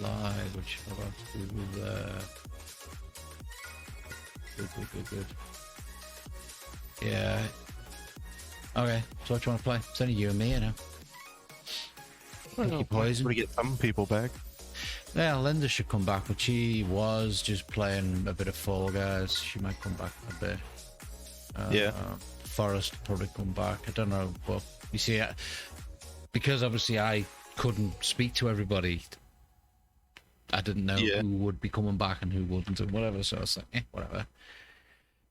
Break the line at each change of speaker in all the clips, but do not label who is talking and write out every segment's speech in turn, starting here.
live, which I'm about to do there. Good. Yeah. Okay, so what you want to play? It's only you and me, you know.
Well,
Poison.
We get some people back.
Yeah, Linda should come back, but she was just playing a bit of Fall Guys. She might come back a bit.
Yeah.
Forrest will probably come back. I don't know, but you see, because obviously I couldn't speak to everybody, I didn't know who would be coming back and who wouldn't and whatever, so I was like, whatever.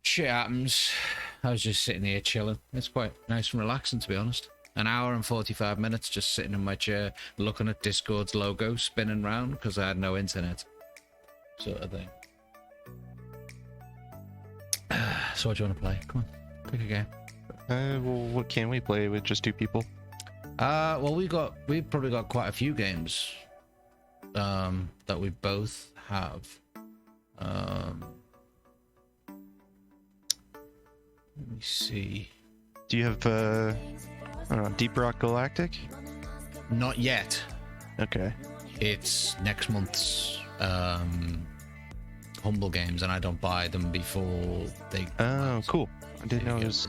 Shit happens. I was just sitting here chilling. It's quite nice and relaxing, to be honest. An hour and 45 minutes just sitting in my chair, looking at Discord's logo spinning round because I had no internet, sort of thing. So what do you want to play? Come on, pick a game.
Well, what can we play with just two people?
Well, we've probably got quite a few games that we both have. Let me see.
Do you have I don't know, Deep Rock Galactic?
Not yet.
Okay.
It's next month's Humble Games, and I don't buy them before they.
Oh, cool. I didn't know it was.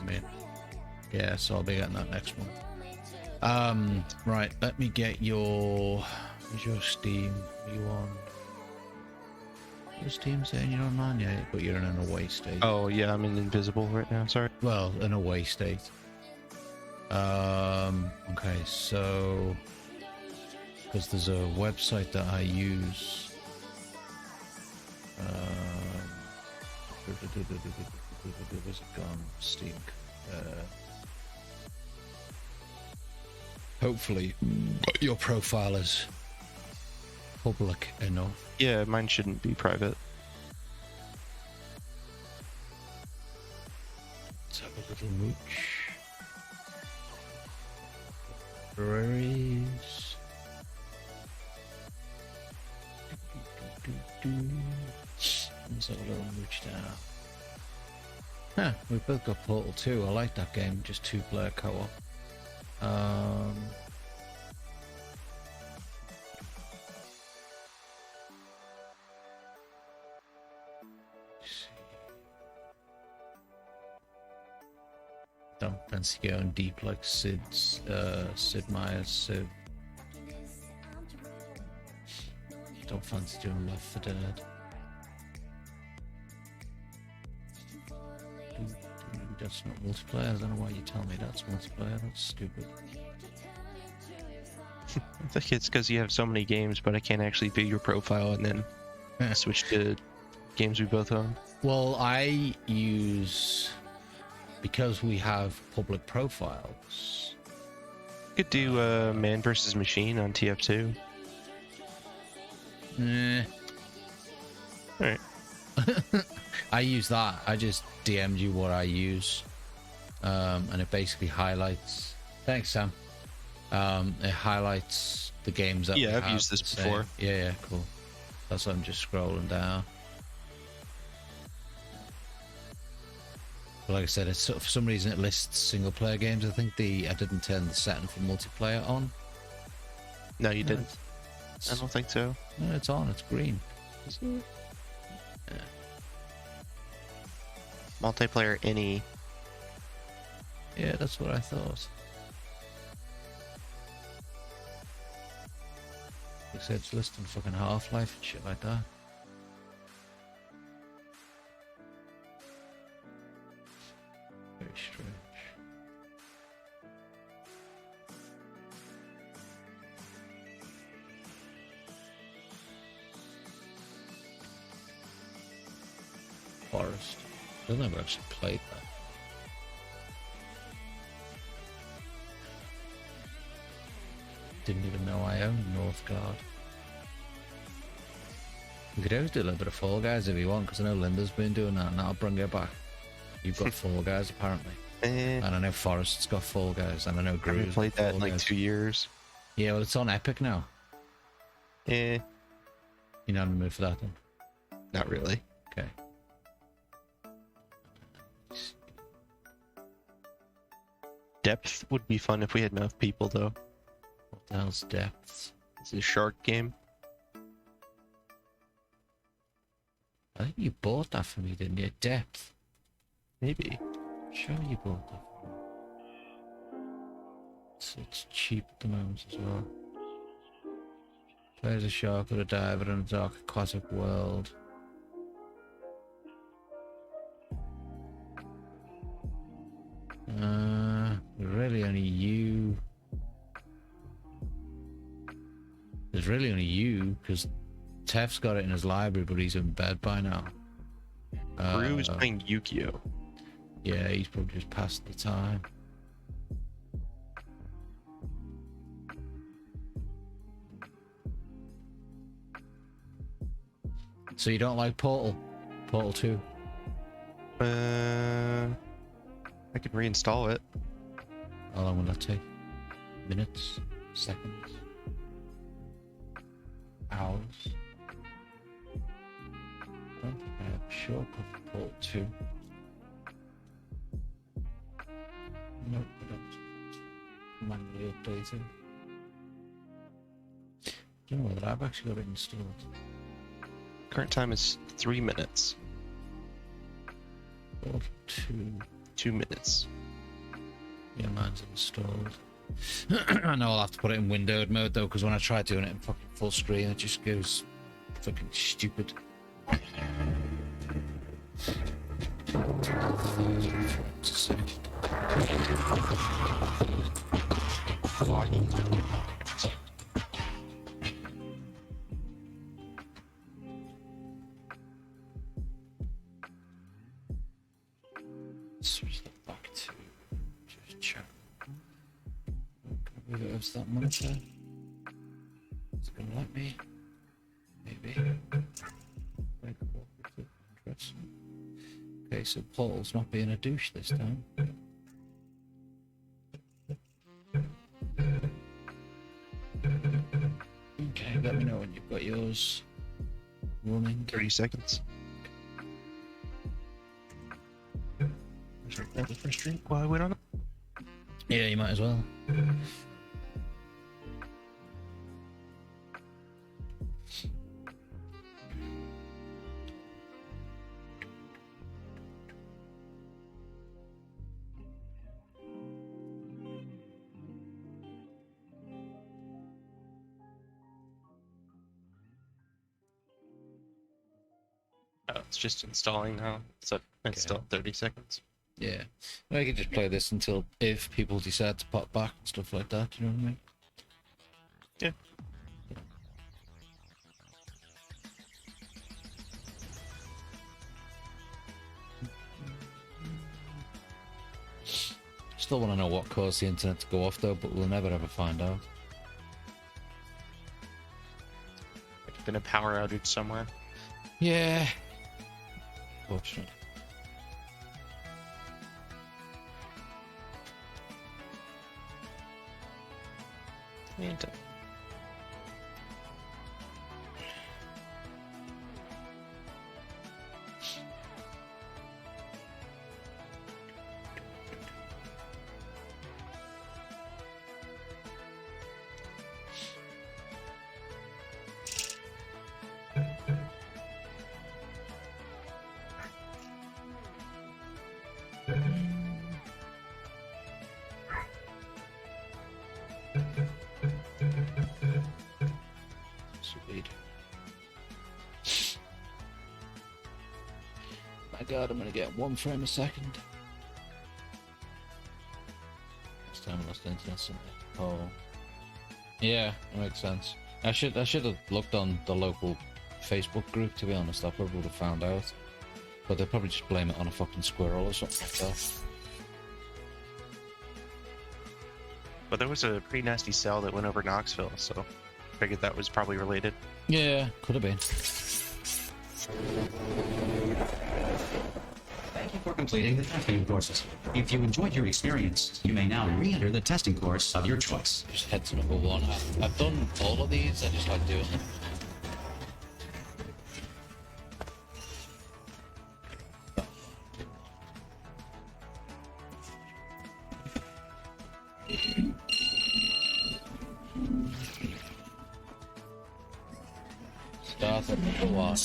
Yeah, so I'll be getting that next month. Right. Let me get your. Where's your Steam? Are you on? Your Steam saying you're online, yeah, but you're in an away state.
Oh yeah, I'm in Invisible right now. Sorry.
Well, an away state. Okay, so because there's a website that I use. Where's it gone? Steam. Hopefully, your profile is public enough.
Yeah, mine shouldn't be private.
Let's have a little mooch. Libraries. Let's have a little mooch down. Huh, we've both got Portal 2. I like that game, just 2-player co-op. Don't fancy going deep like Sid Meier's Civ. Don't fancy doing Left 4 Dead. That's not multiplayer. I don't know why you tell me that's multiplayer. That's stupid.
I think it's because you have so many games, but I can't actually view your profile and then switch to games we both own.
Well, I use, because we have public profiles.
You could do Man vs. Machine on TF2. Alright.
I use that. I just DM'd you what I use. And it basically highlights. Thanks, Sam. It highlights the games that we have.
I've used this before.
Yeah, cool. That's why I'm just scrolling down. But like I said, it's for some reason it lists single player games. I think I didn't turn the setting for multiplayer on.
No, you didn't. I don't think so.
No, it's on. It's green. Yeah.
Multiplayer any.
Yeah, that's what I thought. Like I said, it's listing fucking Half-Life and shit like that. Very strange. Forest. I've never actually played that. Didn't even know I owned Northgard. We could always do a little bit of Fall Guys if you want, because I know Linda's been doing that, and that'll bring her back. You've got Fall Guys apparently, and I know Forrest's got Fall Guys, and I know Gru's. I haven't
played that in like 2 years.
Yeah, well, it's on Epic now.
Yeah.
You're not in the mood for that then?
Not really.
Okay.
Depth would be fun if we had enough people, though.
What the hell's Depths?
It's a shark game.
I think you bought that for me, didn't you? Depth.
Maybe.
Sure you bought that for me. It's cheap at the moment as well. Plays a shark or a diver in a dark aquatic world. Really only you. There's really only you, because Tef's got it in his library, but he's in bed by now.
Rue's playing Yu-Gi-Oh!
Yeah, he's probably just past the time. So you don't like Portal? Portal 2?
I could reinstall it.
How long will that take? Minutes? Seconds? Hours? I don't think I have a shortcut for Portal 2. Nope, I don't. Manually updating. I don't know whether I've actually got it installed.
Current time is 3 minutes.
Portal 2.
2 minutes.
Yeah, mine's installed. I know I'll have to put it in windowed mode though, because when I try doing it in fucking full screen, it just goes fucking stupid. Switch that back to just chat. Can I move it over to that monitor? Is it gonna let me? Maybe. Okay, so Portal's not being a douche this time. Okay, let me know when you've got yours running.
30 seconds. Grab the first drink while I wait on it.
Yeah, you might as well.
Oh, it's just installing now. So it's still 30 seconds.
Yeah. I can just play this until if people decide to pop back and stuff like that, you know what I mean?
Yeah.
Still want to know what caused the internet to go off though, but we'll never ever find out.
There's been a power outage somewhere.
Yeah. Fortunately.
And
Sweet. My god, I'm gonna get 1 frame a second. This time I lost internet somewhere. Oh. Yeah, that makes sense. I should have looked on the local Facebook group, to be honest. I probably would have found out. But they'll probably just blame it on a fucking squirrel or something like that.
but there was a pretty nasty cell that went over Knoxville, so I figured that was probably related.
Yeah, could have been.
Thank you for completing the testing courses. If you enjoyed your experience, you may now re-enter the testing course of your choice.
Just head to number 1. I've done all of these, I just like doing them. Start at number 1.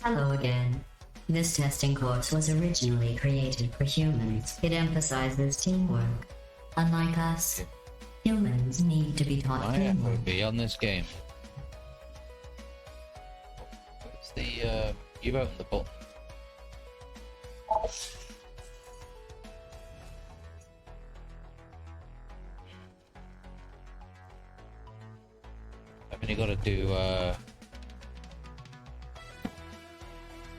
Hello again. This testing course was originally created for humans. It emphasizes teamwork. Unlike us, humans need to be taught
I
teamwork.
will be on this game. What's the, you've opened the button. I mean, you gotta do,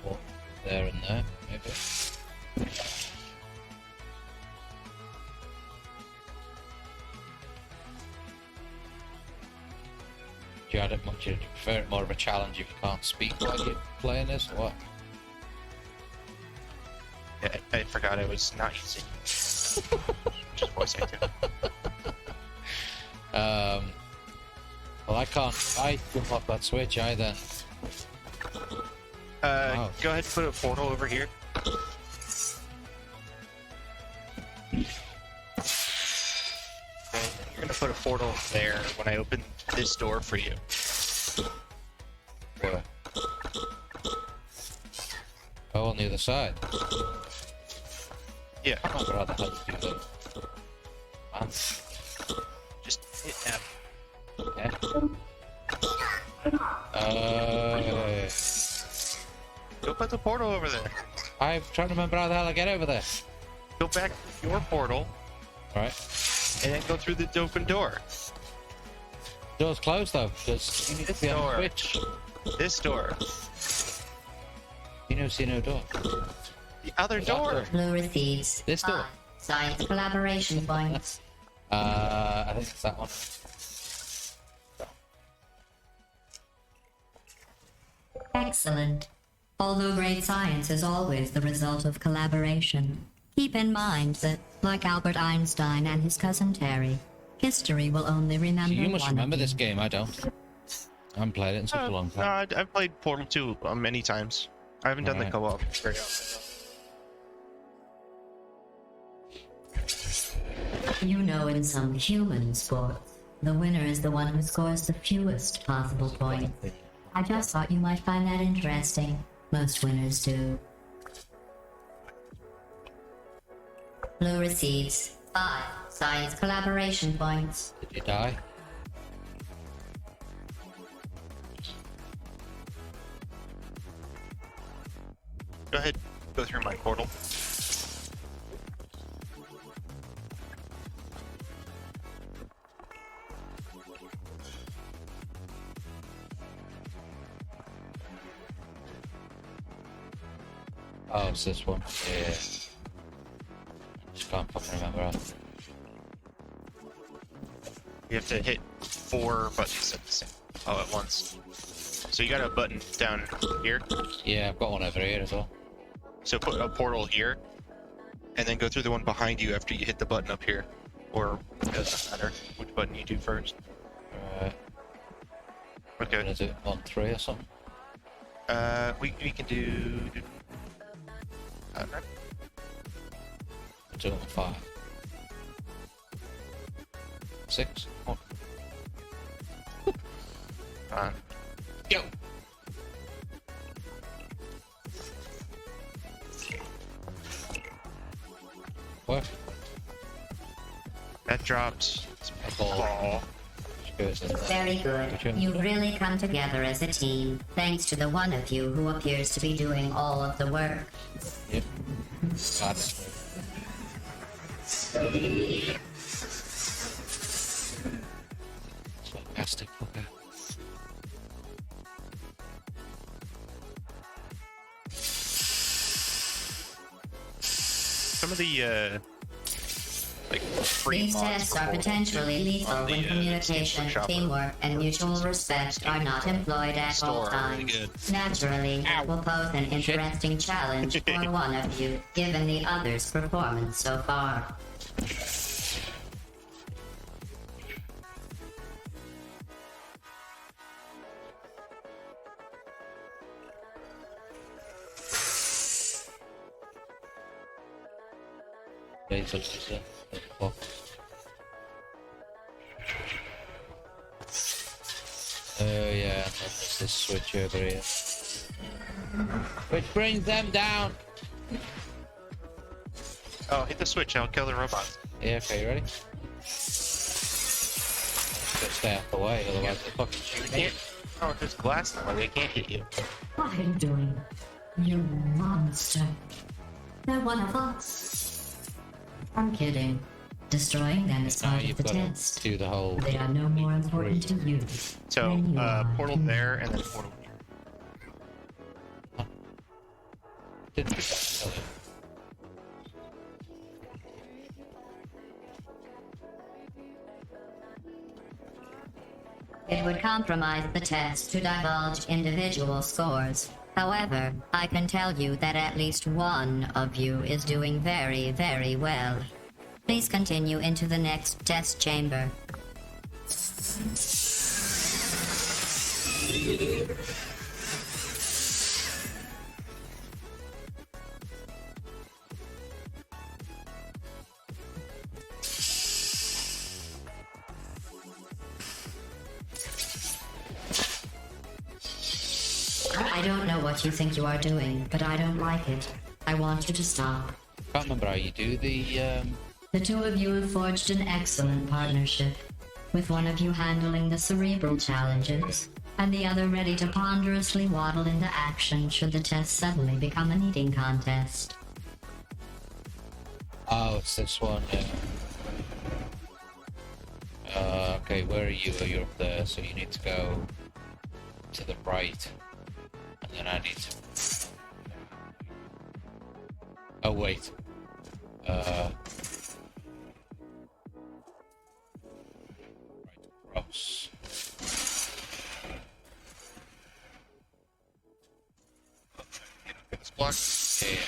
what, there and there, maybe. Do you add it much? Do you prefer it more of a challenge if you can't speak while you're playing this, or what?
Yeah, I forgot it was not easy. Just voice acting.
Well, I jump off that switch either. Wow.
Go ahead and put a portal over here. Okay, you're gonna put a portal there when I open this door for you.
Where? Oh, on the other side.
Yeah,
I don't know how the hell to do that. Man.
just hit F.
Yeah.
Go put the portal over there.
I'm trying to remember how the hell I get over there.
Go back to your portal
Alright.
and then go through the open door.
Door's closed though, because you need to be on the switch.
This door.
You know, see no door.
The other door.
Blue receives
This door.
5 science collaboration points.
I think it's that one.
Excellent. Although great science is always the result of collaboration, keep in mind that, like Albert Einstein and his cousin Terry, history will only remember
So you must
one
remember
of
this
you.
game, I don't. I haven't played it in such a long time.
No, I've played Portal 2 many times. I haven't done the
Right.
co-op very often.
You know, in some human sports, the winner is the one who scores the fewest possible points. I just thought you might find that interesting. Most winners do. Blue receives 5 science collaboration points.
Did you die?
Go ahead, go through my portal.
Oh, it's this one. Yeah. Just can't fucking remember how.
You have to hit 4 buttons at the same at once. So you got a button down here.
Yeah, I've got one over here as well.
So put a portal here, and then go through the one behind you after you hit the button up here. Or it doesn't matter which button you do first.
What
Okay.
is it? 1, 3 or something?
We can do. Right.
2 and 5. 6. Oh. Go! What?
That drops.
A ball. Which goes in there.
Very good.
Which one?
You've really come together as a team, thanks to the one of you who appears to be doing all of the work.
Yep. Got it. Sarcastic fucker.
Some of the like free
These
mods
tests
for
are
Portal
potentially lethal
on the,
when communication,
shopper.
teamwork, and mutual respect are not employed at all
Store are really
times.
good.
Naturally, it will pose an interesting challenge for one of you, given the other's performance so far.
Basil is a box. Oh yeah, and then there's this switch over here. Which brings them down.
Oh, hit the switch. I'll kill the robots.
Yeah, okay, you ready? Just stay out the way, otherwise they'll fucking shoot me.
Oh, there's glass now. They can't hit you.
What are you doing? You monster. They're one of us. I'm kidding. Destroying them is
Now
part of
you've
the
got
test.
to do the whole...
They are no more important to you.
So,
than you are
portal
to me.
there and then portal here.
Didn't do that.
It would compromise the test to divulge individual scores. However, I can tell you that at least one of you is doing very, very well. Please continue into the next test chamber. I don't know what you think you are doing, but I don't like it. I want you to stop.
Can't remember how you do the,
The two of you have forged an excellent partnership, with one of you handling the cerebral challenges, and the other ready to ponderously waddle into action should the test suddenly become an eating contest.
Oh, it's this one, yeah. Okay, where are you? Oh, you're up there, so you need to go to the right. And then I need to... Oh, wait. Right across.
This block.
Yeah.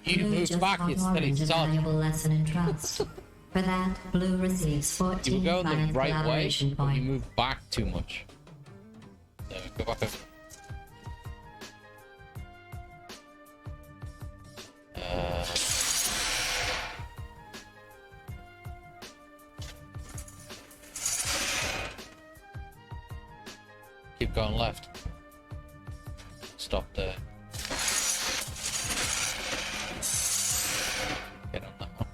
You
Blue
move
just
back,
taught
it's still
Orange a
it's on.
valuable lesson in trust. For that, Blue receives
You were
14
going the
science
right way,
collaboration
but you
points.
move back too much. No, go back over. Keep going left. Stop there. Get on that one.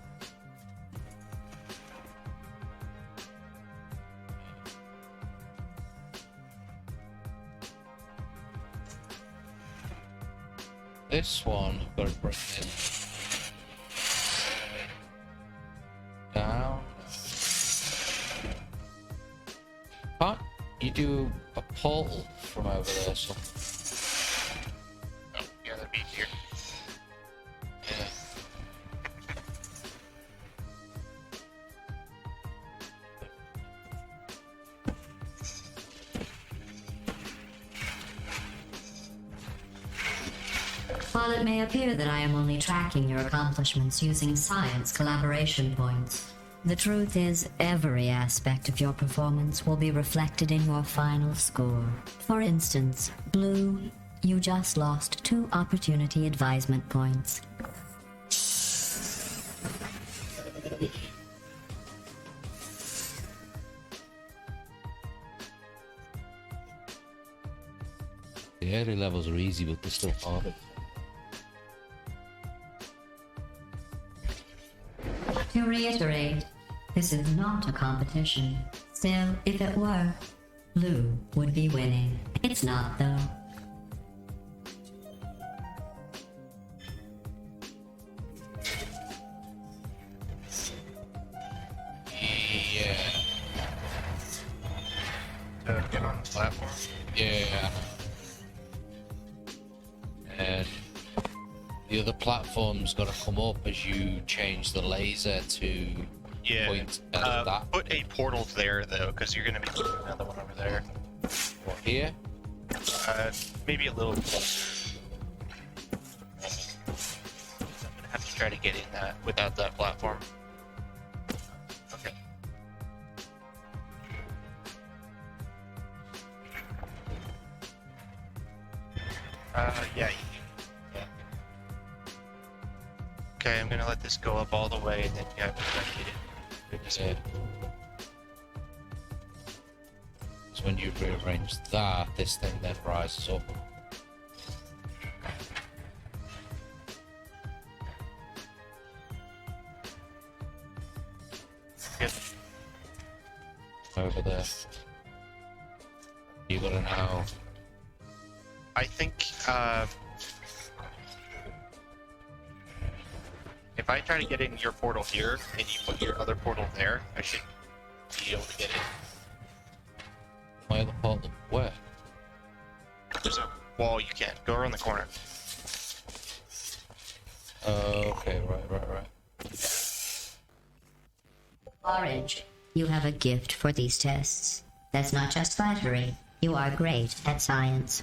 This one, I've got to bring in down. Can't you do a portal from over there? So
Oh, yeah, that'd be here.
yeah.
While it may appear that I am only tracking your accomplishments using science collaboration points, the truth is every aspect of your performance will be reflected in your final score. For instance, Blue, you just lost 2 opportunity advisement points.
The early levels are easy, but they're still harder.
To reiterate, this is not a competition. Still, if it were, Blue would be winning. It's not, though.
Yeah.
Get on the platform.
Yeah. And the other platform's got to come up as you change the laser to
Yeah.
point at that.
Put a portal there, though, because you're going to be doing another one over there.
What, here?
Maybe a little closer. I'm going to have to try to get in that without that platform. Okay. Yeah. Okay, I'm gonna let this go up all the way, and then you have to try to get it.
Yeah. So when you rearrange that, this thing then rises up.
Good.
Over there. You gotta know.
I think if I try to get in your portal here and you put your other portal there, I should be able to get in.
My other portal? Where?
There's a wall you can't. Go around the corner.
Okay, right.
Orange, you have a gift for these tests. That's not just flattery. You are great at science.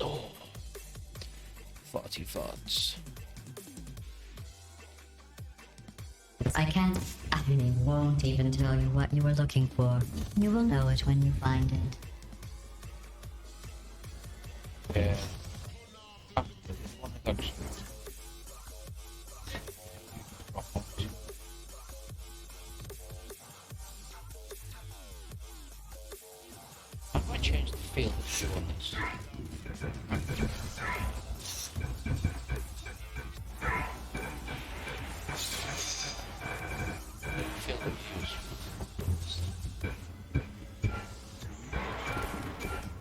Oh. Farty farts.
I can't, I won't even tell you what you were looking for. You will know it when you find it.
Yeah. How do I change the field of view on this? Field of views.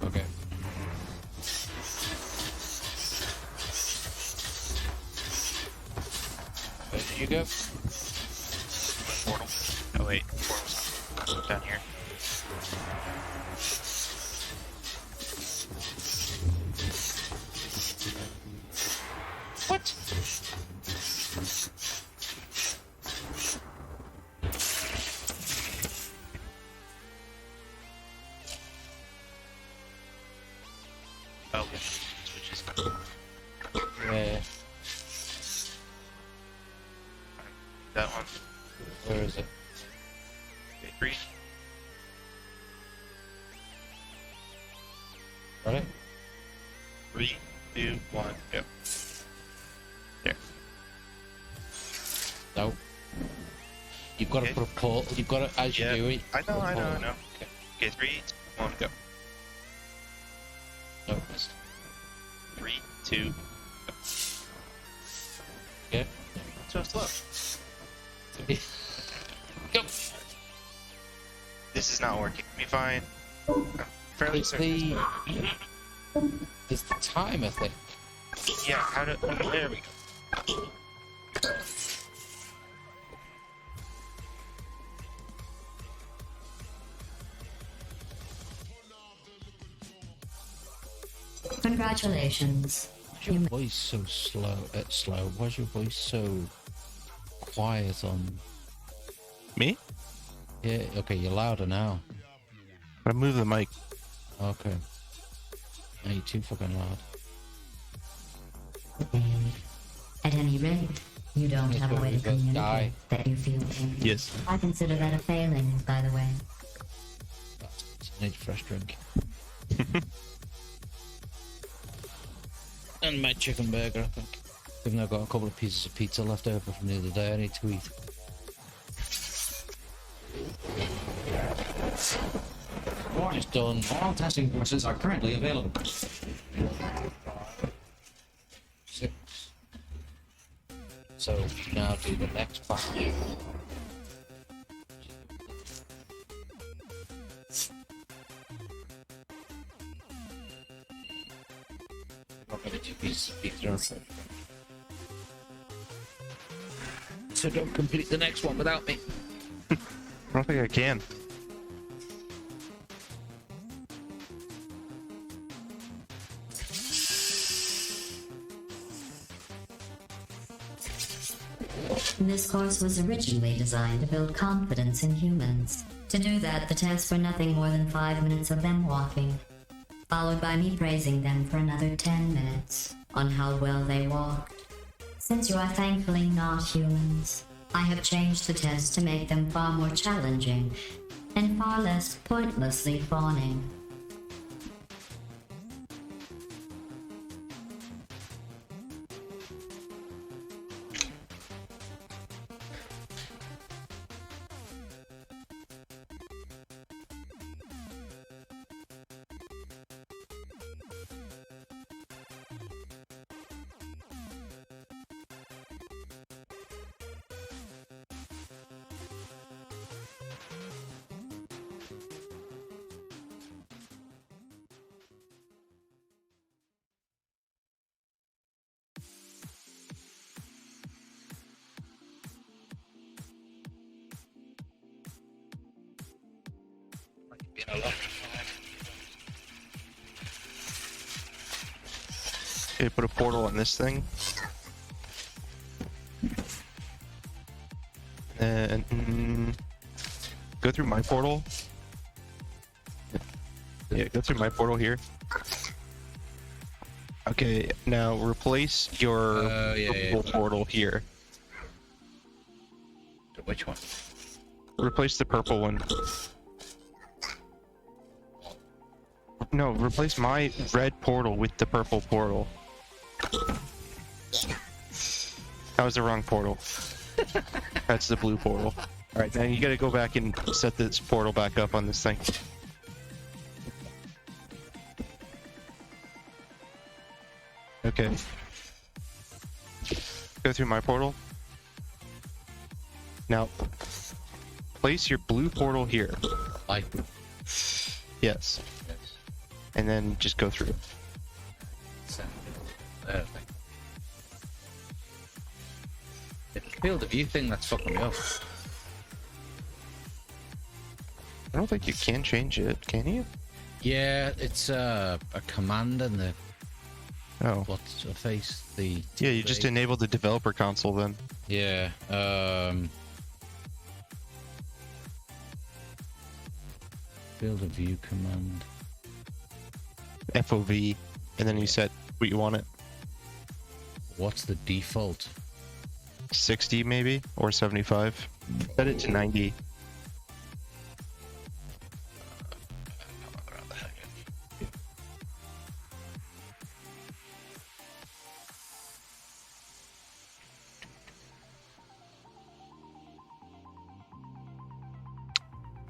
Okay. Where did you go?
Portal. Oh wait, portal's down here.
What?
Oh, yeah. Switches.
Where?
That one.
Where is it?
Okay, 3.
Got it?
3, 2, 1, go. There.
No. You've got to
Okay.
put a portal. You've got to, as you
Yeah.
do it.
I know.
put a portal.
Okay. Okay, 3, 2, 1, go.
No, missed.
3, 2, go.
Yeah.
So slow.
Go.
This is not working. Be fine. I'm fairly
It's
certain.
It's the timer thing.
Yeah, how do... There we go.
Congratulations.
Why's your voice so slow? Why's your voice so quiet on?
Me?
Yeah, okay, you're louder now.
I move the mic.
Okay. No, you're too fucking loud.
At any rate, you don't
Yes,
have a
but
way to
we've got
communicate
die.
that you feel pain.
Yes.
I consider that a failing, by the way.
I need a fresh drink. And my chicken burger, I think. Even though I've got a couple of pieces of pizza left over from the other day, I need to eat.
Warning.
Just done.
All testing courses are currently available.
6. So now do the next part. Not going to be speaker. So don't complete the next one without me.
I don't think I can.
This course was originally designed to build confidence in humans. To do that, the tests were nothing more than 5 minutes of them walking, followed by me praising them for another 10 minutes on how well they walked. Since you are thankfully not humans, I have changed the tests to make them far more challenging and far less pointlessly fawning.
Okay, put a portal on this thing. And go through my portal. Yeah, go through my portal here. Okay, now replace your portal here.
Which one?
Replace the purple one. No, replace my red portal with the purple portal. That was the wrong portal. That's the blue portal. Alright, now you gotta go back and set this portal back up on this thing. Okay. Go through my portal. Now, place your blue portal here.
Like,
Yes. And then just go through.
It's the field of view thing that's fucking me up.
I don't think you can change it, can you?
Yeah, it's a command in the
Oh.
what's a face the
Yeah, you just enable the developer console then.
yeah. Field of view command.
FOV, and then you set what you want it.
What's the default?
60 maybe, or 75. Set it to 90.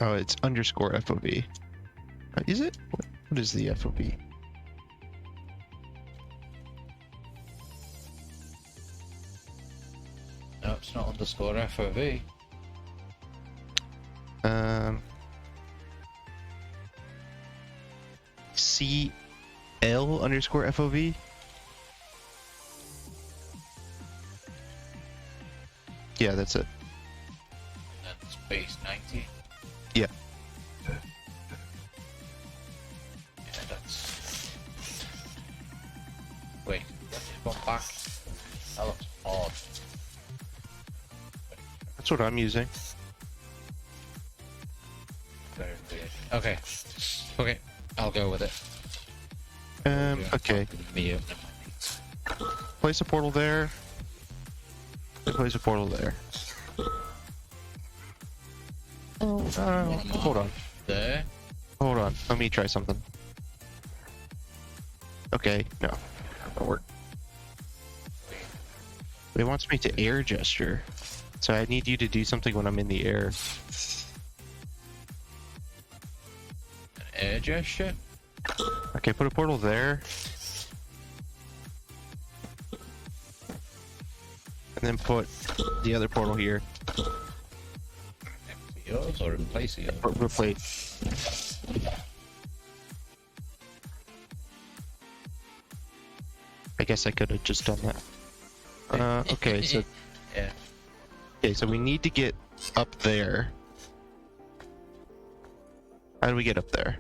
Oh, it's underscore FOV. Is it? What is the FOV?
No, it's not underscore FOV.
CL underscore FOV? Yeah, that's it.
And space 90.
Yeah.
Yeah, that's. Wait, let's just go back. That looks odd.
That's what I'm using.
Very weird. Okay. Okay, I'll go with it.
Okay.
Me up.
Place a portal there. Place a portal there. Hold on.
There.
Hold on. Let me try something. Okay, no. That'll work. It wants me to air gesture. So I need you to do something when I'm in the air.
An air gesture?
Okay, put a portal there. And then put the other portal here.
Yours or in place of yours?
Replace. I guess I could have just done that. Okay, so
Yeah.
okay, so we need to get up there. How do we get up there?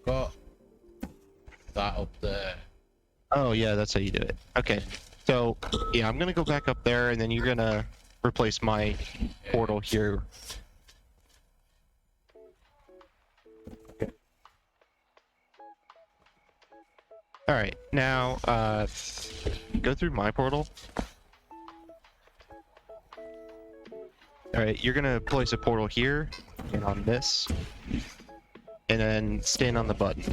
Got that up there.
Oh yeah, that's how you do it. Okay, so yeah, I'm gonna go back up there, and then you're gonna replace my portal here. Okay. All right, now go through my portal. All right, you're gonna place a portal here and on this, and then stand on the button.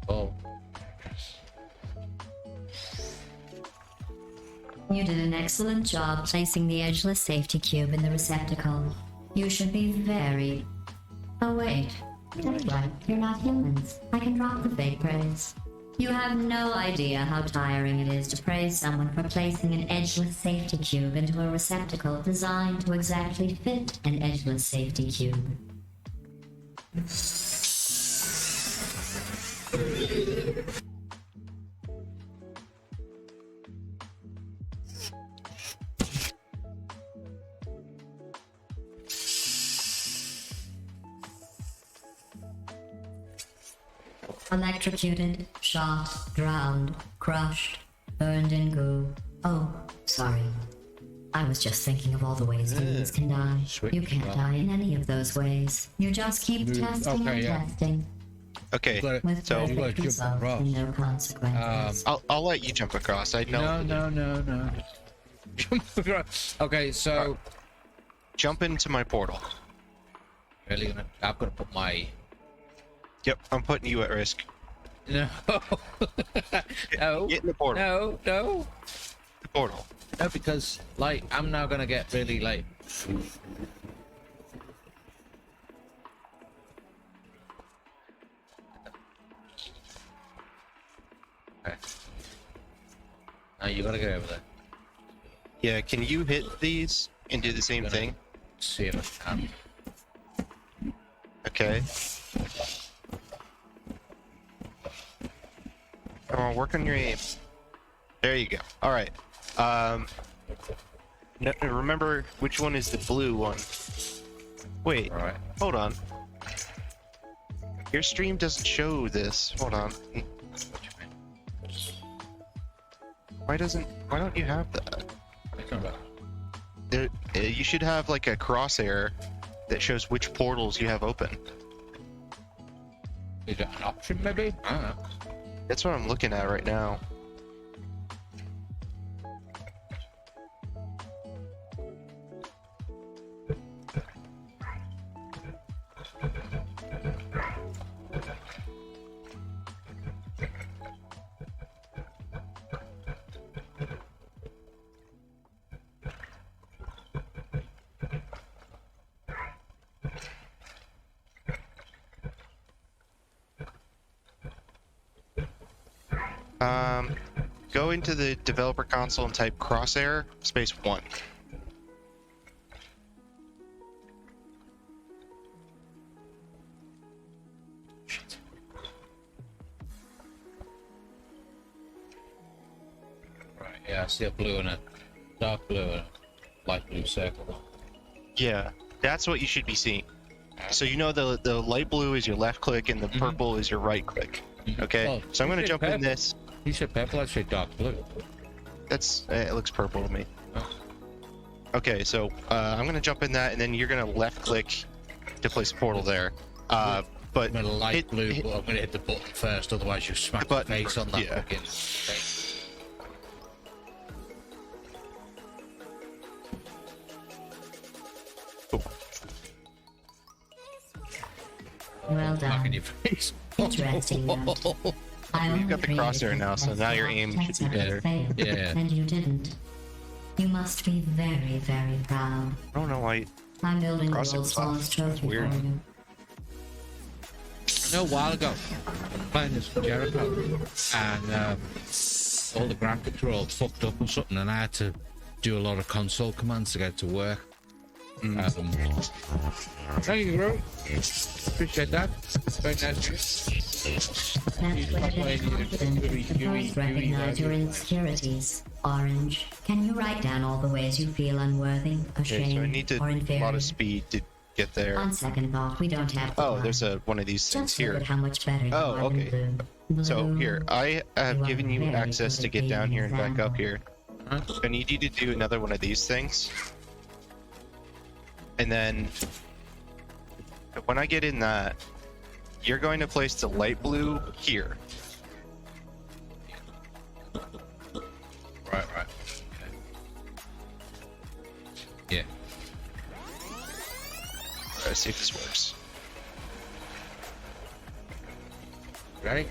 Oh.
You did an excellent job placing the edgeless safety cube in the receptacle. You should be very... Oh wait, that's right, you're not humans. I can drop the fake praise. You have no idea how tiring it is to praise someone for placing an edgeless safety cube into a receptacle designed to exactly fit an edgeless safety cube. Electrocuted, shot, drowned, crushed, burned in goo. Oh, sorry. I was just thinking of all the ways humans can die. You can't die in any of those ways. You just keep testing and testing.
Okay,
With
so
perfect results and no consequences.
I'll let you jump across. I know.
No. Okay, so
Jump into my portal.
really I'm gonna put my
Yep, I'm putting you at risk.
no no
Get in the portal.
no
The portal.
no because like I'm now gonna get really like okay. Now you gotta get over there.
Yeah, can you hit these and do the same thing?
See if I can.
Okay. Come on, work on your aim. There you go. All right. Remember which one is the blue one? Wait.
All right.
Hold on. Your stream doesn't show this. Hold on. Why don't you have that? You should have like a crosshair that shows which portals you have open.
Is that an option maybe? I don't know.
That's what I'm looking at right now. Go into the developer console and type crosshair space 1.
Right, yeah, I see a blue and a dark blue and a light blue circle.
Yeah, that's what you should be seeing. So you know the light blue is your left click and the purple is your right click. Okay,
Oh,
so I'm
you
gonna
said
jump in
purple.
this.
You said purple, I said dark blue.
That's it looks purple to me.
Oh.
Okay, so I'm gonna jump in that, and then you're gonna left click to place a portal there. But
I'm gonna light blue,
hit-
but I'm gonna hit the button first, otherwise you smack
The
the
button
face on that
first, yeah.
fucking thing.
Well
Smack in
done.
your face.
Interesting note. I
You've
only
got the
created
crosshair now, so
tests
now your
that
aim
tests
should be
that
better.
failed,
Yeah.
And you didn't. You must be very, very proud.
I don't know why.
I'm building the
Crosshair
world's
was off.
smallest trophy
Weird.
for you.
I know a while ago, playing this for Jericho, and all the graphics were all fucked up or something, and I had to do a lot of console commands to get it to work. Thank you, bro. Appreciate that. Very nice.
That's what it is confidence. Suppose recognize your insecurities. Orange. Can you write down all the ways you feel unworthy,
Okay,
ashamed,
so I need
or
a
inferior?
lot of speed to get there.
On second thought, we don't have to
Oh,
lie.
there's one of these things
Just look
here.
at how much better you
Oh,
are
okay.
than blue.
So
Blue.
here, I have
You are
given you
very
access
good
to
at
get
being
down
an
here and back up
example.
here. I need you to do another one of these things. And then when I get in that, you're going to place the light blue here.
Yeah.
Let's see if this works.
Ready?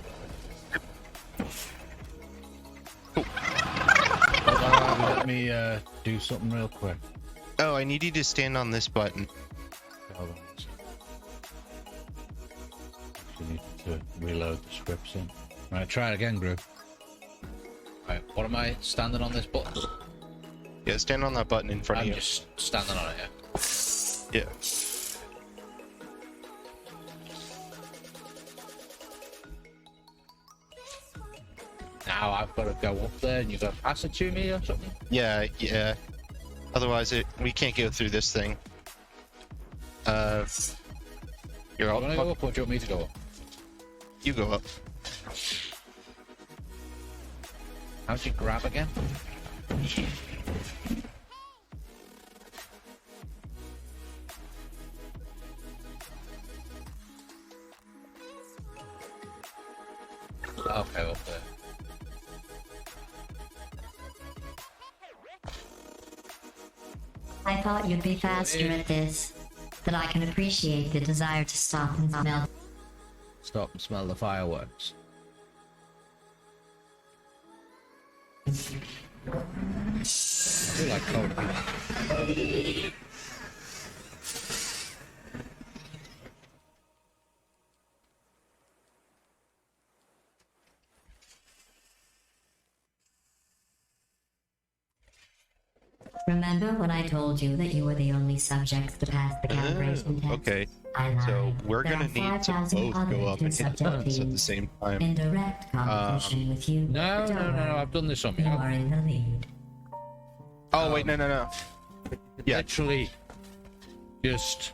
Let me do something real quick.
Oh, I need you to stand on this button.
Hold on. Actually need to reload the scripts in. Right, try it again, Group. Right, what am I standing on this button?
Yeah, stand on that button in front
I'm
of you.
just standing on it, yeah.
Yeah.
Now I've got to go up there and you've got to pass it to me or something?
Yeah, yeah. Otherwise, we can't go through this thing. You're all.
Do you want to go up or do you want me to go up?
You go up.
How'd you grab again? Okay, up there.
I thought you'd be faster at this. That I can appreciate the desire to stop and smell.
Stop and smell the fireworks. I do like cold.
Remember when I told you that you were the only subjects to pass the calibration test?
Okay.
I lied.
So we're
There
gonna
are
need to
5,000
both
other
go up and hit
two-subject
buttons at the
teams
same time.
in direct competition with you.
No,
But
no,
don't
no,
worry,
I've done this on me.
you are in the lead.
Oh wait, no. Yeah,
Literally, just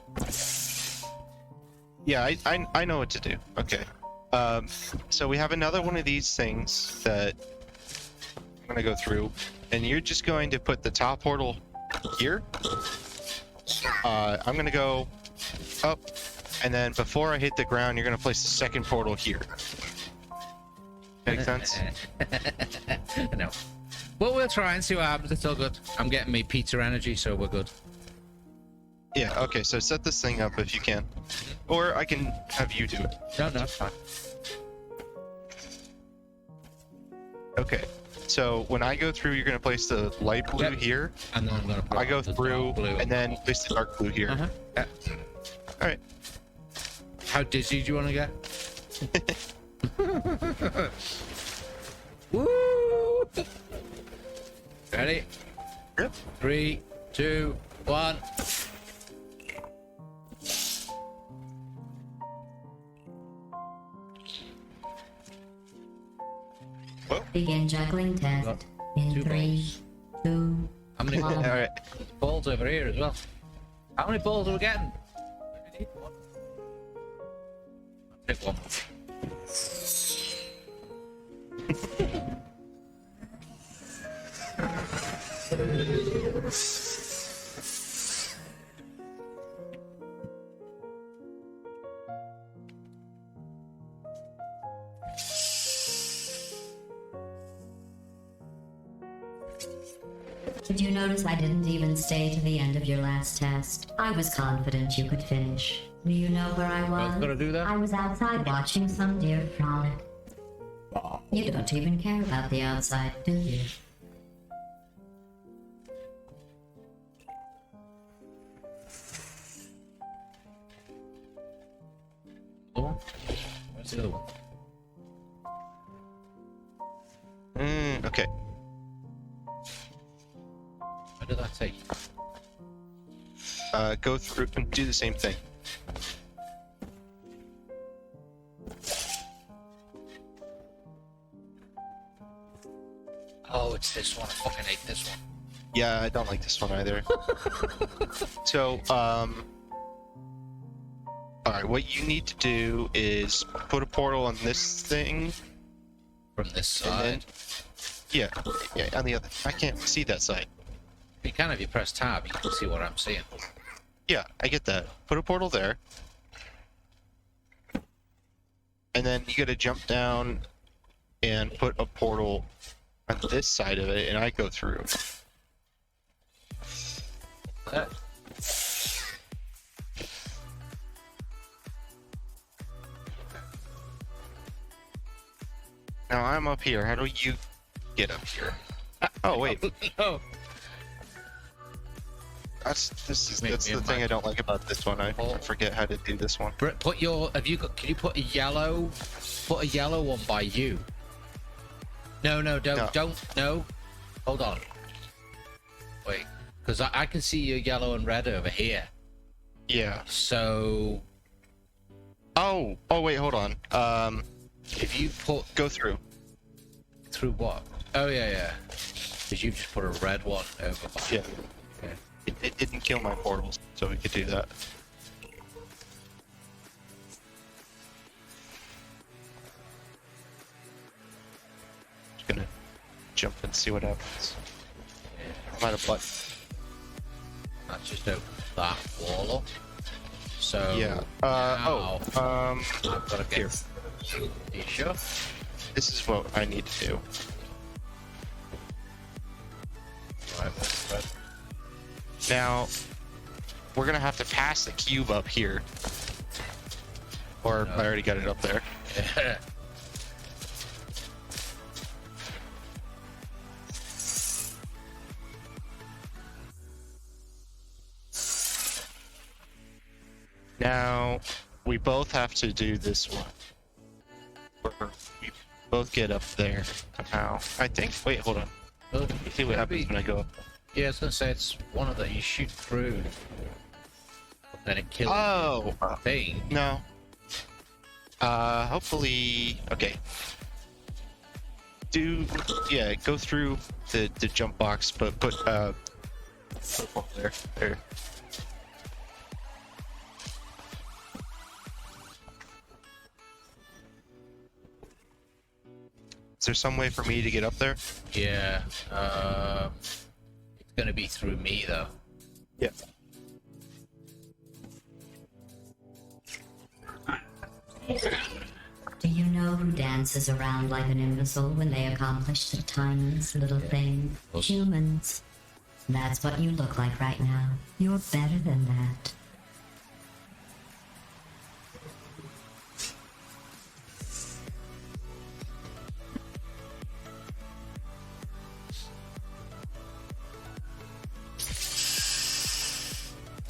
yeah. I know what to do. Okay. So we have another one of these things that I'm gonna go through, and you're just going to put the top portal here. I'm gonna go up, and then before I hit the ground, you're gonna place the second portal here. Make sense?
no. Well, we'll try and see what happens. It's all good. I'm getting me pizza energy, so we're good.
Yeah. Okay. So set this thing up if you can, or I can have you do it.
No, it's fine.
Okay. So when I go through, you're gonna place the light blue
Yep.
here.
And then I'm gonna put
I go
the
through
dark blue.
and then place the dark blue here.
Uh-huh. Yeah.
All right.
How dizzy do you want to get? Woo! Ready?
Yep.
3, 2, 1.
Begin juggling test
Got
in
two
3, 2,
How many
One.
All right.
balls over here as well? How many balls are we getting? Pick one.
Did you notice I didn't even stay to the end of your last test? I was confident you could finish. Do you know where I was?
Gonna do that?
I was outside watching some deer frolic. You don't even care about the outside, do you?
Other one? Where's the other one?
Okay.
Where did that take?
Go through and do the same thing.
Oh, it's this one. I fucking hate this one.
Yeah, I don't like this one either. So, all right. What you need to do is put a portal on this thing,
From this
and then,
side.
yeah, on the other. I can't see that side.
You can if you press tab, you can see what I'm seeing.
Yeah, I get that. Put a portal there, and then you got to jump down and put a portal on this side of it, and I go through. Now I'm up here. How do you get up here? Oh wait,
No.
that's
Me
the
and
thing I
Mike.
don't like about this one. I
Oh.
forget how to do this one.
Britt, put your. Have you got? Can you put a yellow? Put a yellow one by you. No, don't. No. Hold on. Wait, because I can see your yellow and red over here.
Yeah.
So
Oh wait, hold on.
if you put
Go through.
through what? Oh yeah. Because you've just put a red one over by.
Yeah.
Okay.
It didn't kill my portals, so we could do that. Just gonna jump and see what happens. I'm at a button.
That just opened that wall up. So
Yeah.
now
I've
I've got to get.
here.
Are you sure?
This is what I need to do.
Right, what's red?
Now, we're gonna have to pass the cube up here. Or I already got it up there.
Yeah.
Now, we both have to do this one. Where we both get up there somehow. I think. Wait, hold on.
Well,
Let's see what happens when I go up.
Yeah, I was gonna say it's one of the you shoot through, but then it kills
Oh!
the thing.
No. Hopefully. Okay. Yeah, go through the jump box, but put one there. There. Is there some way for me to get up there?
Yeah, it's gonna be through me though.
Yeah.
Do you know who dances around like an imbecile when they accomplish the tiniest little thing?
Us.
Humans. That's what you look like right now. You're better than that.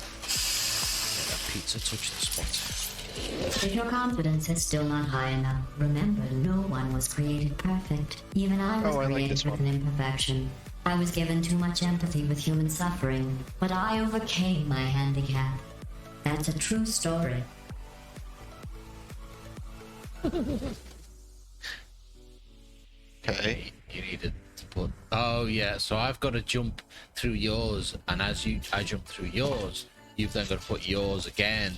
Yeah, that pizza touched the spot.
If your confidence is still not high enough, remember no one was created perfect. Even I was
Oh, I like
created
this
with
one.
an imperfection. I was given too much empathy with human suffering, but I overcame my handicap. That's a true story.
Okay.
You needed to put. Oh yeah, so I've got to jump through yours, and as I jump through yours, you've then got to put yours again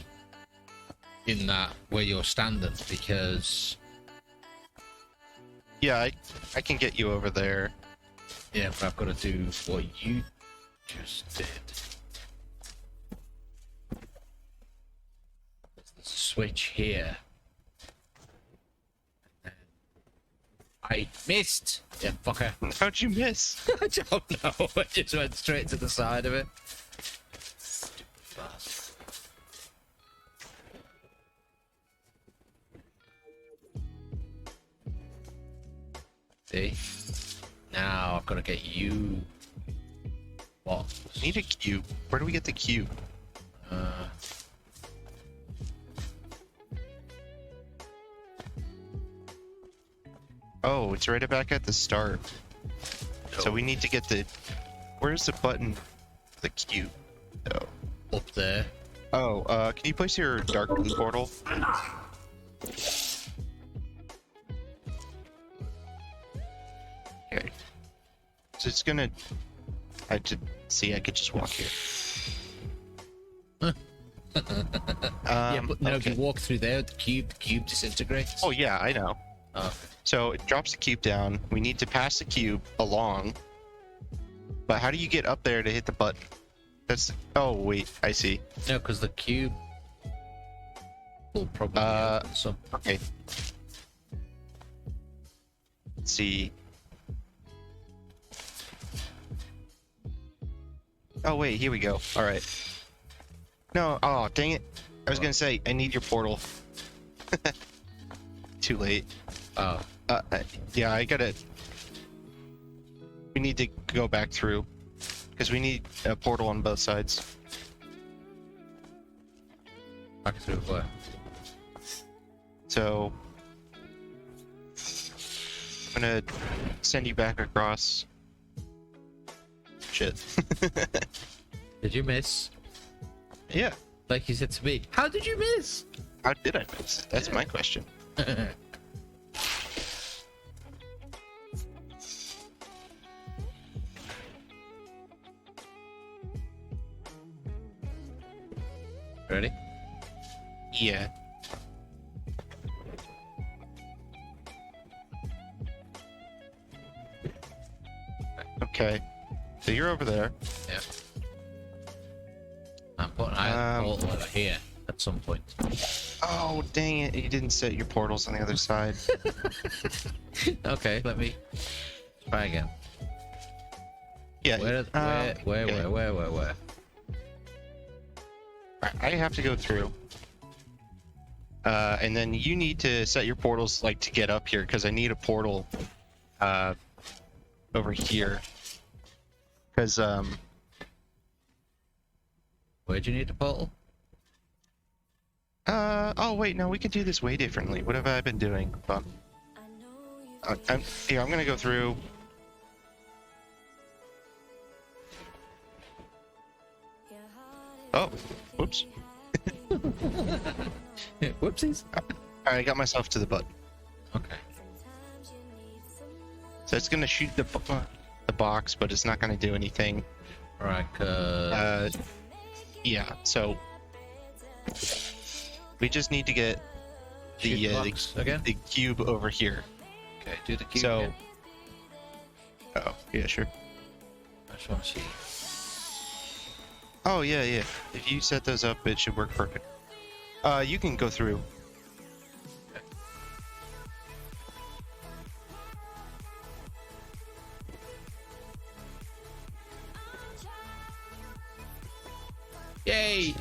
in that where you're standing because
Yeah, I can get you over there.
yeah, but I've got to do what you just did. There's a switch here. I missed. Yeah, fucker.
How'd you miss?
I don't know. I just went straight to the side of it. Stupid bastard. See? Now I've got to get you. What?
Need a cube. Where do we get the cube? Oh, it's right back at the start. So we need to get the. Where's the button? The cube. Oh.
Up there.
Oh, can you place your dark blue portal? Okay. So it's gonna. I could see. I could just walk here.
Yeah, but no,
okay.
if you walk through there, the cube disintegrates.
Oh yeah, I know.
Oh,
So it drops the cube down. We need to pass the cube along. But how do you get up there to hit the button? That's. Oh wait, I see.
no, because the cube will probably open some.
Okay. Let's see.
Oh wait, here we go. All right. No, oh dang it! I was gonna say I need your portal. Too late.
Oh,
Yeah, I gotta. We need to go back through because we need a portal on both sides.
back through where?
So I'm gonna send you back across. Shit.
Did you miss?
Yeah.
Like you said to me, how did you miss?
How did I miss? That's my question.
Ready?
Yeah. Okay. So you're over there.
Yeah. I'm putting a portal over here at some point.
Oh, dang it. You didn't set your portals on the other side.
Okay, let me try again.
Yeah.
Where?
I have to go through. And then you need to set your portals like to get up here because I need a portal over here. Because
Where'd you need the portal?
oh wait, no, we could do this way differently. What have I been doing? Hold on. I'm gonna go through. Oh, whoops.
Whoopsies.
I got myself to the button.
Okay.
So it's gonna shoot the box, but it's not gonna do anything.
Alright,
Yeah. So we just need to get
shoot the box again?
the cube over here.
Okay, do the cube
So.
again.
Oh yeah, sure.
I just want to see.
Oh yeah, yeah. If you set those up, it should work perfect. You can go through.
Yay!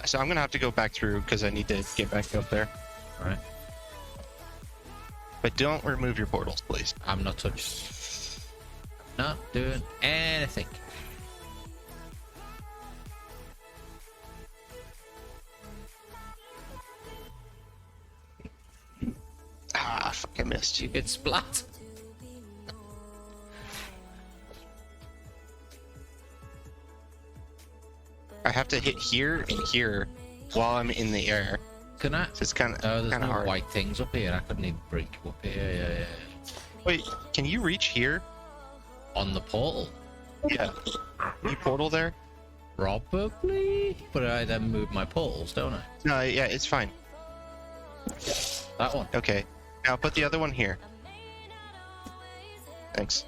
So I'm gonna have to go back through because I need to get back up there.
Alright.
But don't remove your portals, please.
I'm not touching. Not doing anything.
Ah, fuck! I missed
You
you.
get splat.
I have to hit here and here while I'm in the air.
Can I?
So it's kind
Oh,
of
there's no
hard.
white things up here. I couldn't even break up here. Yeah.
Wait, can you reach here?
On the portal?
Yeah. You portal there?
Probably. But I then move my portals, don't I?
No, yeah, it's fine.
That one.
Okay. Now put the other one here. Thanks.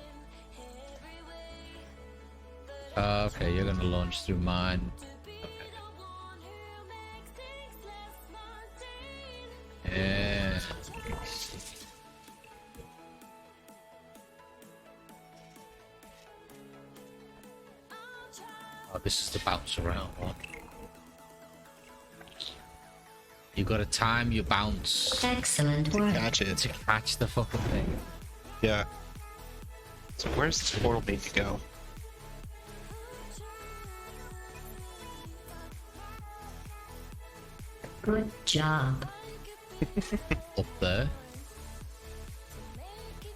Okay, you're gonna launch through mine. Okay. Yeah. Oh, this is the bounce around one. You gotta time your bounce
Excellent work.
Gotcha.
to catch the fucking thing.
Yeah. So where's this portal need to go?
Good job.
Up there.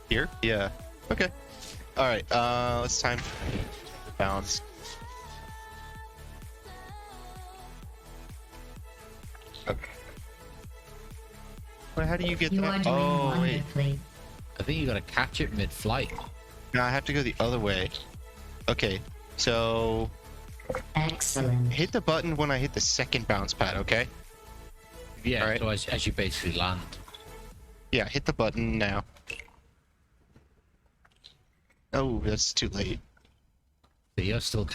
Here? Yeah. Okay. Alright, let's time the bounce. Okay. Well, how do you get
You are
that?
doing
Oh, wait.
wonderfully.
I think you gotta catch it mid-flight.
No, I have to go the other way. Okay, so
Excellent.
hit the button when I hit the second bounce pad, okay?
Yeah,
Alright.
so as you basically land.
Yeah, hit the button now. Oh, that's too late.
But you're still...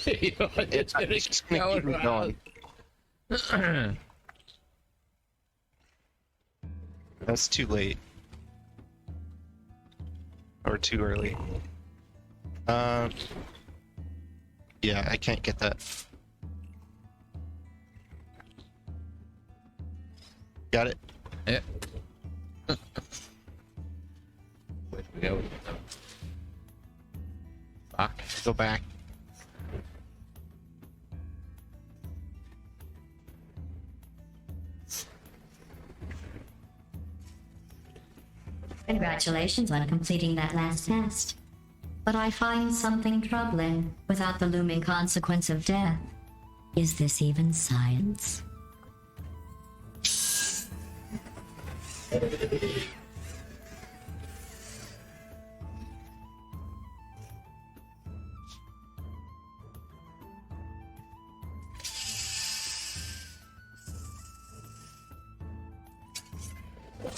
you're
Just gonna keep it going. That's too late. Or too early. Yeah, I can't get that. Got it.
Yeah. Where do we go? Back.
Go back.
Congratulations on completing that last test. But I find something troubling without the looming consequence of death. Is this even science?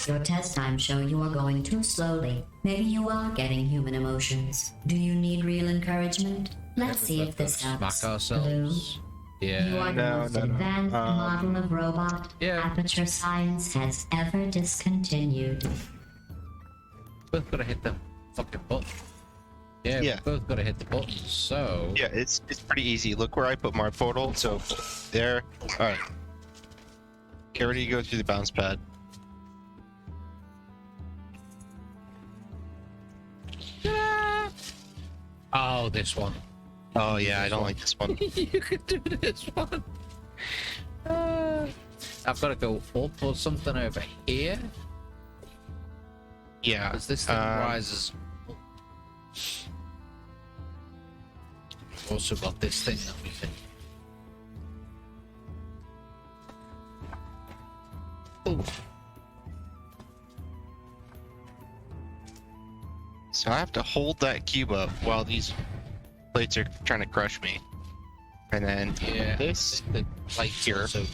Your test times show you are going too slowly. Maybe you are getting human emotions. Do you need real encouragement? Let's see if this helps.
Smack ourselves.
You
Yeah.
are the most advanced model of robot
Yeah.
Aperture Science has ever discontinued.
Both gotta hit the fucking button. Yeah,
Yeah.
we both gotta hit the button. So.
Yeah, it's pretty easy. Look where I put my portal. So there. All right. Get ready to go through the bounce pad.
Oh, this one.
Oh yeah, I don't like this one.
You could do this one. I've got to go up or something over here.
Yeah.
Because this thing rises. Also got this thing that we can. Oh.
So I have to hold that cube up while these plates are trying to crush me. And then
Yeah.
this.
The plates
Here.
also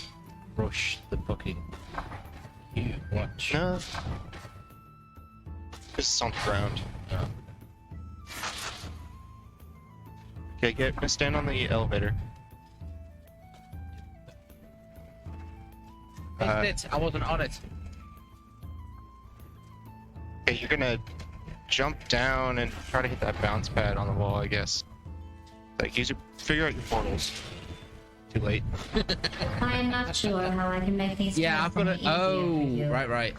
rush the fucking. You watch.
No. This is on the ground. Okay, stand on the elevator.
I wasn't on it.
Okay, you're gonna jump down and try to hit that bounce pad on the wall, I guess. Like, figure out your portals. Too late.
I am not sure how I can make these
Yeah,
tests
I've got
any
it.
easier for
Oh,
you.
right.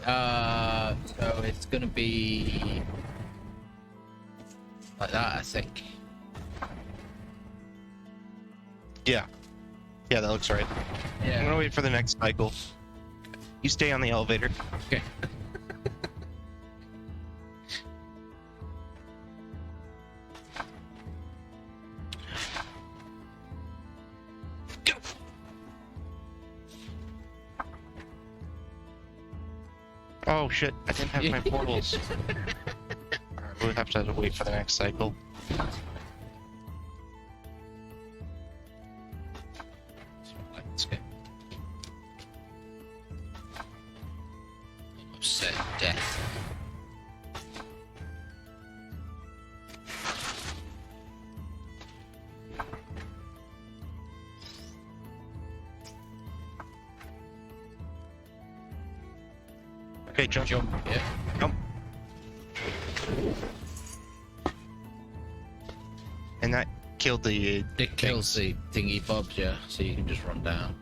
So it's gonna be like that, I think.
Yeah. Yeah, that looks right. I'm
Yeah.
gonna wait for the next cycle. You stay on the elevator.
Okay.
Go! Oh shit, I didn't have my portals. Alright, we'll have to wait for the next cycle.
Let's go. Upset death.
Okay, jump.
Jump. Yeah.
Jump. And that killed the.
It kills the thingy bobs, yeah, so you can just run down.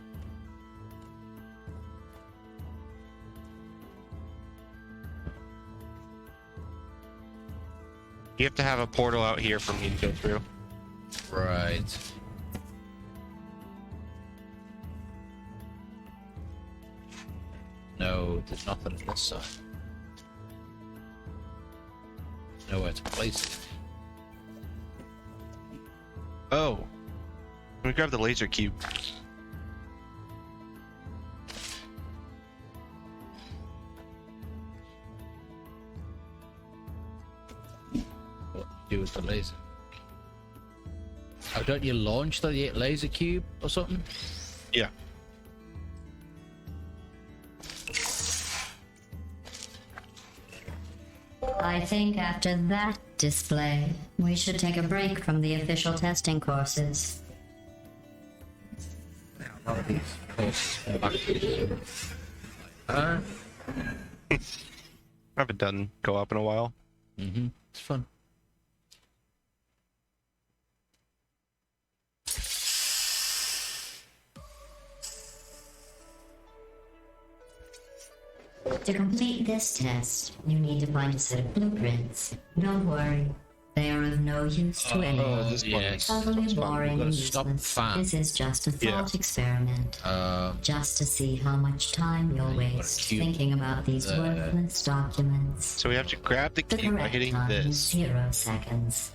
You have to have a portal out here for me to go through.
Right. No, there's nothing on this side. Nowhere to place it.
Oh. Let me grab the laser cube.
What do you do with the laser? Oh, don't you launch the laser cube or something?
Yeah.
I think after that display, we should take a break from the official testing courses.
None of these courses come back to you.
I haven't done co-op in a while.
It's fun.
To complete this test, you need to find a set of blueprints. Don't worry, they are of no use to anyone.
this one is
Utterly boring
We've
and
gotta stop
useless.
fan.
This is just a thought experiment. Just to see how much time you'll waste
cube
thinking about these worthless documents.
So we have to grab the
The
key by
correct
hitting
time is
this.
0 seconds.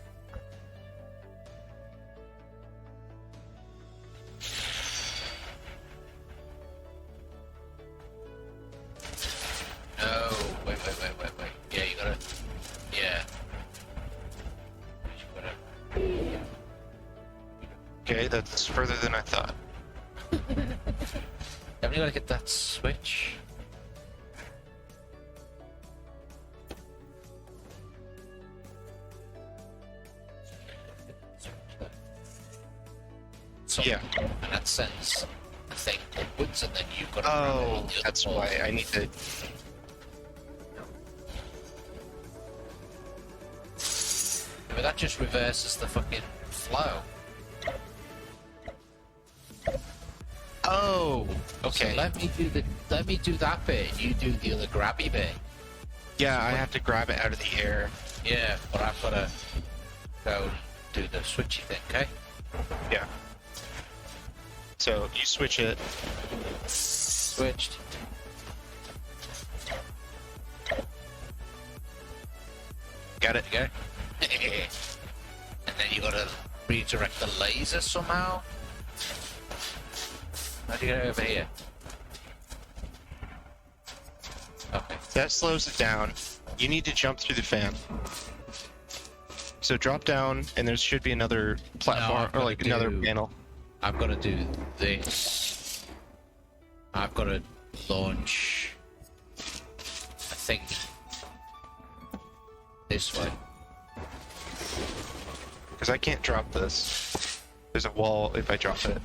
No, wait. Yeah, you gotta. Yeah.
Okay, that's further than I thought.
Haven't you gotta get that switch? So,
Yeah.
and that sends the thing upwards, and then you've got to grab it
Oh,
on the other
that's
ball.
why I need to.
But that just reverses the fucking flow.
Oh, okay.
So let me do that bit. You do the other grabby bit.
Yeah, I have to grab it out of the air.
Yeah, but I've got to go do the switchy thing. Okay.
Yeah. So you switch it.
Switched.
Got it.
Go. And then you got to redirect the laser somehow. How do you get it over here? Okay.
That slows it down. You need to jump through the fan. So drop down, and there should be another platform,
I've
or
gotta
like another
do-
panel.
I've got to do this. I've got to launch. I think this way.
Because I can't drop this. There's a wall if I drop it.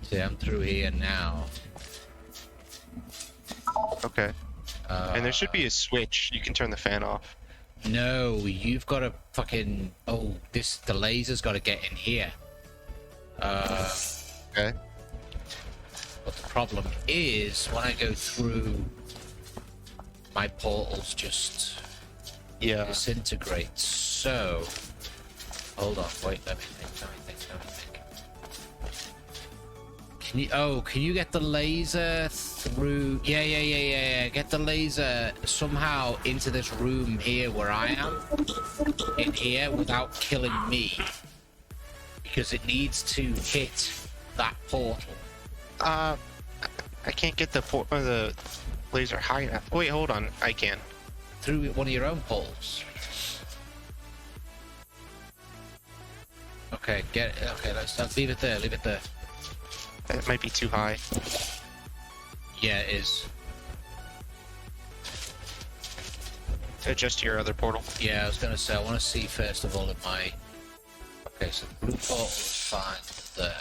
See, I'm through here now.
Okay. And there should be a switch. You can turn the fan off.
No, you've got to fucking. Oh, the laser's got to get in here.
Okay.
But the problem is when I go through, my portals just
Yeah.
disintegrate. So, hold on, wait, let me think. Can you get the laser through? Yeah. Get the laser somehow into this room here where I am, in here, without killing me, because it needs to hit that portal.
I can't get the laser high enough. Wait, hold on. I can.
Through one of your own portals. Okay, let's leave it there.
That might be too high.
Yeah, it is.
Adjust your other portal.
Yeah, I was gonna say, I want to see first of all if my... Okay, so the blue portal is fine there.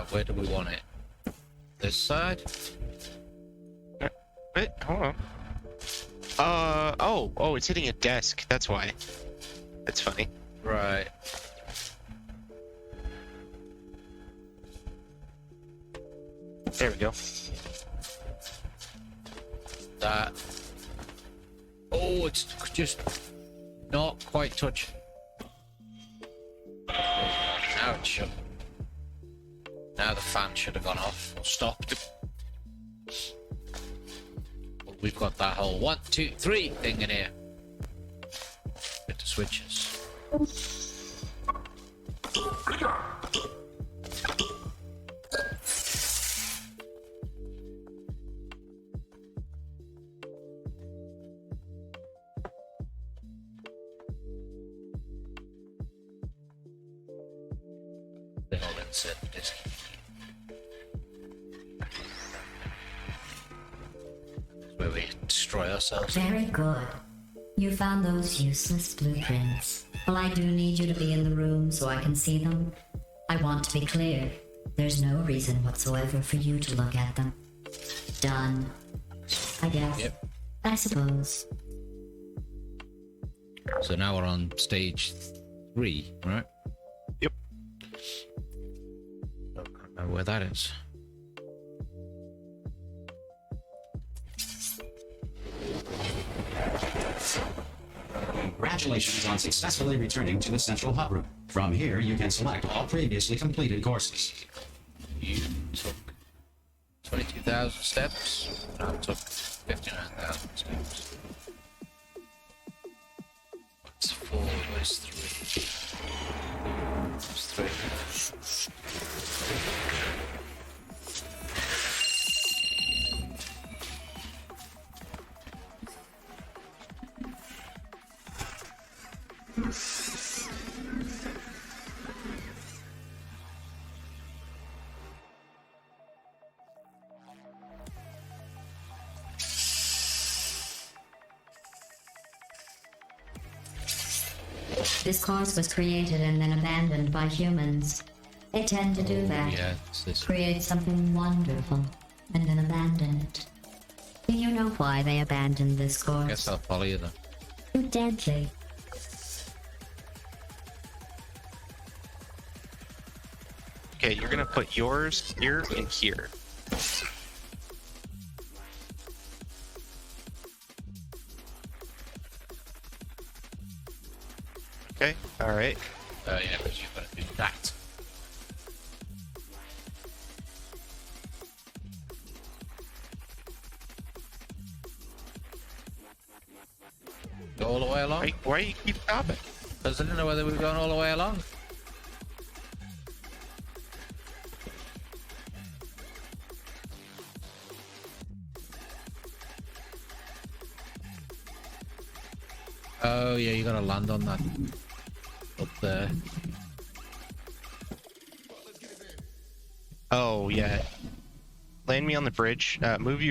Where do we want it? This side?
Wait, hold on. Oh, it's hitting a desk. That's why. That's funny.
Right.
There we go.
That. Oh, it's just not quite touching. Now it should. Now the fan should have gone off or stopped. But we've got that whole 1, 2, 3 thing in here. With the switches. Then I'll insert the disc. Where we destroy ourselves.
Very good. You found those useless blueprints. Well, I do need you to be in the room so I can see them. I want to be clear. There's no reason whatsoever for you to look at them. Done. I guess.
Yep.
I suppose.
So now we're on stage 3, right?
Yep.
I don't know where that is.
Congratulations on successfully returning to the central hub room. From here, you can select all previously completed courses.
You took 22,000 steps. I took 59,000 steps. What's 4? Where's 3? Where's 3?
This course was created and then abandoned by humans. They tend to do that.
Yeah, it's this.
Create something wonderful and then abandon it. Do you know why they abandoned this
I
course?
guess I'll follow you then.
Too deadly.
Okay, you're gonna put yours here and here. Okay, alright.
Yeah, because you've got to do that. Go all the way along?
Why do you keep stopping?
Because I didn't know whether we were going all the way along. Oh yeah, you gotta land on that up there.
Oh yeah. Land me on the bridge. Move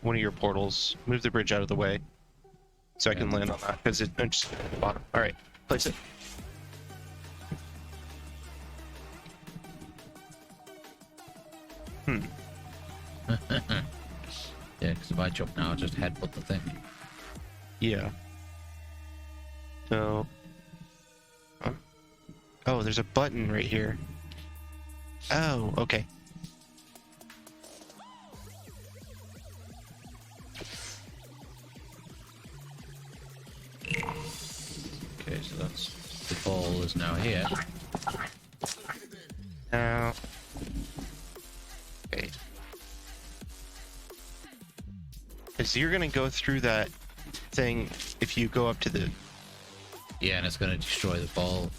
one of your portals. Move the bridge out of the way, so I can land on that because it's just at the bottom. All right, place it.
Yeah, because if I jump now, I'll just headbutt the thing.
Yeah. So. Oh, there's a button right here. Oh, okay.
Okay, so that's the ball is now here.
Now. Okay. So you're gonna go through that thing if you go up to the.
Yeah, and it's gonna destroy the ball.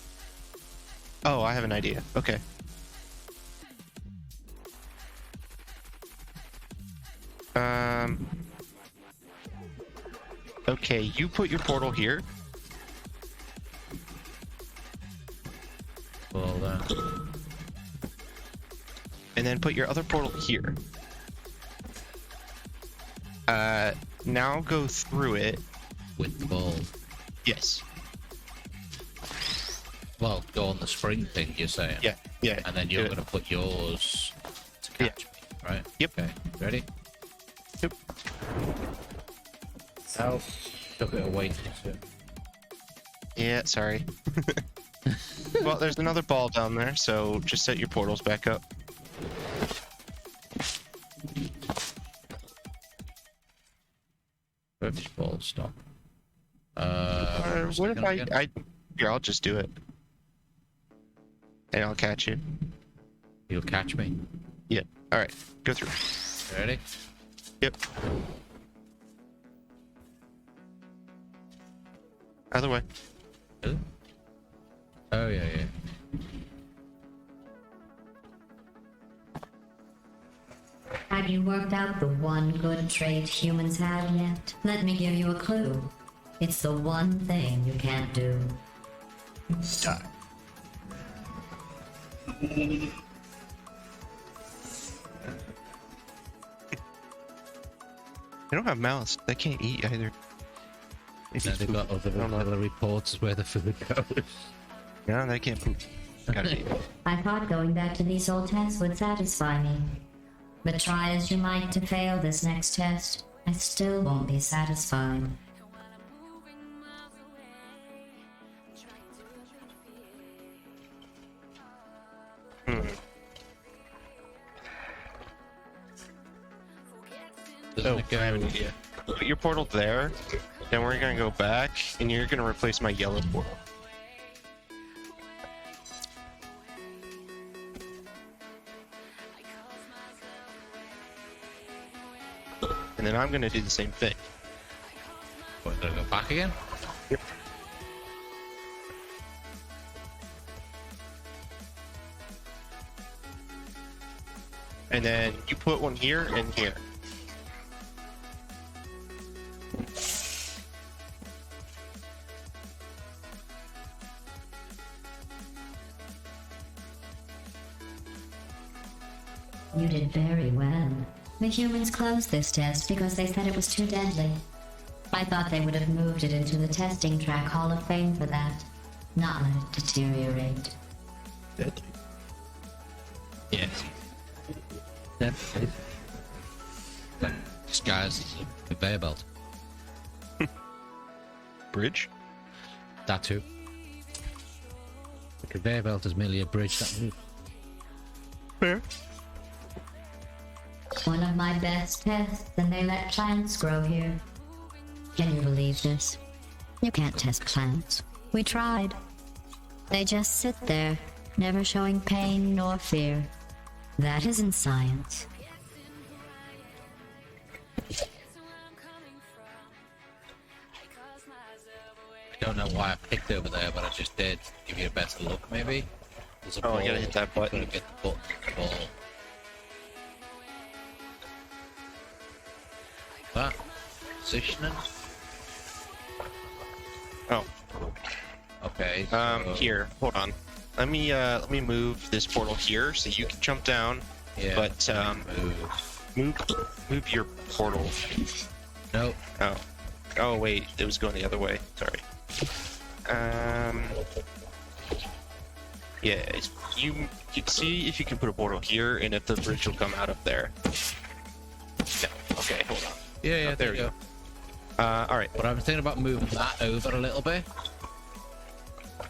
Oh, I have an idea. Okay. Okay, you put your portal here.
Ball there.
And then put your other portal here. Now go through it.
With the ball.
Yes.
Well, go on the spring thing, you're saying?
Yeah, yeah.
And then you're going to put yours to catch me, right?
Yep.
Okay, ready?
Yep.
Oh, took it away.
Yeah, sorry. Well, there's another ball down there, so just set your portals back up.
Which ball stop?
What if here, I'll just do it. And I'll catch you.
You'll catch me.
Yeah. Alright, go through.
Ready?
Yep. Other way.
Is it? Oh, yeah, yeah.
Have you worked out the one good trait humans have yet? Let me give you a clue. It's the one thing you can't do.
Stop. They don't have mouths. They can't eat either.
No, they've got other reports where the food goes.
No, they can't poop. Gotta be.
I thought going back to these old tests would satisfy me. But try as you might to fail this next test, I still won't be satisfied.
Doesn't
Oh,
it go?
I have an idea. put your portal there. Then we're gonna go back, and you're gonna replace my yellow portal. And then I'm gonna do the same thing.
What, did I go back again?
Yep. And then you put one here and here.
You did very well. The humans closed this test because they said it was too deadly. I thought they would have moved it into the testing track Hall of Fame for that, not let it deteriorate.
Deadly.
Yes. Definitely. Disguised as a conveyor belt.
Bridge?
That too. The conveyor belt is merely a bridge that moves.
Fair.
One of my best tests, and they let plants grow here. Can you believe this? You can't test plants. We tried. They just sit there, never showing pain nor fear. That isn't science.
I don't know why I picked over there, but I just did. Give you a better look, maybe. There's a
Oh, I
ball.
gotta hit that button.
Gotta get the ball. That positioning.
Oh.
Okay. So,
Here, hold on. Let me move this portal here so you can jump down.
Yeah.
But move your portal.
Nope.
Oh wait, it was going the other way. Sorry. Yeah, you can see if you can put a portal here and if the bridge will come out of there. No. Okay, hold on.
Yeah,
There we go. All right.
But I was thinking about moving that over a little bit.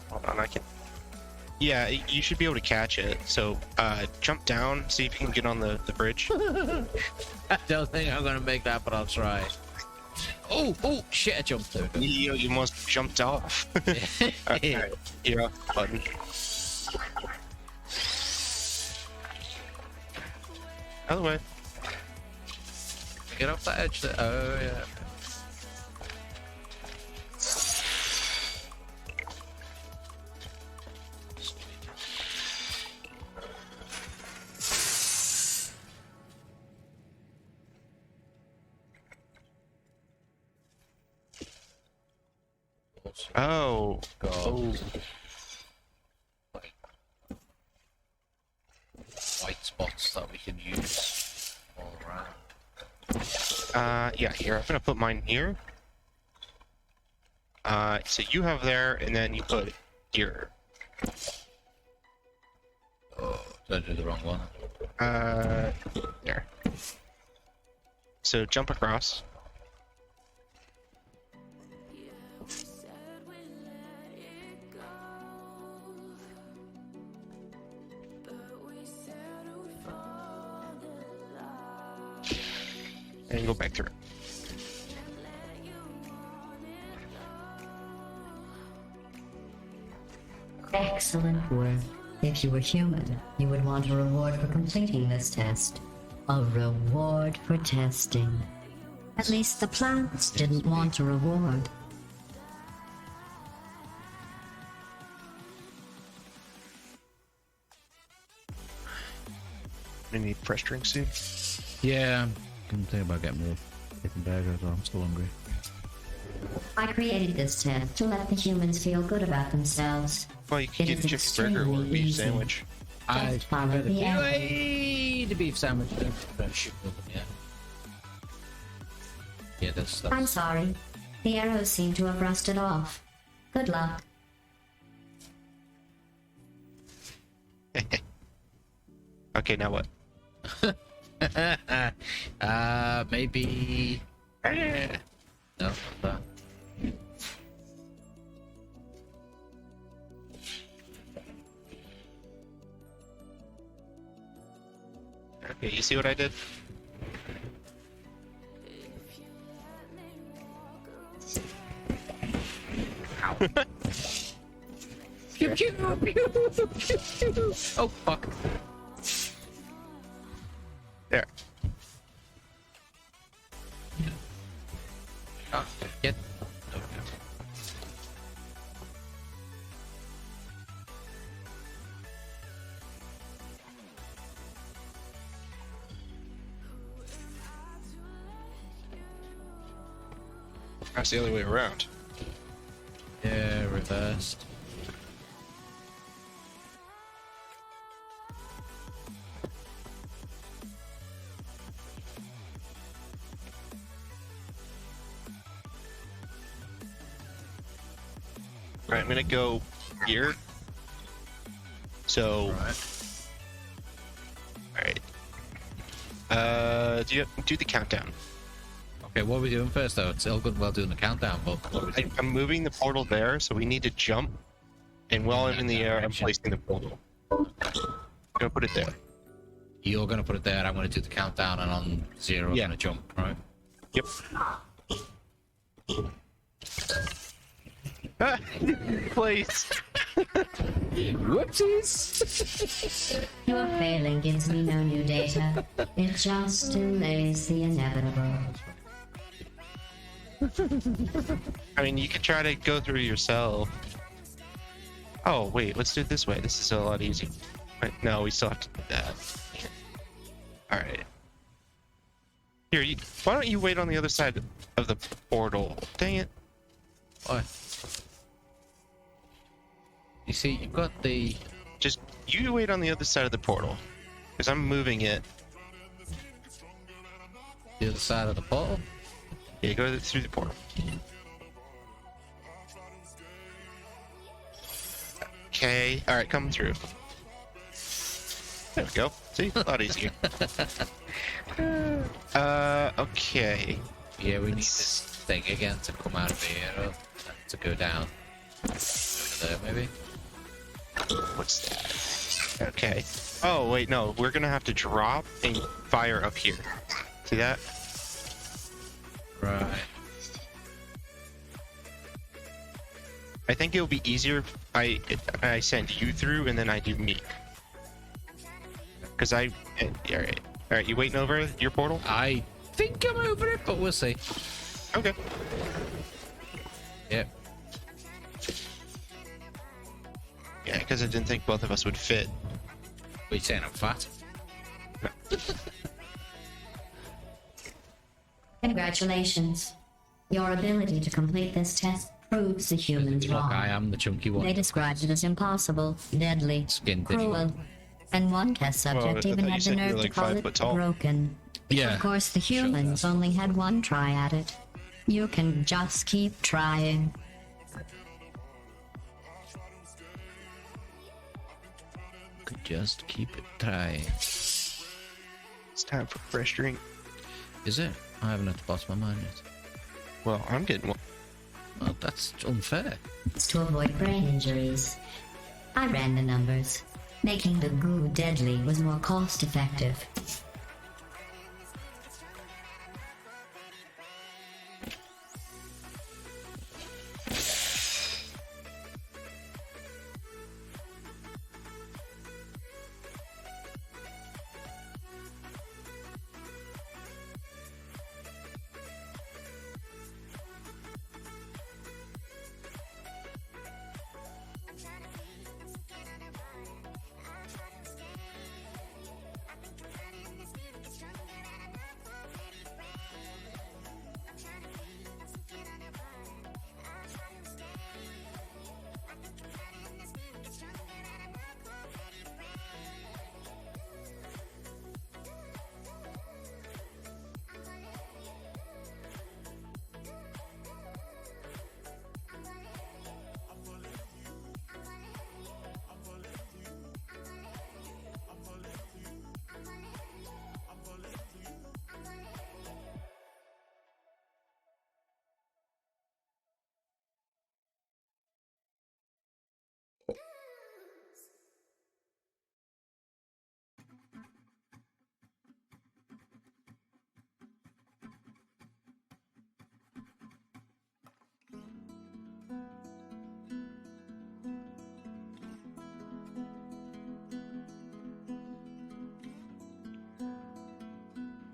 Hold on, I can. Yeah, you should be able to catch it. So, jump down, see if you can get on the bridge.
I don't think I'm gonna make that, but I'll try. Oh, shit! I jumped over.
You almost jumped off. Okay, here, button. Other way.
Get off that edge there. Oh, yeah.
Oh.
God.
Oh.
White spots that we can use all around.
Yeah, here, I'm gonna put mine here. So you have there, and then you put here.
Oh, did I do the wrong one?
There. So jump across. And go back through.
Excellent work. If you were human, you would want a reward for completing this test. A reward for testing. At least the plants didn't want a reward.
I need fresh drink soon.
Yeah, I'm thinking about getting more chicken burgers. I'm still hungry.
I created this test to let the humans feel good about themselves.
Well, you can
It
get a
is
chicken burger or a
extremely
beef
easy.
sandwich.
I
follow the arrow.
the beef sandwich. Don't shoot them, yeah. Yeah, that's
I'm sorry. The arrows seem to have rusted off. Good luck.
Okay, now what?
maybe. No, not that.
Okay, you see what I did?
Pew, pew, pew, pew, pew. Oh fuck!
There.
Oh, get.
That's the other way around.
Yeah, reversed.
Right, I'm gonna go here. So,
Right.
alright. Do the countdown.
Okay, what are we doing first though? It's all good and well doing the countdown, but what are we doing?
I'm moving the portal there, so we need to jump. And while I'm in the air, I'm
Direction.
placing the portal. I'm gonna put it there.
You're gonna put it there, I'm gonna do the countdown, and on 0 I'm
Yeah.
gonna jump, right?
Yep. Place.
Whoopsies!
Your failing gives me no new data. It just delays the inevitable.
I mean, you could try to go through yourself. Oh, wait, let's do it this way. This is a lot easier. Wait, no, we still have to do that. Alright. Here, why don't you wait on the other side of the portal? Dang it.
Why? You see, you've got the...
Just, you wait on the other side of the portal. Because I'm moving it.
other side of the portal.
Yeah, go through the portal. Okay, alright, come through. There we go. See? A lot easier. Okay.
Yeah, we need this thing again to come out of here, to go down. Over there, maybe?
What's that? Okay. Oh, wait, no. We're gonna have to drop and fire up here. See that?
Right.
I think it'll be easier if I send you through and then I do me. Because alright. Alright, you waiting over your portal?
I think I'm over it, but we'll see.
Okay.
Yep.
Yeah, because I didn't think both of us would fit.
What are you saying, I'm fat?
Congratulations. Your ability to complete this test proves the humans
Look,
wrong.
I am the chunky one.
They described it as impossible, deadly,
Skin
cruel, and one test subject
I
even
thought you
had the
said you were
nerve to
like
call
5
it
foot tall.
broken.
Yeah.
Of course, the humans only had one try at it. You can just keep trying.
Could just keep it trying.
It's time for a fresh drink.
Is it? I haven't at the bottom of mine yet.
Well, I'm getting one.
Well, that's unfair.
It's to avoid brain injuries. I ran the numbers. Making the goo deadly was more cost effective.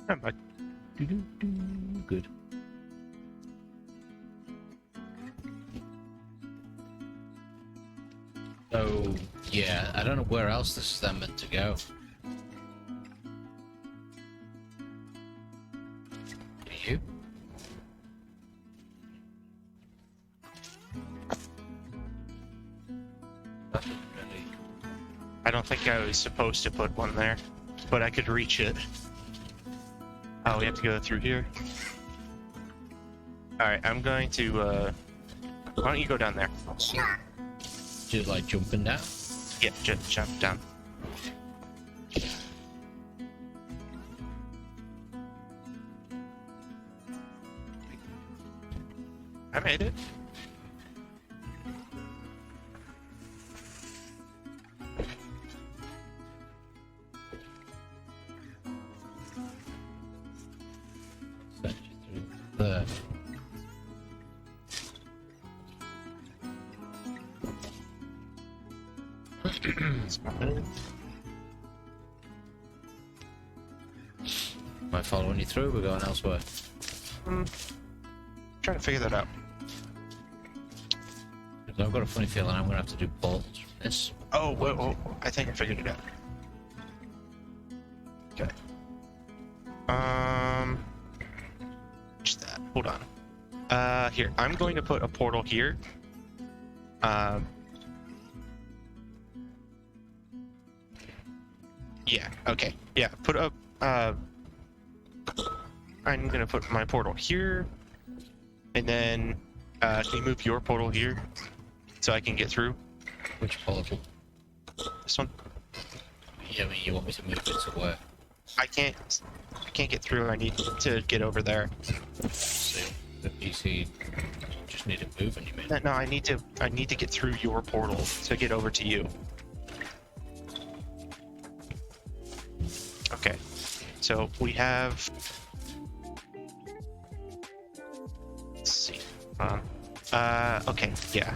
I'm back.
Good. So, yeah, I don't know where else this is then meant to go. You?
I don't think I was supposed to put one there, but I could reach it. Oh, we have to go through here. Alright, I'm going to, why don't you go down there?
Just like jumping down?
Yeah, jump down. I made it.
Send you through there. Am I following you through? We're going elsewhere.
Trying to figure that out.
I've got a funny feeling I'm gonna have to do bolts from this.
Oh, whoa, I think I figured it out. Okay. Just that. Hold on. Here. I'm going to put a portal here. Yeah. Okay. Yeah. Put up. I'm gonna put my portal here, and then can you move your portal here so I can get through?
Which portal?
This one.
Yeah, I mean, you want me to move it to where?
I can't get through. I need to get over there.
So, the PC just need it moving, you mean?
No, I need to get through your portal to get over to you. Okay. So we have. Let's see. Okay. Yeah.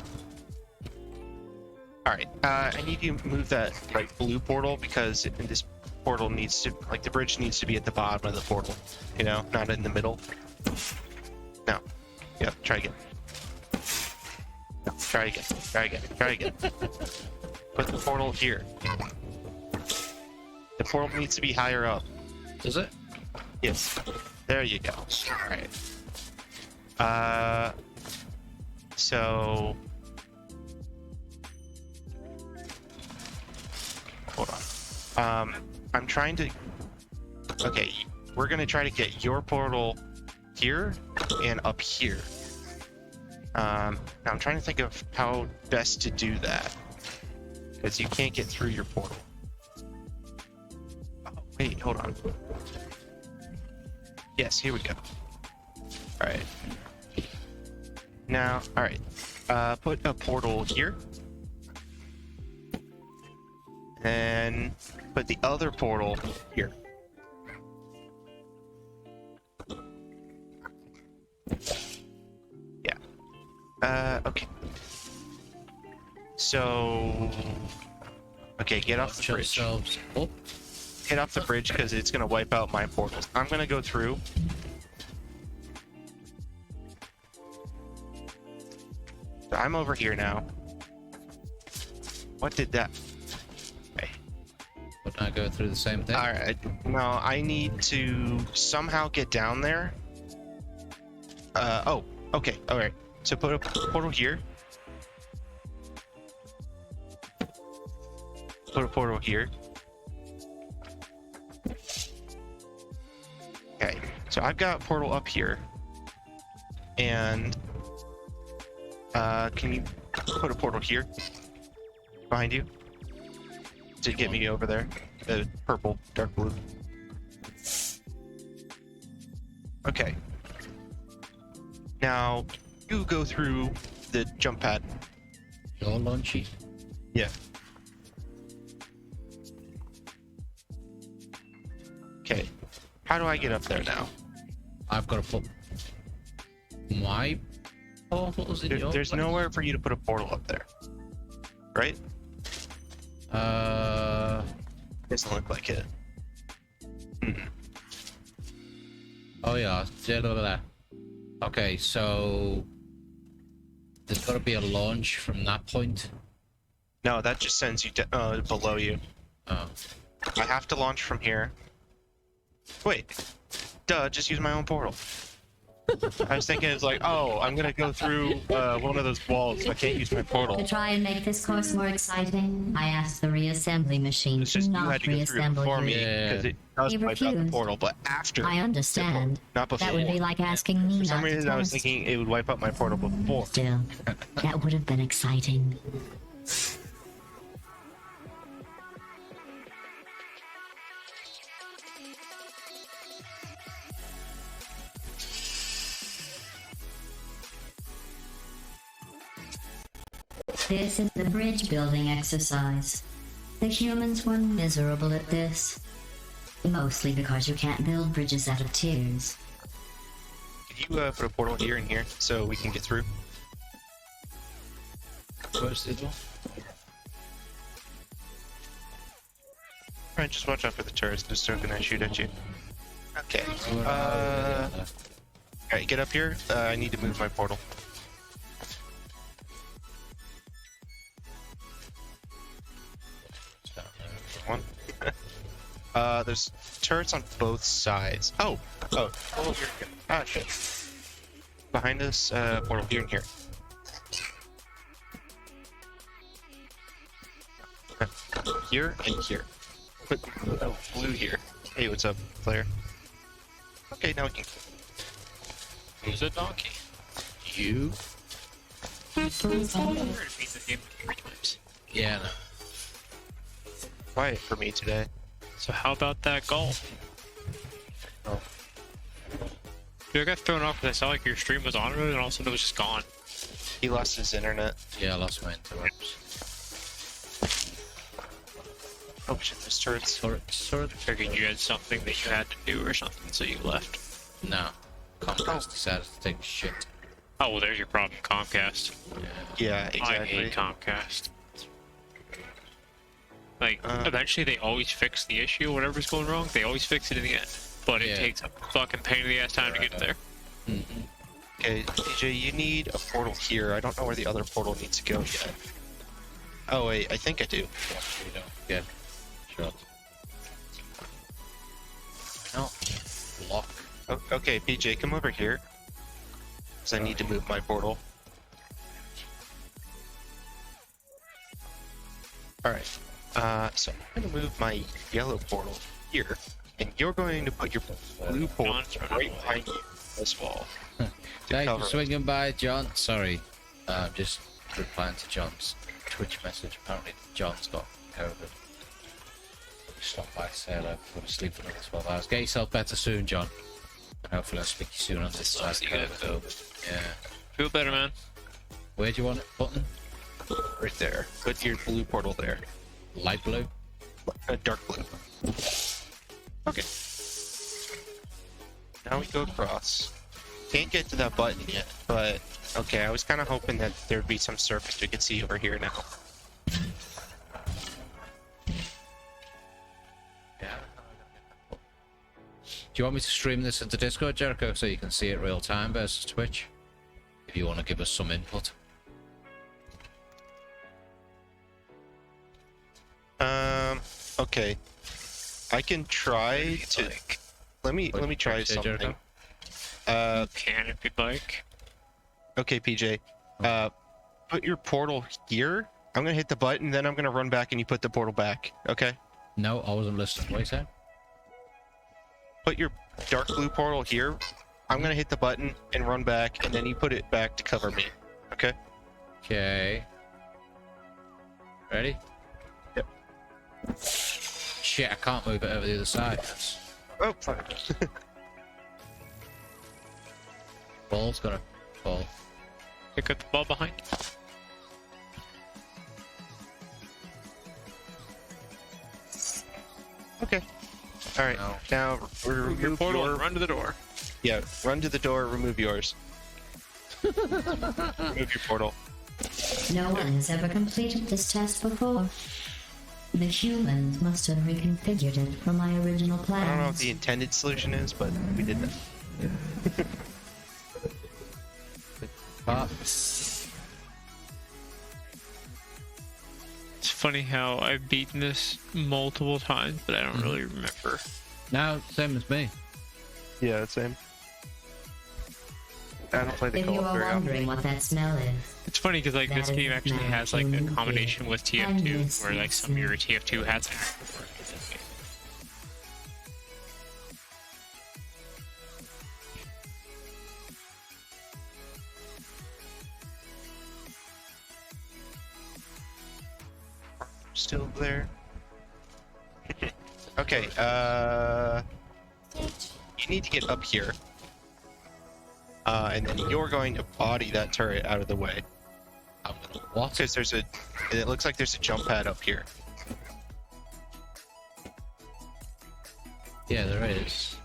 All right. I need you to move that like blue portal because this portal needs to the bridge needs to be at the bottom of the portal. You know, not in the middle. No. Yep. Try again. No, try again. Try again. Try again. Put the portal here. The portal needs to be higher up.
Does it?
Yes. There you go. Alright. So... Hold on. I'm trying to... Okay, we're gonna try to get your portal here and up here. Now I'm trying to think of how best to do that. Because you can't get through your portal. Oh, wait, hold on. Yes, here we go. Alright. Now, alright. Put a portal here. And put the other portal here. Yeah. Okay. So... Okay, get off the bridge.
Up.
Get off the bridge because it's going to wipe out my portals. I'm going to go through. So I'm over here now. What did that... Okay.
Wouldn't I go through the same thing?
Alright. No, I need to somehow get down there. Oh, okay. Alright. So put a portal here. Put a portal here. Okay, so I've got a portal up here. And can you put a portal here? Behind you? To get me over there. The purple, dark blue. Okay. Now, you go through the jump pad.
You're launchy.
Yeah. Okay. How do I get up there now?
I've got to put my portals in your
There's
place.
nowhere for you to put a portal up there. Right?
Uh,
Doesn't look like it.
Oh yeah, there. Okay, so there's got to be a launch from that point.
No, that just sends you below you.
Oh,
I have to launch from here. Wait. Duh, just use my own portal. I was thinking it's like, oh, I'm gonna go through one of those walls. I can't use my portal.
To try and make this course more exciting, I asked the reassembly machine
It's
to
just you
not
had to go through it
reassemble
before
you.
me because it does
He
wipe out the
refused.
portal, but after.
I understand.
Not before.
That would be like asking me
For some
not to
reason, I was
test.
thinking it would wipe out my portal before.
Still, that would have been exciting. This is the bridge building exercise. The humans were miserable at this. Mostly because you can't build bridges out of tears.
Can you put a portal here and here so we can get through?
where's the door?
Alright, just watch out for the turrets. They're still gonna shoot at you. Okay. Alright, get up here. I need to move my portal. One. There's turrets on both sides. Oh, here we go. Ah, shit. Behind us, portal here and here. Here and here. Put blue here. Hey, what's up, player? Okay, now we can.
Who's a donkey?
You? Yeah, no.
Quiet for me today.
So how about that golf?
Oh.
Dude, I got thrown off because I saw like your stream was on and all of a sudden it was just gone.
He lost his internet.
Yeah, I lost my interrupts.
Oh shit, there's turrets.
Turret.
Figured you had something that you had to do or something, so you left.
No. Comcast decided to take a shit.
Oh, well, there's your problem, Comcast.
Yeah,
I
exactly.
hate Comcast. Like, eventually they always fix the issue, whatever's going wrong, they always fix it in the end. But it takes a fucking pain in the ass time to get there.
Mm-hmm.
Okay, DJ, you need a portal here. I don't know where the other portal needs to go yet. Oh wait, I think I do.
Yeah. Shut. No. Lock.
Okay, PJ, come over here. Because I need to move my portal. Alright. So I'm going to move my yellow portal here. And you're going to put your blue portal right behind you this wall.
Thanks for swinging by, John. Sorry. Just replying to John's Twitch message. Apparently, John's got COVID. Stop by, say hello. Go to sleep for another 12 hours. Get yourself better soon, John. And hopefully I'll speak to you soon on this side of COVID. Yeah.
Feel better, man.
Where do you want it? Button?
Right there. Put your blue portal there.
Light blue?
Dark blue. Okay. Now we go across. Can't get to that button yet, but okay, I was kind of hoping that there'd be some surface we could see over here now.
Yeah. Do you want me to stream this into Discord, Jericho, so you can see it real time versus Twitch? If you want to give us some input.
Okay. I can try to. Let me try something.
You can if you'd like.
Okay, PJ. Put your portal here. I'm gonna hit the button, then I'm gonna run back, and you put the portal back. Okay.
No, I wasn't listening. What you said?
Put your dark blue portal here. I'm gonna hit the button and run back, and then you put it back to cover me. Okay.
Okay. Ready?
Yep.
Shit, I can't move it over the other side. That's...
Oh, fuck.
Ball's gonna fall.
Pick up the ball behind.
Okay. All right.
No.
Now remove
Your portal
your...
and run to the door.
Yeah. Run to the door. Remove yours. Remove your portal.
No one has ever completed this test before. The humans must have reconfigured it from my original
I don't know what
plans.
the intended solution is, but we did that.
Parts.
It's funny how I've beaten this multiple times, but I don't really remember.
Now, same as me.
Yeah, same. I don't play the
If you
co-op
are
very often.
wondering what that smell is,
It's funny because like this
That
game
is
actually has like a
magic
combination with
and
TF2, where like some of your TF2 has.
Still there. Okay, you need to get up here. And then you're going to body that turret out of the way.
What?
Because it looks like there's a jump pad up here.
Yeah, there is.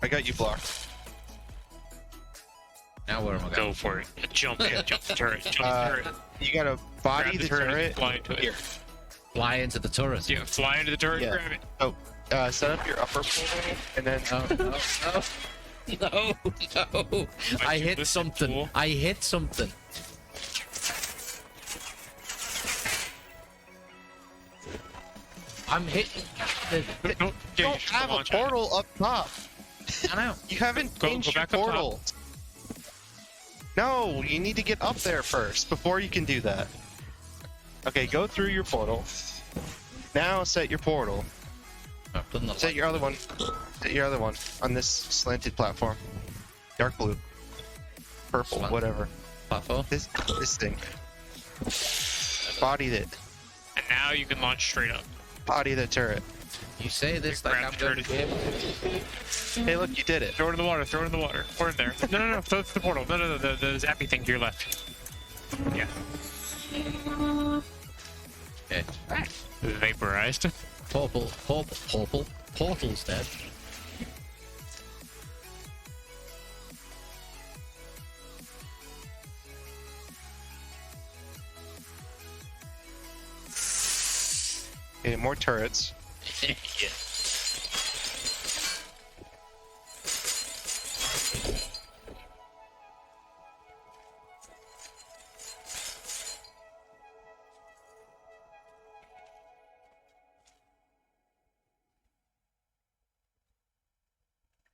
I got you blocked.
Now where am I going?
Go for it. Jump the turret. Jump the turret.
You gotta body
Grab
the turret.
and fly into it.
Here.
Fly into the turret.
Yeah, fly into the turret
Yeah.
and grab it.
Oh, set up your upper portal, and then
No, no, no. No, I
you
hit
listen,
something.
fool?
I hit something. I'm hitting the...
Don't, yeah,
don't
you should
have a
launch at it.
portal up top.
I know.
You haven't
Go
changed your
back up top.
portal. No, you need to get up there first before you can do that. Okay, go through your portal. Now set your portal.
I've done the
Set your other one. Set your other one on this slanted platform. Dark blue. Purple,
Slant.
whatever.
platform.
This thing. Bodied it.
And now you can launch straight up.
Body the turret.
You say this like
Grab
I'm
the
going to
turret.
be able to...
Hey, look, you did it.
Throw it in the water. Throw it in the water. Or in there. No. Throw it to the portal. No. The zappy thing to your left. Yeah.
Okay.
Vaporized.
Portal's dead.
Okay, more turrets.
Yeah.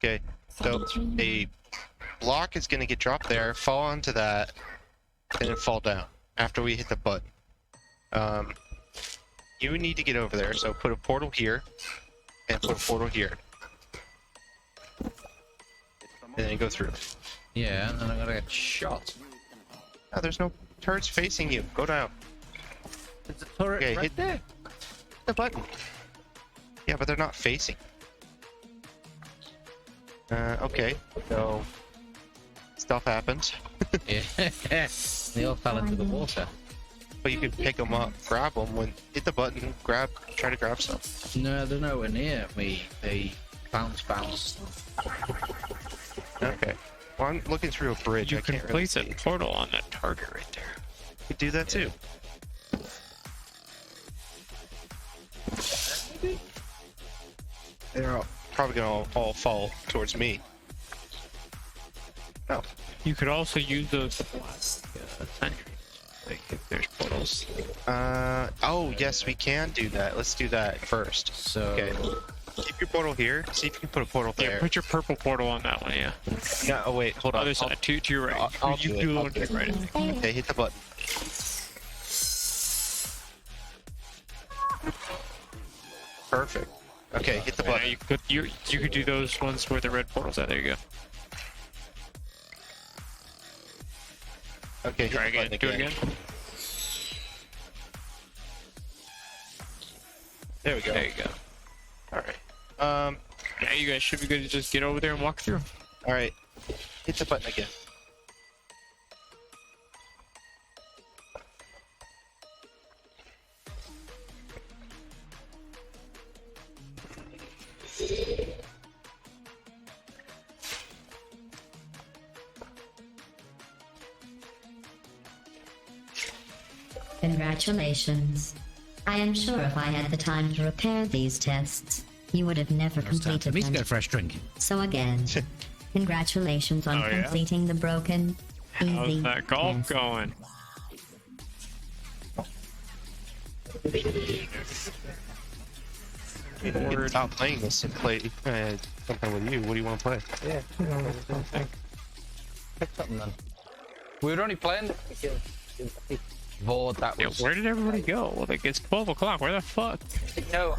Okay, so a block is going to get dropped there, fall onto that, and then fall down after we hit the button. You need to get over there, so put a portal here, and put a portal here. And then go through.
Yeah, and then I'm gonna get shot.
Oh, there's no turrets facing you. Go down.
There's a turret
Okay,
right
hit
there.
the button. Yeah, but they're not facing. Okay, so stuff happens.
Yeah. They all fell into the water.
But you can pick them up, grab them, when hit the button, grab, try to grab some.
No, they're nowhere near me. They bounce.
Okay. Well, I'm looking through a bridge.
You
I
can
can't really
place a
see.
portal on that target right there.
You could do that too. They're probably gonna all fall towards me. Oh,
You could also use those sentries. Like if there's portals.
oh yes, we can do that. Let's do that first.
So
Okay. Keep your portal here. See if you can put a portal there.
Yeah, put your purple portal on that one. Yeah.
No, oh wait, hold on.
Other side, to your right.
I'll
you
do it,
do the
I'll
one
do
to
it.
your right.
Okay, hit the button. Perfect. Okay, hit the
Yeah,
button.
you could do those ones where the red portals are. There you go.
Okay, hit
Try
the
again.
button
Do it again.
There we go.
There you go.
All right.
Yeah, you guys should be good to just get over there and walk through.
All right. Hit the button again.
Congratulations. I am sure if I had the time to repair these tests, you would have never
It's time for
completed
me to
them.
get a fresh drink.
So again, congratulations on
Oh, yeah?
completing the broken,
How's
easy
that golf
test.
going?
Stop playing this and play something with you. What do you want to play?
Yeah. Pick something then. We were only playing this because Vord that
Yeah,
was.
where did everybody go? Like, it's 12 o'clock. Where the fuck?
No,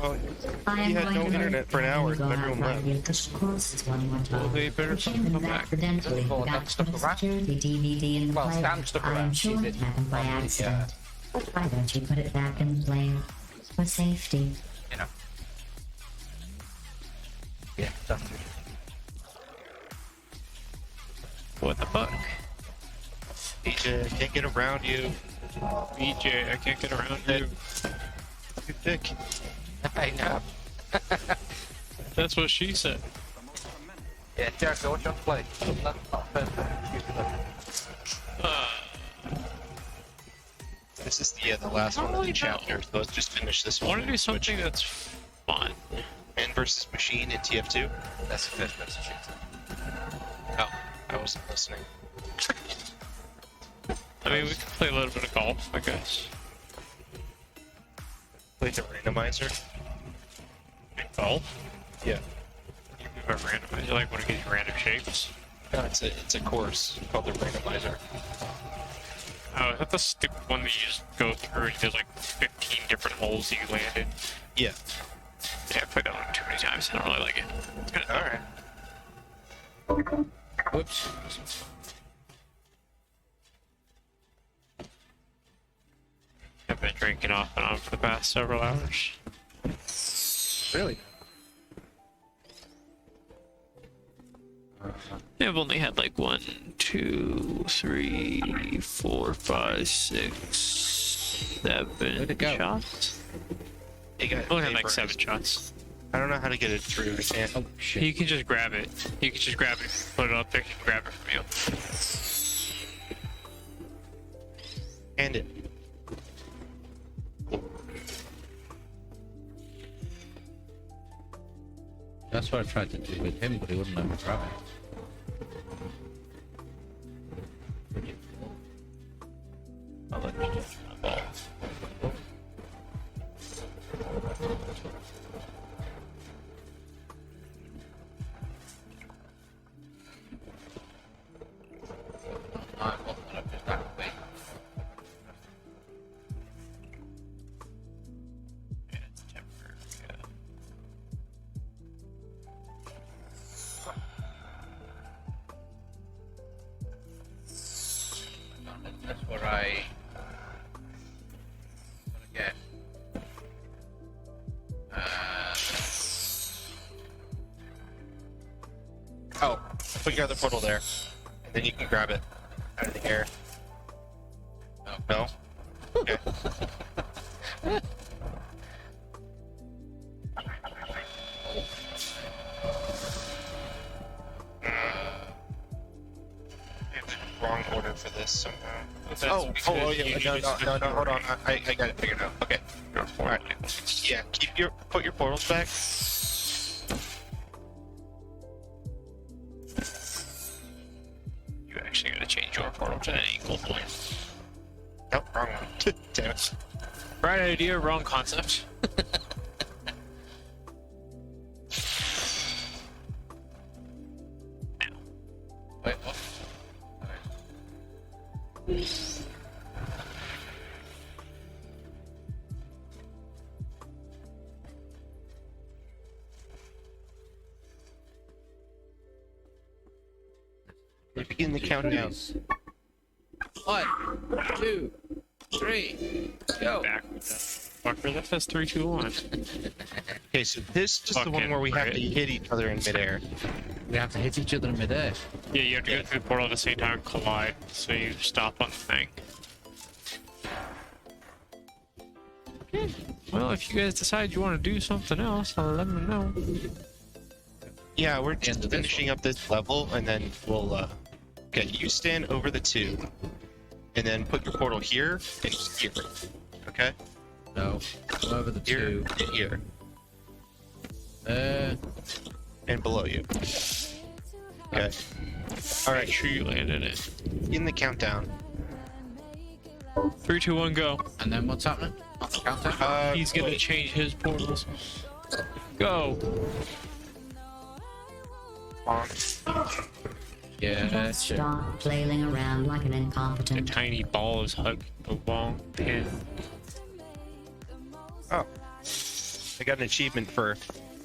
I am
You had
going
no
to
internet for an hour,
go
and everyone
outside
left.
you because of course it's one more
Well,
time.
they better
Which
fucking come
humans
back.
accidentally
Well,
forgot
that
to
stuck
put a
around.
security DVD in the
Well,
player.
Stan stuck
I'm
around.
sure
She
it
did.
happened by
On the,
accident. But why don't you put it back in the player? For safety.
you know. Yeah, that's it.
What the fuck?
DJ, I can't get around you.
BJ, I can't get around you.
You're thick.
I know.
That's what she said.
Yeah, Jericho, what you want to play? That's not perfect.
This is the last one of the chapters. So let's just finish this
I
one.
want to do something that's fun.
Man versus machine in TF2.
That's the first person shooter.
Oh, I wasn't listening.
I mean, we can play a little bit of golf, I guess.
Play the randomizer.
Golf?
Yeah.
You move a randomizer, like when it gives you random shapes.
No, it's a course called the randomizer.
Oh, is that the stupid one that you just go through and there's like 15 different holes that you land in?
Yeah.
Yeah, I played that one too many times. I don't really like it. It's kinda
All right.
Whoops.
I've been drinking off and on for the past several hours.
Really?
Yeah, I've only had like 1, 2, 3, 4, 5, 6, 7
Where'd it go?
shots.
You got
I've only had like
paper.
7 shots.
I don't know how to get it through. I can't.
Oh shit.
You can just grab it. You can just grab it, put it up there, you can grab it from you.
Hand it.
That's what I tried to do with him, but he wouldn't let me grab it.
I'll let you do the ball.
Alright, well, I'll just back away.
Yeah, it's temporary. Yeah.
That's what I want to get.
Oh, put your other portal there, and then you can grab it out of the air.
Oh.
No? Okay. Wrong order for this somehow. Oh, yeah, no, hold on. I got it figured out. Okay. Alright. Yeah, put your portals back.
You actually gotta change your portal to an equal point.
Nope, wrong one. Damn it.
Right idea, wrong concept.
Wait, what?
Begin the countdown.
1, 2, 3, go.
Back with that. Fucker, that says 3, 2, 1.
Okay, so this is the one
Fucking
where we have to
right.
hit each other in midair.
We have to hit each other in midair.
Yeah, you have to go through the portal at the same time and collide, so you stop on the thing. Well, if you guys decide you want to do something else, I'll let me know.
Yeah, we're
End
just
of this
finishing up this level, and then we'll, okay, you stand over the two, and then put your portal here and here. Okay?
No. Go over the
Here
two.
and here. And below you. Okay. All right.
Make sure you land in it.
In the countdown.
3, 2, 1, go.
And then what's happening? On the countdown?
He's gonna change his portals. Go.
Yeah, sure.
Stop flailing around like an
A
incompetent.
tiny ball is hugging the long pin.
Oh. I got an achievement for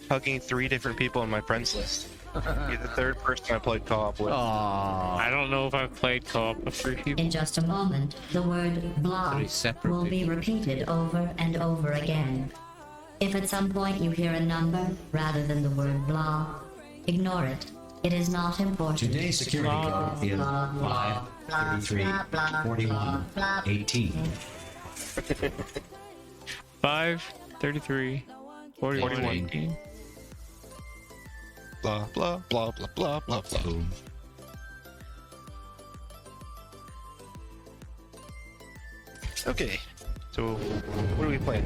hugging 3 different people on my friends list. You're the 3rd person I played co-op with.
Aww.
I don't know if I've played co-op with 3 people.
In just a moment, the word blah
3 separate
will be
people.
repeated over and over again. If at some point you hear a number rather than the word blah, ignore it. It is not important.
Today's security code is 5, 33, 41, 18.
5, 33, 41, 18.
Blah, blah, blah, blah, blah, blah, blah.
Boom.
Okay. So, what are we playing?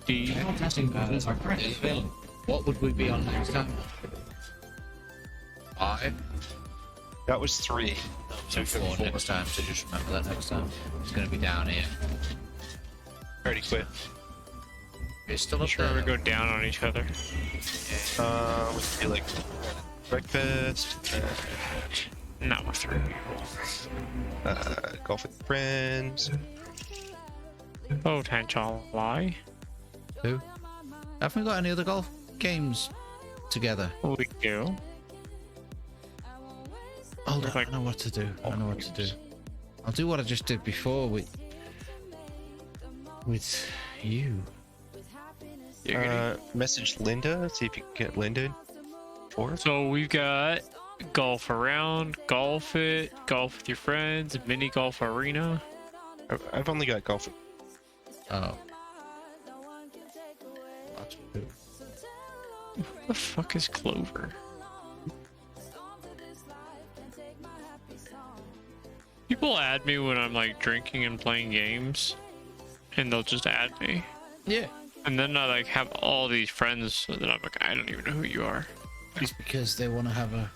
D.
General testing methods are currently available.
What would we be on next time? 5?
That was 3.
So 4 next time, so just remember that next time. It's going to be down here.
Already quit.
It's still up
Sure,
there.
we go down on each other.
We can do like breakfast,
Not with 3 people.
golf with friends.
Potential lie.
Who? Haven't we got any other golf games together?
We do.
Hold on,
Like-
I know what to do. I know what to do. I'll do what I just did before with you.
Message Linda. See if you can get Linda.
So we've got golf around, golf it, golf with your friends, mini golf arena.
I've only got golf.
Oh. That's good.
What the fuck is Clover? People add me when I'm like drinking and playing games, and they'll just add me.
Yeah.
And then I like have all these friends, so then I'm like, I don't even know who you are.
Just because they want to have a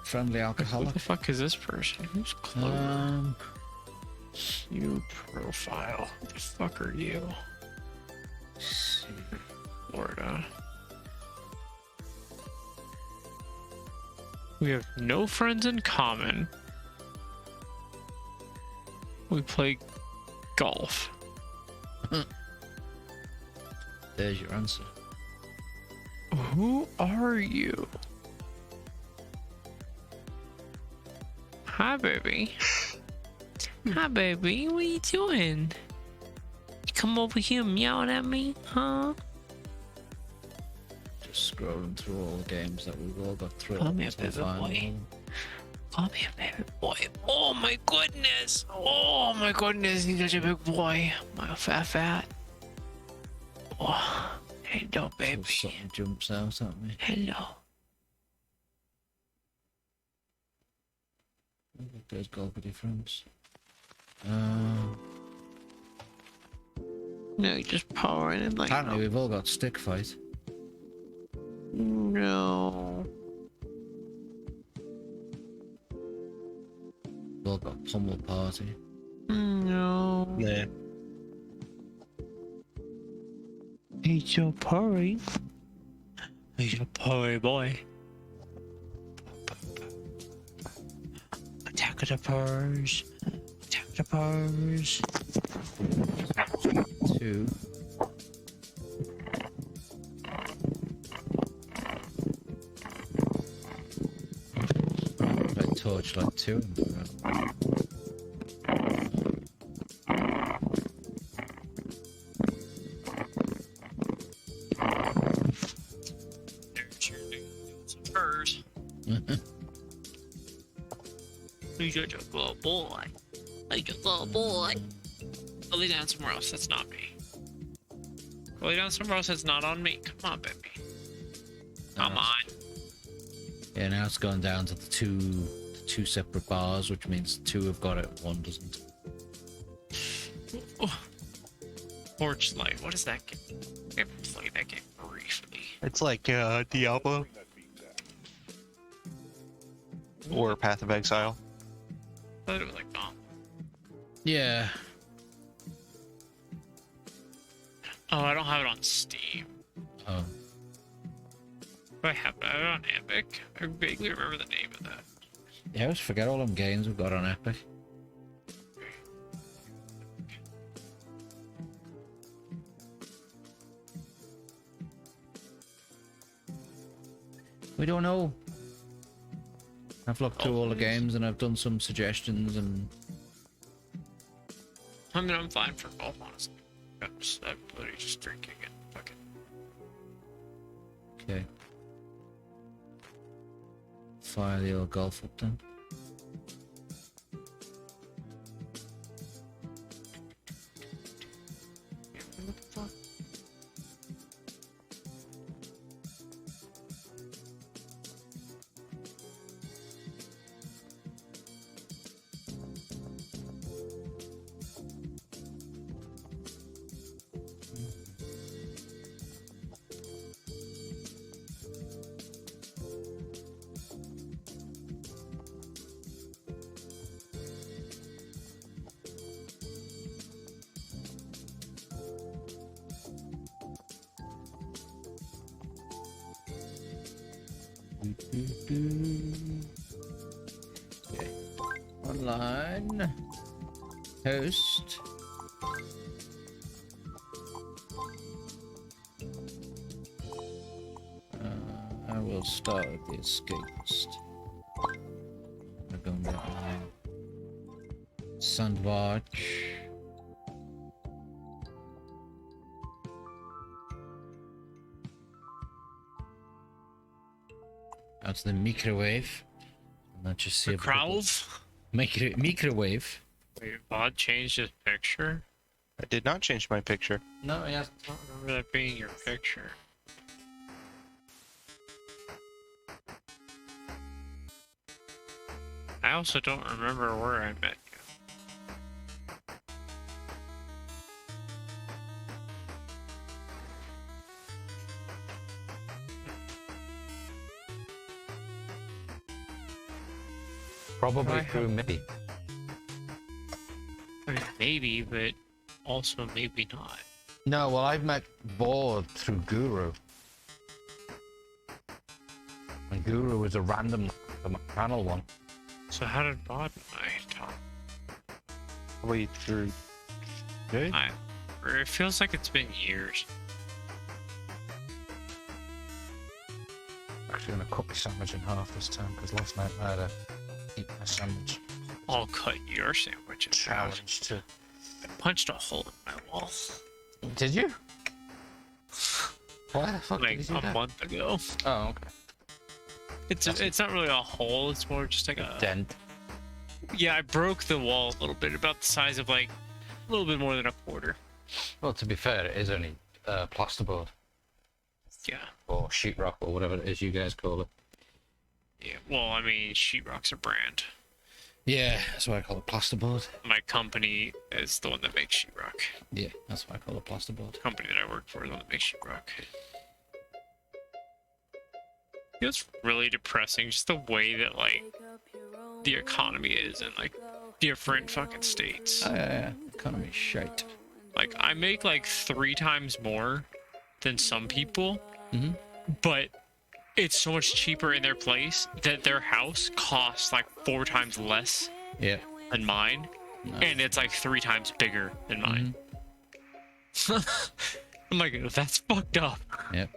friendly
Who
alcoholic.
the fuck is this person? Who's Clover? You profile. Who the fuck are you? Florida. We have no friends in common. We play golf.
There's your answer.
Who are you? Hi, baby. Hi, baby. What are you doing? You come over here meowing at me, huh?
Just scrolling through all the games that we've all got through.
Call me a
Until
baby
finally-
boy. Call me a baby boy. Oh my goodness. Oh my goodness. He's such a big boy. My fat. Oh, hello,
Till
baby.
something jumps out at me.
Hello.
There's golf with your friends.
No, you're just powering it like.
Apparently we've all got stick fight.
No.
We've all got Pummel Party.
No.
Nah.
He's your purry. He's a purry boy. Attack of the purrs. Attack of the purrs.
2. Red Torchlight 2.
There's your some purrs. He's such a good boy. Like a little boy. Go lay down somewhere else. That's not me. Go lay down somewhere else. That's not on me. Come on, baby. Come on.
Yeah, now it's gone down to the two separate bars, which means 2 have got it, 1 doesn't.
Oh. Torchlight. What is that game? We haven't played that game.
It's like Diablo or Path of Exile.
I thought it was like bomb.
Yeah.
Oh, I don't have it on Steam.
Oh.
Do I have it on Epic? I vaguely remember the name of that.
Yeah, I always forget all them games we've got on Epic. We don't know. I've looked through all the games and I've done some suggestions and...
I mean, I'm fine for both, honestly. I'm literally just drinking and fucking.
Okay. Fire the old golf up then.
What the fuck?
Okay. Online. Host. I will start with the escapist. I'm going to Sandwich. That's the microwave. Let's just see
The Crowls?
microwave.
Wait, Bod changed his picture?
I did not change my picture.
No, yes.
I don't remember that being your picture. I also don't remember where I met you.
Probably
I
through me.
I mean, maybe, but also maybe not.
No, well, I've met Board through Guru. And Guru was a random on my channel one.
So how did Bod and I talk?
Probably through. Good.
It feels like it's been years.
Actually gonna cut my sandwich in half this time because last night I had to eat my sandwich.
I'll cut your sandwich in half.
Challenge to.
I punched a hole in my wall
Did you? Why the fuck
like
did you do
a
that?
month ago.
Oh, okay.
It's not really a hole. It's more just like a
Dent.
Yeah, I broke the wall a little bit, about the size of like a little bit more than a quarter.
Well, to be fair, it is only plasterboard
Yeah.
or sheetrock or whatever it is you guys call it.
Yeah. Well, I mean, sheetrock's a brand.
Yeah, that's why I call it plasterboard.
My company is the one that makes sheetrock.
Yeah, that's why I call it plasterboard.
The company that I work for is the one that makes sheetrock. You know, it's really depressing, just the way that like the economy is in like different fucking states.
Yeah, economy shite.
Like I make like 3 times more than some people, but it's so much cheaper in their place that their house costs like 4 times less
Yeah.
than mine, and it's like 3 times bigger than mine. I'm like, that's fucked up.
Yep.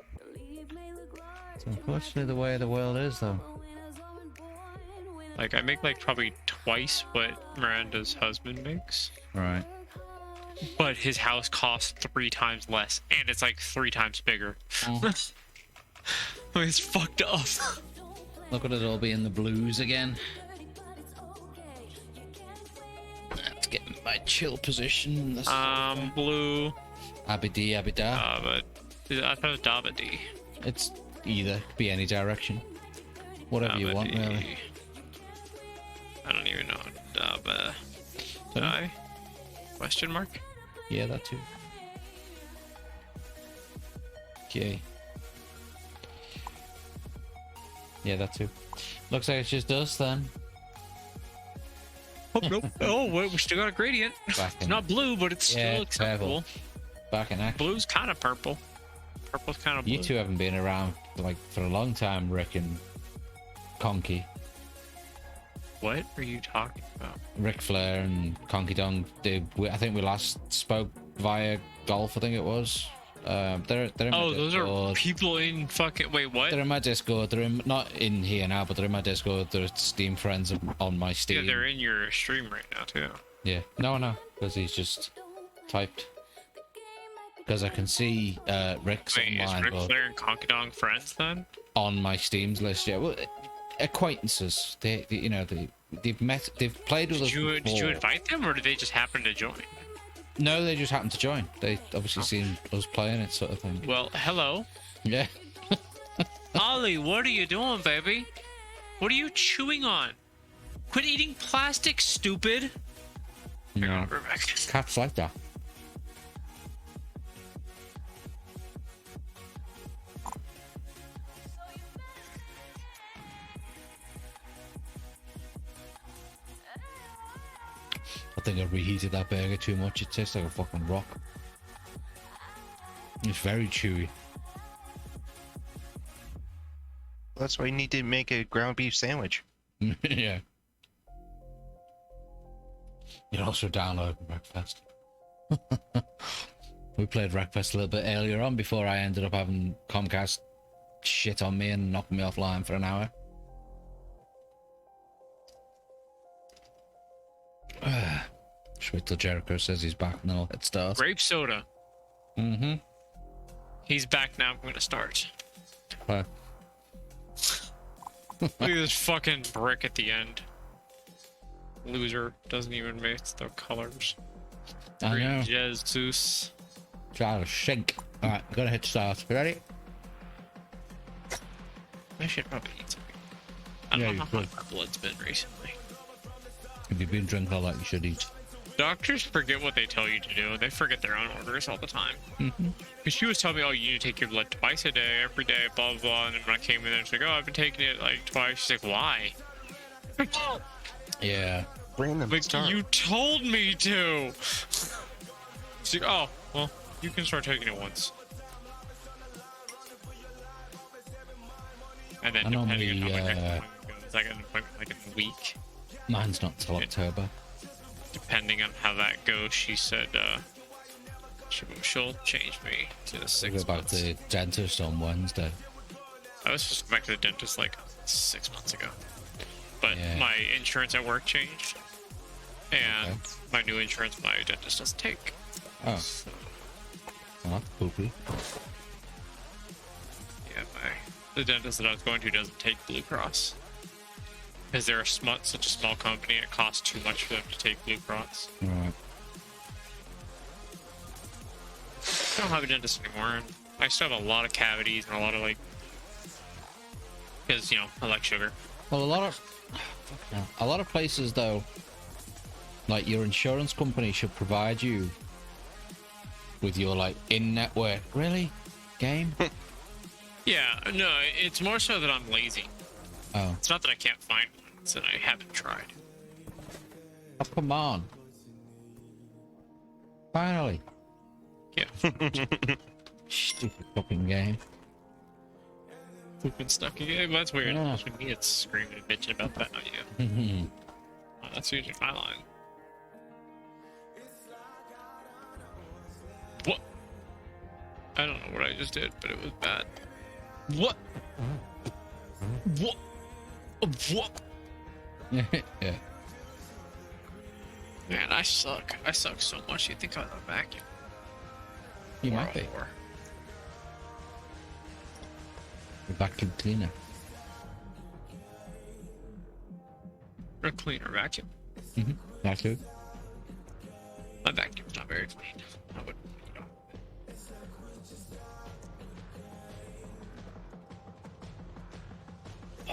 It's unfortunately the way the world is, though.
Like I make like probably twice what Miranda's husband makes,
Right.
but his house costs 3 times less, and it's like 3 times bigger. I mean, it's fucked up.
Look at it all being the blues again. Let's get in my chill position. This
Blue.
Abidi, Abida.
But I thought it was Davidi.
It's either. Could be any direction. Whatever you want, really.
I don't even know. Daba.
Sorry?
Question mark?
Yeah, that too. Okay. Yeah, that too. Looks like it's just us then.
Oh, nope. Oh, wait, we still got a gradient.
Back
It's
in-
not blue, but it's
Yeah,
still acceptable.
Back in action.
Blue's kind of purple. Purple's kind of blue.
You two haven't been around like for a long time, Rick and Conky.
What are you talking about?
Ric Flair and Conky Dong. I think we last spoke via golf. I think it was. They're in my
Oh, those are
Discord.
people in fucking. Wait, what?
They're in my Discord. They're not in here now, but they're in my Discord. They're Steam friends on my
Yeah,
Steam.
they're in your stream right now too.
Yeah. No, because he's just typed. Because I can see Rick's
Wait, is
online,
Ric
but
Flair and Conkadong friends then?
on my Steam's list. Yeah, well, acquaintances. They've met. They've played with us before.
Did you invite them, or did they just happen to join?
No, they just happened to join. They obviously seen us playing it, sort of thing.
Well, hello,
Yeah.
Ollie. What are you doing, baby? What are you chewing on? Quit eating plastic, stupid. Hang
No.
on, Rebecca.
Cats like that. I think I reheated that burger too much. It tastes like a fucking rock. It's very chewy.
That's why you need to make a ground beef sandwich.
Yeah. You can also download Wreckfest. We played Wreckfest a little bit earlier on before I ended up having Comcast shit on me and knocking me offline for an hour. Just wait till Jericho says he's back and then I'll hit start.
Grape soda.
Mm-hmm.
He's back now. I'm gonna start.
Okay.
Look at this fucking brick at the end. Loser doesn't even match the colors.
I know.
Jesus.
Try to sink. Alright, I'm gonna hit start. You ready?
I should probably eat something. I don't
Yeah,
know
you
how
could.
hot my blood's been recently.
If you've been drinking all that, you should eat.
Doctors forget what they tell you to do. They forget their own orders all the time. Because she was telling me, oh, you need to take your blood twice a day, every day, blah, blah, blah. And then when I came in there, she's like, oh, I've been taking it like twice. She's like, why?
Yeah.
Random
Like,
start.
you told me to. She's like, oh, well, you can start taking it once. And then
I know
depending on how my next
me,
appointment goes, I got an appointment like in a week.
Mine's not till October.
Depending on how that goes, she said she'll change me to the
I
6
go back
months.
to the dentist on Wednesday.
I was supposed to go back to the dentist like 6 months ago, but
Yeah.
my insurance at work changed, and
Okay.
my new insurance my dentist doesn't take.
Oh,
So,
well, that's poopy.
yeah, the dentist that I was going to doesn't take Blue Cross because they're such a small company. It costs too much for them to take Blue Cross.
Alright.
I don't have a dentist anymore, and I still have a lot of cavities and a lot of because I like sugar.
Well, a lot of places though, like your insurance company should provide you with your like in-network. Really? Game?
Yeah, no, it's more so that I'm lazy.
Oh.
It's not that I can't find one, it's that I haven't tried.
Oh, come on. Finally.
Yeah,
Stupid fucking game.
we've been stuck again. That's weird.
Yeah.
That's when me it's screaming and bitching about that, not you. Oh, that's usually my line. What? I don't know what I just did, but it was bad. What? What? What?
Yeah.
Man, I suck. I suck so much. You think I was a vacuum?
You might be.
Or-
The vacuum cleaner.
or a cleaner vacuum.
That too.
My vacuum's not very clean. I would,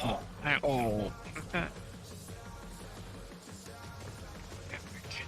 Oh, I don't look at that. Epic.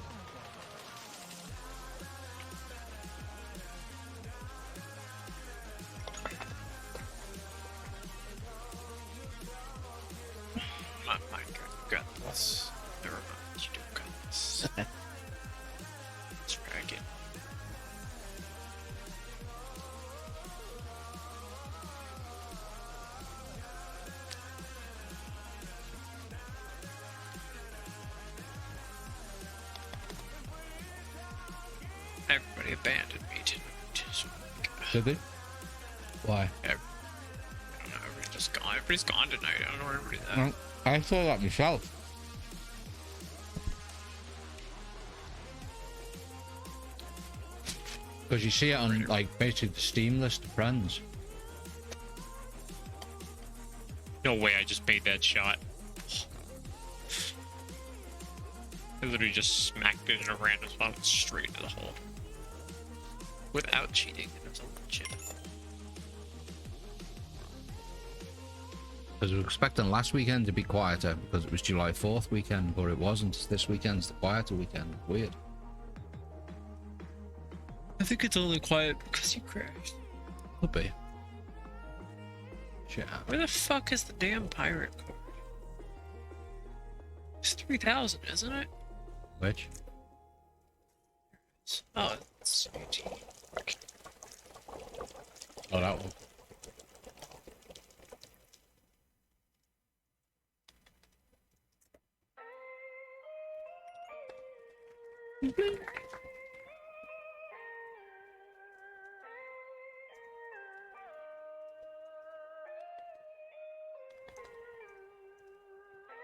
Everybody abandoned me tonight. So,
Did they? Why?
I don't know. Everybody's just gone. Everybody's gone tonight. I don't know where everybody's at.
Well, I saw that myself. Because you see it on, like, basically the Steam list of friends.
No way, I just made that shot. I literally just smacked it in a random spot straight into the hole. Without cheating. It was a legit.
Because we were expecting last weekend to be quieter because it was July 4th weekend, but it wasn't. This weekend's the quieter weekend. Weird.
I think it's only quiet because you crashed.
Could be. Shit.
Where the fuck is the damn pirate card? It's 3,000, isn't it?
Which?
Oh, it's 18.
Oh, that one.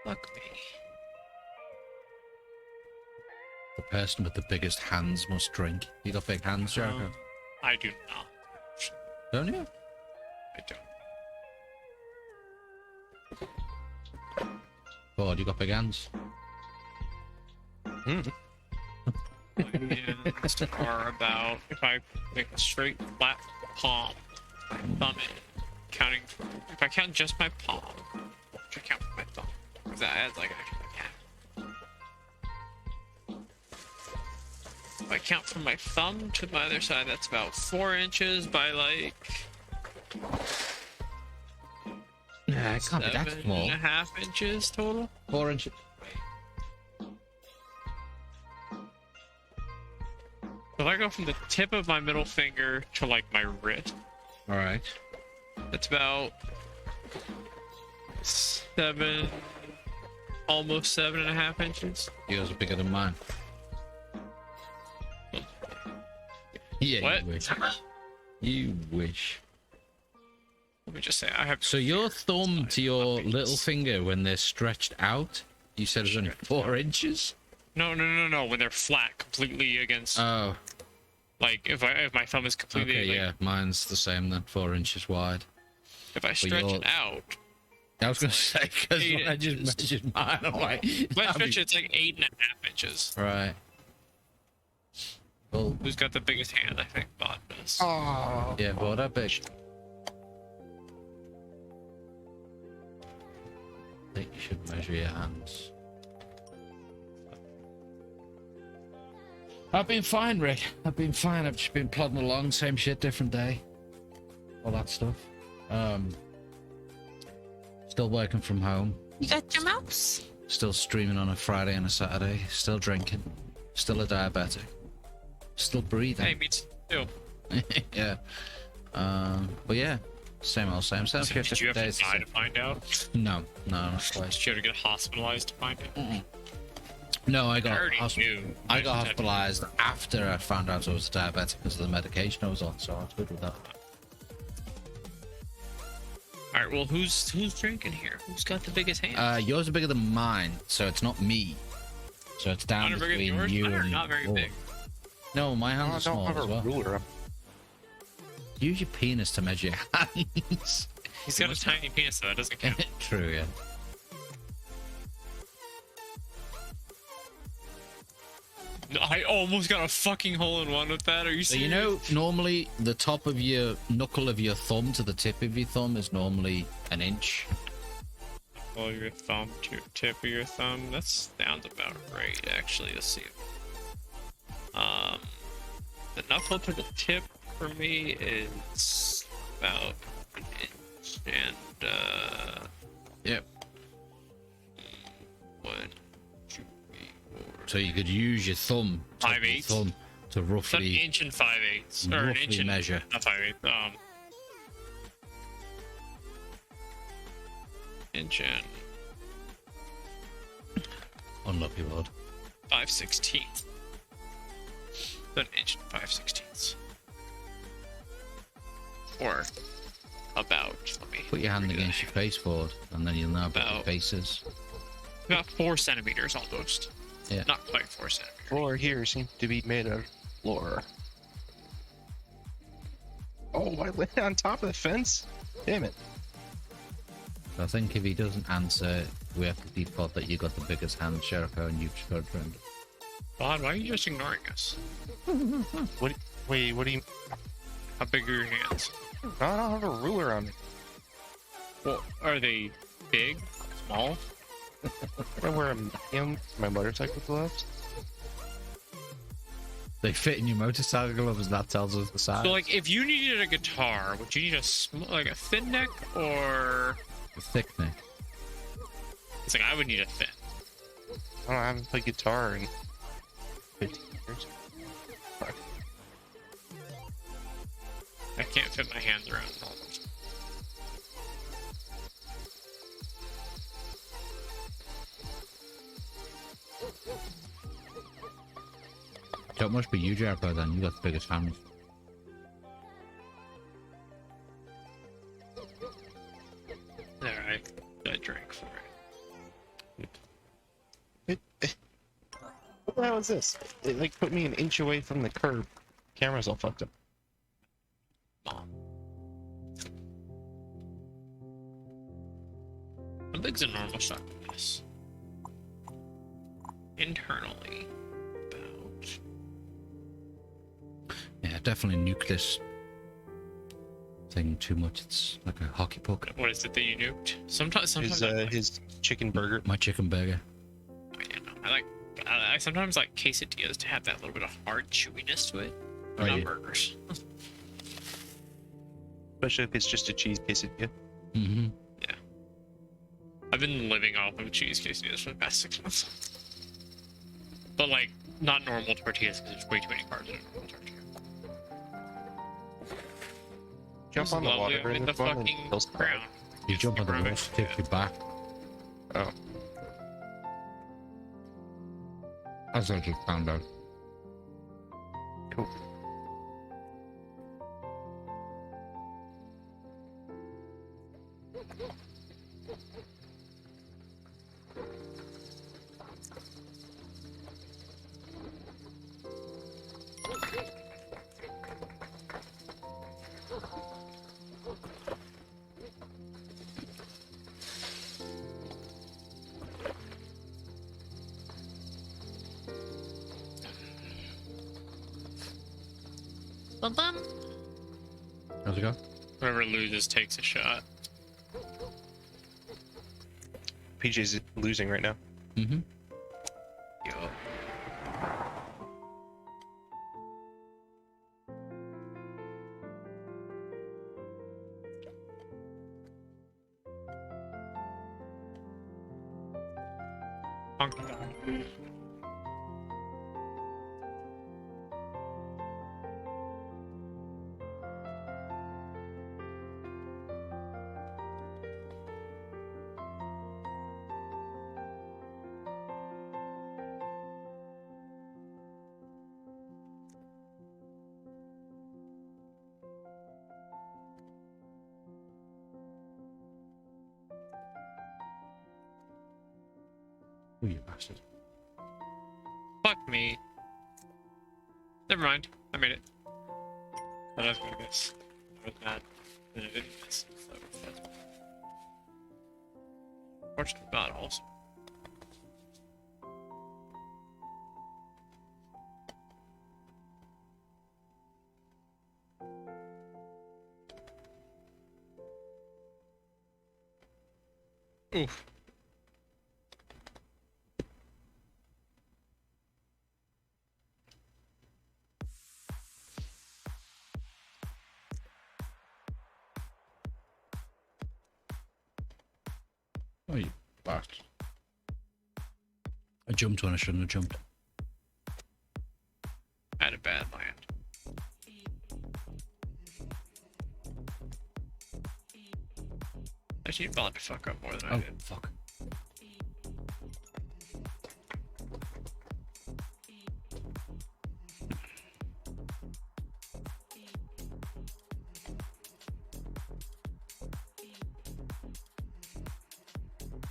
Fuck me.
The person with the biggest hands must drink. You got big hands, Jericho?
I do not.
Don't you?
I don't.
God, you got big hands.
My hands are about, if I make a straight flat palm, thumb in, counting, if I count just my palm, which I count for my thumb, because that adds like an extra half. If I count from my thumb to my other side, that's about 4 inches by like
Yeah, it can't be that small.
7.5 inches total.
4 inches.
If I go from the tip of my middle finger to like my wrist,
All right.
that's about 7, almost 7.5 inches.
Yours are bigger than mine. Yeah,
What?
you wish. You wish.
Let me just say, I have.
So your thumb to your little finger, when they're stretched out, you said it's only 4 inches?
No. When they're flat, completely against.
Oh,
Like if my thumb is completely.
okay,
like,
yeah. Mine's the same then, 4 inches wide.
If I stretch
you're-
it out,
I was going to say, because
Eight
I just measured mine, I'm like...
when I
that'd be-
stretch it, it's like 8.5 inches.
Right. Well,
Who's got the biggest hand? I think Bot does.
yeah, well, that big. I think you should measure your hands. I've been fine, Rick. I've been fine. I've just been plodding along, same shit, different day. All that stuff. Still working from home.
You got your mouse?
Still streaming on a Friday and a Saturday. Still drinking. Still a diabetic. Still breathing.
Hey, me too.
Yeah. But yeah, same old same. Same
So did you have
days.
to die to find out?
No, not quite.
Did you ever get hospitalized to find out?
No, I
I
got
already knew.
I got
just had-
hospitalized after I found out I was diabetic because of the medication I was on, so I was good with that.
All right. Well, who's drinking here? Who's got the biggest hand?
Yours are bigger than mine, so it's not me. So it's down
Mine are bigger than
between
yours?
you
Mine are
and
not very
Paul.
big.
No, my hands
I
are small
don't have
as
a
well.
ruler.
Use your penis to measure your hands.
He's got a tiny penis, so that doesn't count.
True, yeah.
I almost got a fucking hole in one with that. Are you
So
serious?
you know, normally the top of your knuckle of your thumb to the tip of your thumb is normally an inch.
Well, your thumb to your tip of your thumb. That sounds about right, actually. Let's see. The knuckle to the tip for me is about an inch, and
Yep.
1, 2, 3, 4.
So you could use your thumb, top of your
5/8?
thumb, to
It's an
roughly
inch and 5/8, or an
roughly
inch and
measure.
not 5/8. Inch and
Unlucky word.
5/16. An inch and 5/16. Or about. Let me
Put your hand against your face forward, and then you'll know about your
About-
faces.
about 4 centimeters almost.
Yeah.
Not quite 4 centimeters.
Floor here seems to be made of floor. Oh, I went on top of the fence? Damn it.
I think if he doesn't answer, we have to default that you got the biggest hand, Jericho, and you've scored friend.
God, why are you just ignoring us?
Wait, what do you...
How big are your hands?
I don't have a ruler on me.
Well, are they big? Small?
I wear a medium for my motorcycle gloves.
They fit in your motorcycle gloves, that tells us the size.
So, like, if you needed a guitar, would you need like a thin neck or?
The thick neck.
It's like I would need a thin.
I haven't played guitar in 15 years.
I can't fit my hands around it almost.
So it must be you, Jericho, then. You got the biggest hands.
Alright, I drank for it.
What the hell is this? It like put me an inch away from the curb. Camera's all fucked up.
How big's a normal shot glass? Internally, about.
Yeah, definitely nucleus thing too much. It's like a hockey puck.
What is it that you nuked? Sometimes
His chicken burger.
My chicken burger.
I know. I sometimes like quesadillas to have that little bit of hard chewiness to it, but
Oh,
not
yeah.
burgers.
Especially if it's just a cheese quesadilla.
Mm-hmm.
Yeah. I've been living off of cheese quesadillas for the past 6 months. But like, not normal tortillas because there's way too many carbs in a normal tortilla.
Jump
It's
on the
lovely
water
in
in
the
this one and
fucking
kill some-
ground.
You jump on the
Rubbish,
water, takes you back.
Oh.
As I just found out.
Cool.
Bum-bum.
How's it go?
Whoever loses takes a shot.
PJ's losing right now.
Mm-hmm.
Yo. Honky tonk.
Oh, you bastard.
Fuck me. Never mind. I made it. But I was gonna miss. I was mad. And I didn't miss. So that's fortunately not also. Oof.
Oh, you bastard. I jumped when I shouldn't have jumped.
At a bad land. I should bond to fuck up more than I
Oh,
did.
fuck.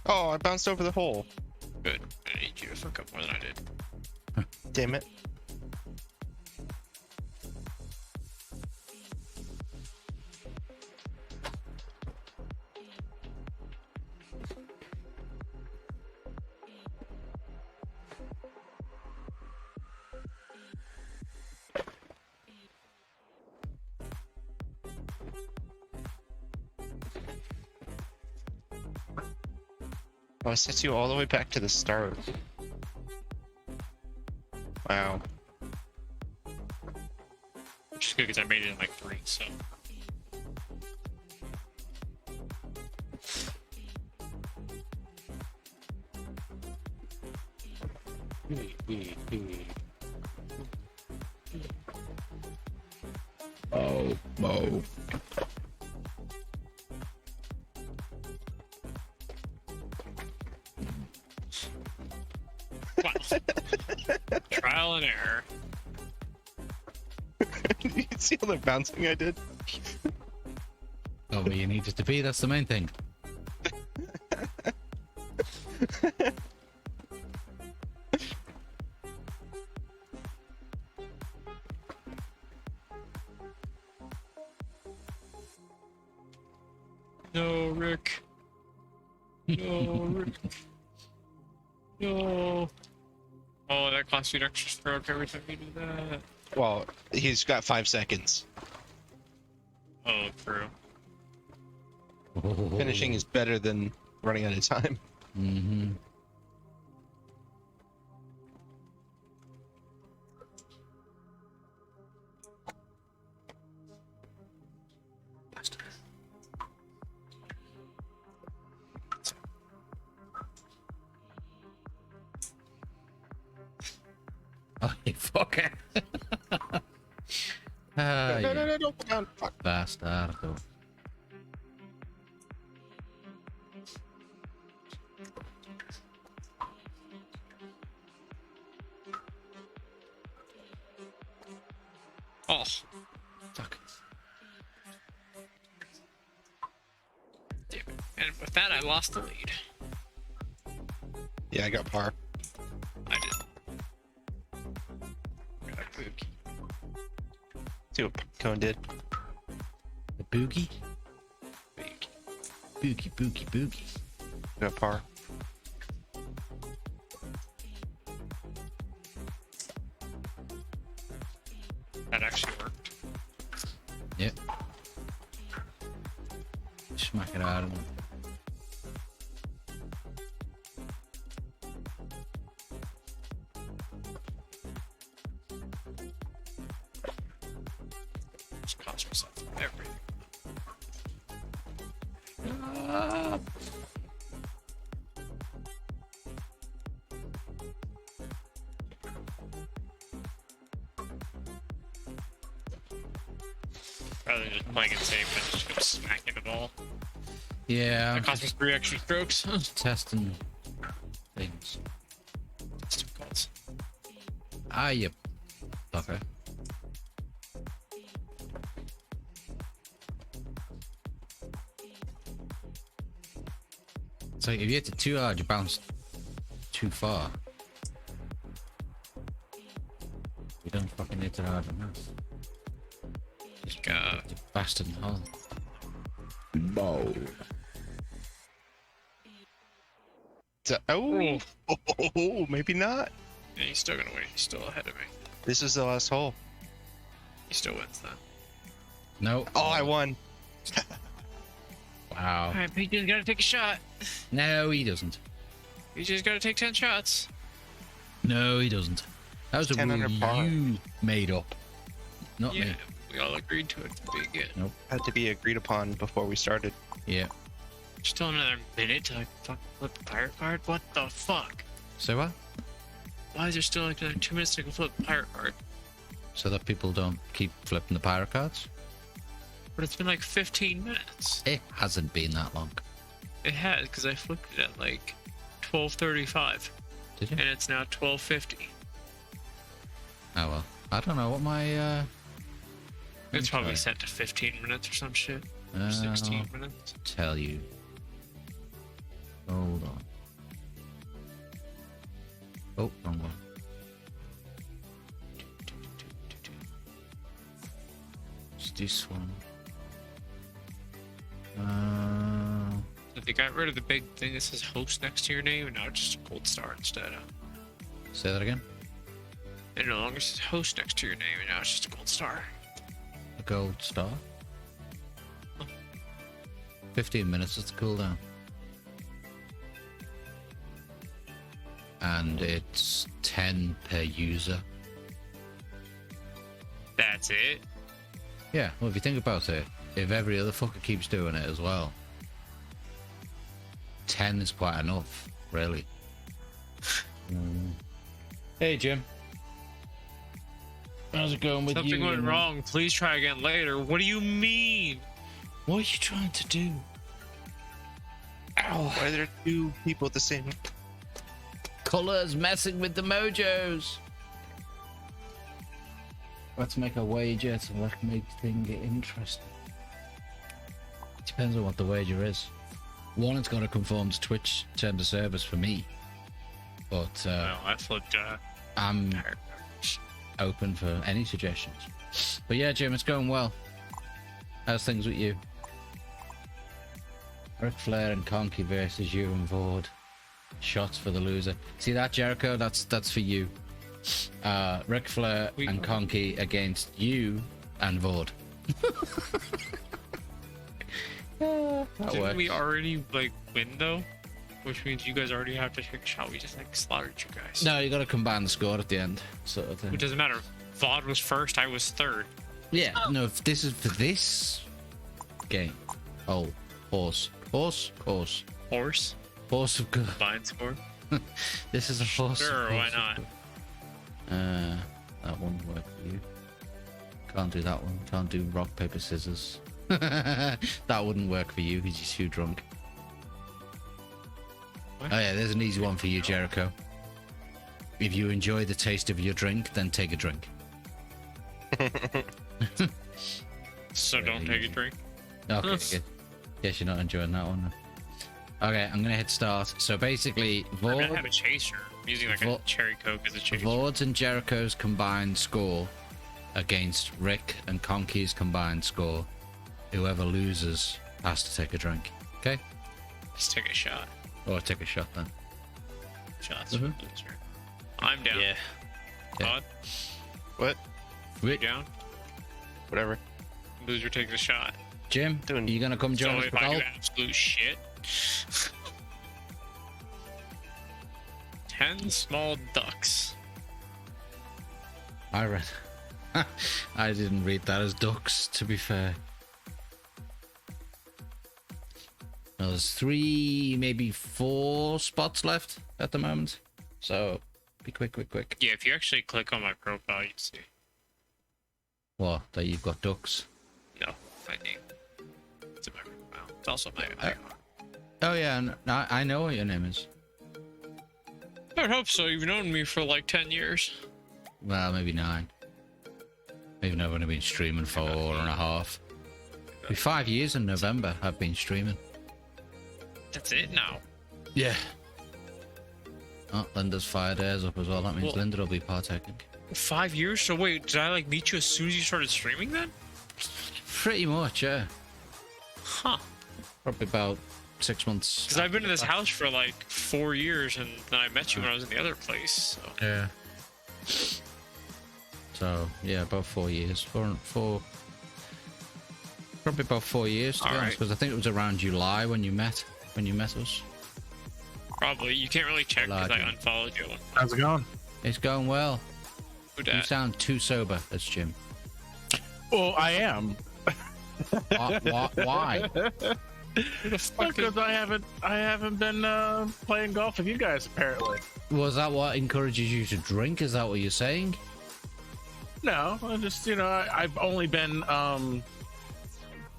Oh, I bounced over the hole.
Good. I need you to fuck up more than I did.
Damn it. Oh, it sets you all the way back to the start. Wow.
Which is good because I made it in like 3, so.
Oh, oh.
Wow. Trial and error.
Did you see all the bouncing I did?
Oh, where you needed to be, that's the main thing.
No, Rick. No, Rick. No. Oh, that costs you an extra stroke every time you do that.
Well, he's got 5 seconds.
Oh, true.
Finishing is better than running out of time.
Mm-hmm. Oh, you fucker. Ah,
No,
you
no, no, don't put down. Fuck.
bastardo.
Oh,
Fuck.
damn it. And with that, I lost the lead.
Yeah, I got par.
I did. Got a boogie.
See what Cone did.
The boogie?
Boogie.
Boogie, boogie, boogie.
Got par.
That actually worked.
Yep. Smack it out of him.
Just cost myself everything. Rather than just playing it safe and just go smacking the ball.
Yeah,
That cost me 3 extra strokes.
testing things.
That's 2 calls.
Ah, you fucker. So if you hit it too hard, you bounce too far. You don't fucking hit it hard enough.
God.
You bastard hole.
Oh, maybe not.
Yeah, he's still gonna win. He's still ahead of me.
This is the last hole.
He still wins then.
No.
Oh, I won.
Wow.
Alright, PJ's gotta take a shot.
No, he doesn't.
PJ's gotta take 10 shots.
No, he doesn't. That was a
10
rule
under par.
you made up. Not
Yeah,
me.
we all agreed to it being good.
Had to be agreed upon before we started.
Yeah.
Still another minute till I fucking flip the pirate card? What the fuck?
So what?
Why is there still like another 2 minutes to go flip the pirate card?
So that people don't keep flipping the pirate cards?
But it's been like 15 minutes.
It hasn't been that long.
It has, because I flipped it at like 12:35.
Did you?
And it's now 12:50.
Oh well. I don't know what my
It's probably
try.
set to 15 minutes or some shit. Or
I'll
16 minutes.
tell you. Hold on. Oh, wrong one. It's this one.
So they got rid of the big thing that says host next to your name, and now it's just a gold star instead.
Say that again.
It no longer says host next to your name, and now it's just a gold star.
A gold star. 15 minutes is the cooldown. And it's 10 per user.
That's it?
Yeah, well, if you think about it, if every other fucker keeps doing it as well, 10 is quite enough, really. Hey, Jim. How's it going with you?
Something went wrong. Please try again later. What do you mean?
What are you trying to do? Ow.
Why are there two people at the same?
Colors messing with the mojos. Let's make a wager to make things interesting. Depends on what the wager is. One, it's going to conform to Twitch terms of service for me. But
No, I flipped.
I'm open for any suggestions. But yeah, Jim, it's going well. How's things with you? Ric Flair and Conky versus you and Vord. Shots for the loser. See that, Jericho? That's for you. Ric Flair and Conky against you and Vord.
Didn't we already like win though? Which means you guys already have to take a shot. We just like slaughtered you guys.
No, you got to combine the score at the end, sort of thing.
It doesn't matter. Vod was first. I was third.
Yeah, no, if this is for this game. Oh, horse of good.
Combined score.
This is a horse.
Sure, why not?
That wouldn't work for you. Can't do that one. Can't do rock paper scissors. That wouldn't work for you because you're too drunk.
What?
Oh yeah, there's an easy one for you, Jericho. If you enjoy the taste of your drink, then take a drink.
So don't take a drink.
Okay, good. Guess you're not enjoying that one. Okay, I'm gonna hit start. So basically,
I'm gonna have a chaser. I'm using like a cherry coke as a chaser.
Vord's and Jericho's combined score against Rick and Conky's combined score. Whoever loses has to take a drink. Okay?
Let's take a shot.
Or take a shot then.
Shots for the loser. I'm down.
Yeah.
Yeah.
Vod,
What?
you down?
Whatever.
Loser takes a shot.
Jim, are you gonna come join
So
us
if
for
I do
golf?
absolute shit. 10 small ducks.
I read. I didn't read that as ducks, to be fair. Well, there's 3, maybe 4 spots left at the moment. So, be quick.
Yeah, if you actually click on my profile, you'd see.
What? That you've got ducks?
No, my name. It's in my profile. It's also my.
Oh yeah, I know what your name is.
I would hope so. You've known me for like 10 years.
Well, maybe 9. Even though I've only been streaming for 4.5. It'll be 5 years in November I've been streaming.
That's it now.
Yeah. Oh, Linda's fired hers up as well. That means
Well-
Linda will be partaking.
5 years? So wait, did I like meet you as soon as you started streaming then?
Pretty much, yeah.
Huh.
Probably about 6 months.
Because I've been in this house for like 4 years, and then I met you when I was in the other place. So.
Yeah. So, yeah, about 4 years. Four. Probably about 4 years, to be honest, because I think it was around July when you met us.
Probably. You can't really check because I
Larger.
unfollowed you.
How's it going?
It's going well.
Who
You
dat?
sound too sober, that's Jim.
Well, I am.
Why?
Who the fuck is...
Because I haven't been playing golf with you guys apparently.
Was that what encourages you to drink? Is that what you're saying?
No, I just I've only been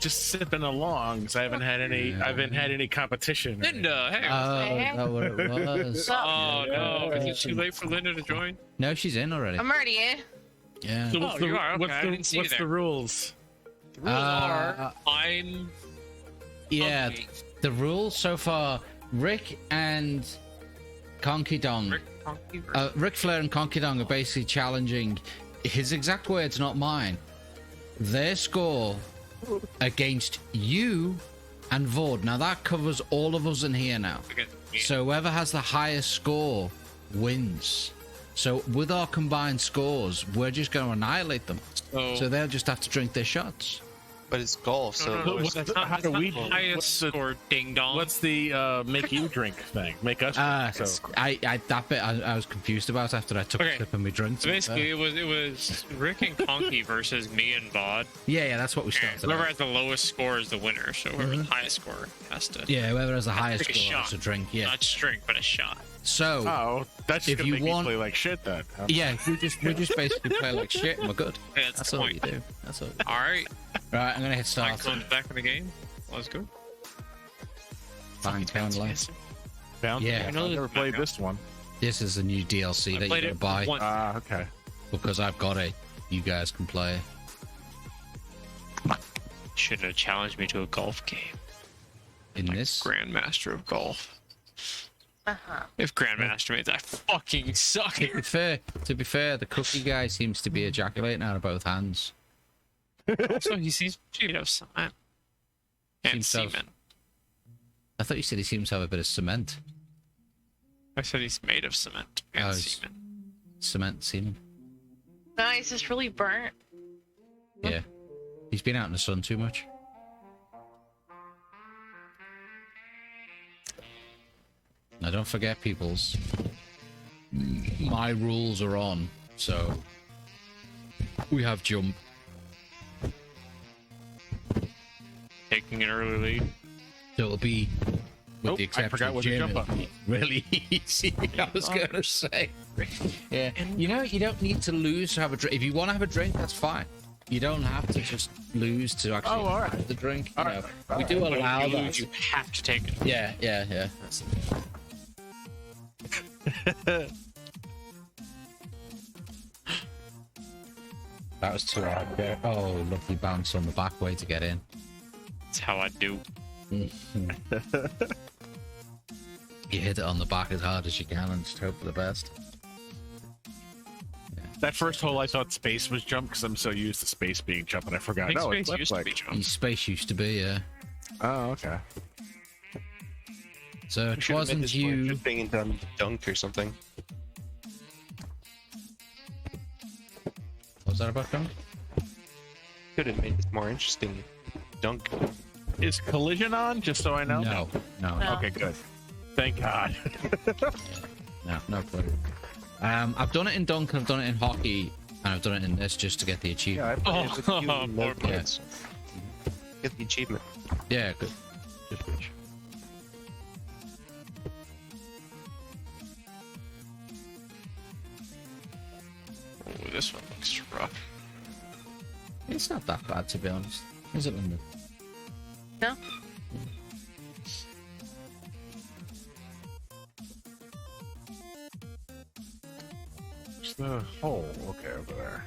just sipping along because I haven't had any competition.
Linda, hey.
Oh, is that what it was?
Oh, no. Is it too late for Linda to join?
No, she's in already.
I'm already in.
Yeah.
So
Oh, you are? Okay, I didn't see you
what's the
there.
rules?
The rules are I'm
Yeah,
hungry.
the rules so far Rick and Conky Dong. Ric Flair and Conky Dong are basically challenging his exact words, not mine. Their score against you and Vord. Now that covers all of us in here now. So whoever has the highest score wins. So with our combined scores, we're just going to annihilate them. So they'll just have to drink their shots.
But it's golf, so
How do we?
Highest score, ding dong.
What's the make you drink thing? Make us drink. So.
I that bit I was confused about after I took a sip of my drink.
So basically, it was Rick and Conky versus me and Vod.
Yeah, that's what we started.
Whoever has the lowest score is the winner. So whoever the highest score has to.
Yeah, whoever has the highest score has
shot.
to drink. Yeah,
Not just drink, but a shot.
So
that's just
if
gonna
you
make
want,
me play like shit then.
Yeah, we just basically play like shit and we're good.
Yeah,
that's
the
all
point.
we do. That's all.
All right.
Right, I'm gonna hit start.
Back in the game. Let's go.
Fine, pound life. Yeah,
I've never played this one.
This is a new DLC that you gotta buy.
Okay.
Because I've got it. You guys can play.
Should have challenged me to a golf game.
In this?
Grandmaster of golf. If Grandmaster means I fucking suck.
To be fair, the cookie guy seems to be ejaculating out of both hands.
Also, he seems to have cement and semen.
I thought you said he seems to have a bit of cement.
I said he's made of cement and semen.
Cement, semen.
Nice, it's really burnt.
Yeah. He's been out in the sun too much. Now don't forget, peoples, my rules are on, so we have jump.
Taking an early lead.
So it'll be, with the exception
I forgot
of
what the
Jim,
jump
it'll be really easy. I was gonna say, yeah. You know, you don't need to lose to have a drink. If you want to have a drink, that's fine. You don't have to just lose to actually have the drink. You know, we do allow that.
You have to take it.
Yeah. That's it. That was too hard. Oh, lovely bounce on the back way to get in.
That's how I do.
You hit it on the back as hard as you can and just hope for the best.
That first hole, I thought space was jump because I'm so used to space being jump, and I forgot. No,
space
it's
used to be jump.
Space used to be, yeah.
Oh, okay.
So it wasn't you.
Thing into dunk or something.
What was that about dunk?
Could have made it more interesting. Dunk.
Is collision on? Just so I know.
No.
Okay, good. Thank God.
No clue. I've done it in dunk, and I've done it in hockey, and I've done it in this just to get the achievement.
Poor
points. Get the achievement.
Yeah, good. Just reach.
Oh, this one looks rough.
It's not that bad, to be honest. Is it, Linda?
No.
Where's the hole? Okay, over there.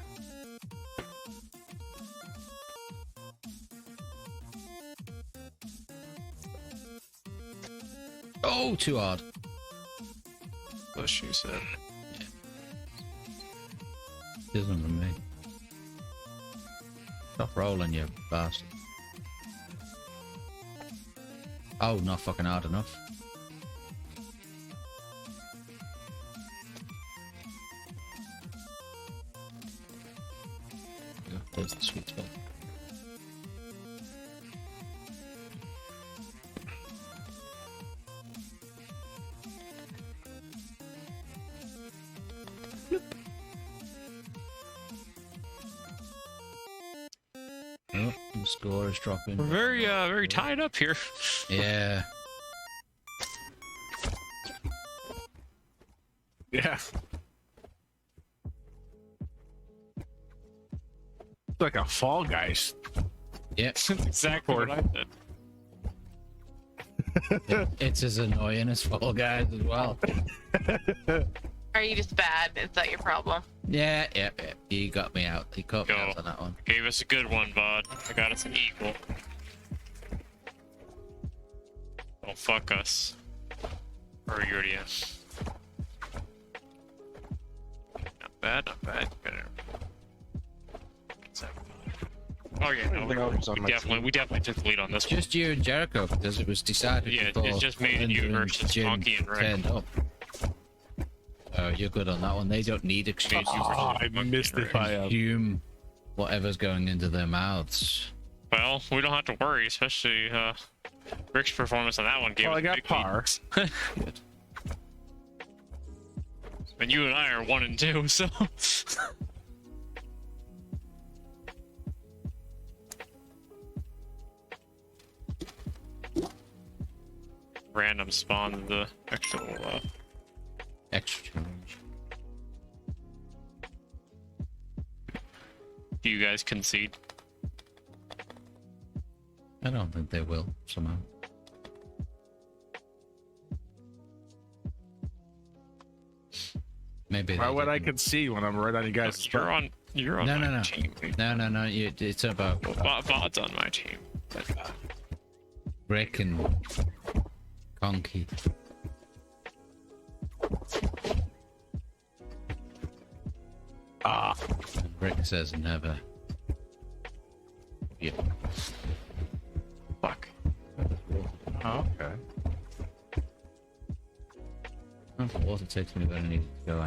Oh, too hard.
What she said.
Isn't it me? Stop rolling, you bastard. Oh, not fucking hard enough. There's the sweet spot. Oh, the score is dropping.
We're very tied up here.
Yeah.
Yeah. It's like a Fall Guys.
Yeah.
Exactly what I did.
It's as annoying as Fall Guys as well.
Are you just bad? Is that your problem?
Yeah. You got me out. You caught me out on that one.
Gave us a good one, bud. I got us an eagle. Don't fuck us. Or you already have? Not bad, not bad. Better. Oh yeah, no, we definitely took the lead on this one.
Just you and Jericho, because it was decided.
Yeah,
before
it's just me and you
Linda
versus
Jim
Funky and Rick.
turned up. Oh, you're good on that one. They don't need excuse.
I missed it by a...
Consume whatever's going into their mouths.
Well, we don't have to worry, especially Rick's performance on that one gave us
I got
big
par.
lead. And you and I are 1 and 2, so. Random spawn the actual
Exchange.
Do you guys concede?
I don't think they will somehow. Maybe.
Why would I concede when I'm right on you guys?
You're on my team.
No. It's about
Vod's on my team.
Rick and Conky. And Rick says never. Yeah.
Fuck.
Oh, okay.
The water takes me where I need to go.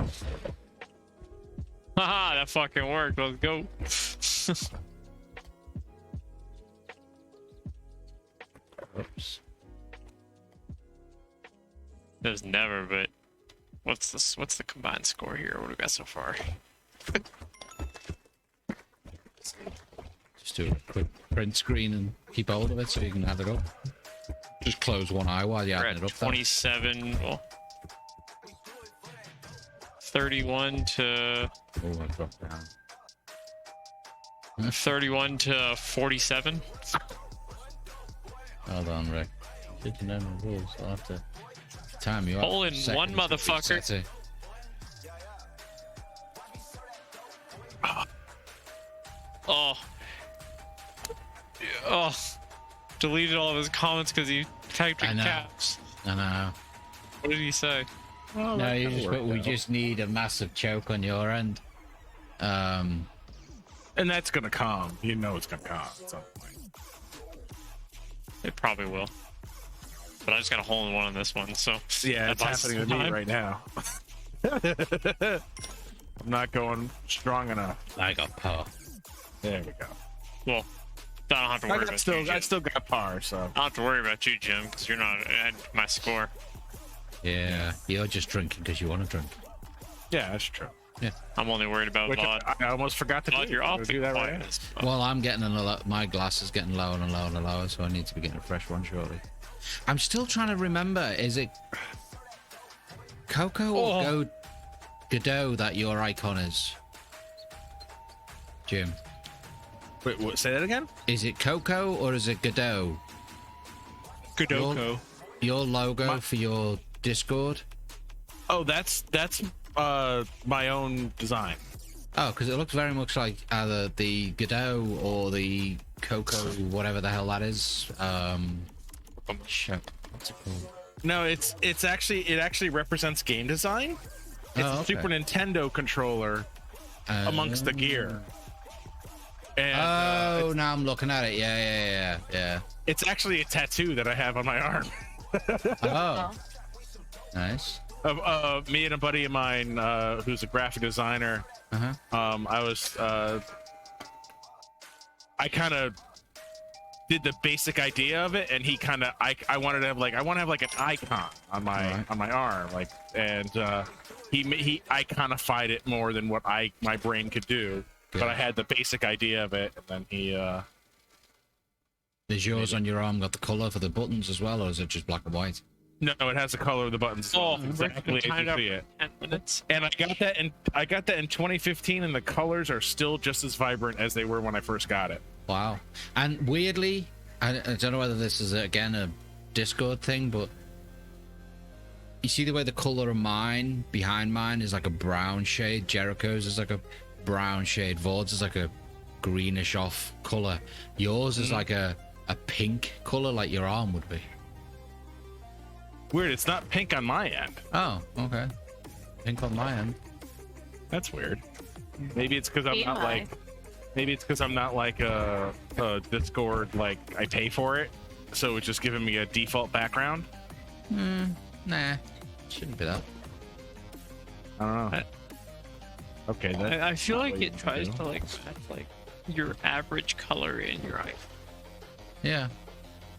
Haha, that fucking worked. Let's go.
Oops.
There's never, but what's this? What's the combined score here? What do we got so far?
Just do a quick print screen and keep hold of it so you can add it up. Just close one eye while you're
We're
adding
at
it up.
27. Well, 31 to.
Oh, I dropped down.
31 to 47.
Hold on, Rick. Should know my rules. I'll have to time you up.
Hole in one, motherfucker.
Reset it.
Oh. Oh. Deleted all of his comments because he typed in caps.
I know.
What did he say?
Well,
No, you just put, we just need a massive choke on your end.
And that's gonna come. You know it's gonna come at some point.
It probably will. But I just got a hole in one on this one, so.
Yeah, it's happening to me right now. I'm not going strong enough.
I got power.
There we go.
Well, I don't have to worry about you, Jim.
I still got par, so.
I don't have to worry about you, Jim, because you're not at my score.
Yeah, you're just drinking because you want to drink.
Yeah, that's true.
Yeah.
I'm only worried about VOD.
I almost forgot to
VOD,
do.
you're off.
Do that right now.
Well, I'm getting my glass is getting lower and lower and lower, so I need to be getting a fresh one shortly. I'm still trying to remember, is it Coco or Godot that your icon is? Jim.
Wait, what, say that again?
Is it Coco or is it Godot?
Godoko.
Your logo for your Discord?
Oh, that's my own design.
Oh, because it looks very much like either the Godot or the Coco, whatever the hell that is. Shit. What's it called?
No, it actually represents game design. It's a Super Nintendo controller amongst the gear. And,
now I'm looking at it. Yeah.
It's actually a tattoo that I have on my arm.
Oh, nice.
Me and a buddy of mine who's a graphic designer. I kind of did the basic idea of it, and he kind of I wanted to have like an icon on my arm, like, and he iconified it more than what my brain could do. But I had the basic idea of it, and then he.
Is yours on your arm got the color for the buttons as well, or is it just black and white?
No, it has the color of the buttons. Oh, exactly as you see it. And I got that in 2015, and the colors are still just as vibrant as they were when I first got it.
Wow. And weirdly, I don't know whether this is again a Discord thing, but you see the way the color of mine behind mine is like a brown shade. Jericho's is like a brown shade. Vord's is like a greenish off color. Yours is like a pink color, like your arm would be.
Weird, it's not pink on my end.
Oh, okay. Pink on my end.
That's weird. Maybe it's because I'm
Be
not
high.
like. Maybe it's because I'm not like a Discord, like I pay for it, so it's just giving me a default background.
Nah, shouldn't be that.
I don't know. Okay, that,
I feel like
what
it
you
tries
do.
to like match like your average color in your iPhone.
Yeah.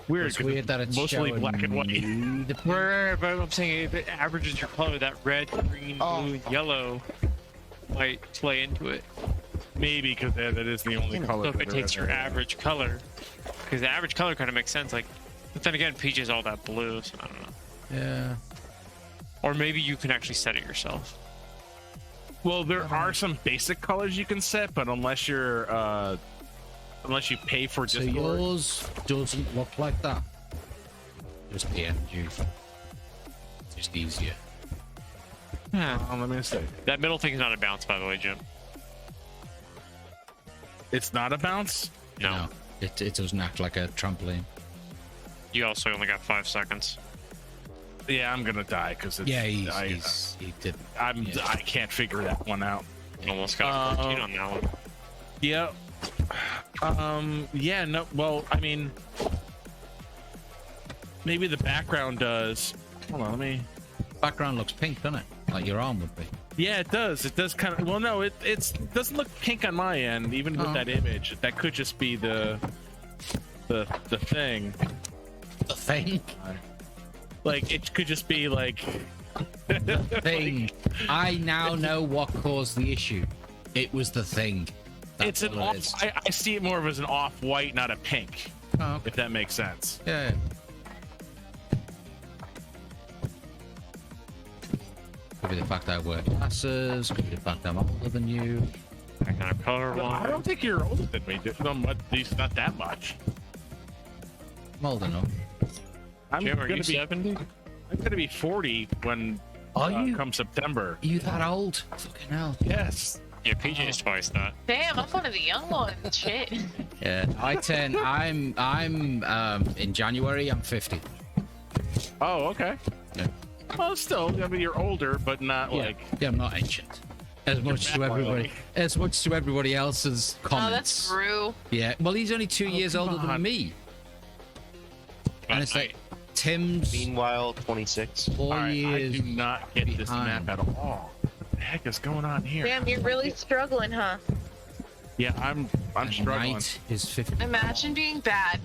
Weird.
It's
'cause
weird that it's
mostly
showing
black and white.
me the
Right, but I'm saying if it averages your color, that red, green, blue, and yellow might play into it.
Maybe because that is the only color.
So if
that
it
there
takes
is.
your average color, because the average color kind of makes sense. Like, but then again, peach is all that blue, so I don't know.
Yeah.
Or maybe you can actually set it yourself.
Well, there are some basic colors you can set, but unless you're unless you pay for
So
Discord.
yours doesn't look like that. Just PNG. Just easier.
Yeah.
Let me see.
That middle thing is not a bounce, by the way, Jim.
It's not a bounce.
No.
It doesn't act like a trampoline.
You also only got 5 seconds.
Yeah, I'm gonna die because it's.
Yeah, he did.
I can't figure that one out.
Almost got 14 on that one.
Yeah. Yeah. No. Well, I mean, maybe the background does. Hold on. Let me.
Background looks pink, doesn't it? Like your arm would be.
Yeah, it does. It does kind of. Well, no, it doesn't look pink on my end, even with that image. That could just be the thing.
The thing.
Like it could just be like.
The thing. I now know what caused the issue. It was the thing.
It's an
all it
off.
is.
I see it more of as an off-white, not a pink.
Oh, okay.
If that makes sense.
Yeah. Could be the fact that I wear glasses. Could be the fact that I'm older than you.
That kind of color
No, I don't think you're older than me. No, at least not that much.
I'm old enough.
I'm
Jim, are
gonna
you
be
70?
I'm gonna be 40 when
Are you?
come September.
Are you that old? Fucking hell.
Yes.
Yeah, PJ is twice that.
Damn, I'm one of the young ones. Shit.
Yeah. I'm in January. I'm 50.
Oh, okay.
Yeah.
Well, still, I mean, you're older, but not
Yeah.
like.
Yeah, I'm not ancient. As much to everybody. As much to everybody else's
Oh,
comments.
that's true.
Yeah. Well, he's only 2 years
come
older than
on.
me.
But
And it's like Tim's
Meanwhile, 26.
4
All right, I
years.
do not get this
behind.
map at all. What the heck is going on here?
Damn, you're really struggling, huh?
Yeah, I'm
and
struggling.
Knight is 50.
Imagine being bad.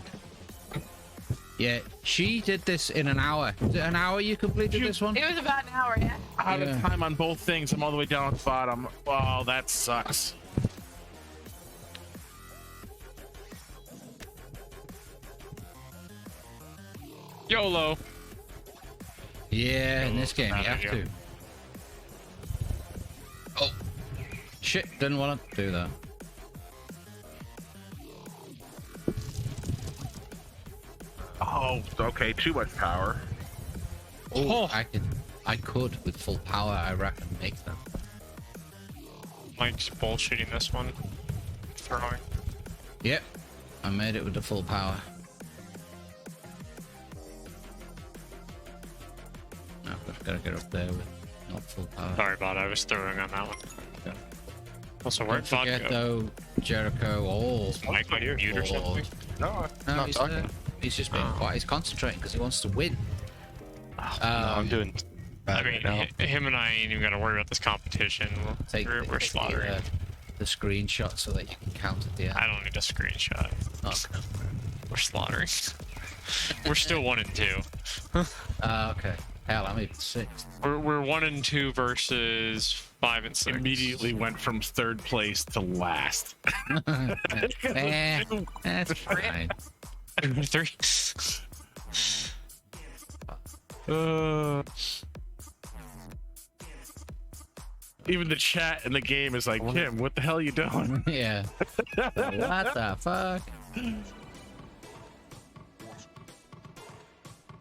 Yeah, she did this in an hour. Was it an hour you completed this one?
It was about an hour, yeah.
Out
Yeah.
of time on both things. I'm all the way down at the bottom. Oh, that sucks.
YOLO.
Yeah, in this game you
Matter,
have
yeah.
to. Oh, shit! Didn't want to do that.
Oh, okay. Too much power.
Oh, I could with full power. I reckon make them.
Mike's bullshitting this one. Throwing.
Yep, I made it with the full power. No, I've gotta get up there with not full power.
Sorry about it, I was throwing on that one.
Yeah.
Also,
Don't
where'd
forget
vodka?
though, Jericho. Oh,
Mike on mute or something?
No,
no,
not
he's,
talking.
he's just being quiet. He's concentrating because he wants to win.
No, I'm doing
I
bad
mean,
right now.
him and I ain't even gotta worry about this competition. We're slaughtering.
The screenshot so that you can count at the end.
I don't need a screenshot.
Okay.
We're slaughtering. We're still 1 and 2.
Okay. Hell, I'm even 6th.
We're 1 and 2 versus 5 and 6.
Immediately went from third place to last.
That's fine.
3.
Even the chat in the game is like, Kim, what the hell are you doing?
Yeah. What the fuck?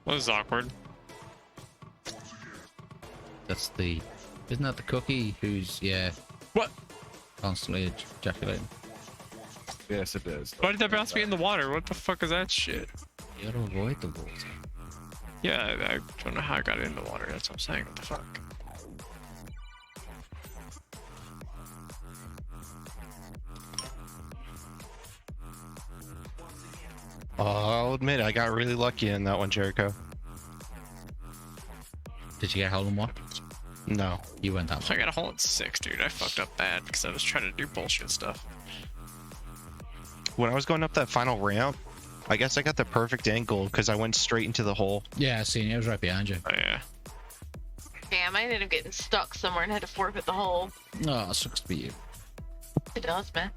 What is awkward?
That's the... Isn't that the cookie who's, yeah,
What?
constantly ejaculating?
Yes, it is.
Why did that bounce me in the water? What the fuck is that shit?
You gotta avoid the water.
Yeah, I don't know how I got in the water. That's what I'm saying. What the fuck?
I'll admit, I got really lucky in that one, Jericho.
Did you get hole in one?
No.
You went that
I
way.
got a hole in 6, dude. I fucked up bad because I was trying to do bullshit stuff.
When I was going up that final ramp, I guess I got the perfect angle because I went straight into the hole.
Yeah, I seen you. I was right behind you.
Oh, yeah.
Damn, I ended up getting stuck somewhere and had to forfeit the hole.
Oh, it sucks to be you.
It does, man.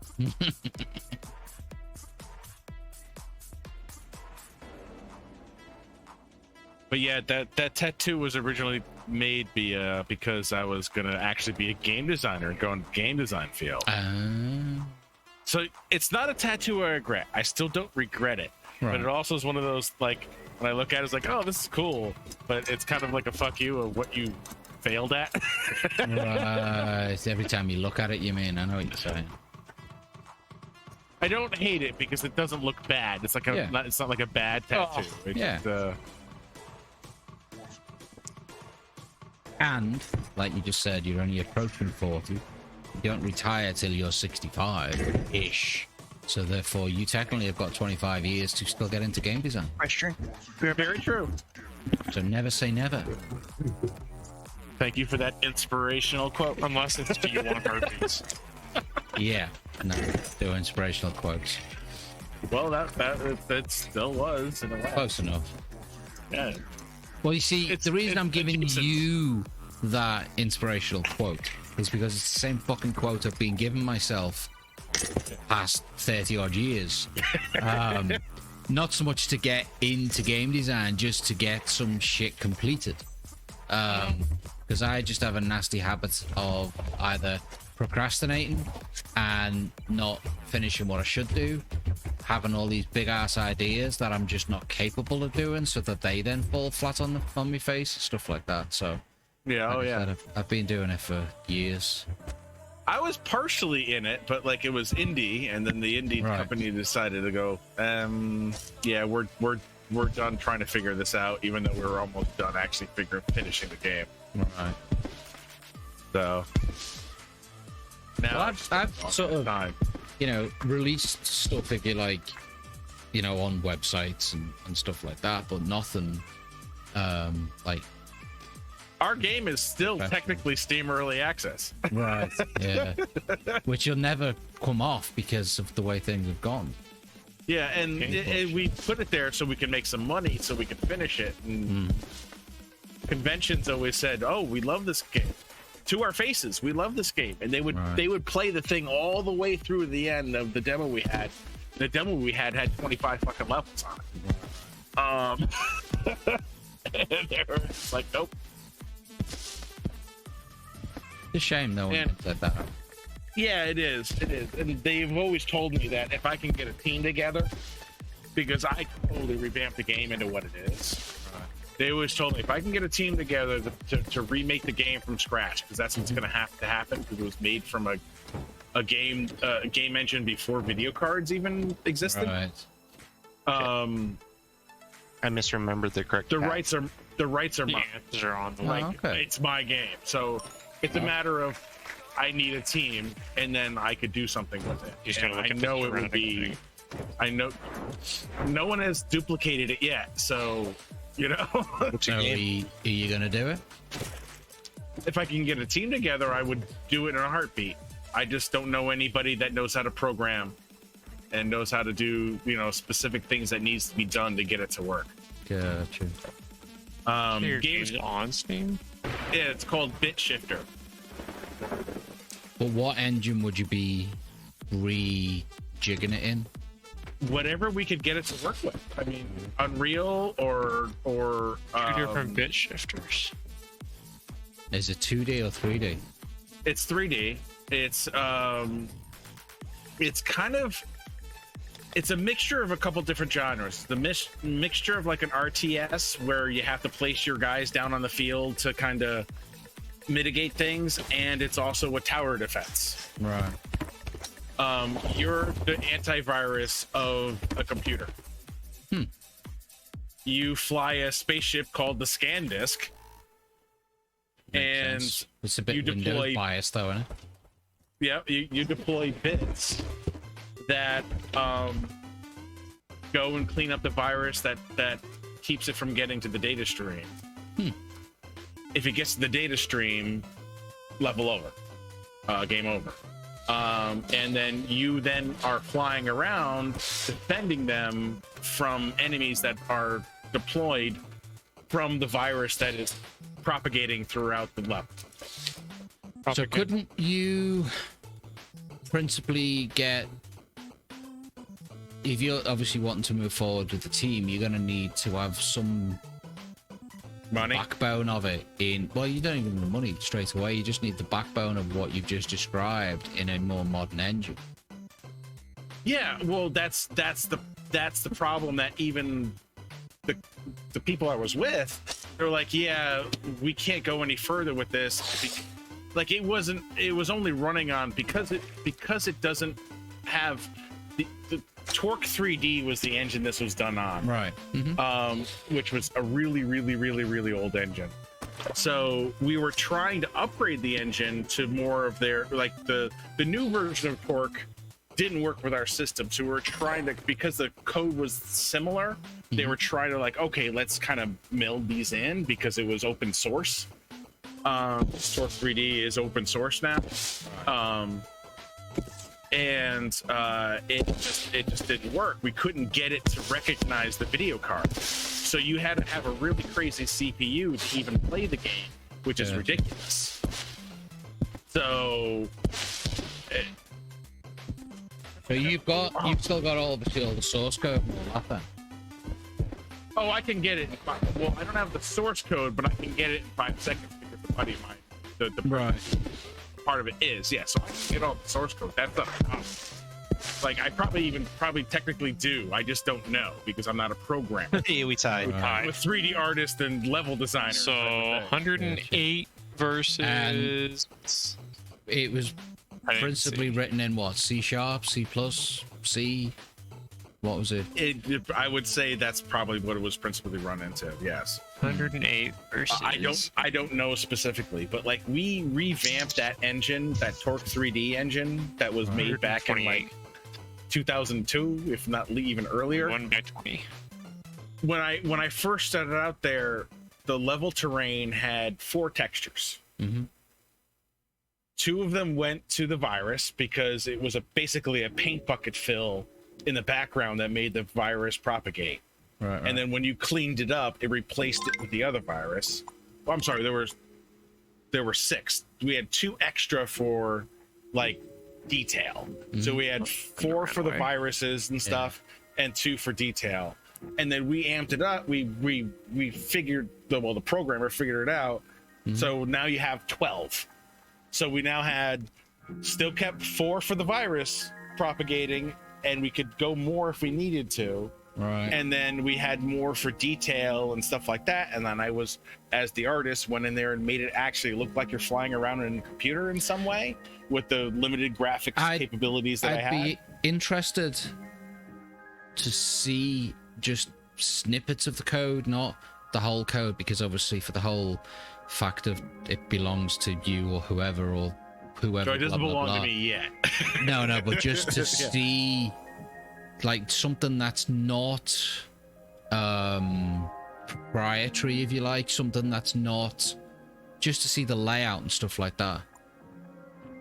But yeah, that tattoo was originally made because I was gonna actually be a game designer and go in the game design field. So it's not a tattoo I regret. I still don't regret it.
Right.
But it also is one of those, like, when I look at it, it's like, oh, this is cool. But it's kind of like a fuck you of what you failed at.
Right. Every time you look at it, you mean? I know what you're saying.
I don't hate it because it doesn't look bad. It's like it's not like a bad tattoo. It's
yeah.
just,
And, like you just said, you're only approaching 40. You don't retire till you're 65-ish. So therefore, you technically have got 25 years to still get into game design.
Question.
very true.
So never say never.
Thank you for that inspirational quote.
Unless it's do you want herpes?
Yeah. No, do inspirational quotes.
Well, that still was in a way.
Close enough.
Yeah.
Well, you see, the reason I'm giving you that inspirational quote is because it's the same fucking quote I've been giving myself past 30 odd years. Not so much to get into game design, just to get some shit completed. Because I just have a nasty habit of either procrastinating and not finishing what I should do, having all these big ass ideas that I'm just not capable of doing, so that they then fall flat on my face, stuff like that. So
yeah,
like I said, I've been doing it for years.
I was partially in it, but like it was indie, and then the indie company decided to go, yeah, we're done trying to figure this out, even though we were almost done actually finishing the game.
Right.
So now
well, I've sort of
time.
Released stuff, if you like, on websites and stuff like that, but nothing like
our game is still technically Steam Early Access.
Right. Yeah. Which will never come off because of the way things have gone.
Yeah, and we put it there so we can make some money, so we can finish it. And conventions always said, "Oh, we love this game." To our faces, we love this game, and they would play the thing all the way through the end of the demo we had. The demo we had 25 fucking levels on it. And they were like, nope.
It's a shame no one said that.
Yeah, it is. It is. And they've always told me that if I can get a team together, because I totally revamped the game into what it is. They always told me if I can get a team together to remake the game from scratch, because that's what's going to have to happen, because it was made from a game engine before video cards even existed.
Right.
I misremembered the correct.
The rights are mine.
They're on the
It's my game, so it's a matter of I need a team, and then I could do something with it.
Just gonna look
I
at
know
the
it would be. I know no one has duplicated it yet, so
So are you gonna do it?
If I can get a team together, I would do it in a heartbeat. I just don't know anybody that knows how to program and knows how to do specific things that needs to be done to get it to work.
Gotcha.
Games
on Steam.
Yeah, it's called Bit Shifter.
But what engine would you be rejigging it in?
Whatever we could get it to work with. I mean, Unreal or
Two different bit shifters.
Is it 2D or 3D?
It's 3D. It's a mixture of a couple different genres. The mixture of like an RTS where you have to place your guys down on the field to kind of mitigate things, and it's also a tower defense.
Right.
You're the antivirus of a computer. you fly a spaceship called the Scan Disk, and
it's a bit
you
Windows
deploy
biased, though, isn't it?
Yeah, you deploy bits that go and clean up the virus that keeps it from getting to the data stream. If it gets to the data stream, level over, game over. And then you are flying around defending them from enemies that are deployed from the virus that is propagating throughout the level.
So couldn't you principally get, if you're obviously wanting to move forward with the team, you're going to need to have some
money
backbone of it in, well, you don't even need the money straight away, you just need the backbone of what you've just described in a more modern engine.
Yeah, well, that's the problem, that even the people I was with, they're like, yeah, we can't go any further with this. Like, it was only running on, because it doesn't have the Torque 3D was the engine this was done on,
right?
Which was a really old engine. So we were trying to upgrade the engine to more of their, like, the new version of Torque didn't work with our system, so we were trying to, because the code was similar, they were trying to, like, okay, let's kind of meld these in, because it was open source. Torque 3D is open source now. And it just didn't work. We couldn't get it to recognize the video card, so you had to have a really crazy CPU to even play the game, which is ridiculous. So
you've still got all the source code and all that then?
Oh, I can get it. Well, I don't have the source code, but I can get it in 5 seconds, because the buddy of mine, the
right
part of it is, yeah, so I can get all the source code. That's not a problem. Like, I probably technically do. I just don't know, because I'm not a programmer.
Yeah, we tied.
I'm a 3D artist and level designer.
So 108 versus.
It was principally written in what? C#, C++, C. What was it?
I would say that's probably what it was principally run into. Yes.
108 versus.
I don't know specifically, but, like, we revamped that engine, that Torque 3D engine that was made back in, like, 2002, if not even earlier.
1/20.
When I first started out there, the level terrain had 4 textures. 2 of them went to the virus, because it was basically a paint bucket fill in the background that made the virus propagate. Right. And then when you cleaned it up, it replaced it with the other virus. Oh, I'm sorry, there were 6. We had 2 extra for, like, detail. So we had 4 for the viruses and stuff, and 2 for detail. And then we amped it up. We figured, the programmer figured it out. So now you have 12. So we now still kept 4 for the virus propagating, and we could go more if we needed to.
Right.
And then we had more for detail and stuff like that. And then I was, as the artist, went in there and made it actually look like you're flying around in a computer in some way, with the limited graphics capabilities that I had. I'd
be interested to see just snippets of the code, not the whole code, because obviously for the whole fact of it belongs to you or whoever,
So it doesn't belong to me yet.
No, but just to see, like, something that's not proprietary, if you like, something that's not, just to see the layout and stuff like that.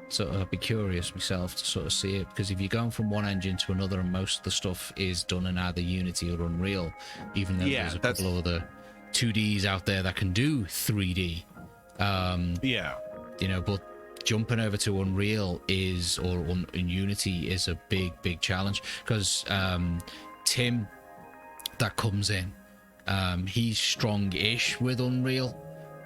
So I'd be curious myself to sort of see it, because if you're going from one engine to another, and most of the stuff is done in either Unity or Unreal, even though there's a couple of other 2Ds out there that can do 3D. You know, but jumping over to Unreal in Unity is a big challenge, because Tim that comes in, he's strong-ish with Unreal,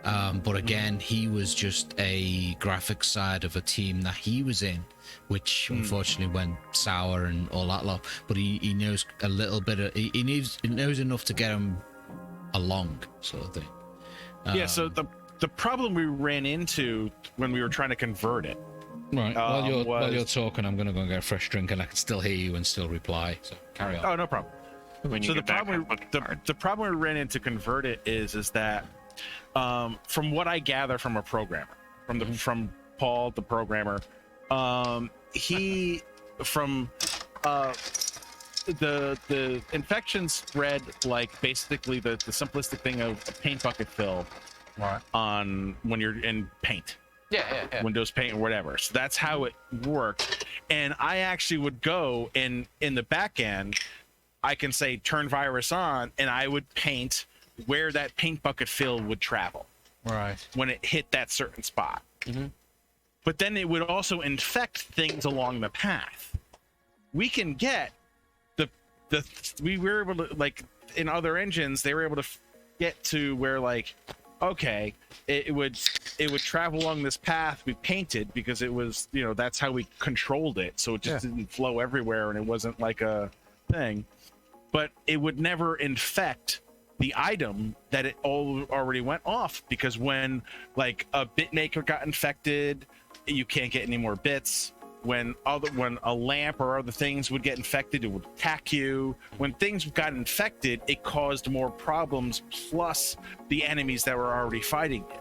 but again, he was just a graphics side of a team that he was in, which unfortunately went sour and all that lot. But he knows a little bit of, he knows enough to get him along, sort of thing.
So the problem we ran into when we were trying to convert it.
Right. While you're talking, I'm going to go and get a fresh drink, and I can still hear you and still reply. So carry on.
Oh, no problem.
When you
So the
get back,
problem
I'm looking
the problem we ran into convert it is that from what I gather from a programmer, from Paul the programmer, he from the infection spread like basically the simplistic thing of a paint bucket fill on when you're in paint.
Yeah.
Windows Paint or whatever. So that's how it worked. And I actually would go in the back end, I can say turn virus on, and I would paint where that paint bucket fill would travel.
Right.
When it hit that certain spot. But then it would also infect things along the path. We can get we were able to, like in other engines, they were able to get to where like, okay, it would travel along this path we painted because it was, you know, that's how we controlled it, so it just didn't flow everywhere and it wasn't like a thing. But it would never infect the item that it already went off, because when like a bit maker got infected, you can't get any more bits. When a lamp or other things would get infected, it would attack you. When things got infected, it caused more problems, plus the enemies that were already fighting it.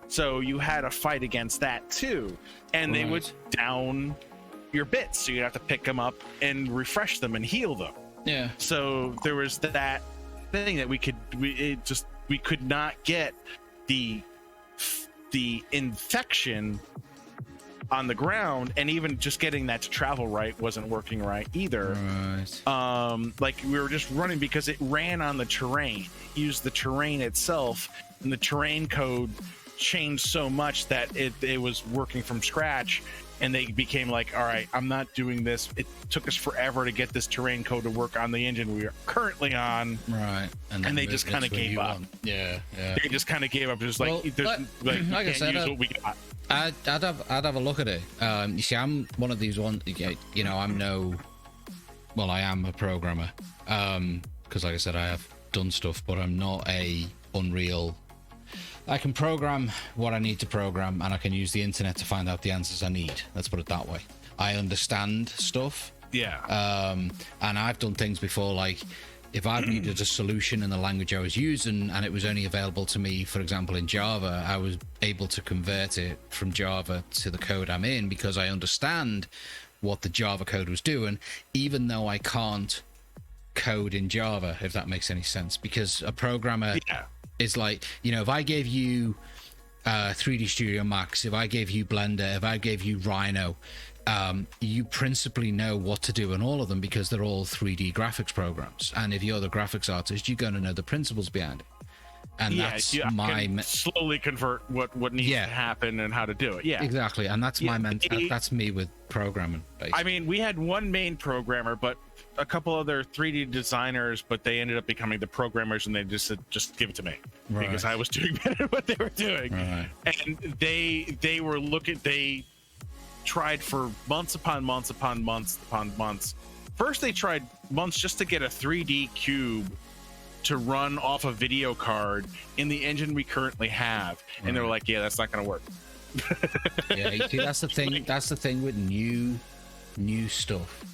So you had to fight against that too, and they would down your bits, so you'd have to pick them up and refresh them and heal them.
Yeah.
So there was that thing that we could not get the infection on the ground, and even just getting that to travel right wasn't working right either.
Right.
Like we were just running because it ran on the terrain, used the terrain itself, and the terrain code changed so much that it was working from scratch, and they became like, all right, I'm not doing this. It took us forever to get this terrain code to work on the engine we are currently on.
Right.
And they just kind of gave up.
Yeah.
They just kind of gave up. Just like,
Well,
like
I
can't
said,
use what we got.
I'd have a look at it. You see, I'm one of these ones. You know, I am a programmer. Because, like I said, I have done stuff, but I'm not a Unreal. I can program what I need to program, and I can use the internet to find out the answers I need. Let's put it that way. I understand stuff.
Yeah.
And I've done things before, like if I've needed a solution in the language I was using and it was only available to me, for example, in Java, I was able to convert it from Java to the code I'm in because I understand what the Java code was doing, even though I can't code in Java, if that makes any sense. Because a programmer is like, you know, if I gave you 3D Studio Max, if I gave you Blender, if I gave you Rhino, you principally know what to do in all of them because they're all 3D graphics programs. And if you're the graphics artist, you're going to know the principles behind it. And that's
can slowly convert what needs to happen and how to do it. Yeah,
exactly. And that's that's me with programming. Basically.
I mean, we had one main programmer, but a couple other 3D designers, but they ended up becoming the programmers, and they just said, just give it to me because I was doing better at what they were doing.
Right.
And they were they tried for months upon months upon months upon months. First, they tried months just to get a 3D cube to run off a video card in the engine we currently have, and they were like, "Yeah, that's not going to work."
Yeah, you see, that's the thing. That's the thing with new stuff.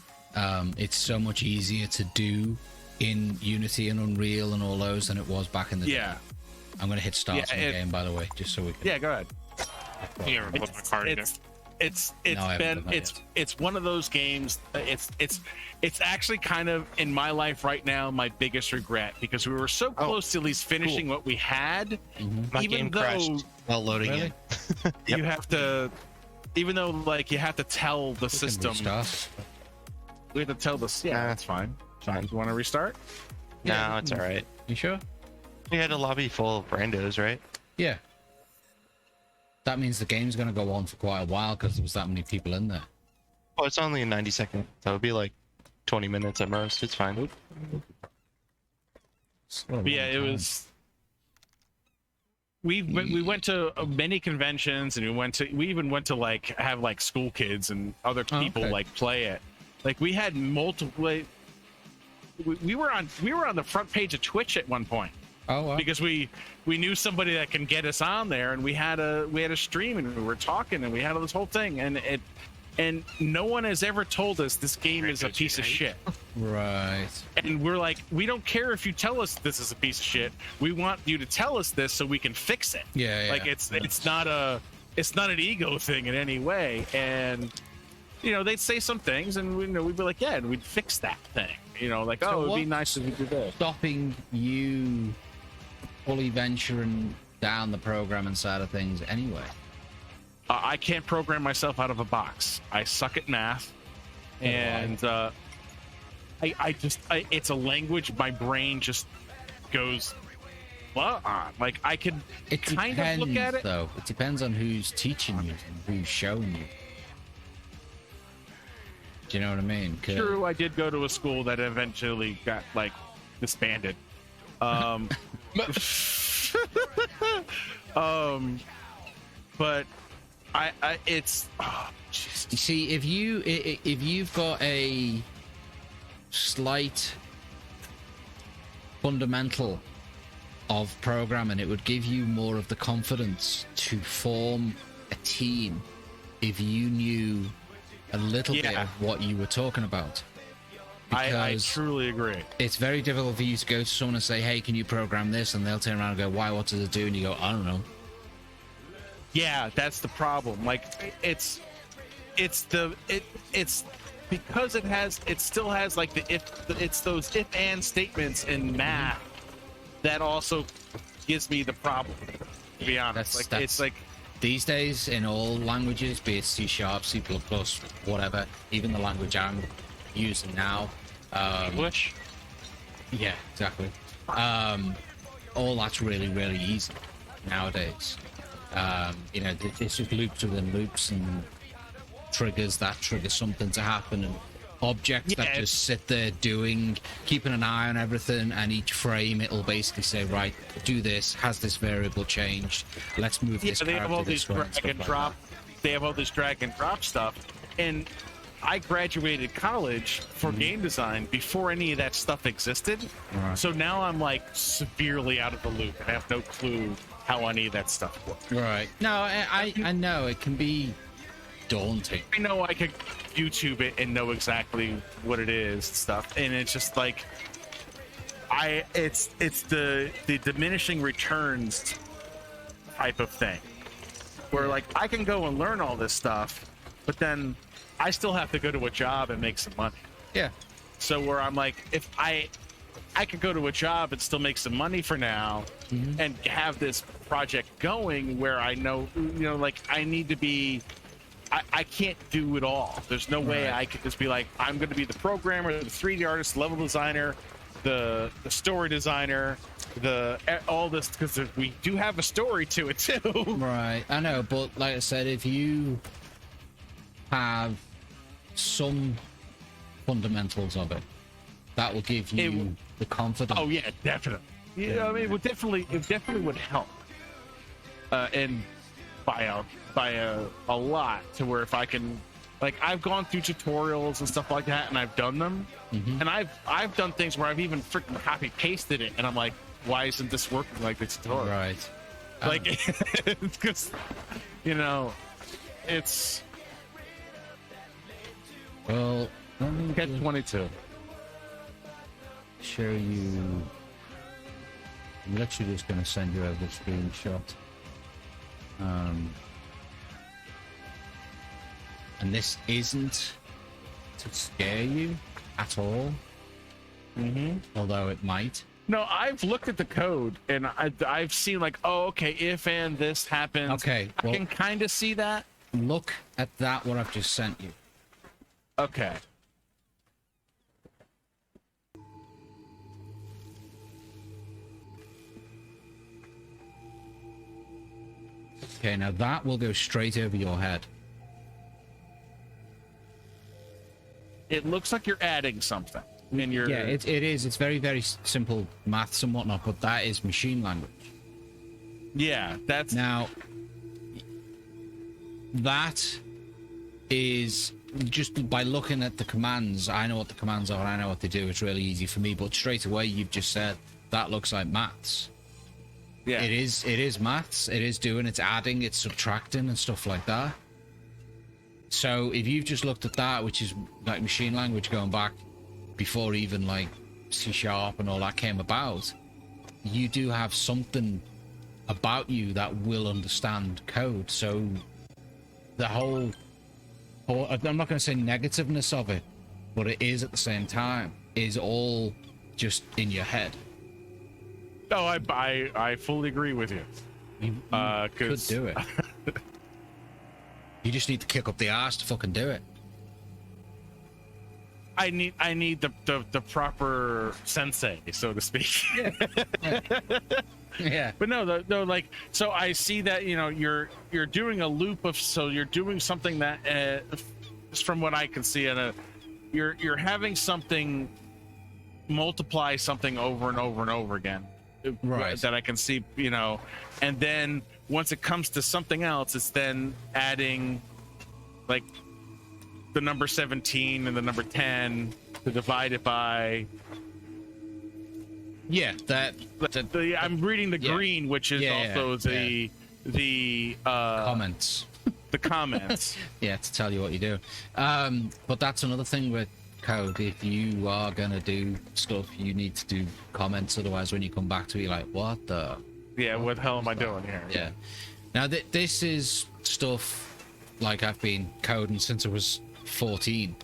It's so much easier to do in Unity and Unreal and all those than it was back in the day. I'm going to hit start on the game, by the way, just so we can.
Yeah, go ahead.
You ever put my card in there?
It's one of those games. It's actually kind of in my life right now my biggest regret, because we were so close to at least finishing what we had.
My game crashed while loading in.
You have to, even though like you have to tell the system. We have to tell the that's fine. You want to restart?
No, it's all right.
You sure?
We had a lobby full of randos, right?
Yeah. That means the game's going to go on for quite a while because there was that many people in there.
Oh, it's only a 90-second, so it'll be like 20 minutes at most. It's fine.
Yeah, it was. We went to many conventions, and we even went to like have like school kids and other people like play it. Like we had multiple. We were on the front page of Twitch at one point.
Oh, wow.
Because we knew somebody that can get us on there, and we had a stream, and we were talking, and we had this whole thing, and And no one has ever told us this game is a piece of shit.
Right.
And we're like, we don't care if you tell us this is a piece of shit. We want you to tell us this so we can fix it.
Yeah.
Like it's not an ego thing in any way. And they'd say some things, and we'd be like, yeah, and we'd fix that thing. Like,
So
it'd be nice if we do this.
Stopping you fully venturing down the programming side of things anyway.
I can't program myself out of a box. I suck at math, and it's a language my brain just goes like I could kind of look at it.
Though it depends on who's teaching you and who's showing you. Do you know what I mean?
True, I did go to a school that eventually got like disbanded. But it's
you see, if you've got a slight fundamental of programming, it would give you more of the confidence to form a team if you knew a little bit of what you were talking about.
I truly agree.
It's very difficult for you to go to someone and say, hey, can you program this? And they'll turn around and go, why, what does it do? And you go, I don't know.
Yeah, that's the problem. Like it's because it still has like it's those if and statements in math that also gives me the problem, to be honest. It's like
these days in all languages, be it C#, C++, whatever, even the language I'm using now,
English.
Yeah, exactly. All that's really, really easy nowadays. It's just loops within loops and triggers that trigger something to happen, and objects that just sit there keeping an eye on everything, and each frame it'll basically say, right, do this, has this variable changed, let's move this
they have all these
drag and drop.
They have all this drag and drop stuff, and I graduated college for game design before any of that stuff existed.
Right.
So now I'm like severely out of the loop and I have no clue how any of that stuff works.
Right. No, I know it can be daunting.
I know I could YouTube it and know exactly what it is and stuff, and it's just like it's the diminishing returns type of thing, where like I can go and learn all this stuff, but then I still have to go to a job and make some money.
Yeah.
So where I'm like, if I could go to a job and still make some money for now, and have this project going where I know, like I need to be, I can't do it all. There's no way I could just be like, I'm going to be the programmer, the 3D artist, level designer, the story designer, all this, because we do have a story to it too.
Right. I know, but like I said, if you have some fundamentals of it, that will give you the confidence.
Oh yeah, definitely. Yeah, I mean, it definitely would help, and by a lot, to where if I can, like, I've gone through tutorials and stuff like that, and I've done them, and I've done things where I've even freaking copy pasted it, and I'm like, why isn't this working like the tutorial?
Right.
Like, it's because, it's.
Well, let me
Catch 22.
Show you. I'm literally just going to send you over the screenshot. And this isn't to scare you at all. Although it might.
No, I've looked at the code and I've seen like, oh, okay, if and this happens.
Okay,
I can kind of see that.
Look at that, what I've just sent you.
Okay.
Okay, now that will go straight over your head.
It looks like you're adding something in your...
Yeah, it is. It's very, very simple maths and whatnot, but that is machine language.
Yeah, that's...
Now, that is just by looking at the commands. I know what the commands are, and I know what they do. It's really easy for me, but straight away you've just said that looks like maths.
Yeah.
It is maths. It is doing, it's adding, it's subtracting and stuff like that. So if you've just looked at that, which is like machine language going back before even like C# and all that came about, you do have something about you that will understand code. So the whole I'm not going to say negativeness of it, but it is at the same time, is all just in your head.
No, I fully agree with you.
You could do it. You just need to kick up the arse to fucking do it.
I need the proper sensei, so to speak.
Yeah.
But no, like, so I see that, you know, you're doing a loop of, so you're doing something that, just from what I can see, you're having something multiply something over and over and over again.
Right.
That I can see, you know, and then once it comes to something else, it's then adding like the number 17 and the number 10 to divide it by.
Yeah,
I'm reading the green, which is also the
comments.
The comments.
Yeah, to tell you what you do. But that's another thing with code. If you are gonna do stuff, you need to do comments. Otherwise, when you come back to it, you're like, what the?
Yeah, what the hell am I doing here?
Yeah. Now this is stuff like I've been coding since I was 14.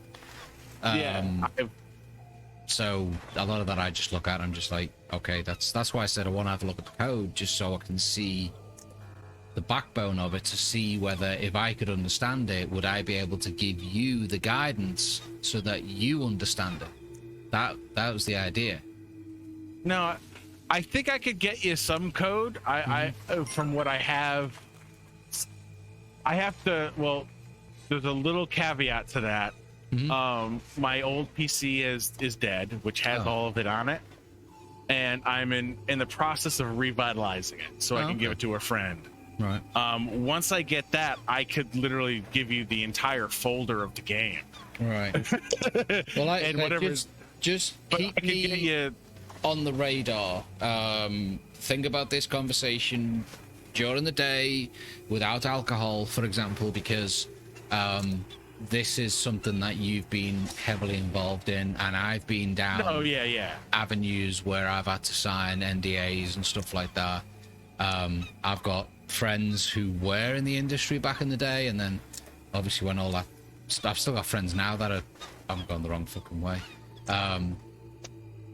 So a lot of that I just look at, I'm just like, okay, that's why I said I want to have a look at the code, just so I can see the backbone of it, to see whether, if I could understand it, would I be able to give you the guidance so that you understand it. That was the idea.
No, I think I could get you some code. I from what I have to, well, there's a little caveat to that. My old PC is dead, which has all of it on it, and I'm in the process of revitalizing it so I can give it to a friend.
Right.
Once I get that, I could literally give you the entire folder of the game.
Right. Well,
and whatever.
Just keep me on the radar. Think about this conversation during the day without alcohol, for example, because this is something that you've been heavily involved in, and I've been down avenues where I've had to sign NDAs and stuff like that. I've got friends who were in the industry back in the day, and then obviously when all that, I've still got friends now that haven't gone the wrong fucking way.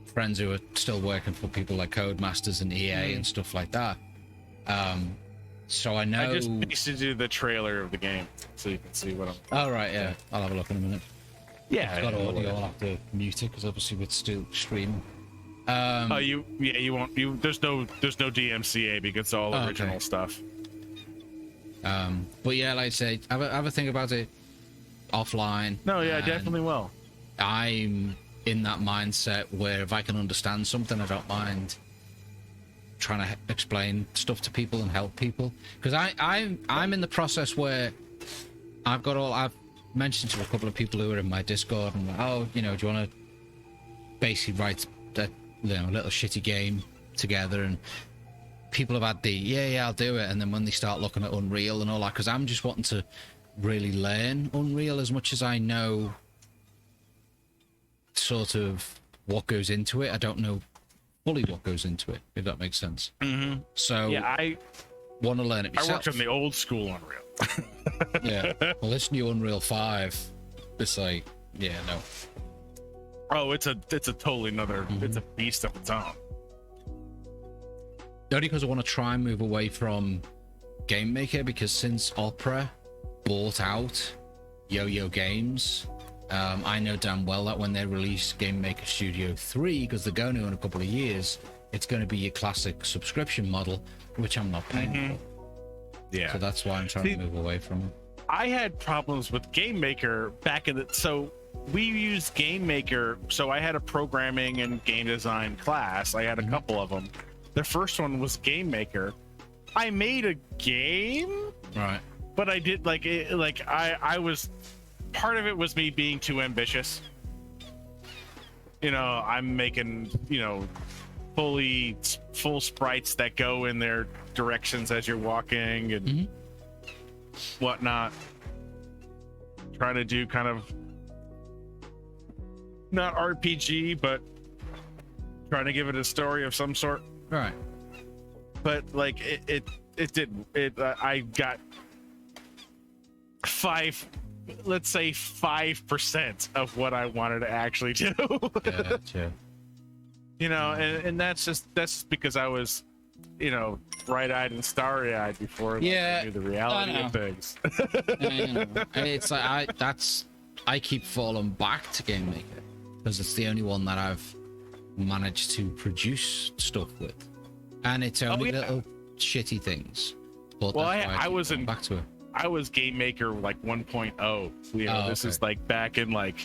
Friends who are still working for people like Codemasters and EA and stuff like that. So I know.
I just pasted you the trailer of the game so you can see what I'm.
Oh right, yeah. I'll have a look in a minute.
Yeah,
I've got audio. I'll have to mute it because obviously we're still streaming.
You won't. There's no DMCA because it's all original stuff.
But yeah, like I say, have a think about it offline.
No, yeah, I definitely will.
I'm in that mindset where if I can understand something, I don't mind trying to explain stuff to people and help people, because I'm in the process where I've mentioned to a couple of people who are in my Discord, and do you want to basically write that little shitty game together, and people have had the I'll do it, and then when they start looking at Unreal and all that, because I'm just wanting to really learn Unreal as much as I know sort of what goes into it. I don't know fully what goes into it, if that makes sense. So
yeah, I
want to learn it myself.
I worked on the old school Unreal.
Yeah, well, this new Unreal 5, it's like, no.
Oh, it's a totally another. It's a beast of its own.
Only because I want to try and move away from Game Maker, because since Opera bought out Yo-Yo Games, I know damn well that when they release Game Maker Studio 3, because they're going to in a couple of years, it's going to be your classic subscription model, which I'm not paying for.
Yeah.
So that's why I'm trying to move away from it.
I had problems with Game Maker back in the... So we used Game Maker, so I had a programming and game design class. I had a couple of them. The first one was Game Maker. I made a game,
right?
But I did I was, part of it was me being too ambitious. I'm making full sprites that go in their directions as you're walking and whatnot. trying to do kind of not RPG, but trying to give it a story of some sort.
Right.
But like it I got 5% of what I wanted to actually do.
Gotcha.
You know, and that's because I was, you know, bright-eyed and starry-eyed before I knew the reality of things.
It's like I keep falling back to Game Maker because it's the only one that I've managed to produce stuff with, and it's only little shitty things. But
well,
I was back to it.
I was Game Maker like 1.0. You know, this is like back in like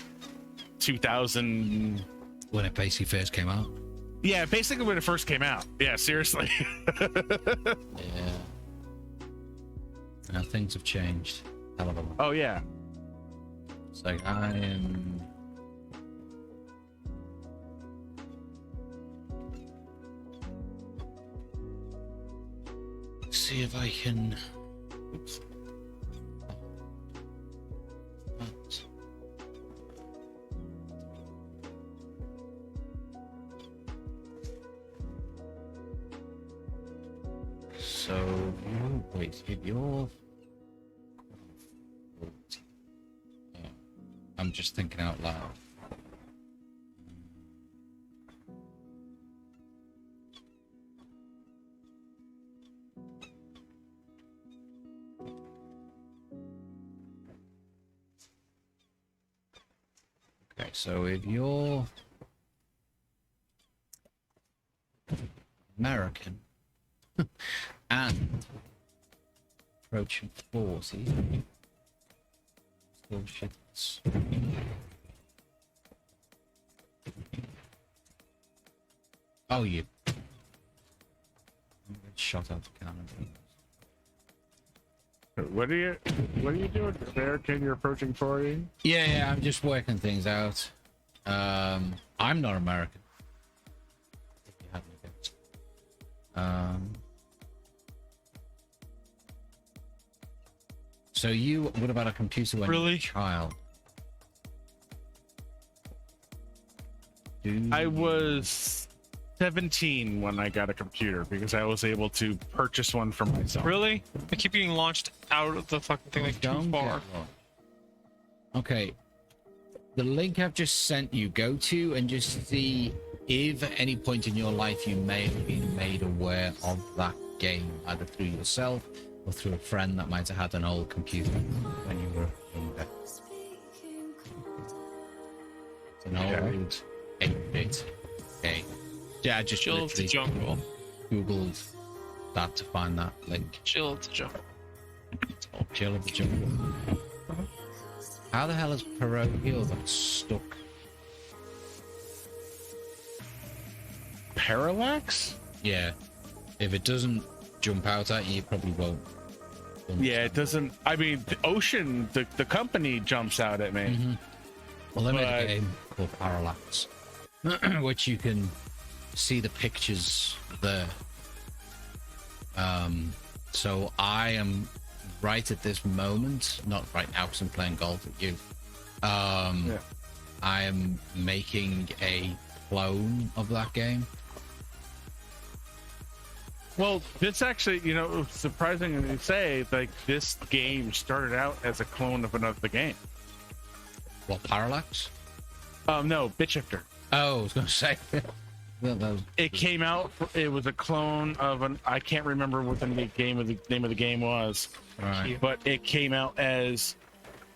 2000
when it basically first came out.
Yeah, basically when it first came out. Yeah, seriously.
Yeah. Now things have changed. Hell of a lot.
Oh yeah.
It's like I am. Let's see if I can. Oops. What? So you wait. If you're, I'm just thinking out loud. Okay, so if you're American and approaching 40, still shits. Oh, you shot out the cannon.
What are you doing, American? You're approaching 40?
Yeah, I'm just working things out. I'm not American. If you haven't guessed. So you would have had a computer when you were a child.
I was 17 when I got a computer because I was able to purchase one for myself.
Really? I keep getting launched out of the fucking thing like too far.
Okay. The link I've just sent you, go to and just see if at any point in your life you may have been made aware of that game, either through yourself or through a friend that might have had an old computer when you were younger. It's an old 8-bit game. Yeah, I just
Chill to jungle.
Googled that to find that link.
Chill to jungle.
Oh, Chill of the Jungle. How the hell is Pierogi got stuck?
Parallax?
Yeah. If it doesn't jump out at you, you probably won't.
Yeah, it doesn't. I mean, the Ocean, the company jumps out at me.
Mm-hmm. Well, they made a game called Parallax, which you can see the pictures there. So I am right at this moment, not right now because I'm playing golf with you. I am making a clone of that game.
Well, this actually, you know, surprising to say, like, this game started out as a clone of another game.
What, Parallax?
No, BitShifter.
Oh, I was going to say.
It came out. It was a clone of an. I can't remember what the name of the game was.
Right.
But it came out as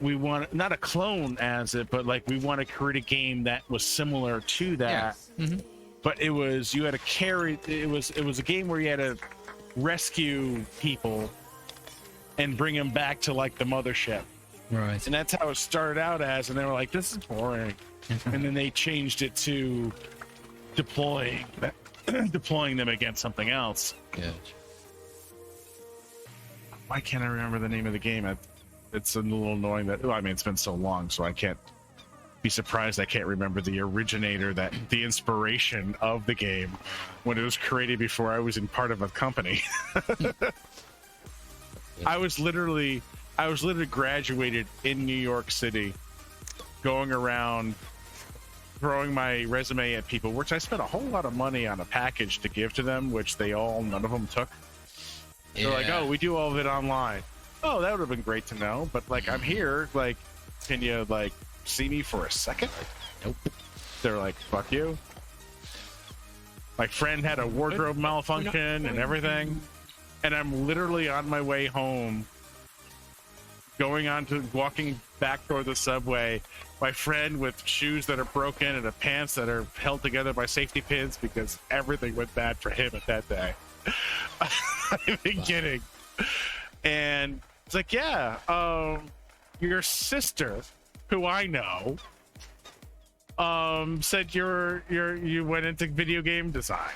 we want not a clone as it, but like we want to create a game that was similar to that.
Yeah. Mm-hmm.
But it was you had to carry. It was a game where you had to rescue people and bring them back to like the mothership.
Right.
And that's how it started out as. And they were like, "This is boring," and then they changed it to deploying them against something else.
Yeah.
Why can't I remember the name of the game? It's a little annoying that. Well, I mean, it's been so long, so I can't be surprised I can't remember the originator, that the inspiration of the game when it was created before I was in part of a company. I was literally I was literally graduated in New York City, going around throwing my resume at people, which I spent a whole lot of money on a package to give to them, which none of them took. They're like, oh, we do all of it online. Oh, that would have been great to know. But like, I'm here. Like, can you like see me for a second?
Nope.
They're like, fuck you. My friend had a wardrobe malfunction and everything. And I'm literally on my way home, walking back toward the subway. My friend with shoes that are broken and a pants that are held together by safety pins because everything went bad for him at that day. I'm kidding. And it's like, yeah, your sister, who I know, said you went into video game design,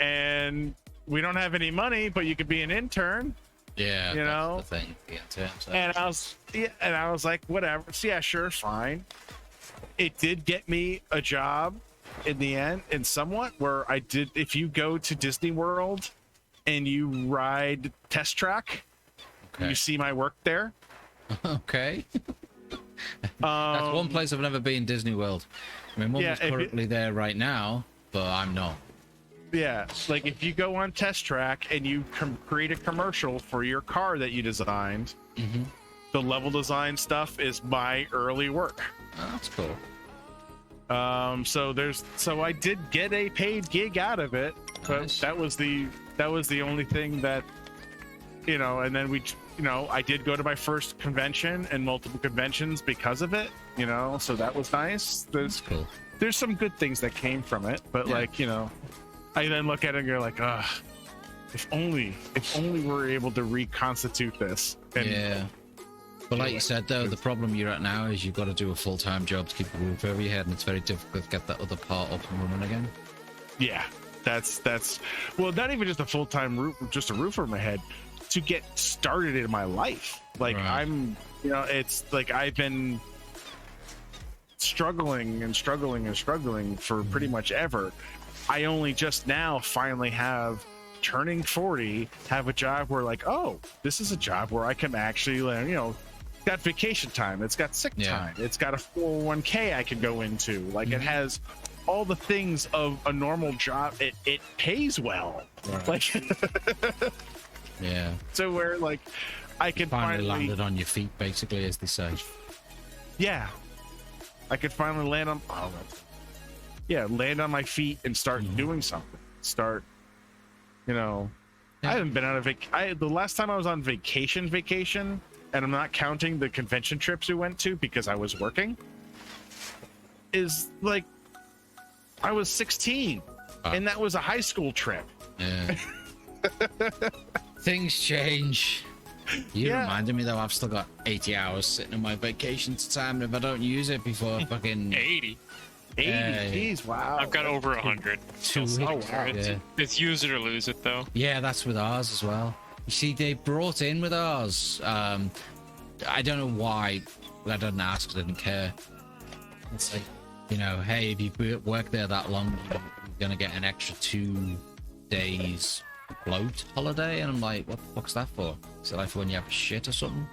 and we don't have any money, but you could be an intern.
Yeah,
you know,
that's the thing. The interns.
And I was like, whatever. So yeah, sure, fine. It did get me a job in the end, and somewhat where I did. If you go to Disney World and you ride Test Track, you see my work there.
Okay. That's one place I've never been, Disney World. I mean, Mum is currently there right now, but I'm not.
Yeah, like if you go on Test Track and you create a commercial for your car that you designed, the level design stuff is my early work.
Oh, that's cool.
So I did get a paid gig out of it, but
Nice.
that was the only thing that, you know. And then I did go to my first convention and multiple conventions because of it, you know. So that was nice.
That's cool.
There's some good things that came from it, but like, you know, I then look at it and go like, if only we're able to reconstitute this. And,
yeah. But like you said, though, the problem you're at now is you've got to do a full-time job to keep a roof over your head, and it's very difficult to get that other part up and running again.
Yeah, that's well, not even just a full-time roof, just a roof over my head, to get started in my life. Like I'm, you know, it's like I've been struggling for pretty much ever. I only just now finally turning 40, have a job where like, oh, this is a job where I can actually, you know, got vacation time, it's got sick time, it's got a 401k I can go into, like it has all the things of a normal job. It pays well, like so where like I can finally
landed on your feet, basically, as they say.
Yeah, I could finally land on my feet and start doing something. You know, I haven't been on the last time I was on vacation, and I'm not counting the convention trips we went to because I was working, is like I was 16, and that was a high school trip.
Yeah. Things change. You reminded me, though, I've still got 80 hours sitting in my vacation time, and if I don't use it before fucking
80.
80, geez, wow.
I've got over 100.
2 weeks.
Oh, wow.
It's use it or lose it, though.
Yeah, that's with ours as well. You see, they brought in with ours. I don't know why. I didn't ask because I didn't care. It's like, you know, hey, if you work there that long, you're going to get an extra 2 days float holiday. And I'm like, what the fuck's that for? Is it like for when you have shit or something?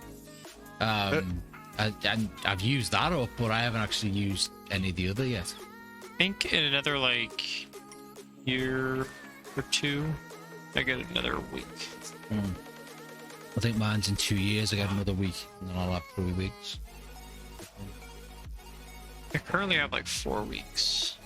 I've used that up, but I haven't actually used any of the other yet.
I think in another, like, year or two, I get another week.
I think mine's in 2 years. I get another week, and then I'll have 3 weeks.
I currently have like 4 weeks.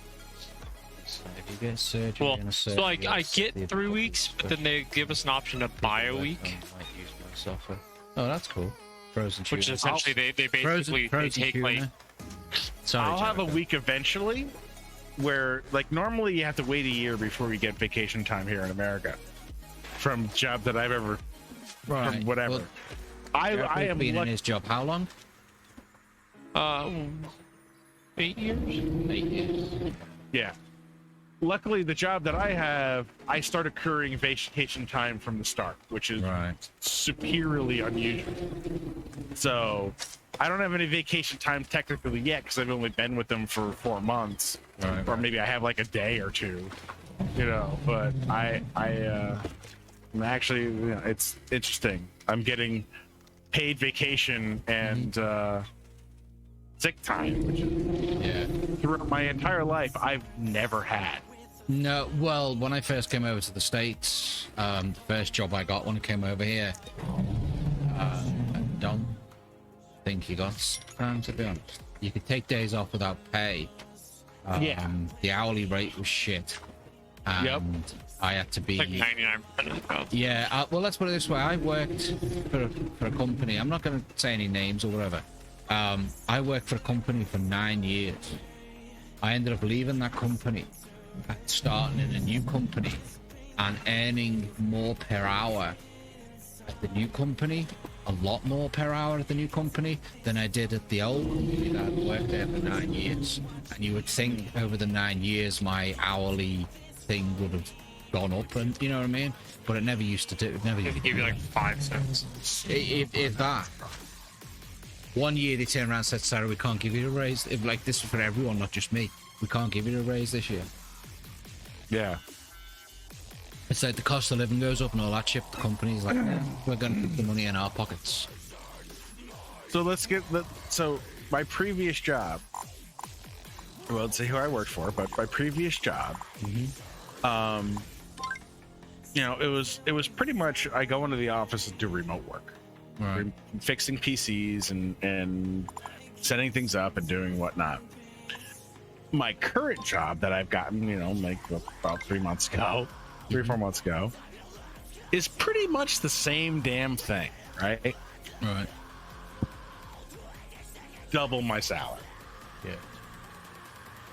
So if you get surgery,
Well, so I get 3 weeks, but then they give us an option to buy a week.
I might use my software. Oh, that's cool. Frozen tuna.
Which essentially they basically they take
tuna.
like.
Sorry,
I'll have a
Jericho.
week eventually where like normally you have to wait a year before you get vacation time here in America from job that I've ever from whatever.
Well,
I am
been in his job how long?
8 years.
8 years.
Yeah. Luckily, the job that I have, I start accruing vacation time from the start, which is superiorly unusual. So, I don't have any vacation time technically yet because I've only been with them for 4 months, or maybe I have like a day or two, you know. But I'm actually, you know, it's interesting. I'm getting paid vacation and sick time, which is, throughout my entire life I've never had.
No, well, when I first came over to the States, the first job I got when I came over here, I don't think you got time, to be honest. You could take days off without pay. The hourly rate was shit. And I had to be...
Like 99% of the job.
Yeah, well, let's put it this way. I worked for a company. I'm not going to say any names or whatever. I worked for a company for 9 years. I ended up leaving that company, starting in a new company, and earning more per hour at the new company, a lot more per hour at the new company than I did at the old company that I'd worked there for 9 years. And you would think over the 9 years my hourly thing would have gone up, and you know what I mean? But it never used to do. It never used to
give you like 5 cents.
If that. 1 year they turned around and said, "Sorry, we can't give you a raise." If like this is for everyone, not just me. We can't give you a raise this year.
Yeah.
It's like the cost of living goes up and all that shit. The company's like, we're going to put the money in our pockets.
So so my previous job, well, let's see who I worked for, but my previous job, you know, it was pretty much, I go into the office and do remote work.
Right.
Fixing PCs and setting things up and doing whatnot. My current job that I've gotten, you know, like about 3 months ago, 3 or 4 months ago, is pretty much the same damn thing, right?
Right.
Double my salary.
Yeah.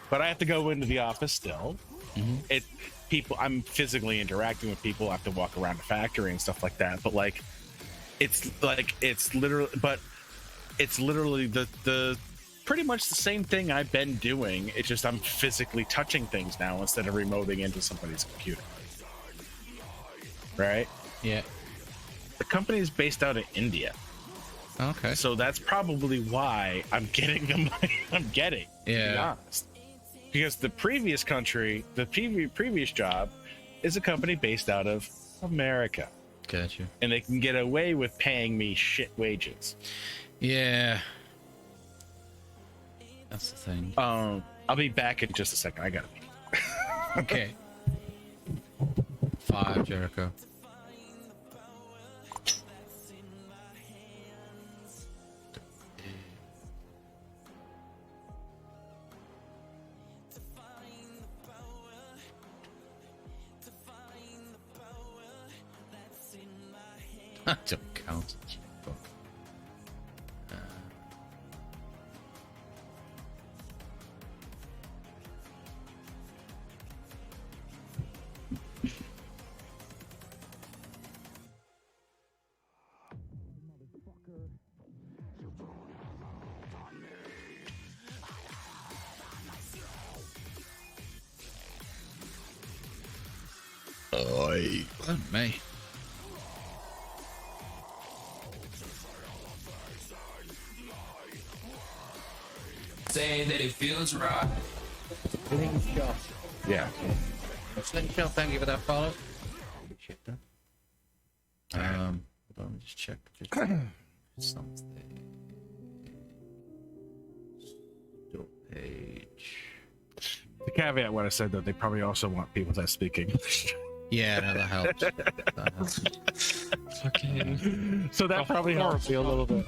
But I have to go into the office still. I'm physically interacting with people. I have to walk around the factory and stuff like that. But it's literally the pretty much the same thing I've been doing. It's just I'm physically touching things now instead of remoting into somebody's computer. Right?
Yeah.
The company is based out of India.
Okay.
So that's probably why I'm getting the money I'm getting.
Yeah.
To be honest. Because the previous job is a company based out of America.
Gotcha.
And they can get away with paying me shit wages.
Yeah. That's the thing.
I'll be back in just a second. I got it.
Okay. 5, Jericho. That don't count. Fuck. Oi. Oh, me.
Say that it feels right.
Slingshot.
Yeah.
Slingshot, thank you for that follow. Check that. Hold on, let me just check. Something. Still page.
The caveat when I said that they probably also want people that speak English.
Yeah, no, that helps. That helps.
Fucking.
So that probably helps me a little bit.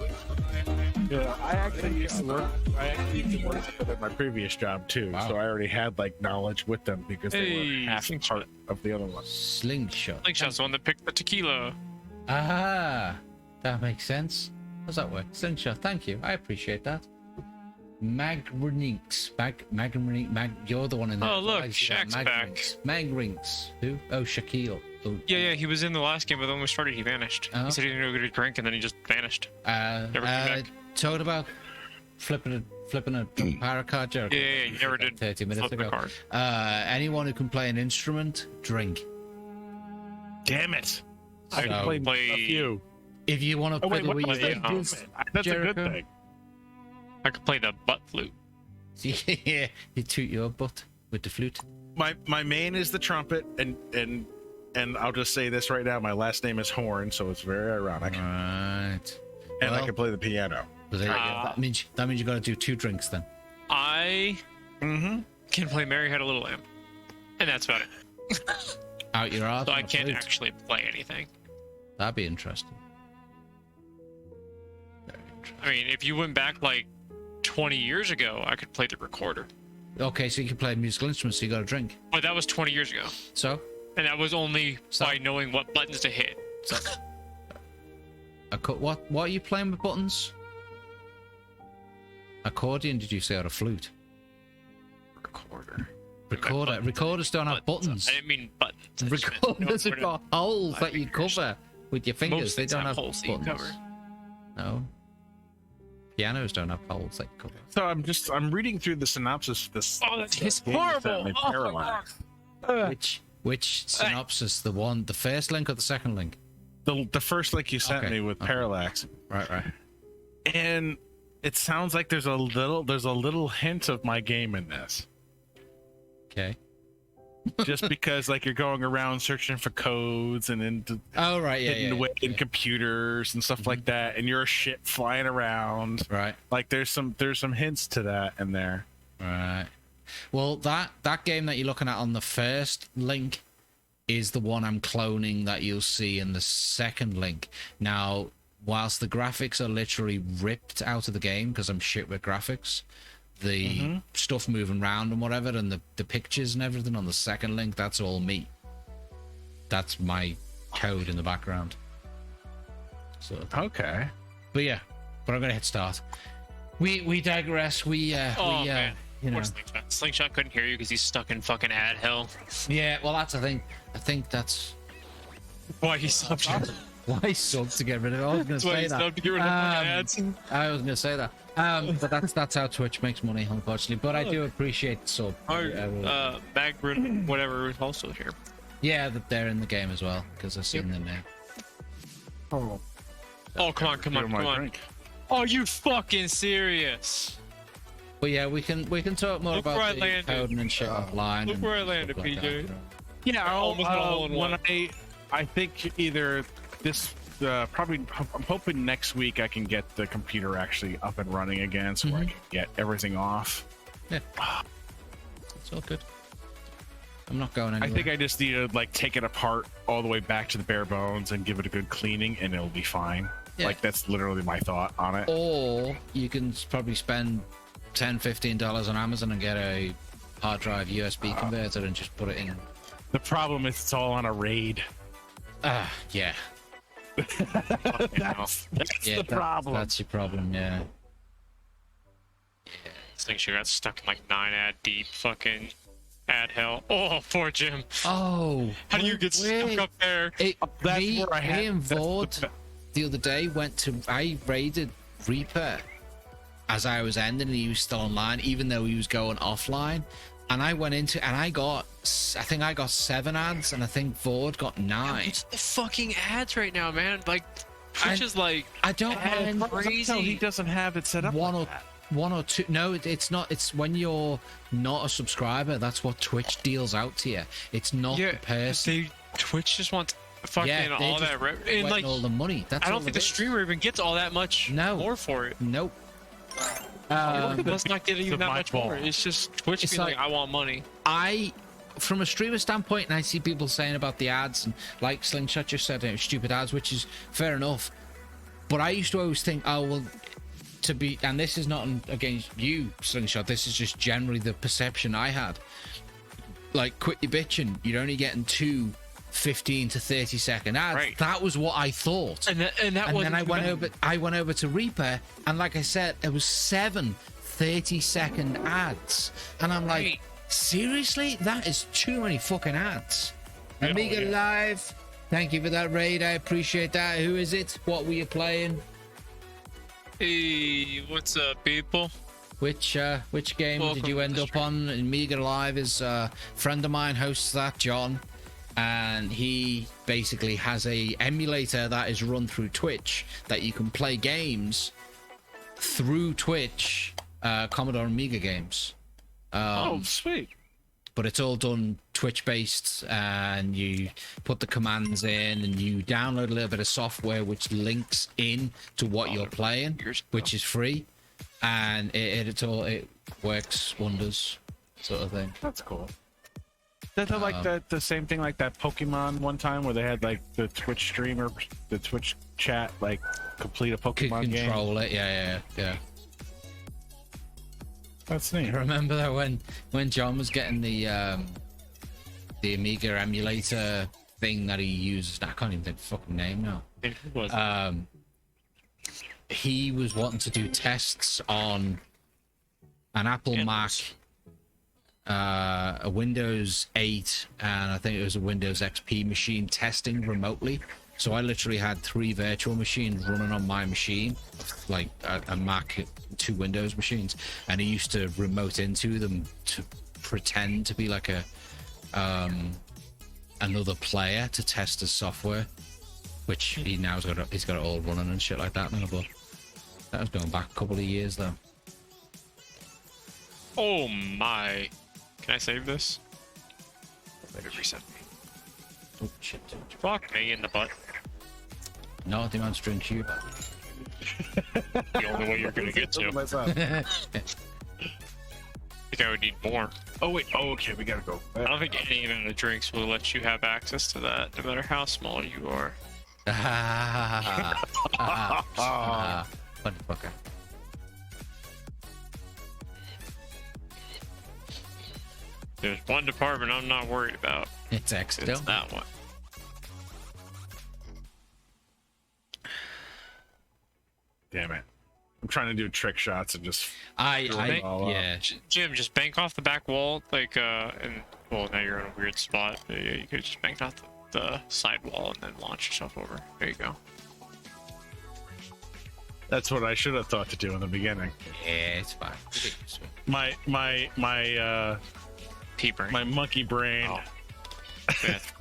Yeah, I actually used to work with them at my previous job too, so I already had like knowledge with them because they were half part of the other one.
Slingshot.
Slingshot's the one that picked the tequila.
Ah, that makes sense. How's that work? Slingshot, thank you. I appreciate that. Magrinks. You're the one in there.
Oh, look, Shaq's back.
Magrinks. Who? Oh, Shaquille. Oh.
Yeah, he was in the last game, but then when we started, he vanished. He said he didn't go get a drink, and then he just vanished. Never came back.
Talking about flipping a power card, Jared.
Yeah, he never did.
30 minutes
flip
ago.
the card.
Anyone who can play an instrument, drink.
Damn it! I
So-
can play a few.
If you want to play the
wait,
Wii
that's
Jericho?
a good thing.
I could play the butt flute.
Yeah, you toot your butt with the flute.
My main is the trumpet, and I'll just say this right now. My last name is Horn, so it's very ironic.
Right.
and I
Well,
can play the piano.
So there you go. That means you got to do 2 drinks then.
I can play Mary Had a Little Lamb, and that's about it.
Out your ass.
So I
on a
can't
flute.
actually play anything.
That'd be interesting.
I mean, if you went back like 20 years ago, I could play the recorder.
Okay, so you can play musical instruments, so you got to drink.
But that was 20 years ago.
So?
And that was only by knowing what buttons to hit.
So, what are you playing with buttons? Accordion, did you say, or a flute?
Recorder.
Recorders don't have buttons.
I didn't mean buttons.
Recorders have got holes that you cover with your fingers.
Most
They don't have
holes
buttons.
that you cover.
No. Pianos don't have holes that you cover.
So I'm reading through the synopsis of this.
Oh, that's
game you
horrible.
sent me,
Oh,
Parallax.
Which synopsis? The first link or the second link?
The first link you sent me with Parallax.
Right.
And it sounds like there's a little hint of my game in this.
Okay.
Just because like you're going around searching for codes and into hidden away in computers and stuff like that, and your shit flying around.
Right.
Like there's some hints to that in there.
Right. Well, that game that you're looking at on the first link is the one I'm cloning that you'll see in the second link. Now, whilst the graphics are literally ripped out of the game because I'm shit with graphics, the stuff moving around and whatever, and the pictures and everything on the second link, that's all me. That's my code in the background. So
okay.
But I'm gonna hit start. We digress.
Man.
You know.
Slingshot couldn't hear you because he's stuck in fucking ad hell.
Yeah, well, that's the thing. I think that's
why he subbed you.
why he subbed to get rid of it. I was going to say that.
To get rid of ads.
I was going to say that. But that's how Twitch makes money, unfortunately. But I do appreciate the sub.
Magbrin, whatever, is also here.
Yeah, they're in the game as well because I've seen them now.
Oh, come on. Are you fucking serious?
But yeah, we can talk more about the coding and shit offline.
Look where I landed,
like
PJ.
Yeah, I think either this probably I'm hoping next week I can get the computer actually up and running again, so I can get everything off.
Yeah, it's all good. I'm not going anywhere.
I think I just need to like take it apart all the way back to the bare bones and give it a good cleaning, and it'll be fine. Yeah. Like that's literally my thought on it.
Or you can probably spend $10-15 on Amazon and get a hard drive USB converter and just put it in.
The problem is it's all on a RAID.
Yeah.
That's the problem.
That's your problem, yeah.
This thing should got stuck in like 9 ad deep fucking ad hell. Oh, poor Jim.
Oh.
How do you get stuck up there?
Me and Vord the other day I raided Reaper as I was ending and he was still online, even though he was going offline. And I went into and I think I got 7 ads, and I think Vord got 9.
What's the fucking ads right now, man? Like, Twitch is like,
I don't mind.
Crazy.
No, he doesn't have it set up.
One or two. No, it's not. It's when you're not a subscriber. That's what Twitch deals out to you. It's not the person.
Twitch just wants fucking all that
and like all the money. That's
I don't think the streamer even gets all that much more for it.
Nope.
That's not getting you that much more. It's just Twitch being like, I want money.
From a streamer standpoint, and I see people saying about the ads, and like Slingshot just said, stupid ads, which is fair enough. But I used to always think, and this is not against you, Slingshot, this is just generally the perception I had. Like, quit your bitching, you're only getting 2 15 to 30 second ads.
Right.
That was what I thought. And then I went over to Reaper, and like I said, there was 7 30-second ads, and I'm like, seriously, that is too many fucking ads. Amiga Live, thank you for that raid, I appreciate that. Who is it? What were you playing?
Hey, what's up, people?
Which game did you end up on? Amiga Live is a friend of mine hosts that, John. And he basically has a emulator that is run through Twitch that you can play games through Twitch, Commodore Amiga games.
Oh, sweet.
but it's all done Twitch based, and you put the commands in and you download a little bit of software which links in to what you're playing, which is free, and it works wonders, sort of thing.
That's cool. That's like the same thing like that Pokemon one time where they had like the Twitch streamer, the Twitch chat, like complete a Pokemon game.
Control it, yeah.
That's neat.
I remember that when John was getting the Amiga emulator thing that he uses. I can't even think of the fucking name now. He was wanting to do tests on an Apple Mac, a Windows 8, and I think it was a Windows XP machine testing remotely. So I literally had 3 virtual machines running on my machine, like a Mac, 2 Windows machines, and he used to remote into them to pretend to be like another player to test his software, which he's got it all running and shit like that now. But that was going back a couple of years though.
Oh my! Can I save this? Let it reset me.
Oh shit!
Fuck me in the butt.
No, the man's drink you.
The only way you're gonna get to. I think I would need more.
Oh wait. Oh okay. We gotta go.
I don't think any of the drinks will let you have access to that, no matter how small you are.
Funny fucker.
There's one department I'm not worried about.
It's X.
It's that one.
Damn it. I'm trying to do trick shots and just
yeah.
Jim, just bank off the back wall, like and well now you're in a weird spot. Yeah, you could just bank off the side wall and then launch yourself over. There you go.
That's what I should have thought to do in the beginning.
Yeah, it's fine.
My
pea brain.
My monkey brain.
Oh.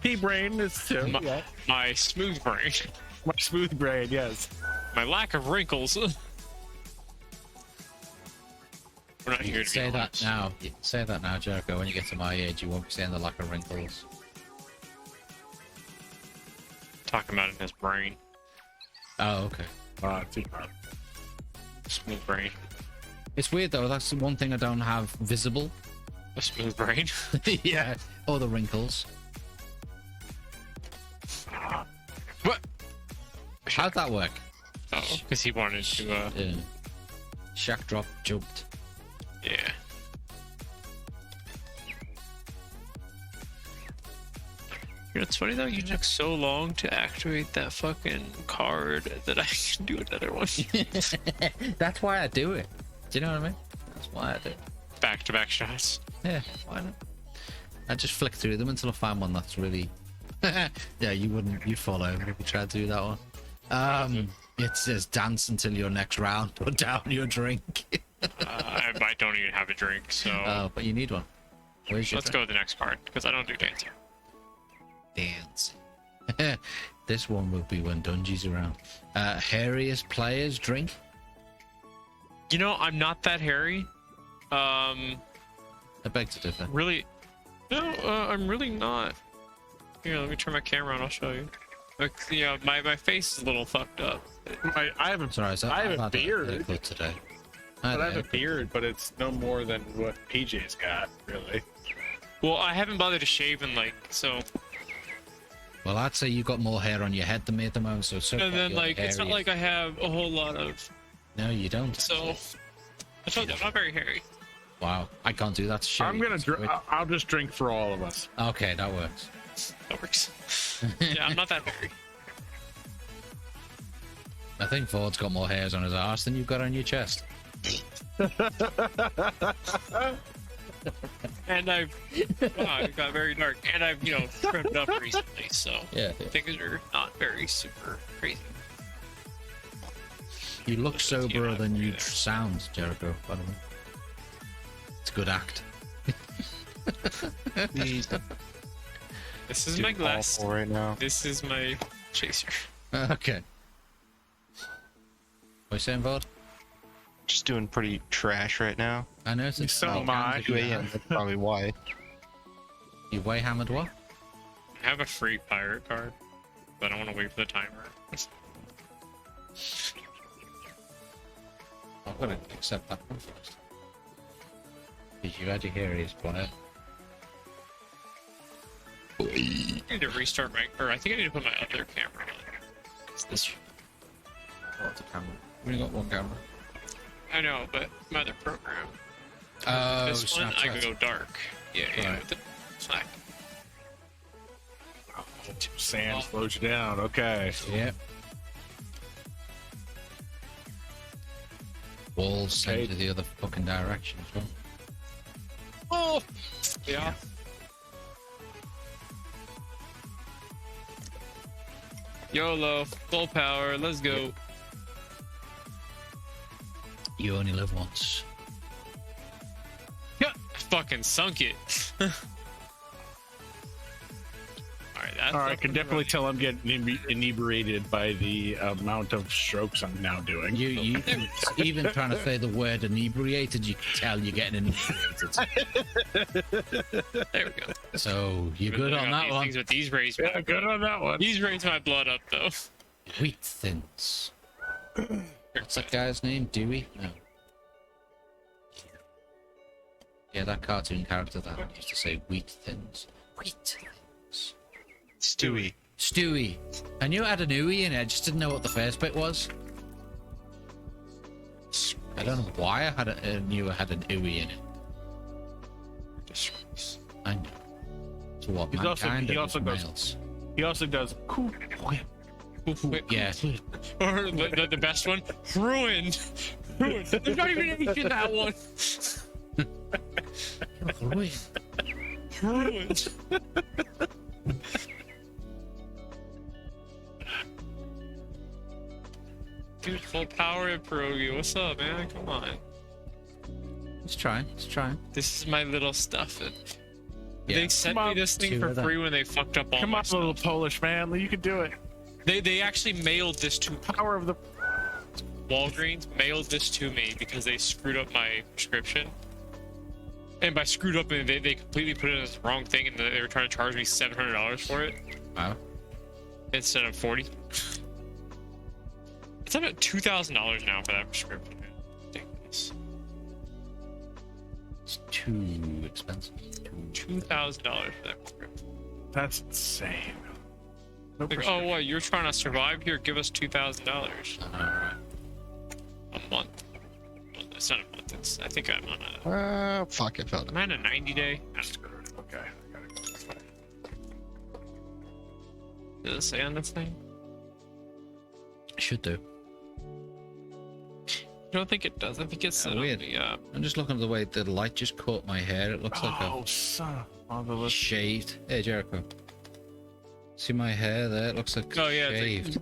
Pea brain is too.
My smooth brain.
My smooth brain, yes.
My lack of wrinkles. We're not here to
say that now. Say that now, Jericho. When you get to my age, you won't be saying the lack of wrinkles.
Talking about it in his brain.
Oh, okay.
Smooth brain.
It's weird though. That's the one thing I don't have visible.
A smooth brain.
Yeah. Or the wrinkles.
What?
How'd that work?
Oh, because he wanted to.
Yeah. Shack drop jumped.
Yeah. You know, it's funny though, you took so long to activate that fucking card that I can do another one.
That's why I do it. Do you know what I mean? That's why I do it.
Back-to-back shots.
Yeah, why not? I just flick through them until I find one that's really... Yeah, you'd fall over if you tried to do that one. It says dance until your next round, put down your drink.
I don't even have a drink, so...
Oh, but you need one. Where's your
Let's go with the next card, because I don't do dancing.
Dance. This one will be when Dungy's around. Hairiest players drink?
You know, I'm not that hairy.
I beg to differ.
Really? No, I'm really not. Here, let me turn my camera on, I'll show you. Like, yeah, my face is a little fucked up.
I have a,
Sorry,
I have a beard.
Today.
But I have a beard, but it's no more than what PJ's got, really.
Well, I haven't bothered to shave in, like, so...
Well, I'd say you got more hair on your head than me at the moment, so...
And then, like, it's not like I have a whole lot of...
No, you don't.
So... I'm not very hairy.
Wow, I can't do that shit.
I'm gonna I'll just drink for all of us.
Okay, that works.
That works. Yeah, I'm not that hairy.
I think Ford's got more hairs on his arse than you've got on your chest.
And I've it got very dark, and I've trimmed up recently, so
yeah.
Things are not very super crazy.
You look soberer than you sound, Jericho, by the way. It's a good act.
This is my glass
right now.
This is my chaser.
Okay. What are you saying, Vod?
Just doing pretty trash right now.
I noticed.
So am I.
Yeah, that's probably why.
You Wayhammered what?
I have a free pirate card, but I don't want to wait for the timer.
I've got to accept that one first. Because you had your heroes player.
I need to restart my, or I think I need to put my other camera on. It's this.
What's a camera? We only got one camera.
I know, but my other program.
Oh,
this one, I can go dark. Yeah, yeah.
Right.
With the, it's fine.
Sand slows you down. Okay.
Yep. Walls send to the other fucking direction as well.
Oh! Yeah. YOLO, full power, let's go.
You only live once.
Yeah, fucking sunk it. Alright, that's.
Alright, I can definitely tell I'm getting inebriated by the amount of strokes I'm now doing.
You even trying to say the word inebriated, you can tell you're getting inebriated.
There we go.
So you're good on that one.
Things with these raise
Yeah, good on that one.
These raise my blood up though.
Wheat thins. What's that guy's name? Dewey? No. Yeah, that cartoon character that used to say wheat thins. Wheat thins.
Stewie.
Stewie. I knew it had an ooey in it, I just didn't know what the first bit was. I don't know why I knew it had an ooey in it. I know. So what,
He also does cool.
Yeah.
Or the best one, ruined. Ruined. There's not even any in that one. Ruined. Dude, full power at Pierogi. What's up, man? Come on.
Just trying.
This is my little stuff.
Yeah.
They sent me this thing for free when they fucked up all
Come
my
on,
stuff.
little Polish man. You can do it.
They actually mailed this to
Power of the...
Walgreens mailed this to me because they screwed up my prescription. And by screwed up, they completely put it as the wrong thing, and they were trying to charge me $700 for it.
Wow.
Instead of $40. It's about $2,000 now for that prescription. Ridiculous.
It's too expensive.
$2,000 for that prescription.
That's insane. No
Like, oh, what? You're trying to survive here? Give us $2,000
Alright.
a month. Well, it's not a month. It's. I think I'm on a.
Fuck, I felt it.
Am I on a 90-day?
Okay, I gotta go.
Does it say on this thing?
Should do.
I don't think it does. I think it's set
weird.
on the,
I'm just looking at the way the light just caught my hair. It looks like
Oh, son of a...
shaved. Hey, Jericho. See my hair there? It looks like
Oh, yeah,
shaved.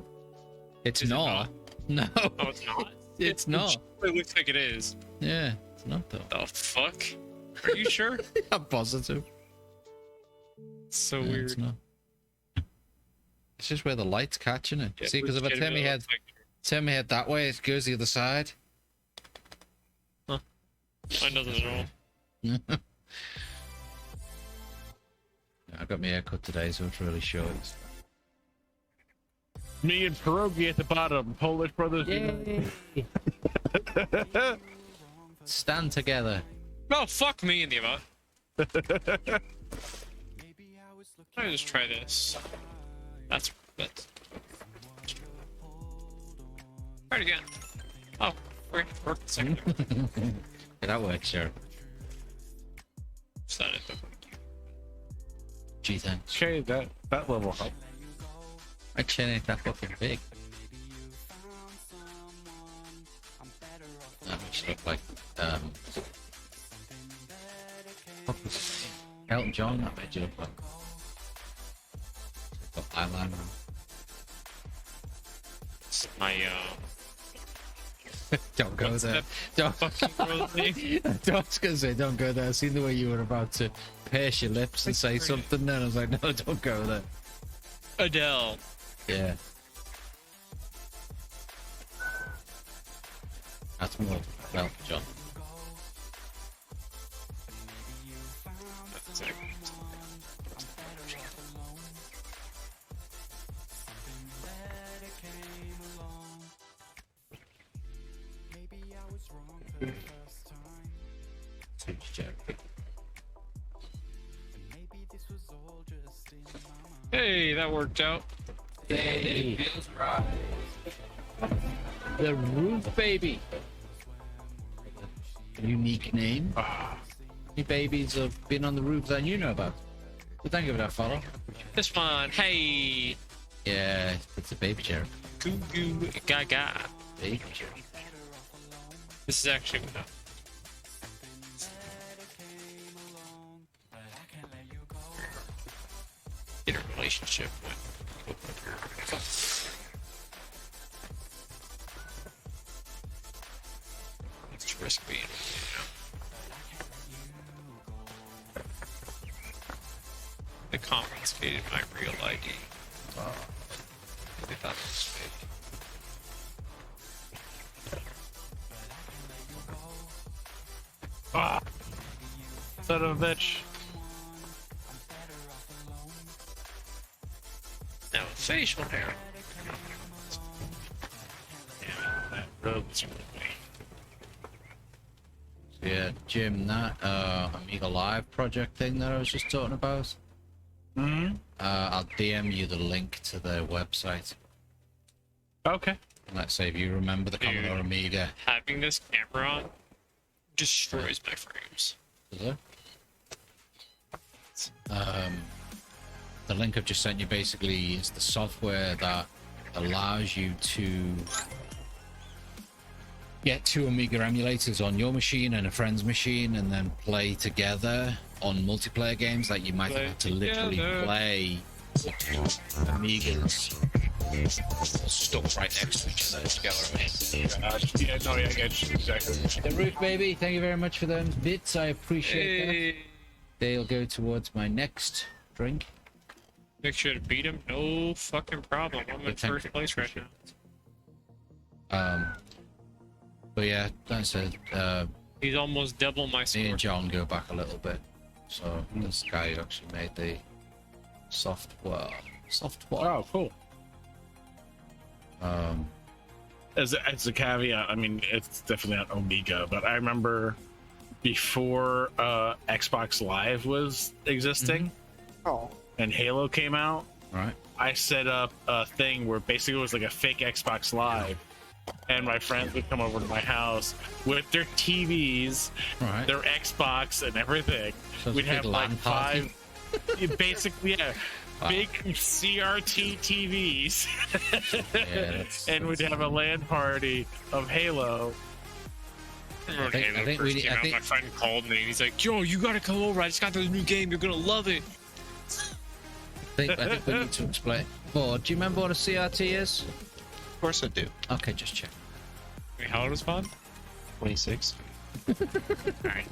It's
Is it
not. No.
Oh, it's not?
It's not.
It looks like it is.
Yeah, it's not though.
The fuck? Are you sure?
I'm positive.
It's so
Yeah,
weird.
It's not. It's just where the light's catching it.
Yeah,
See, because if I turn my head that way, it goes the other side.
Mine doesn't at all.
I got my hair cut today, so it's really short.
Me and Pierogi at the bottom. Polish brothers.
Stand together.
Oh, fuck me in the amount. Let me just try this. That's. Try it again. Oh, we're a second.
Yeah, that works, sure.
Is that it?
Gee, thanks.
Okay, that level help.
My chin ain't that fucking big. That makes you look like, Elton John, that made you look like. Got eyeliner.
It's my,
Don't go
what's
there.
that
Don't.
fucking girl's name?
I was gonna say, don't go there. I seen the way you were about to pierce your lips and say something, then I was like, no, don't go there.
Adele.
Yeah. That's more well, John.
Hey, that worked out.
Say that it feels right.
The roof baby. Unique name. Any babies have been on the roof that you know about? But thank you for that follow.
This one, hey.
Yeah, it's a baby cherub.
Goo goo gaga.
Baby cherub.
This is actually no. In a relationship with it's risk being, They confiscated my real ID. They thought it was fake.
Son of a bitch.
Now facial hair. Damn, that robe is really
Yeah, Jim, that Amiga Live project thing that I was just talking about. I'll DM you the link to their website.
Okay.
Let's say if you remember the Commodore Amiga.
having this camera on destroys my frames.
Is it? The link I've just sent you basically is the software that allows you to get two Amiga emulators on your machine and a friend's machine and then play together on multiplayer games that you might have to literally play Amigas stuck right next to each other together.
I get you, exactly.
The roof baby, thank you very much for them bits. I appreciate that. They'll go towards my next drink.
Make sure to beat him. No fucking problem. I'm in first place right now.
But yeah, that's it.
He's almost double my score.
Me and John go back a little bit. So this guy who actually made the software.
Oh, cool. As a caveat, I mean, it's definitely not Omega, but I remember before Xbox Live was existing, and Halo came out.
Right.
I set up a thing where basically it was like a fake Xbox Live, and my friends would come over to my house with their TVs, their Xbox, and everything.
So
we'd have like 5, basically, big CRT TVs, and we'd have a LAN party of Halo.
I think my friend called me and he's like, "Yo, you gotta come over. I just got this new game. You're gonna love it."
I think we need to explain. Oh, do you remember what a CRT is?
Of course I do.
Okay, just check.
Wait, how old is Spawn?
26.
Alright.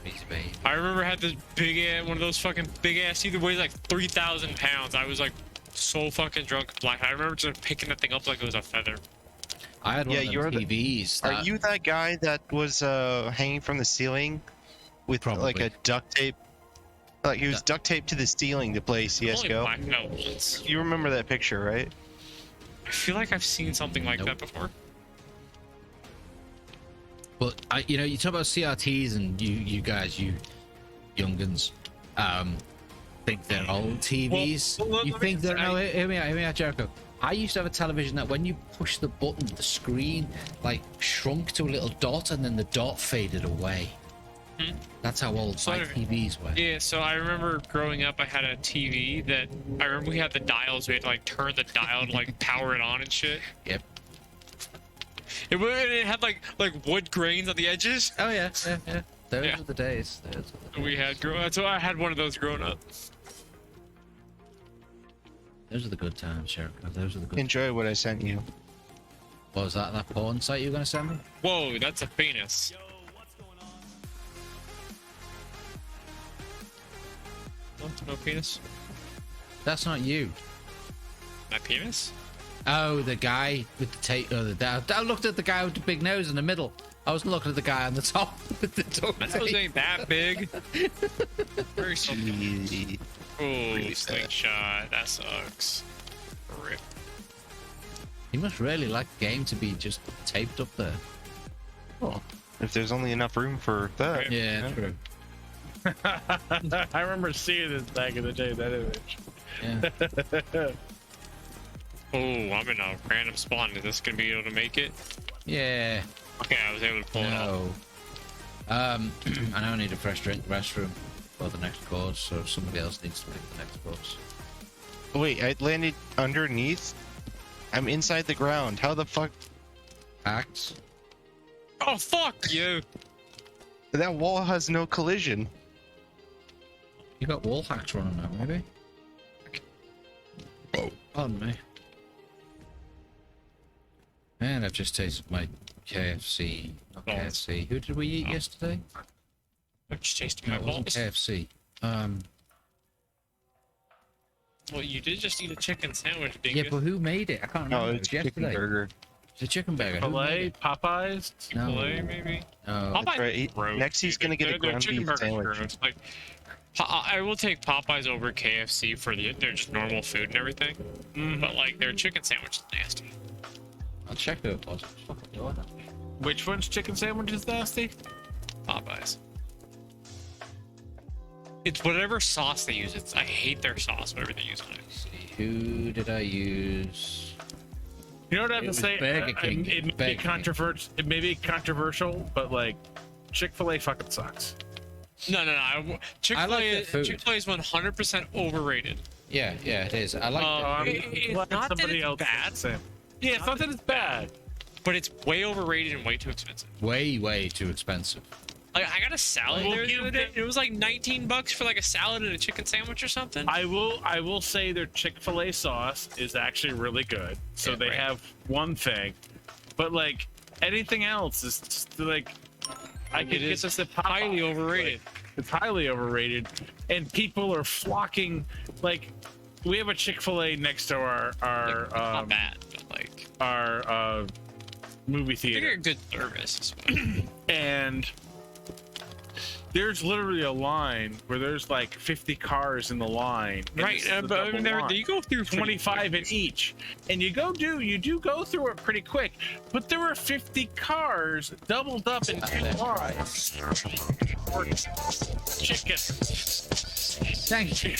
Easy, baby.
I remember I had this big ass, one of those fucking big ass TV that weighs like 3,000 pounds. I was like so fucking drunk. Like, I remember just picking that thing up like it was a feather.
I had one of them TVs.
Are you that guy that was hanging from the ceiling with like a duct tape? Like he was duct taped to the ceiling to play CS:GO. You remember that picture, right?
I feel like I've seen something like that before.
But you know, you talk about CRTs, and you guys, you youngins, think they're old TVs. You think they're no? Hear me out, Jericho. I used to have a television that when you push the button, the screen like shrunk to a little dot, and then the dot faded away. That's how old my TVs were.
Yeah, so I remember growing up, I had a TV that I remember we had the dials. We had to like turn the dial to like power it on and shit.
Yep.
It had like wood grains on the edges.
Oh yeah. Those are the days.
We had so I had one of those growing up.
Those are the good times, Sheriff. Those are the good.
Enjoy what I sent you.
What was that? That porn site you were gonna send me?
Whoa, that's a penis. No penis?
That's not you.
My penis?
Oh, the guy with the tape. I looked at the guy with the big nose in the middle. I was looking at the guy on the top with the duct
My nose ain't that big. Very small. Oh, slingshot. That sucks. Rip.
You must really like the game to be just taped up there.
Well, if there's only enough room for that.
Yeah, true.
I remember seeing this back in the day, that image.
Yeah.
Oh, I'm in a random spawn. Is this gonna be able to make it?
Yeah.
Okay, I was able to pull it off.
I now need a fresh drink restroom for the next course, so somebody else needs to make the next course.
Wait, I landed underneath? I'm inside the ground. How the fuck?
Acts?
Oh, fuck you!
That wall has no collision.
You got wall hacks running now, maybe? Oh. Pardon me. And I've just tasted my KFC. Not KFC. Who did we eat yesterday?
I'm just tasting
No,
my
it wasn't
balls.
KFC.
Well, you did just eat a chicken sandwich, didn't
Yeah,
you?
but who made it? I can't remember.
No,
It
it's
was
chicken
yesterday.
burger.
It's a chicken burger. Who made
Filet,
it?
Popeyes.
No.
Filet, maybe?
No.
Popeyes
right.
gross,
Next he's
dude.
gonna get a
Their
ground
chicken
beef
burger's
sandwich.
gross. Like, I will take Popeyes over KFC for their just normal food and everything, but like their chicken sandwich is nasty.
I'll check who it was. Fucking the order.
Which one's chicken sandwich is nasty?
Popeyes. It's whatever sauce they use. I hate their sauce, whatever they use on it.
Let's see, who did I use?
You know what I have
It
to
was
say?
Burger King.
It may be
Burger King.
controversial. It may be controversial, but like, Chick-fil-A fucking sucks.
No. Chick-fil-A is 100% overrated.
Yeah, it is. I like
It's
Let
not that
somebody
it's
else
bad,
say. Yeah, it's not that it's bad.
but it's way overrated and way too expensive.
way too expensive.
Like, I got a salad
Well,
there the
you
other day.
can-
It was like $19 for like a salad and a chicken sandwich or something.
I will say their Chick-fil-A sauce is actually really good. So
Yeah,
they
right.
have one thing, but like anything else is just like I could
It
get
is
this at
highly
Popeyes.
overrated.
Like, it's highly overrated, and people are flocking. Like, we have a Chick-fil-A next to our
Not bad, but like,
our movie
I
theater.
figure good service.
And there's literally a line where there's like 50 cars in the line. And
Right,
this is a
but
double line.
you go through
25 in each, and you do go through it pretty quick. But there were 50 cars doubled up in 2 lines. For chicken.
Thank you.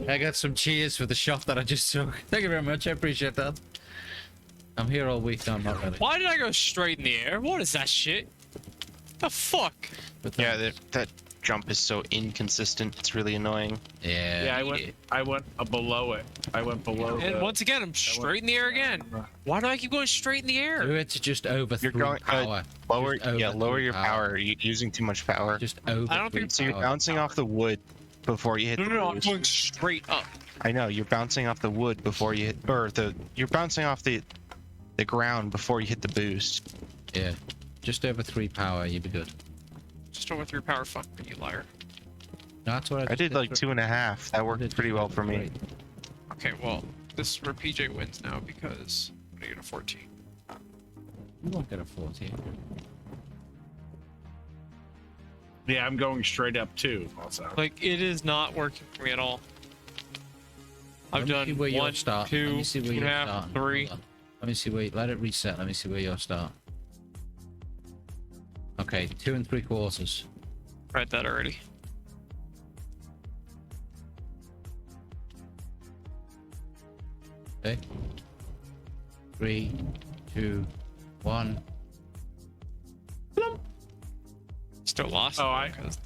I got some cheers for the shot that I just took. Thank you very much. I appreciate that. I'm here all week. No, I'm not really.
Why did I go straight in the air? What is that shit? The fuck?
But
Yeah, that jump is so inconsistent. It's really annoying.
yeah.
I went below it. I went below.
And once again, I'm straight in the air again. Why do I keep going straight in the
Do
air?
it to just over
You're
3
going
power.
lower.
Just over
Yeah, lower
3
your power. You're using too much power.
Just over.
I don't
3
think
So you're
power.
bouncing off the wood before you hit the
No, I'm
boost.
going straight up.
I know you're bouncing off the wood before you hit, or you're bouncing off the ground before you hit the boost.
Yeah. Just over 3 power. You'd be good.
Just over 3 power. Fuck me, you liar.
No, that's what
I did like 2.5. That
I
worked
did
pretty well for me.
great.
Okay, well, this is where PJ wins now because I'm gonna get a 14.
You won't get a 14.
Yeah, I'm going straight up too. Also,
Like, it is not working for me at all. I've
Let me see
done
where you're
1,
starting.
2,
Let me see where
2.5,
you're starting.
3.
Hold on. Let me see where. Let it reset. Let me see where you're starting. Okay, 2 3/4.
Read that already.
Okay. 3, 2, 1.
Still lost.
Oh, I-
because-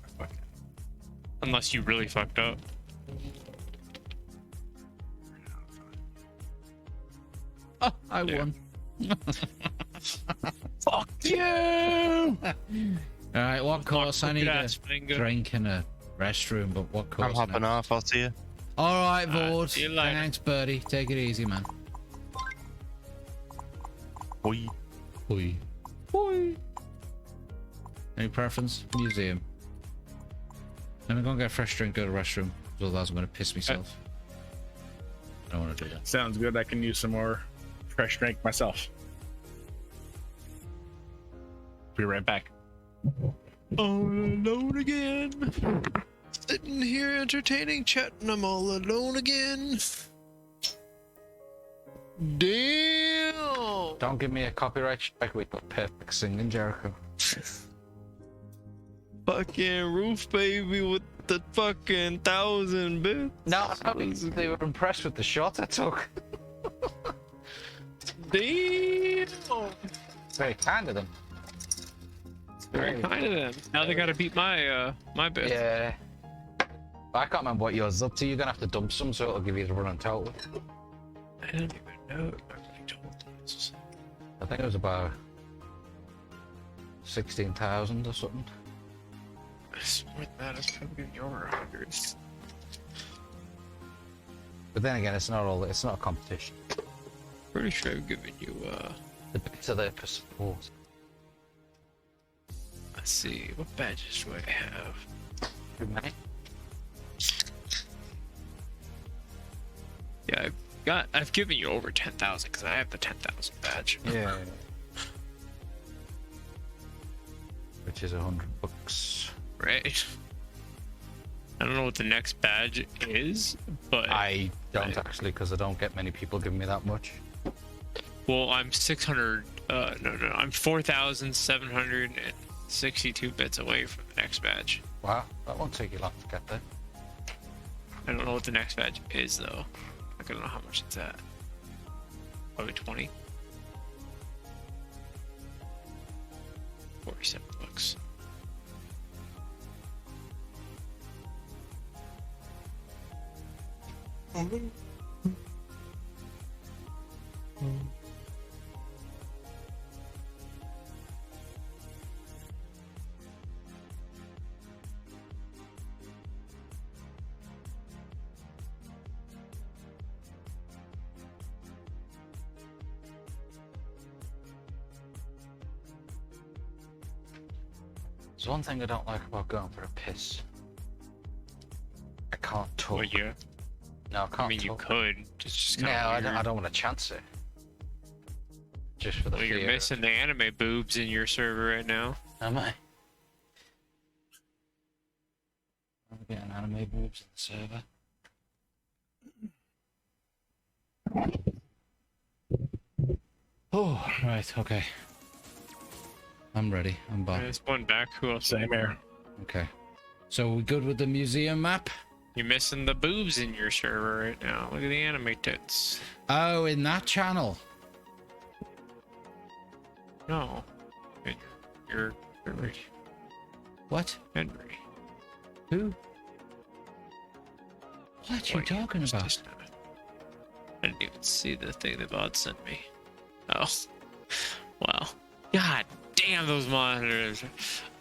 Unless you really fucked up.
Oh, I
Yeah.
won.
Fuck you!
All right, what course? I need a
Ass finger.
drink and a restroom, but what course?
I'm hopping off. I'll see you.
All right, Vord.
see you later.
Thanks, buddy. Take it easy, man.
Boy.
Boy. Boy. Any preference? Museum. Let me go and get a fresh drink, go to the restroom. Otherwise, I'm going to piss myself. I don't want to do that.
sounds good. I can use some more fresh drink myself. Be right back.
All alone again. Sitting here entertaining, chatting. I'm all alone again. Damn!
Don't give me a copyright strike. We got perfect singing, Jericho.
Fucking roof baby with the fucking 1,000 bits.
No, they were impressed with the shot I took.
Damn!
Very kind of them.
Very kind of them. Now they gotta beat my my bit.
Yeah. I can't remember what yours is up to. You're gonna have to dump some so it'll give you the run on total.
I don't even know. I really don't.
I think it was about 16,000 or something.
It's more than that. It's probably your 100s.
But then again, it's not a competition.
Pretty sure I've given you
The bits are there for support.
let's see, what badges do I have?
Too many?
Yeah, I've given you over 10,000 because I have the 10,000 badge.
Yeah. Which is $100.
Right. I don't know what the next badge is, but
I don't actually, because I don't get many people giving me that much.
well, I'm 600. I'm 4,762 bits away from the next badge.
Wow, that won't take you long to get there.
I don't know what the next badge is though. I don't know how much it's at. Probably 20. 47 bucks.
There's one thing I don't like about going for a piss. I can't talk.
Well, yeah.
No, I can't
I mean, you
talk.
could. It's just
No,
kind of
I don't want to chance it. Just for the
Well,
fear.
you're missing the anime boobs in your server right now.
Am I? I'm getting anime boobs in the server. Oh, right, okay. I'm ready. I'm back.
There's one back. Who else?
Same here.
Okay. So we good with the museum map?
You're missing the boobs in your server right now. Look at the anime tits.
Oh, in that channel.
No. You're Henry.
What?
Henry.
Who? What you
Wait,
talking about?
just- I didn't even see the thing that Bod sent me. Oh. Wow. God damn those monitors.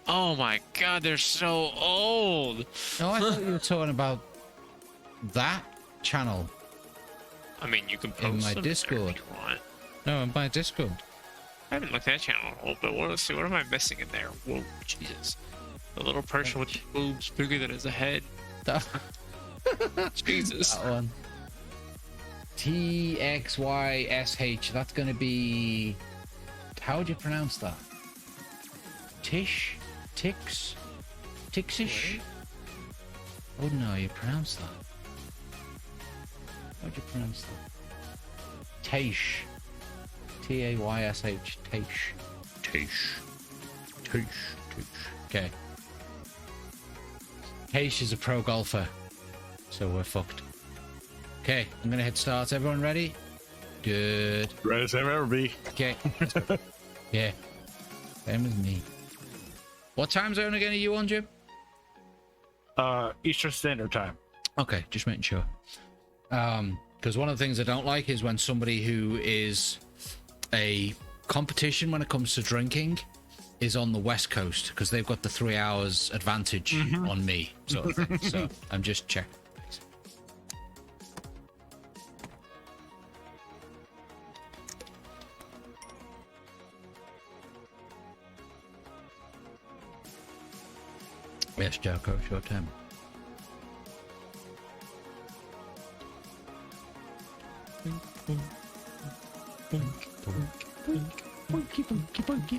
Oh my god, they're so old.
No, I thought you were talking about that channel.
I mean, you can post
In my
them
Discord.
there if you want.
No, in my Discord.
I haven't looked at that channel in a little bit. Let's see, what am I missing in there? Whoa, Jesus. The little person with the boobs bigger than his head.
That,
Jesus.
that one. TXYSH. That's going to be. How would you pronounce that? Tish? Tix? Tixish? I wouldn't know how you pronounce that. How would you pronounce that? Taish. Taysh. Taish. Taish. Taish. Okay. Taish is a pro golfer. So we're fucked. Okay, I'm gonna hit start. Everyone ready? Good.
Ready as ever be.
Okay. Yeah. Same as me. What time zone again are you on, Jim?
Eastern Standard Time.
Okay, just making sure. Because one of the things I don't like is when somebody who is a competition when it comes to drinking is on the West Coast, because they've got the 3 hours advantage on me, sort of thing. So I'm just checking. Yes, Jericho, short term.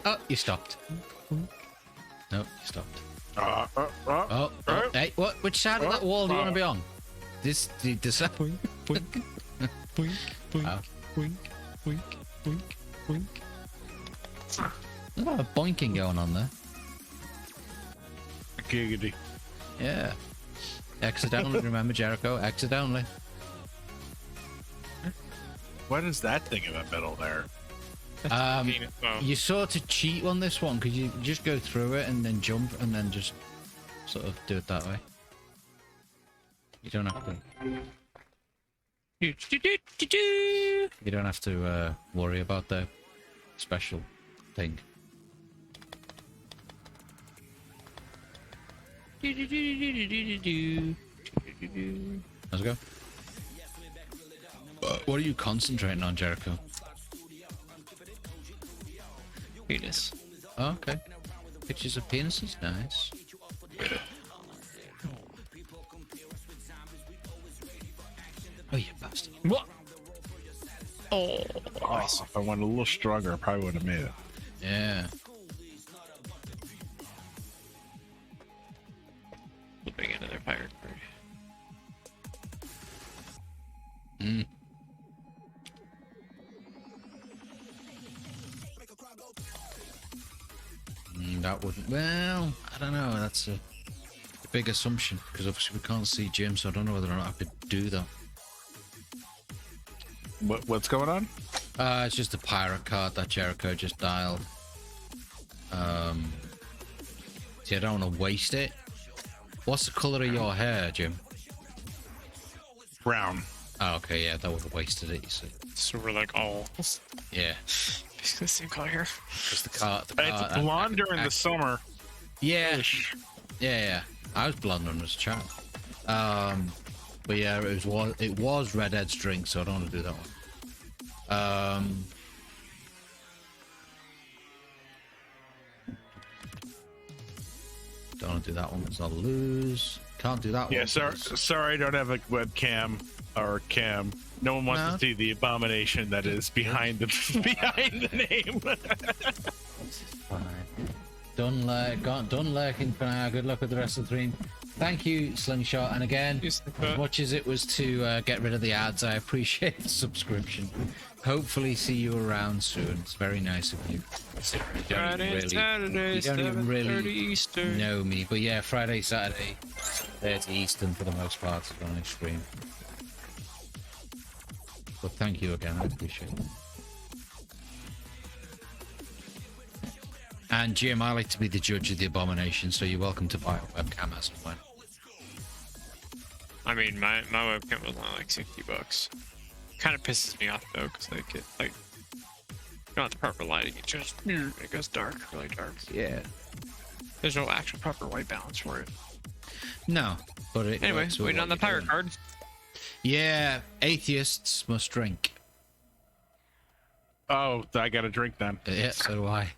Oh, you stopped. No, you stopped. Oh, hey, what? Which side of that wall do you want to be on? This. Oh.
wink, wink, wink, wink.
There's a lot of boinking going on there.
Giggity.
Yeah. Exit only, remember, Jericho? Exit only.
What is that thing in the middle there?
You sort of cheat on this one because you just go through it and then jump and then just sort of do it that way. You don't have to. You don't have to worry about the special thing. Let's go. What are you concentrating on, Jericho?
Penis.
Oh, okay. Pictures of penises, nice. Oh, you bastard.
What? Oh,
Nice. If I went a little stronger, I probably would have made it.
Yeah.
Flipping into their pirate party.
That wouldn't. Well, I don't know. That's a big assumption because obviously we can't see Jim, so I don't know whether or not I could do that.
What's going on?
It's just a pirate card that Jericho just dialed. See, I don't want to waste it. What's the color of your hair, Jim?
Brown.
Oh, okay, yeah, that would have wasted it, you see.
So we're like all
Yeah.
basically the same color here.
Just the card.
It's blonde during the summer.
Yeah. Yeah. I was blonde when I was a child. But yeah, it was Redhead's drink, so I don't want to do that one. Don't want to do that one because I'll lose. Can't do that one.
Yeah, sorry, I don't have a webcam or cam. No one wants to see the abomination that is behind the name.
Fine. Done lurking for now. Good luck with the rest of the stream. Thank you, Slingshot. And again, as much as it was to get rid of the ads, I appreciate the subscription. Hopefully see you around soon. It's very nice of you. You don't even really know me. But yeah, Friday, Saturday, 30 Eastern for the most part is on stream. But thank you again, I appreciate it. And Jim, I like to be the judge of the abomination, so you're welcome to buy a webcam as and when.
I mean, my webcam was only like $60. Kind of pisses me off though, because like you don't have the proper lighting. It goes dark, really dark.
Yeah.
There's no actual proper white balance for it.
No, but it
anyway,
works with
waiting
what
on the
you're
pirate
doing.
card.
Yeah, atheists must drink.
Oh, I got a drink then.
Yeah, so do I.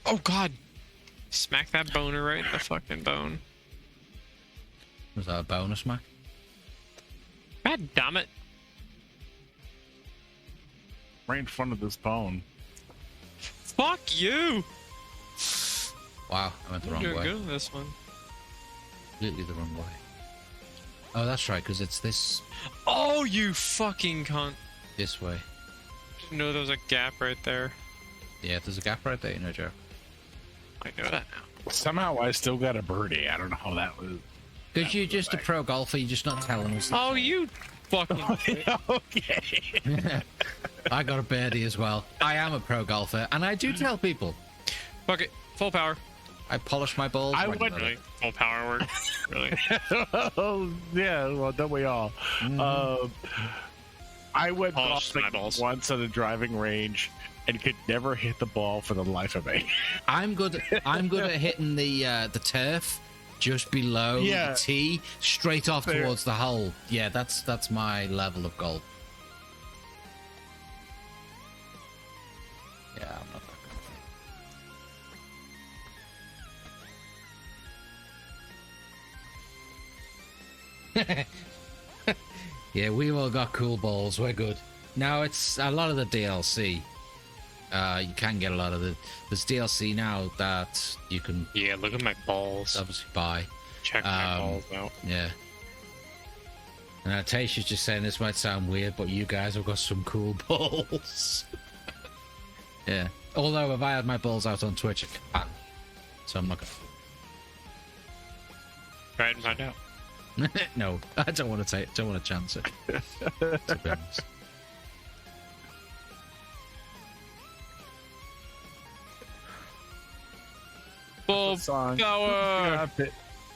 Oh God! Smack that boner right in the fucking bone.
Was that a bonus, Mac?
God damn it!
Right in front of this bone.
Fuck you!
Wow, I went the wrong
You're
way.
good with this one.
Completely the wrong way. Oh, that's right, because it's this
Oh, you fucking cunt!
this way.
Didn't know there was a gap right there.
Yeah, there's a gap right there, you know, Joe.
I know that now.
Somehow I still got a birdie. I don't know how that was.
Because you're just a pro golfer, you're just not telling us.
Oh, you fucking.
Okay.
I got a birdie as well. I am a pro golfer, and I do tell people.
Fuck it, full power.
I polish my balls.
I
regularly.
Really, full power work. Really.
Oh, yeah, well, don't we all? I went
Polish my
golfing
balls.
once at a driving range and could never hit the ball for the life of me.
I'm good at hitting the turf just below
Yeah.
the tee, straight off
Fair.
towards the hole. Yeah, that's my level of golf. Yeah, I'm not that good. Yeah, we all got cool balls. We're good. Now it's a lot of the DLC. You can get a lot of there's DLC now that you can
Yeah, look at my balls.
obviously buy.
Check my balls out.
Yeah. And Tasha's just saying this might sound weird, but you guys have got some cool balls. Yeah. Although if I had my balls out on Twitch, I can. So I'm not gonna.
Try it and find out.
No, I don't want to don't want to chance it. To be honest.
Bob
Song.
Gower.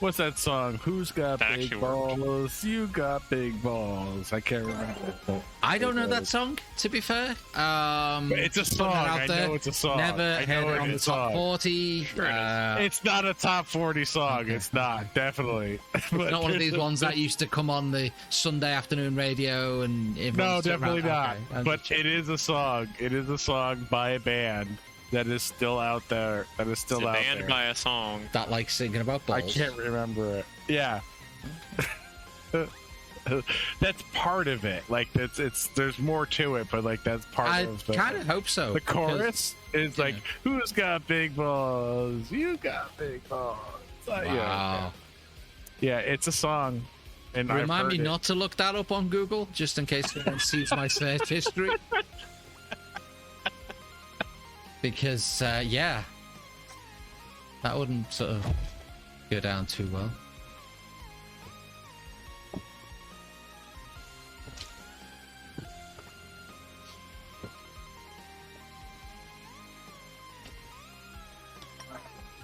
What's that song? Who's got
That
big
actually worked.
balls? You got big balls. I can't remember.
I don't know that song, to be fair.
But it's a song. I know it's a song.
Never
I
heard
know
it on the
it's
top
a song.
40.
It's not a top 40 song. It's not, definitely. But
Not one of these ones that used to come on the Sunday afternoon radio and
No,
everyone's sitting
definitely
around-
not.
okay,
But it is a song. It is a song by a band that is still out there. That is still
It's a
out
band
there.
by a song.
that like singing about balls.
I can't remember it. Yeah. That's part of it. Like it's there's more to it, but like that's part
I
of the
kind of hope so.
the chorus is like,
know.
who's got big balls? You got big balls.
Wow.
Yeah, it's a song. And I've
Remind me
heard it.
not to look that up on Google, just in case someone sees my search history. Because, yeah, that wouldn't sort of go down too well.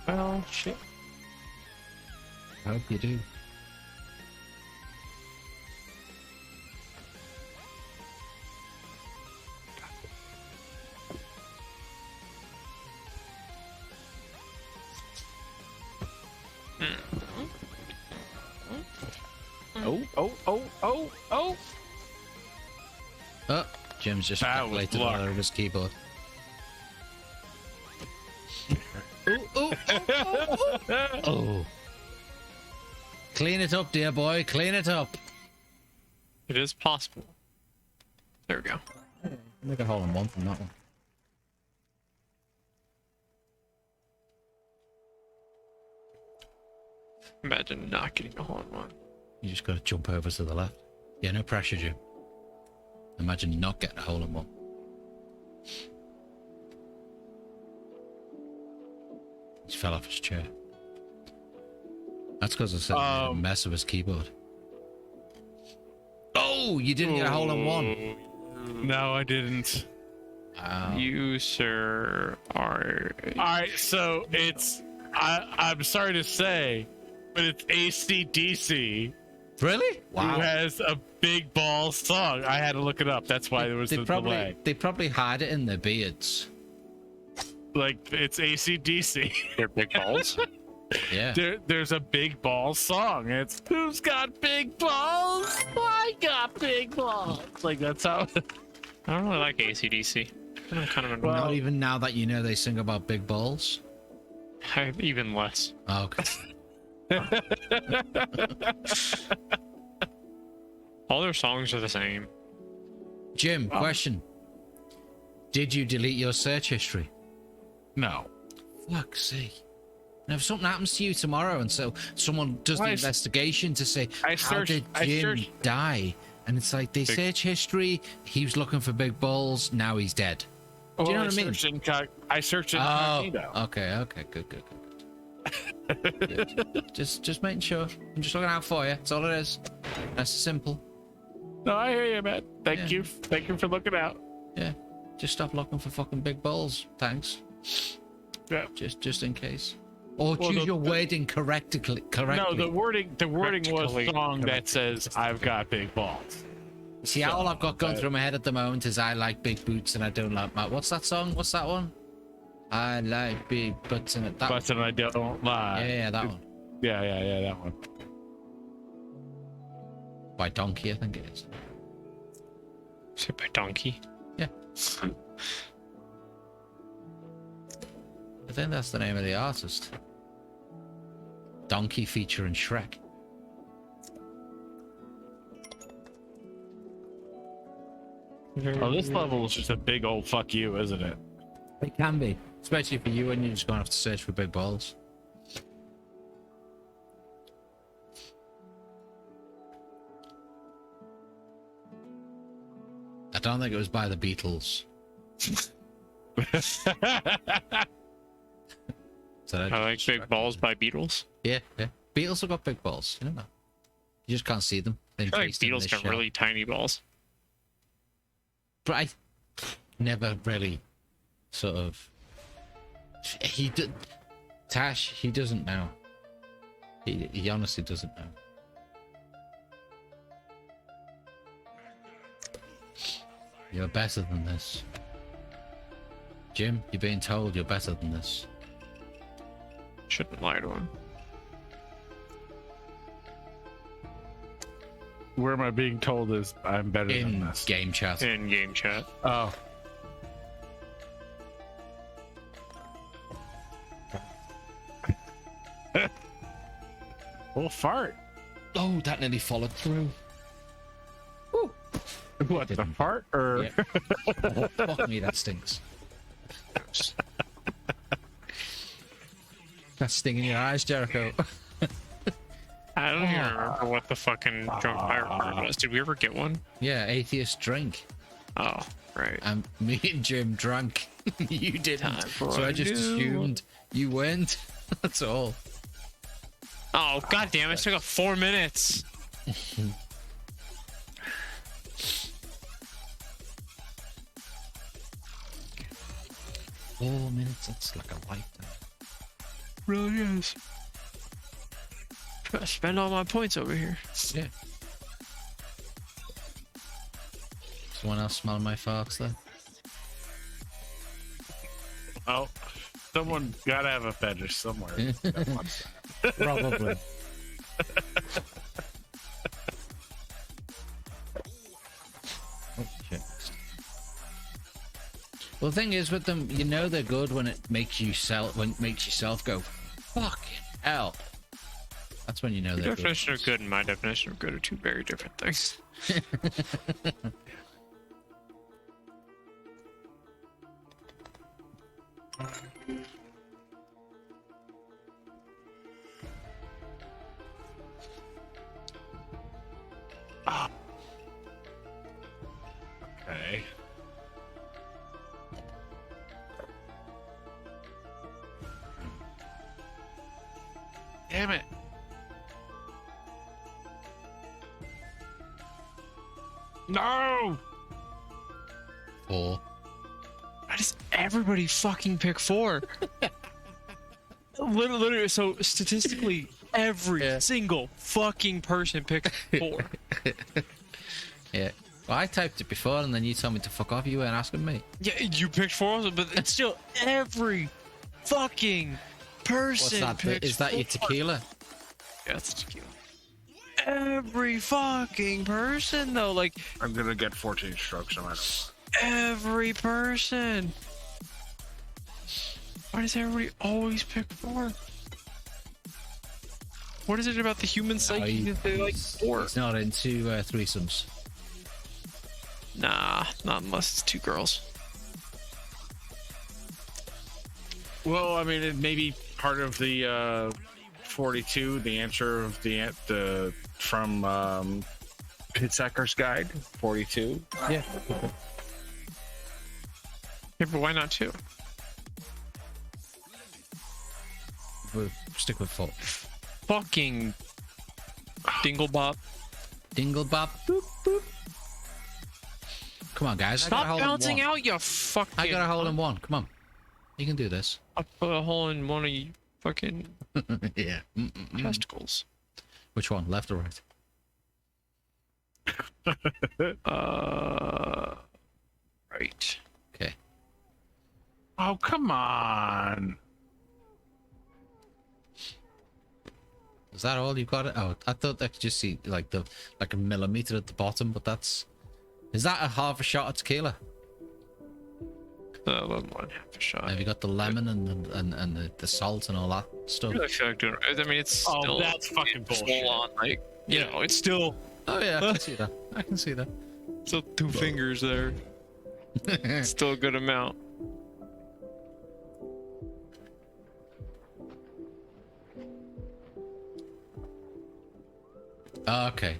Oh, shit.
I hope you do.
Oh.
Oh, Jim's just
That was
calculated
luck.
all over his keyboard. Oh. Clean it up, dear boy. Clean it up.
It is possible. There we go.
Make a hole in one from that one.
Imagine not getting a hole in one.
You just got to jump over to the left. Yeah, no pressure, Jim. Imagine not getting a hole in one. He fell off his chair. That's because I said he made a mess of his keyboard. Oh, you didn't get a hole in one.
No, I didn't.
Wow.
You, sir, are.
All right, so it's I'm sorry to say, but it's AC/DC
Really?
who has a big balls song. I had to look it up. That's why there was the delay.
They probably hide it in their beards.
Like it's AC/DC.
They're big balls.
Yeah.
There's a big balls song. It's who's got big balls? I got big balls. Like that's how.
I don't really like AC/DC. I'm kind of
Well,
Not even now that you know they sing about big balls.
even less.
Oh, okay.
All their songs are the same.
Jim, question. Did you delete your search history?
No.
Fuck's sake. And if something happens to you tomorrow and so someone does the investigation to say, how did Jim die? And it's like, they search history, he was looking for big balls, now he's dead. Do you know what I mean?
I searched incognito.
Okay, good. Good. Just making sure. I'm just looking out for you. That's all it is. That's simple.
No, I hear you, man. Thank you for looking out.
Yeah. Just stop looking for fucking big balls. Thanks.
Yeah.
Just in case. Or
Well,
choose your wording correctly.
No, the wording was a song that says I've got big balls.
See, all I've got going through my head at the moment is I like big boots and I don't like my... What's that song? What's that one? I like big butts and that
Butts and I don't lie.
Yeah, that one.
Yeah, that one.
By Donkey, I think it is.
Is it by Donkey?
Yeah. I think that's the name of the artist. Donkey featuring Shrek.
Oh, this level is just a big old fuck you, isn't it?
It can be. Especially for you when you're just going to have to search for big balls. I don't think it was by the Beatles. So
I like Big Balls by Beatles.
Yeah, yeah. Beatles have got big balls. You know, you just can't see them.
I feel like Beatles got really tiny balls.
But I never really sort of. He did. Tash, he doesn't know. He honestly doesn't know. You're better than this. Jim, you're being told you're better than this.
Shouldn't lie to him.
Where am I being told is I'm better than this?
Game chat.
In game chat.
Oh. Well, fart.
Oh, that nearly followed through.
Woo. What, the fart or?
Yeah. Oh, fuck me, that stinks. That's stinging your eyes, Jericho.
I don't even remember what the fucking drunk pirate was. Did we ever get one?
Yeah, atheist drink.
Oh, right.
And me and Jim drank. You didn't. So I just assumed you weren't. That's all.
Oh, god damn it. It took up 4 minutes.
4 minutes, that's like a lifetime.
Really is. Try to spend all my points over here.
Yeah. Someone else smell my farts there?
Oh, someone gotta have a fetish somewhere.
Probably. Oh, shit. Well, the thing is with them, you know they're good when it makes you yourself go, fuck hell. That's when you know
Your
they're
definition of good and my definition of good are two very different things.
Okay. Damn it. No!
4.
Why does everybody fucking pick 4? Literally, so statistically, every single fucking person picked 4.
Yeah. Well, I typed it before and then you told me to fuck off. You weren't asking me.
Yeah, you picked 4 also, but it's still every fucking person.
What's that? Is that your tequila?
Yeah, it's tequila. Every fucking person, though, like
I'm gonna get 14 strokes on it.
every person. Why does everybody always pick 4? What is it about the human psyche that they like 4?
It's not into threesomes.
Nah, not unless it's 2 girls.
Well, I mean, it may be part of the 42, the answer of the from Pitzacker's Guide 42.
Yeah.
Yeah, but why not 2?
We'll stick with 4.
Fucking Dinglebop.
Dinglebop. Boop, boop. Come on, guys.
Stop bouncing out, you fucking...
I got a hole in 1. Come on. You can do this.
I put a hole in one of you fucking
Yeah.
testicles.
Which one? Left or right?
Right.
Okay.
Oh, come on.
Is that all you got? Oh, I thought I could just see like a millimeter at the bottom, but that's... Is that a half a shot of tequila?
A little more than half a shot.
Have you got the lemon and the salt and all that stuff?
I feel like doing it. I mean, it's still...
that's fucking bullshit.
Full on, like, you know, it's still...
Oh yeah, I can see that. I can see that.
Still 2 fingers there. Still a good amount.
Okay.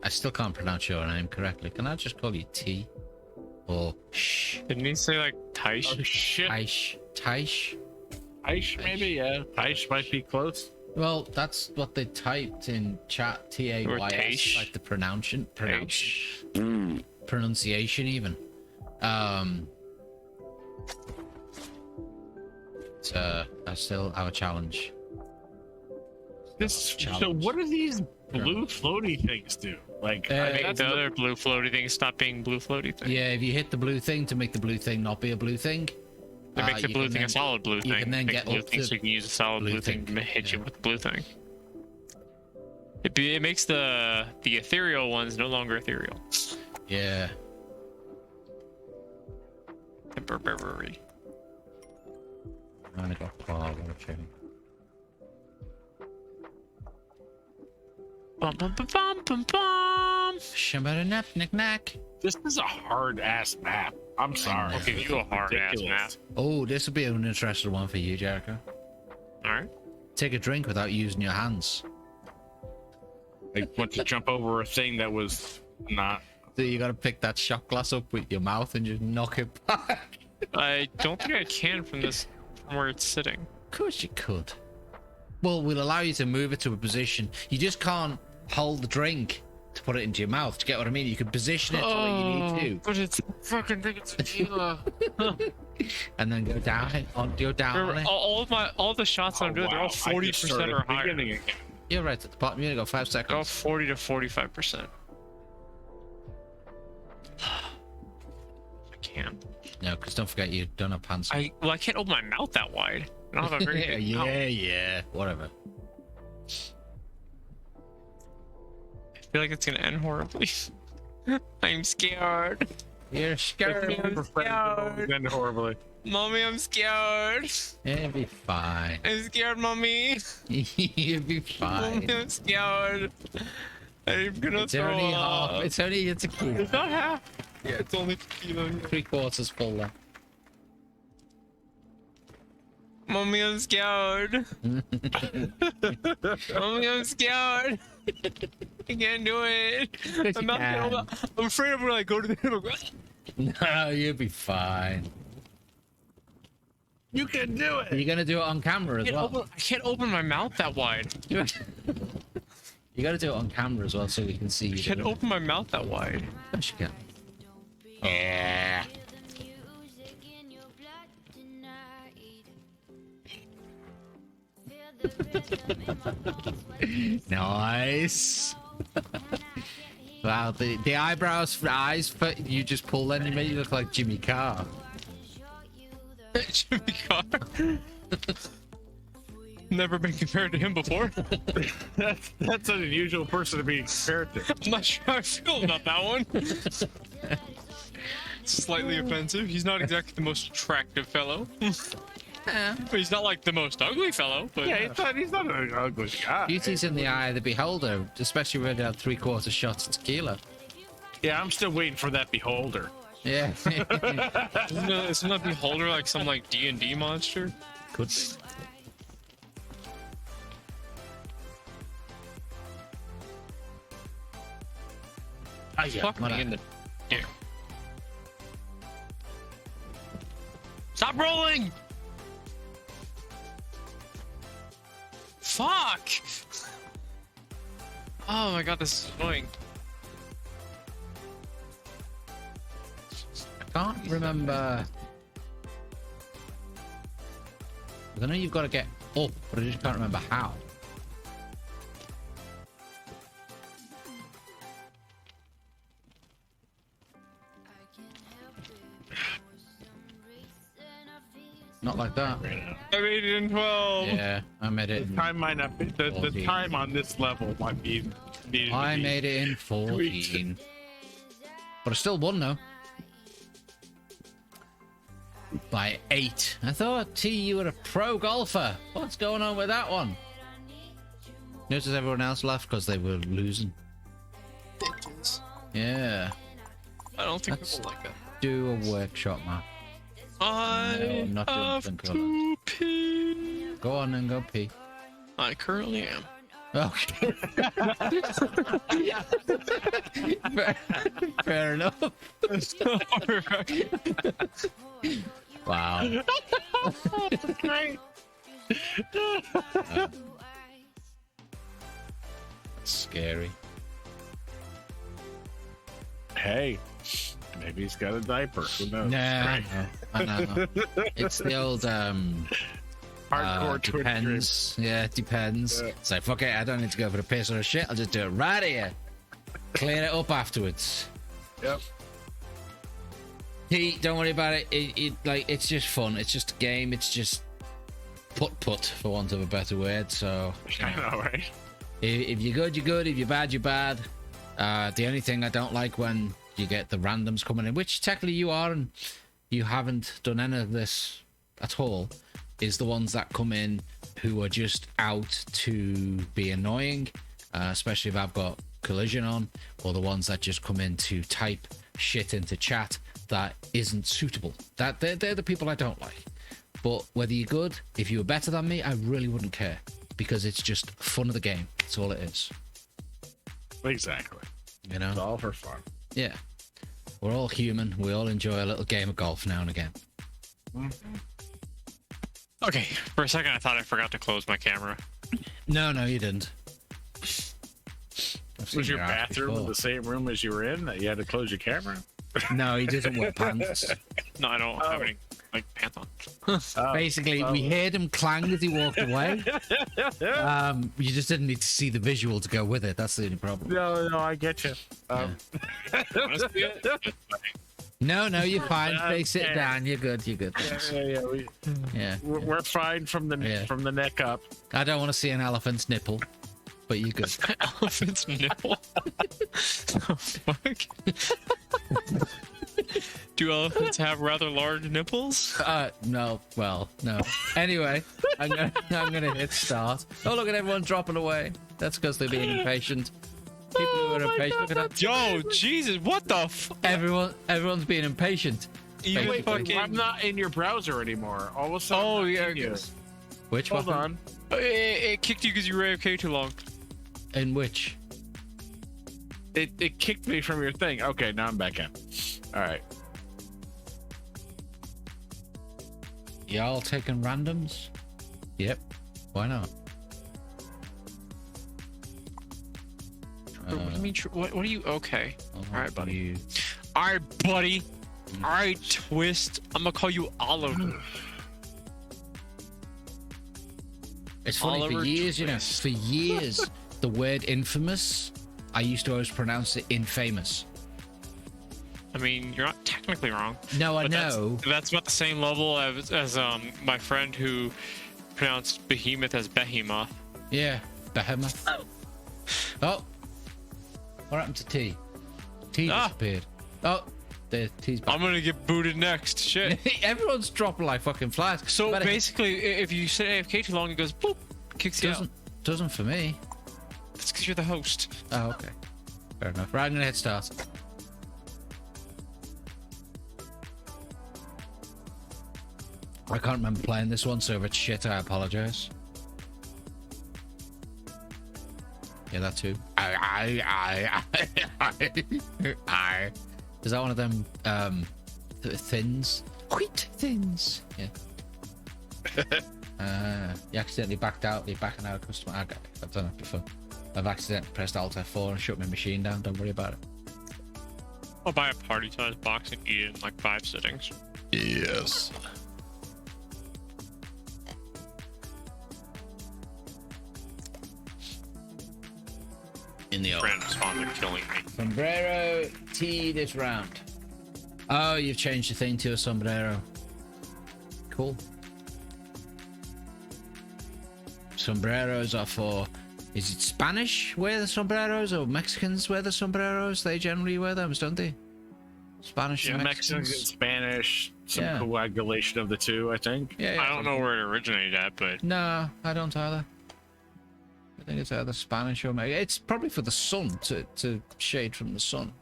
still can't pronounce your name correctly. Can I just call you T? Or Sh?
Didn't he say like Taish?
Oh shit.
Taish?
Taish, maybe, yeah. Taish might be close.
Well, that's what they typed in chat. Tays, like the pronunciation even. So I still have a challenge.
So what do these blue floaty things do? Like,
I make the other blue floaty thing stop being blue floaty thing.
Yeah, if you hit the blue thing to make the blue thing not be a blue thing,
It makes the blue thing a solid blue thing.
You can then
Make
get
blue
up
thing
to
so you can use a solid blue thing to hit you with the blue thing. It makes the ethereal ones no longer ethereal.
Yeah.
Temporary.
I'm gonna go far.
Bum bum bum bum bum bum.
Shabba knack knack.
This is a hard ass map. I'm sorry.
I'll give you a hard ass map.
Oh, this will be an interesting one for you, Jericho.
Alright.
Take a drink without using your hands.
I want to jump over a thing that was not.
So you gotta pick that shot glass up with your mouth and just knock it back.
I don't think I can from where it's sitting.
Of course you could. Well, we'll allow you to move it to a position. You just can't hold the drink to put it into your mouth. Do you get what I mean? You can position it to where you need to.
But it's fucking thing. It's tequila.
And then go down on it.
All the shots I'm doing, they're all 40% or higher.
You're right at the bottom. You gotta go 5 seconds.
Go 40 to 45%. I can't.
No, because don't forget you don't have pants.
I can't open my mouth that wide. I don't have a very big mouth.
Yeah, whatever.
I feel like it's gonna end horribly. I'm scared.
You're scared.
I'm scared.
End horribly.
Mommy, I'm scared.
It'll be fine.
I'm scared, mommy.
You'll be fine.
Mommy, I'm scared. I'm gonna throw up.
It's only a tequila.
It's not half. Yeah, it's only tequila.
3/4 full left.
Mommy, I'm scared. Mommy, I'm scared. I can't do it. I'm afraid I'm gonna like go to the.
No, you'll be fine.
You can do it.
You're gonna do it on camera as well.
I can't open my mouth that wide.
You gotta do it on camera as well so we can see you.
I can't open my mouth that wide.
Yes, you can. Yeah. Nice. Wow, the eyes for you just pull them, you make you look like Jimmy Carr.
Jimmy Carr. Never been compared to him before.
That's an unusual person to be compared to.
I'm not sure how I feel about that one. Slightly offensive. He's not exactly the most attractive fellow. But he's not like the most ugly fellow. But
Yeah, he's not an ugly guy.
Beauty's in the eye of the beholder, especially when they have 3/4 shots of tequila.
Yeah, I'm still waiting for that beholder.
Yeah.
Isn't that beholder like some like D&D monster?
Could be.
Oh, yeah. Fuck me in the dick. Stop rolling! Fuck! Oh my god, this is annoying.
I can't remember. I know you've got to get up, but I just can't remember how. Not like that.
I made it in 12.
Yeah, I made it.
The time might not be. The time on this level might be.
I made it in 14. But I still won though. By 8. I thought, T, you were a pro golfer. What's going on with that one? Notice everyone else left because they were losing.
Bitches.
Yeah.
I don't think
Let's
people like that.
do a workshop, man. No, I'm not doing
have to pee.
Go on and go pee.
I currently am.
Okay. Fair enough. Wow.
That's great.
Scary.
Hey, maybe he's got a diaper. Who knows?
Nah, I know. It's the old
Hardcore Twitch
depends.
stream.
Yeah, it depends.
Yeah.
It's like, fuck it, I don't need to go for the piss or a shit. I'll just do it right here. Clean it up afterwards.
Yep.
Don't worry about it. It's just fun. It's just a game. It's just put for want of a better word. So
I know, right?
if you're good, you're good. If you're bad, you're bad. The only thing I don't like when you get the randoms coming in, which technically you are, and you haven't done any of this at all, is the ones that come in who are just out to be annoying, especially if I've got collision on, or the ones that just come in to type shit into chat that isn't suitable. That they're the people I don't like. But whether you're good, if you were better than me, I really wouldn't care, because it's just fun of the game. That's all it is.
Exactly.
You know,
It's all for fun.
yeah. We're all human. We all enjoy a little game of golf now and again.
Okay, for a second I thought I forgot to close my camera.
No, you didn't.
Was your bathroom in the same room as you were in that you had to close your camera?
No, he doesn't wear pants.
No, I don't have any like pants on.
Basically, we heard him clang as he walked away. You just didn't need to see the visual to go with it. That's the only problem.
No, I get you.
Honestly,
No, you're fine. Stay sit down. You're good. Yeah.
We're fine from the neck up.
I don't want to see an elephant's nipple, but you're good.
elephant's nipple. Oh, fuck. Do elephants have rather large nipples?
No. Well, no. Anyway, I'm gonna hit start. Oh, look at everyone dropping away. That's because they're being impatient. People who are impatient. Look at that.
Yo, Jesus, what the f?
Everyone's being impatient.
You
basically.
fucking.
I'm not in your browser anymore. All of a sudden,
Oh,
I'm
yeah.
in you.
Which
Hold
one?
on.
It kicked you because you were AFK too long.
In which?
It kicked me from your thing. Okay, now I'm back in. All right.
Y'all taking randoms? Yep. Why not?
What do you mean? What are you? Okay.
All
right, buddy.
You.
All right, buddy. All right, Twist. I'm gonna call you Oliver.
It's funny,
Oliver
for years,
Twist.
for years, the word infamous, I used to always pronounce it infamous.
I mean, you're not technically wrong.
No, I
but
know.
That's about the same level as my friend who pronounced behemoth as behemoth.
Yeah, behemoth. Oh, what happened to T? T disappeared. Oh, there, T's back.
I'm gonna get booted next. Shit.
Everyone's dropping like fucking flies.
So
Better-
basically, if you sit AFK too long, it goes boop, kicks you out.
doesn't for me.
That's because you're the host.
Oh, okay. Fair enough. Right, I'm gonna hit start. I can't remember playing this one, so if it's shit, I apologize. Yeah, that too. I. Is that one of them thins? Wheat thins. Yeah. You accidentally backed out. You're backing out of customer. I've done it before. I've accidentally pressed Alt F4 and shut my machine down. Don't worry about it.
I'll buy a party-sized box and eat it in like 5 sittings.
Yes. In the old.
Random spawns are killing me.
Sombrero T this round. Oh, you've changed the thing to a sombrero. Cool. Sombreros are for... Is it Spanish wear the sombreros or Mexicans wear the sombreros? They generally wear them, don't they? Spanish
Yeah,
and
Mexicans
Mexicans.
and Spanish. Some
Yeah.
coagulation of the two, I think.
Yeah,
I don't know where it originated at, but
No, I don't either. I think it's either Spanish or Mexican. It's probably for the sun, to shade from the sun.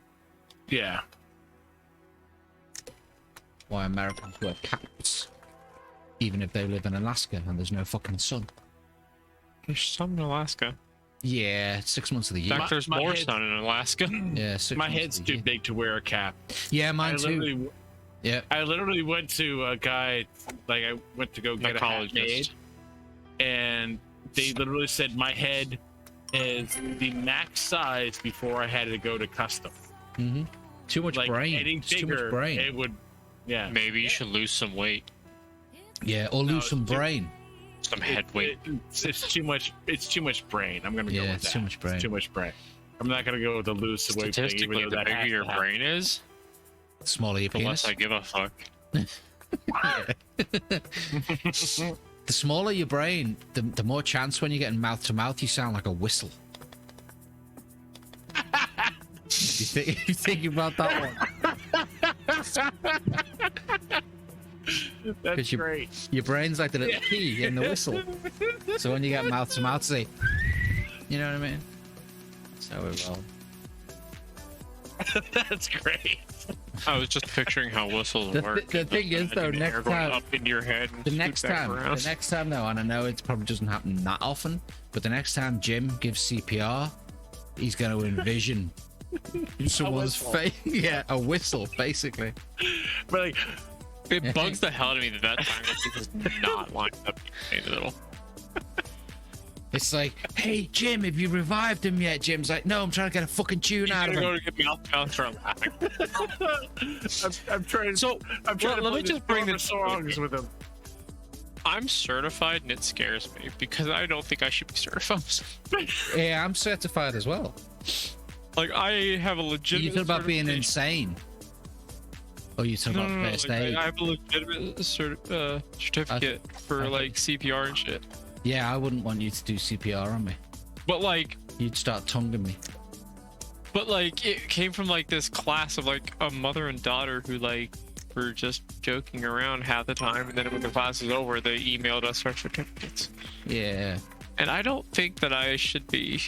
Yeah.
Why Americans wear caps, even if they live in Alaska and there's no fucking sun.
there's some in Alaska.
Yeah, 6 months of the year.
In fact, there's
my
more
head-
sun in Alaska.
Yeah, 6
My
months
head's
of the
too
year.
big to wear a cap.
Yeah, mine
I
too.
literally,
Yeah.
I literally went to a guy, like I went to go get a hat made, and they literally said my head is the max size before I had to go to custom.
Mm-hmm. Too much
Like
brain.
any
It's too much
bigger,
brain.
it would, yeah.
Maybe you should lose some weight,
Yeah, or lose some brain.
some head weight.
It's too much. It's too much brain. I'm gonna go
Yeah,
with
it's
that.
too much brain.
It's too much brain. I'm not gonna go with the lose some weight thing, even
Statistically,
though
the
that
bigger
has
your
to happen.
brain is,
The smaller your
the less
penis.
I give a fuck.
The smaller your brain, the more chance when you're getting mouth to mouth, you sound like a whistle. You think about that one?
That's
your,
great.
Your brain's like the little key in the whistle. So when you get mouth to mouth, say, you know what I mean? That's how we roll.
That's great.
I was just picturing how whistles
The
work.
thing is, though,
Imagine air
next
going
time,
up into your head. And shoot back around.
the next time, though, and I know it probably doesn't happen that often, but the next time Jim gives CPR, he's going to envision someone's face. Yeah, a whistle, basically.
But like,
It bugs the hell out of me that triangle is not lined up in the middle.
It's like, hey, Jim, have you revived him yet? Jim's like, no, I'm trying to get a fucking tune out of
Go
him.
to get mouth to mouth, start laughing.
I'm trying.
So,
I'm trying to
let me
play
just bring
the
this
songs with him.
I'm certified and it scares me because I don't think I should be certified.
Yeah, I'm certified as well.
Like, I have a
You
legitimate
talk about being
certification.
insane. Oh, you talk about
No,
first
like,
aid.
I have a legitimate certificate for like CPR and shit.
Yeah, I wouldn't want you to do CPR on me.
But like,
You'd start tonguing me.
it came from like this class of like a mother and daughter who like were just joking around half the time, and then when the class is over, they emailed us our certificates.
Yeah.
And I don't think that I should be.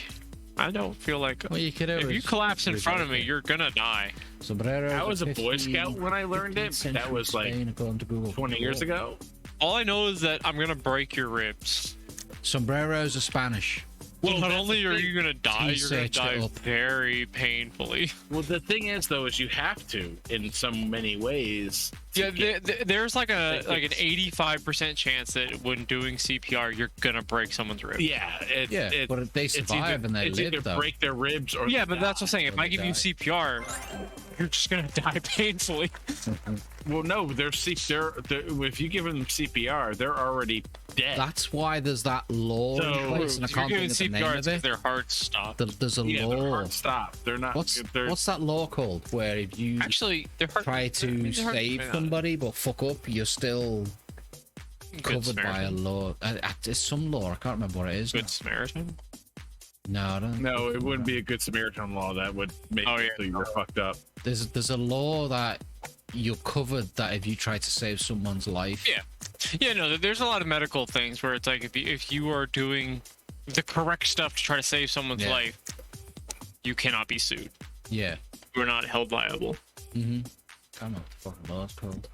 I don't feel like
Well, you could
if you
always
collapse in front of me,
revoke it.
you're gonna die.
Sombreros
I was a
are
Boy
15
Scout when I learned it.
15th
That was like
century Spain, according to Google.
20 years ago.
All I know is that I'm gonna break your ribs.
Sombreros are Spanish.
Well, not
that's
only
the
are
thing.
you gonna die, you're gonna
Researched it
die
up.
very painfully.
Well, the thing is, though, is you have to in so many ways. to
Yeah,
get-
there's like an 85% chance that when doing CPR, you're gonna break someone's ribs.
yeah,
Yeah, but if they survive and they
it's
live,
either
though.
break their ribs or
Yeah, but that's what I'm saying. If
Or
I
they
give you
die.
CPR, you're just gonna die painfully.
well, no, they're if you give them CPR, they're already dead.
That's why there's that law in
So,
place, and I
If you're
can't
giving
think of the name
CPR,
of
it's
it.
because their hearts stop.
There's a
yeah, their
law.
heart stop. They're not. They're,
What's that law called? Where if you
Actually, their heart.
try
I
to
mean, their hearts
save
may not.
somebody but fuck up, you're still
Good
covered by a
Samaritan.
law. It's some law. I can't remember what it is. now.
Good Samaritan.
No, I don't.
no, it wouldn't be a good Samaritan law. That would make
Oh,
it
yeah.
so you were fucked up.
There's a law that you're covered that if you try to save someone's life.
Yeah. Yeah, no, there's a lot of medical things where it's like if you are doing the correct stuff to try to save someone's
Yeah.
life, you cannot be sued.
Yeah.
You are not held liable.
Mm-hmm. I don't know what the fucking law's called.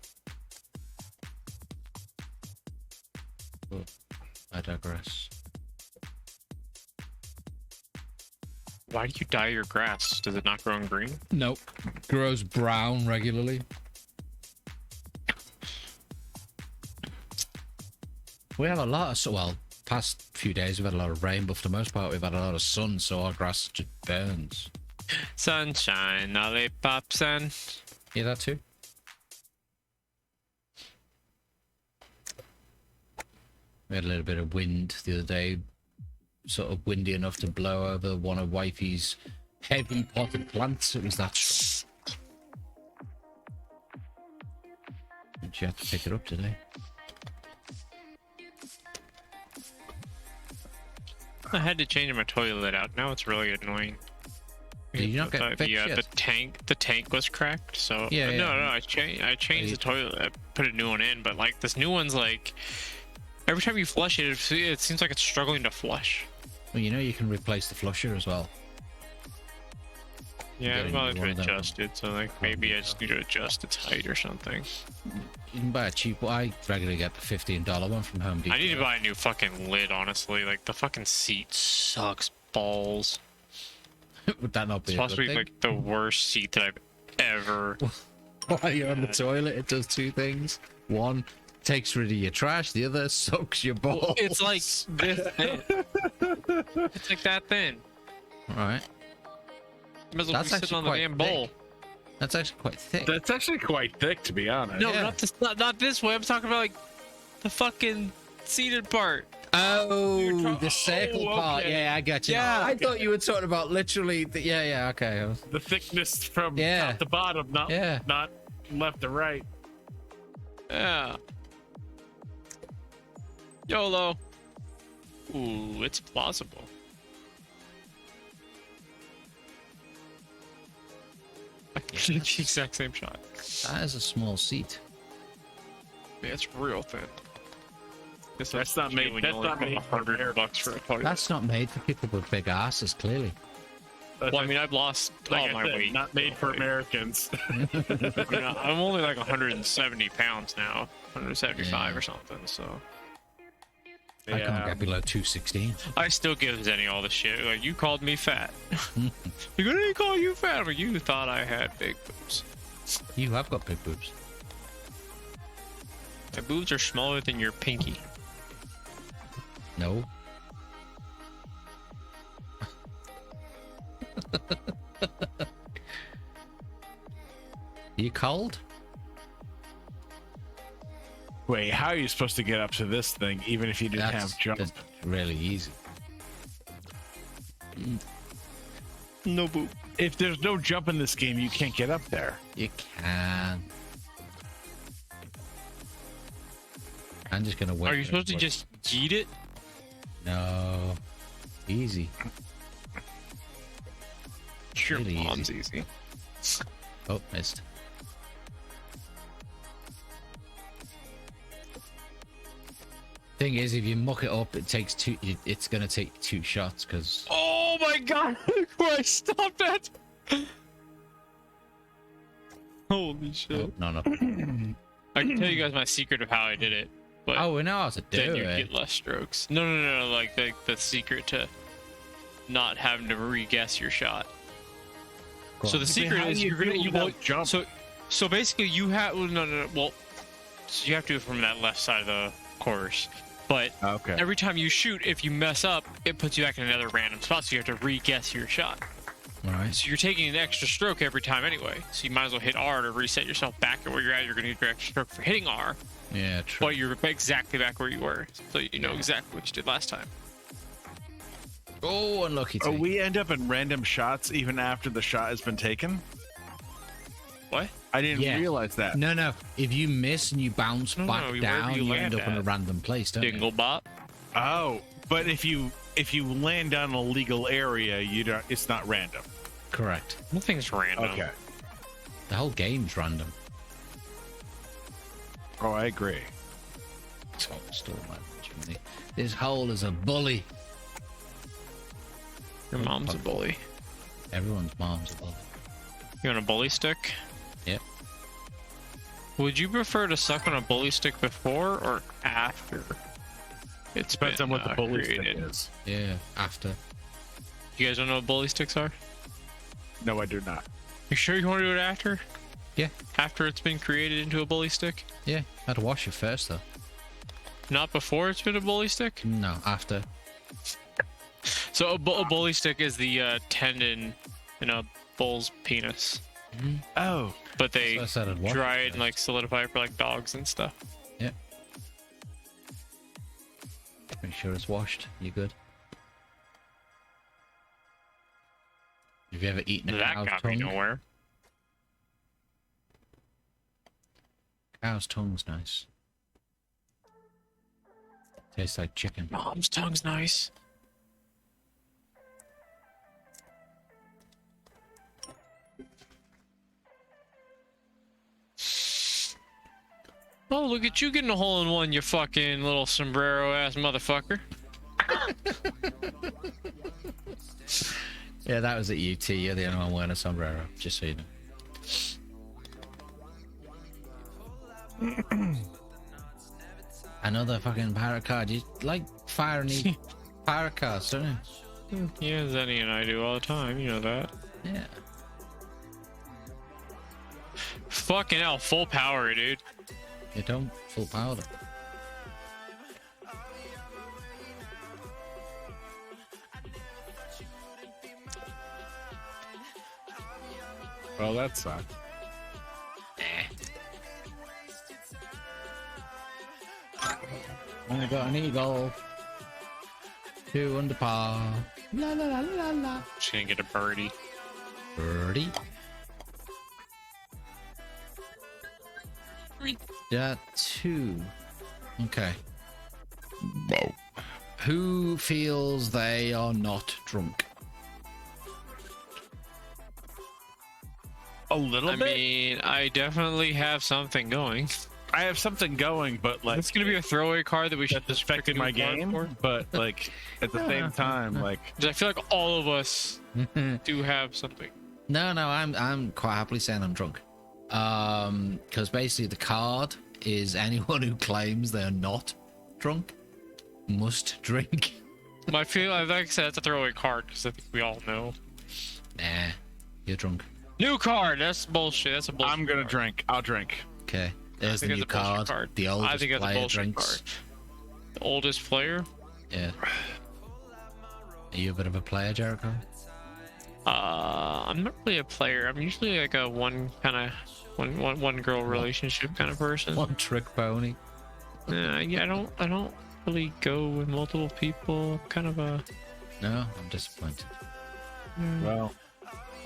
But I digress.
Why do you dye your grass? Does it not grow in green?
Nope. Grows brown regularly. We have a lot of past few days we've had a lot of rain, but for the most part we've had a lot of sun, so our grass just burns.
Sunshine, lollipops, and
Yeah, that too. We had a little bit of wind the other day, sort of windy enough to blow over one of wifey's heavy potted plants. It was that strong. And she had to pick it up today.
I had to change my toilet out. Now it's really annoying.
Did you not get fixed
the
yet?
the tank was cracked. So
Yeah, yeah.
no, I changed the toilet. I put a new one in, but like this new one's like every time you flush it, it seems like it's struggling to flush.
Well, you know you can replace the flusher as well.
Yeah,
Getting
I'm about
one
to
of them.
adjust it. So like maybe I just need to adjust its height or something.
You can buy a cheap one. I regularly get the $15 one from Home Depot.
I need to buy a new fucking lid. Honestly, like the fucking seat sucks balls.
Would that not be
It's
a good
possibly
thing?
like the worst seat that I've ever.
While you're on the toilet, it does two things. One, takes rid of your trash. The other, soaks your balls.
It's like this thin. It's like that thin.
All right.
Might as well be sitting on the damn bowl.
That's actually quite thick.
That's actually quite thick, to be honest.
No,
Yeah.
not this way. I'm talking about like the fucking seated part.
Oh, the circle part.
okay.
Yeah, I got you.
Yeah.
I thought you were talking about literally. Yeah, okay.
The thickness from
Yeah.
top to bottom, not
Yeah.
not left to right.
Yeah. YOLO. Ooh, it's plausible. The exact same shot.
That is a small seat.
Yeah, it's real thin.
That's not made. That's not made for
$100 for a toilet.
That's not made for people with big asses, clearly.
Well, I mean, I've lost
like
all
I
my
said,
weight.
not made for Americans.
I mean, I'm only like 170 pounds now, 175
Yeah.
or something. So
I can't get below 216.
I still give Zenny all the shit. Like, you called me fat. You're gonna call you fat, but you thought I had big boobs.
You have got big boobs.
My boobs are smaller than your pinky.
No. You cold?
Wait, how are you supposed to get up to this thing, even if you didn't have jump?
That's really easy.
No boob.
If there's no jump in this game, you can't get up there.
You can. I'm just gonna wait.
Are you supposed to just yeet it?
No. Easy.
Sure,
Really
mom's easy.
Oh, missed. Thing is, if you muck it up, it takes two. It's gonna take 2 shots because.
Oh my god! Christ, stop that! Holy shit!
Oh, no.
I can tell you guys my secret of how I did it, but
Oh, we know how to do
then you
it.
get less strokes. No, like the secret to not having to re-guess your shot.
Go
So
on.
the secret
how
is
do you
you're gonna
do it
you
without
won't
jump?
So basically you have no well, so you have to do it from that left side of the course. But
Okay.
every time you shoot, if you mess up, it puts you back in another random spot, so you have to re-guess your shot.
Right.
So you're taking an extra stroke every time anyway. So you might as well hit R to reset yourself back at where you're at. You're going to get your extra stroke for hitting R,
Yeah, true.
but you're exactly back where you were. So you know exactly what you did last time.
Oh, unlucky.
Oh,
T.
we end up in random shots even after the shot has been taken?
What?
I didn't
Yeah.
realize that.
No. If you miss and you bounce
No,
back
wherever
down,
you
you
land
end up in a
at.
random place, don't you?
Dingle bop.
Oh, but if you land on a legal area, you don't. It's not random.
Correct.
Nothing's random.
Okay.
The whole game's random.
Oh, I agree.
Oh, still my Jiminy. This hole is a bully.
Your mom's a bully.
Everyone's mom's a bully.
You want a bully stick?
Yep.
Would you prefer to suck on a bully stick before or after? It
Depends on what the bully stick
created.
is.
Yeah, after.
You guys don't know what bully sticks are?
No, I do not.
You sure you want to do it after?
Yeah.
After it's been created into a bully stick?
Yeah, I'd wash it first, though.
Not before it's been a bully stick?
No, after.
So a bully stick is the tendon in a bull's penis.
Oh,
But they
So I said I'd wash
dry
it
it and like solidify it for like dogs and stuff.
Yeah. Make sure it's washed. You good? Have you ever eaten a
That
cow's
got me
tongue?
nowhere.
Cow's tongue's nice. Tastes like chicken.
Mom's tongue's nice. Oh, look at you getting a hole in one, you fucking little sombrero ass motherfucker.
Yeah, that was at UT. You're the only one wearing a sombrero, just so you know. Another fucking pirate card. You like firing these pirate cards, don't you?
Yeah, Zenny and I do all the time. You know that.
Yeah.
Fucking hell, full power, dude.
You don't full power them.
Well, that sucked.
Only got an eagle. 2 under par. La la la la la.
Just gonna get a birdie.
Birdie. Yeah, 2. Okay. Who feels they are not drunk?
A little
I
bit.
mean, I definitely have something going.
I have something going, but like
It's gonna be a throwaway card that we should
that's affecting my game. But like at the same time, like
'Cause I feel like all of us do have something.
No, I'm quite happily saying I'm drunk. Because basically the card is anyone who claims they're not drunk must drink.
I feel like I said that's a throwaway card because I think we all know.
Nah, you're drunk.
New card. That's bullshit. That's a bullshit.
I'm gonna
card.
drink. I'll drink.
Okay, there's the
think
new
it's a bullshit
card. The oldest
I think it's a
player
bullshit
drinks.
card. The oldest player.
Yeah. Are you a bit of a player, Jericho?
I'm not really a player. I'm usually like a one girl relationship kind of person.
One trick pony.
Yeah, I don't really go with multiple people. Kind of a
No, I'm disappointed.
Well,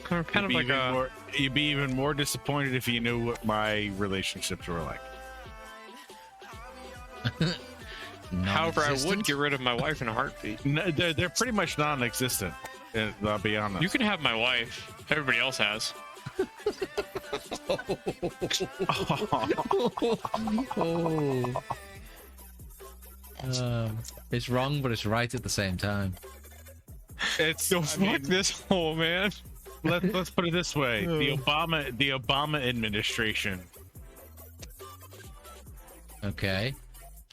kind of like a.
You'd be even more disappointed if you knew what my relationships were like.
However, I would get rid of my wife in a heartbeat.
No, they're pretty much non-existent. I'll be honest.
You can have my wife. Everybody else has.
It's wrong, but it's right at the same time.
It's
Fuck this whole man.
Let's put it this way: the Obama administration.
Okay.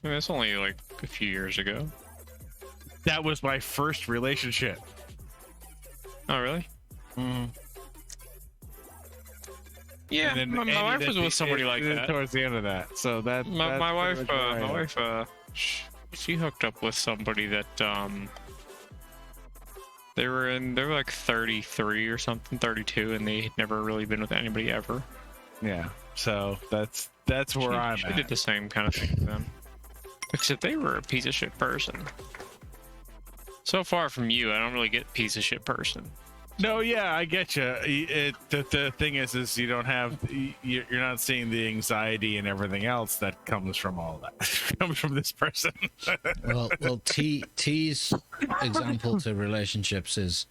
I mean, that's only like a few years ago.
That was my first relationship.
Oh, really?
Mm.
Yeah,
And then
my wife
ended
was
at
with somebody like that.
towards the end of that. So that
My wife,
pretty much
my
where I am.
wife, she hooked up with somebody that they were like 33 or something, 32, and they had never really been with anybody ever.
Yeah. So that's where I'm
She
at.
did the same kind of thing to them, except they were a piece of shit person. So far from you, I don't really get piece of shit person.
No, yeah, I get you. The thing is you don't have, you're not seeing the anxiety and everything else that comes from all that. Comes from this person.
Well, T's example to relationships is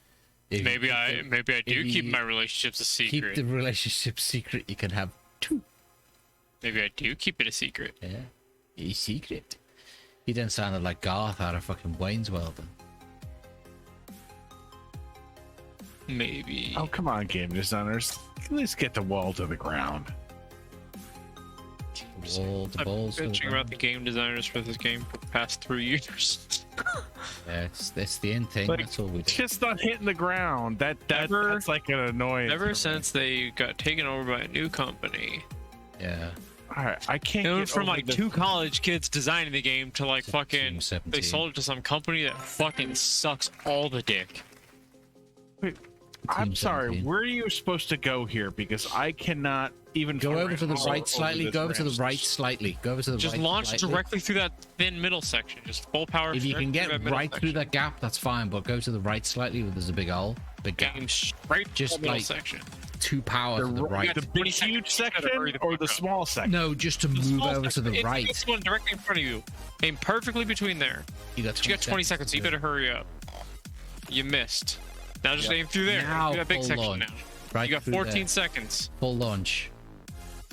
Maybe I do keep my relationships a
keep
secret.
the relationship secret. You can have 2.
Maybe I do keep it a secret.
Yeah, a secret. He then sounded like Garth out of fucking Wayne's World. Then.
Maybe.
Oh, come on, game designers. Let's get the wall to the ground.
Wall to
I've
balls.
been
to the
bitching about the game designers for this game for the past 3 years.
Yeah, it's the end thing.
Like,
That's all we
it's
do.
just not hitting the ground. That's like an annoyance.
Ever since they got taken over by a new company.
Yeah.
All right, I can't.
It went
get
from
over
like
the-
2 college kids designing the game to like fucking.
Team 17.
They sold it to some company that fucking sucks all the dick.
Wait, I'm
Team
sorry.
17.
Where are you supposed to go here? Because I cannot even
Go over to the
follow
right slightly.
this
Go over to the
ramp.
right slightly. Go over to the
Just
right.
launch
slightly.
directly through that thin middle section. Just full power.
If you can
straight
get
through that middle
right through
section.
that gap, that's fine. But go to the right slightly where there's a big hole, big gap.
Game straight
Just
just middle
like-
section.
2 power to the right.
The big
20 seconds.
huge
You
section
gotta hurry the
or
fuck
the
up.
small section?
No, just to
The
move
small
over to
section.
the
It's
right.
this one directly in front of you. Aim perfectly between there.
You got
You got 20 seconds, so you better hurry up. You missed. Now just aim through there.
Now
Through that big
full
section
launch.
now.
Right
You got
through
14
there.
seconds.
Full launch.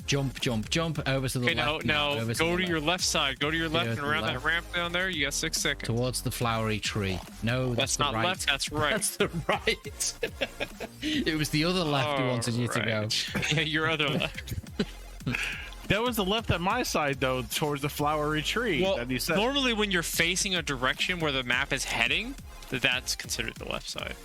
Jump, jump, jump over to the
Okay,
left.
no,
over
go
the
to your
left.
left side. Go to your left
to
and
the
around
left.
that ramp down there. You got 6 seconds.
Towards the flowery tree. No,
That's
the
not
right.
left, that's right.
That's the right. It was the other left who wanted you to go.
Alright. Yeah, your other left.
That was the left on my side, though, towards the flowery tree
Well,
that you said.
normally when you're facing a direction where the map is heading, That's considered the left side.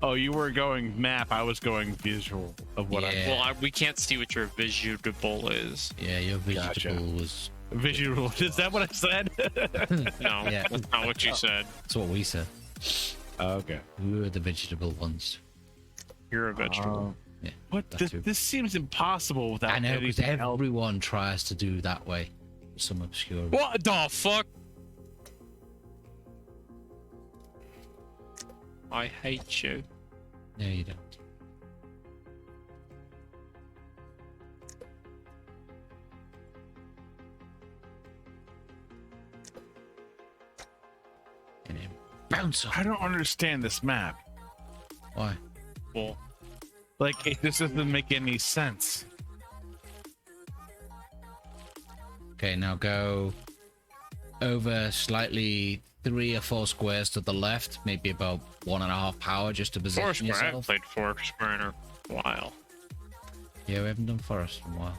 Oh, you were going map. I was going visual of what I.
Well, we can't see what your vegetable is.
Yeah, your vegetable was
visual. Is that what I said?
No,
Yeah.
that's not what you said.
That's what we said.
Okay.
We were the vegetable ones.
You're a vegetable.
Yeah.
What? This seems impossible without.
I know, because
anything else.
everyone tries to do that way. Some obscure.
What the fuck? I hate you.
No, you don't. And then bounce off.
I don't understand this map.
Why?
Well,
like this doesn't make any sense.
Okay, now go over slightly 3 or 4 squares to the left, maybe about 1.5 power, just to position
Forest Square. I haven't
yourself.
played Forest Square in a while.
Yeah, we haven't done forest in a while.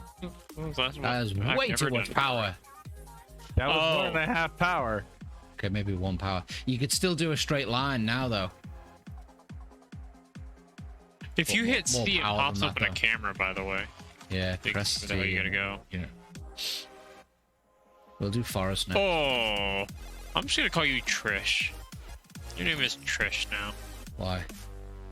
When was the last one?
That is
I've
way
never
too much
done-
power.
That was 1.5 power.
Okay, maybe 1 power. You could still do a straight line now, though.
If you hit
More
C, it
power
pops
than
up
that,
in a camera, by the way.
Yeah,
Think
press
that's how
C
you gotta
and,
go.
You know. We'll do forest now.
Oh, I'm just gonna call you Trish. Your name is Trish now.
Why?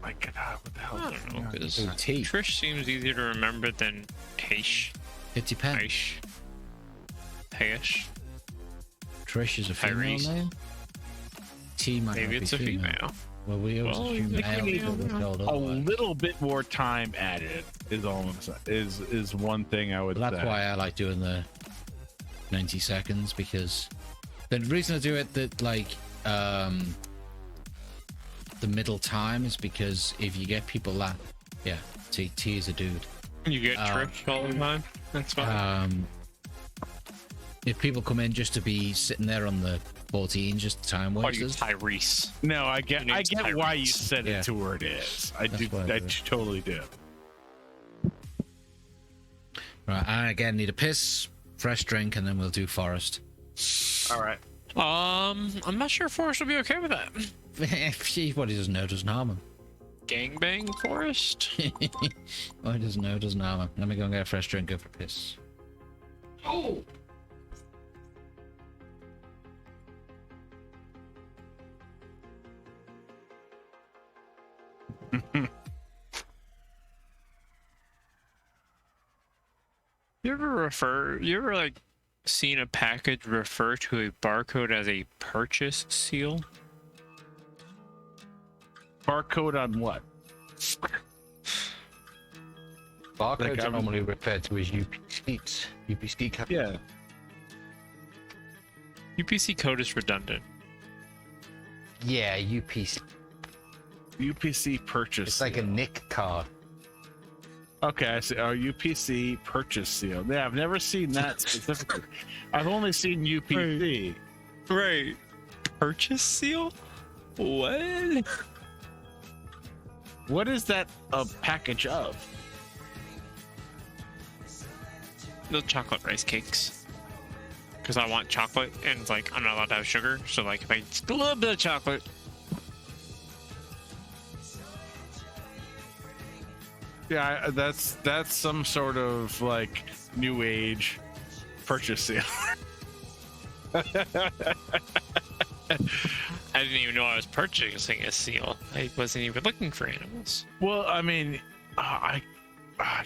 My God, what the hell?
I don't know, because
Oh, T.
Trish seems easier to remember than Heish.
It depends.
Heish. Heish.
Trish is a female
Tyrese.
name. T might
Maybe
not
it's
be
a female.
Well, we always
Well,
assume
you
male.
could be
but we're told
A
otherwise.
little bit more time added is all I'm saying. Is one thing I would
Well,
say.
that's why I like doing the 90 seconds, because the reason I do it that like the middle time is because if you get people that T is a dude.
You get Trish all the time. That's fine.
If people come in just to be sitting there on the 14, just time
Or you
wasters.
Tyrese.
No, I get
Your name's
why you
Tyrese.
said
Yeah.
it to where it is. I
That's
do.
why I
I
do.
totally do.
Right, I again need a piss, fresh drink, and then we'll do forest.
All right.
I'm not sure Forrest will be okay with that.
What he doesn't know doesn't harm him.
Gangbang Forrest?
What he doesn't know doesn't harm him. Let me go and get a fresh drink, go for a piss.
Oh! You ever like seen a package refer to a barcode as a purchase seal?
Barcode on what?
Barcodes
Like,
are normally referred to as UPCs. UPC code.
Yeah.
UPC code is redundant.
Yeah, UPC.
UPC purchase.
It's like a Nick card.
Okay, I see. Oh, UPC purchase seal. Yeah, I've never seen that specifically. I've only seen UPC.
Right. Purchase seal? What?
What is that a package of?
The chocolate rice cakes. Because I want chocolate, and it's like, I'm not allowed to have sugar, so like, if I just a little bit of chocolate.
Yeah, that's some sort of like new age purchase seal.
I didn't even know I was purchasing a seal. I wasn't even looking for animals.
Well, I mean, I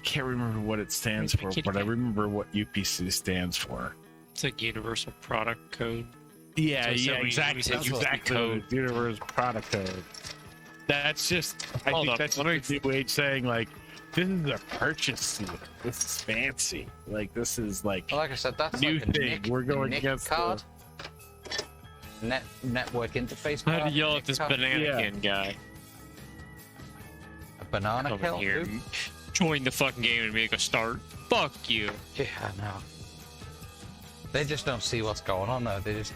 can't remember what it stands for, but I remember what UPC stands for.
It's like Universal Product Code.
Yeah,
So
yeah,
when you
exactly.
said UPC
Exactly.
code.
Universal product code. That's just. I
Hold
think
up,
that's
let me-
just a new age saying like, this is a purchase seal. This is fancy. Like this is like
Well, like I said, that's
new
like a
thing.
Nick,
We're going
a Nick
against
card. Network interface
I
card.
had to yell
Nick
at this
card.
banana
Yeah.
can guy.
A banana
Come
kill.
here.
dude?
Join the fucking game and make a start. Fuck you.
Yeah, I know. They just don't see what's going on though. They just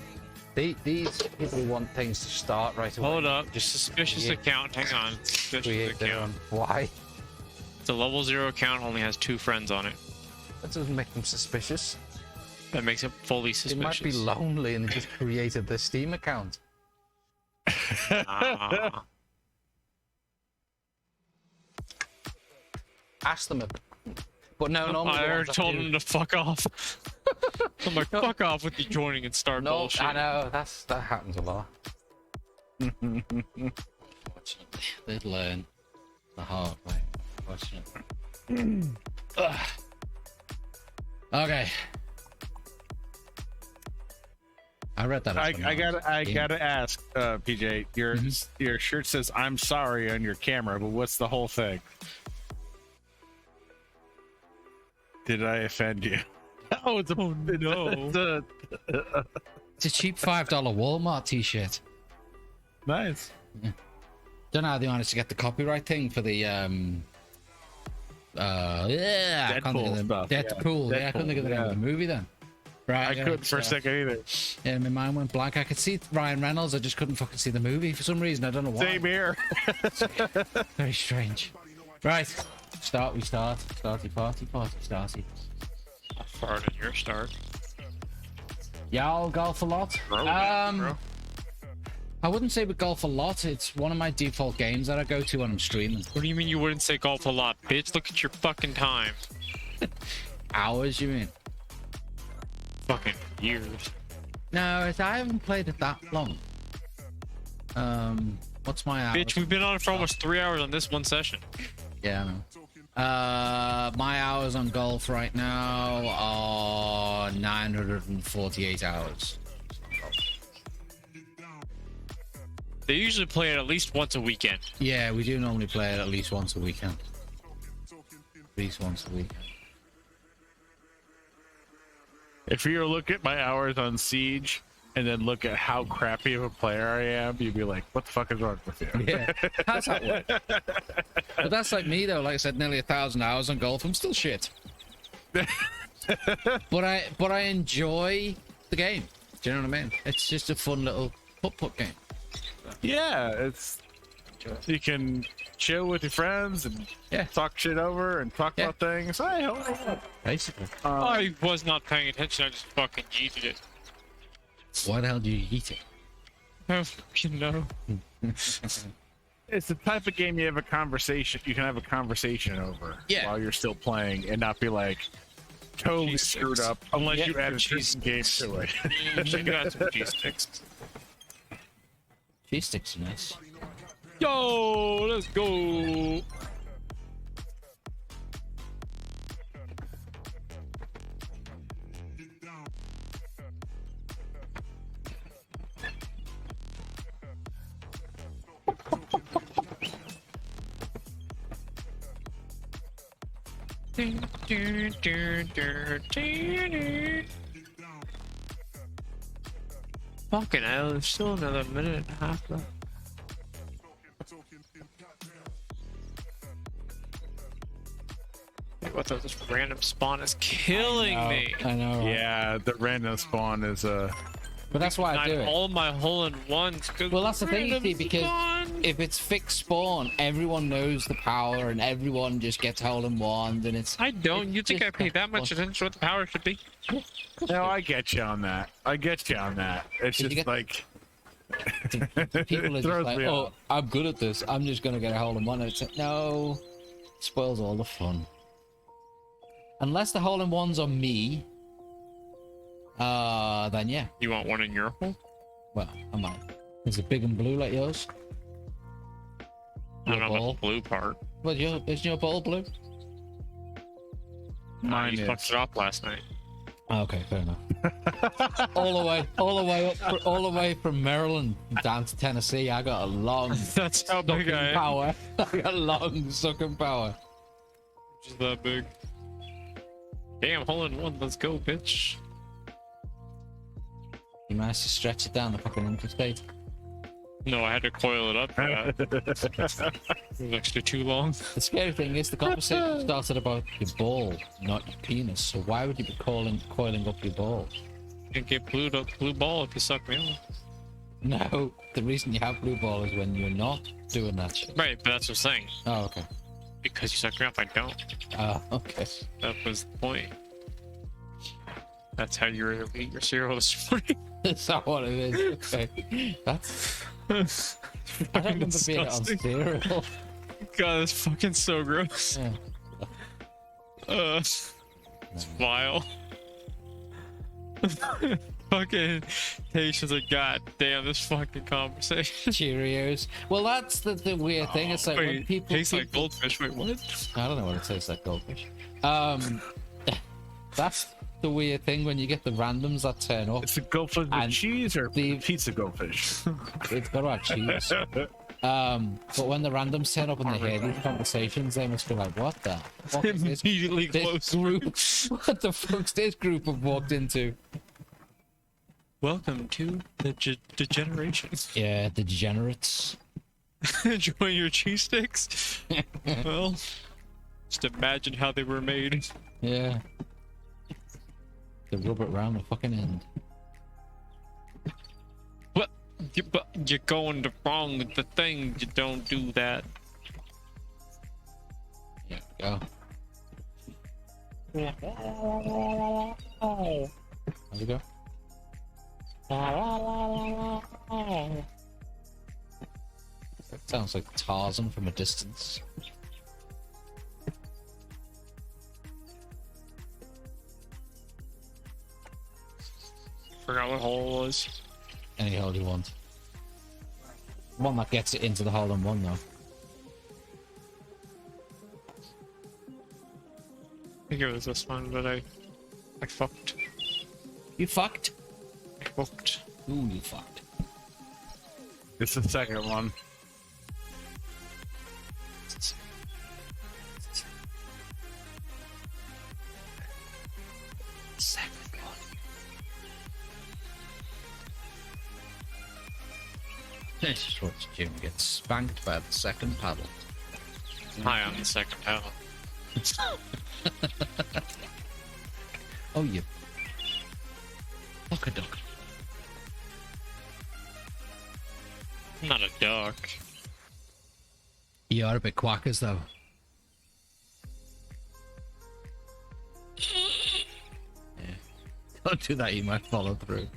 these people want things to start right away.
Hold up. Just suspicious
create-
account. Hang on. Suspicious
Create their own.
account.
Why?
The level 0 account only has 2 friends on it.
That doesn't make them suspicious.
That makes it fully
They
suspicious.
might be lonely and just created their Steam account. Ask them. But no, normally
I
the
already
ones
told
do-
him to fuck off. I'm like, fuck off with you joining and start
No,
bullshit.
I know that happens a lot.
Fortunately, they'd learn the hard way. Fortunately. Okay. I read that.
I gotta ask, PJ. Your shirt says "I'm sorry" on your camera, but what's the whole thing? Did I offend you?
Oh, it's a no.
It's a cheap $5 Walmart t-shirt.
Nice.
Don't know how they managed to get the copyright thing for the I can't think of the
stuff.
Deadpool. Yeah, I couldn't think of the name of the movie then. Right,
I couldn't for a second either.
Yeah, my mind went blank. I could see Ryan Reynolds. I just couldn't fucking see the movie for some reason. I don't know why.
Same here.
Very strange. Right, starty party starty.
I farted your start.
Y'all golf a lot?
Bro,
I wouldn't say we golf a lot. It's one of my default games that I go to when I'm streaming.
What do you mean you wouldn't say golf a lot, bitch? Look at your fucking time.
Hours, you mean?
Fucking years.
No, I haven't played it that long. What's my hours?
Bitch, we've been on it for almost 3 hours on this one session.
Yeah, I know. My hours on golf right now are 948 hours.
They usually play it at least once a weekend.
Yeah, we do normally play it at least once a weekend. At least once a weekend.
If you look at my hours on Siege and then look at how crappy of a player I am, you'd be like, "What the fuck is wrong with you?"
Yeah, how's that work? But that's like me though. Like I said, nearly 1,000 hours on golf. I'm still shit. but I enjoy the game. Do you know what I mean? It's just a fun little putt game.
Yeah, it's you can chill with your friends and talk shit over and talk about things. Hey,
basically.
I was not paying attention. I just fucking yeeted it.
Why the hell do you eat it?
I fucking know.
It's the type of game you have a conversation. You can have a conversation over while you're still playing and not be like totally screwed up unless you add a cheese game to it.
You can add some cheese sticks.
Cheese sticks are nice.
Yo, let's go. Fucking hell, there's still another minute and a half left. What the, this random spawn is killing me.
I know. Right?
Yeah, the random spawn is
But that's why I do it.
All my hole-in-ones.
Well, that's the thing, you see, because if it's fixed spawn, everyone knows the power and everyone just gets hole-in-ones, and it's...
I don't. You think I pay that much attention to what the power should be?
No, I get you on that. It's just like...
People are just like, oh, I'm good at this. I'm just going to get a hole-in-one. And it's like, no. It spoils all the fun. Unless the hole-in-ones are me, then yeah.
You want one in your hole?
Well, I might. Is it big and blue like yours?
I don't know about the blue part.
Well, isn't your ball blue?
Mine you fucked it up last night.
Okay, fair enough. all the way from Maryland down to Tennessee. I got a long
That's how big I am.
power. I got long sucking power.
Just that big. Damn, hole-in-one. Let's go, bitch.
You managed to stretch it down the fucking interstate.
No, I had to coil it up. It was actually too long.
The scary thing is the conversation started about your ball, not your penis. So why would you be coiling up your ball?
You can get blue ball if you suck me off.
No, the reason you have blue ball is when you're not doing that shit.
Right, but that's what I'm saying.
Oh, okay.
Because you suck me off, I don't.
Oh, okay.
That was the point. That's how you were eating your cereal this morning.
Is that what it is? Okay. That's I don't remember being on cereal.
God, that's fucking so gross.
Yeah.
It's vile. Fucking patience of god damn this fucking conversation.
Cheerios. Well, that's the weird thing. It's like when people
tastes like goldfish. Wait, what?
I don't know what it tastes like, goldfish. That's the weird thing when you get the randoms that turn up.
It's a goldfish with cheese or pizza goldfish?
It's got to have cheese. But when the randoms turn up and they hear these conversations, they must be like, "What the fuck is this,
Immediately
this group? What the fuck's this group have walked into?"
Welcome to the degenerations.
Yeah, the degenerates.
Enjoying your cheese sticks? Well, just imagine how they were made.
Yeah. They rub it around the fucking end.
But you're going the wrong with the thing. You don't do that.
Yeah, go. There we go. That sounds like Tarzan from a distance.
Forgot what hole it was.
Any hole you want. One that gets it into the hole in one, though.
I think it was this one, but I fucked.
You fucked?
I fucked.
Ooh, you fucked.
It's the second one.
Second one. This is what Jim gets spanked by the second paddle.
Hi, I'm the second paddle.
Oh, you fuck a duck.
I'm not a duck.
You are a bit quackers, though. Yeah. Don't do that, you might follow through.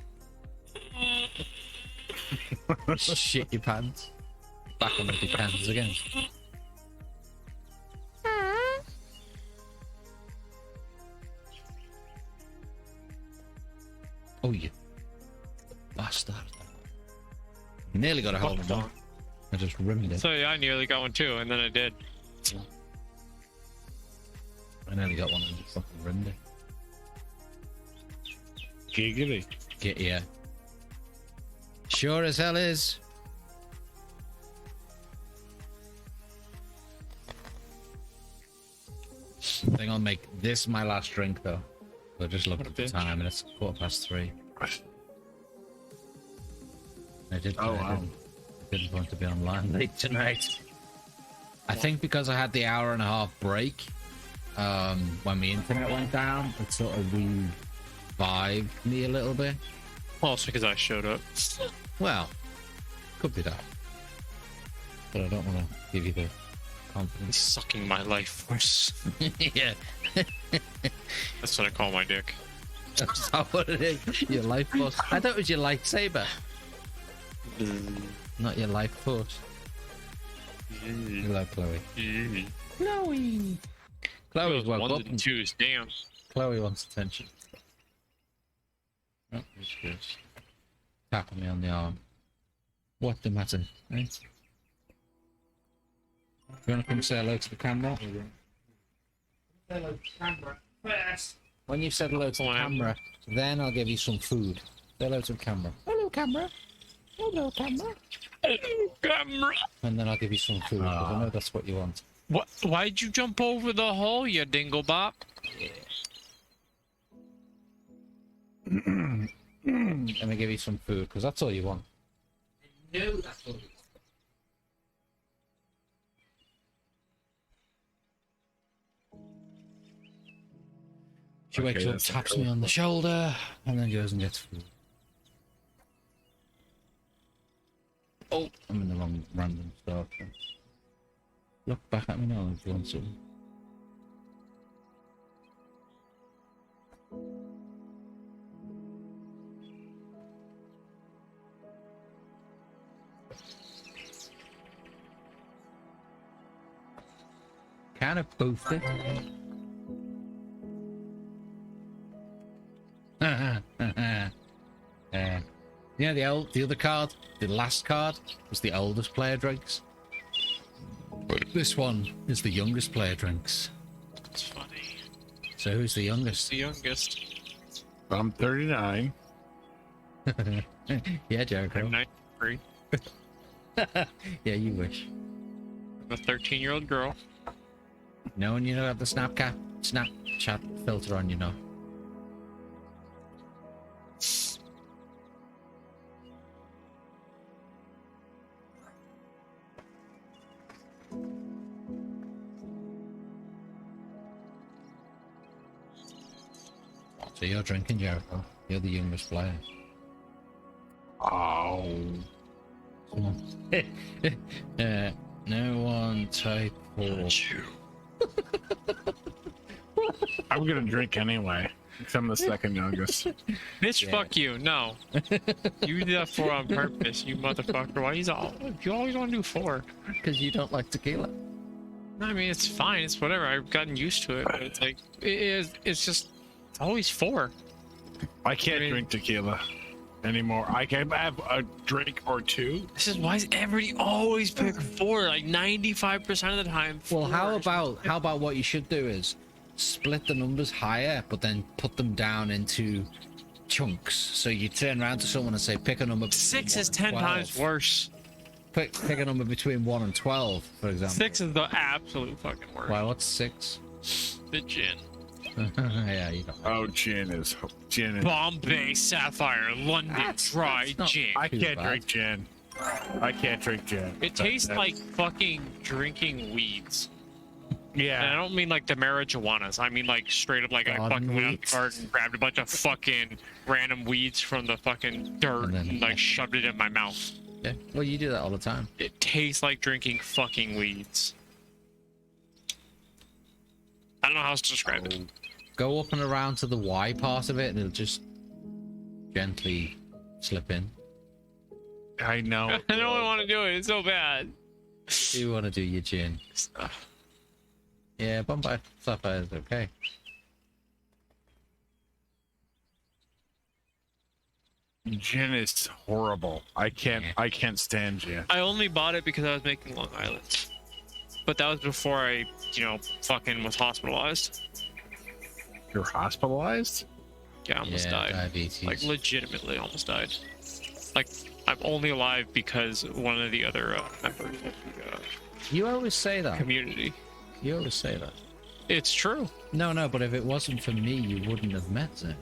Shit your pants. Back on with your pants again. Oh, you bastard. You nearly got a hold of one. I just rimmed it.
So yeah, I nearly got one too, and then I did.
I nearly got one and just fucking rimmed it.
Giggity.
Yeah. Sure as hell is. I think I'll make this my last drink, though. I just looked at the time and it's 3:15. I didn't want to be online late tonight. I think because I had the hour and a half break, when my internet went down, it sort of revived me a little bit.
Well, it's because I showed up.
Well, could be that. But I don't want to give you the confidence.
He's sucking my life force.
Yeah.
That's what I call my dick.
That's not what it is. Your life force. I thought it was your lightsaber. Not your life force. Hello, Chloe. Chloe. Chloe's woke up.
Ones and twos, damn.
Chloe wants attention. Oh, she's just tapping me on the arm. What the matter, right? You want to come say hello to the camera? Hello to the camera first. When you've said hello to the camera, then I'll give you some food. Say hello to the camera. Hello, camera. Hello, camera.
Hello, camera.
And then I'll give you some food, because I know that's what you want.
What? Why'd you jump over the hole, you dinglebop?
Yeah. Let me give you some food, because that's all you want. No, that's all you want. She wakes up, taps me on the shoulder, and then goes and gets food. Oh, I'm in the wrong random stuff. Look back at me now if you want to. Kind of boofed it. Yeah, the other card, the last card, was the oldest player drinks. This one is the youngest player drinks.
It's funny.
So who's the youngest?
The youngest.
I'm 39.
Yeah, Jericho.
I'm 93.
Yeah, you wish.
I'm a 13-year-old girl.
No, and you don't have the Snapchat filter on, you know. So you're drinking, Jericho. You're the youngest player.
Oh.
Come on. No one type 4.
I'm gonna drink anyway. Because I'm the second youngest.
Bitch, fuck you. No. You did that 4 on purpose, you motherfucker. Why you always want to do 4?
Because you don't like tequila.
No, I mean, it's fine. It's whatever. I've gotten used to it. But it's like, it's just, it's always 4.
I can't drink tequila anymore. I can have a drink or 2.
This is why everybody always pick 4, like 95% of the time.
Well,
4.
how about what you should do is split the numbers higher, but then put them down into chunks. So you turn around to someone and say, pick a number.
6 is 10 times worse.
Pick a number between 1 and 12, for example.
6 is the absolute fucking worst.
Why? What's 6?
The gin.
Yeah, you got.
Oh, gin is
Bombay Sapphire London Dry Gin.
I can't drink gin. I can't drink gin.
It tastes like fucking drinking weeds.
Yeah.
And I don't mean like the marijuanas. I mean like straight up like I fucking went out the garden, grabbed a bunch of fucking random weeds from the fucking dirt and like shoved it in my mouth.
Yeah. Well, you do that all the time.
It tastes like drinking fucking weeds. I don't know how else to describe it.
Go up and around to the Y part of it, and it'll just gently slip in.
I know.
I don't want to do it. It's so bad.
You want to do your gin? Yeah, Bombay Sapphire is okay.
Gin is horrible. I can't stand gin.
I only bought it because I was making Long Island. But that was before I, fucking was hospitalized.
You're hospitalized?
Yeah, I almost died.
Diabetes.
Like, legitimately almost died. Like, I'm only alive because one of the other members of the
You always say that.
community.
You always say that.
It's true.
No, but if it wasn't for me, you wouldn't have met Zen.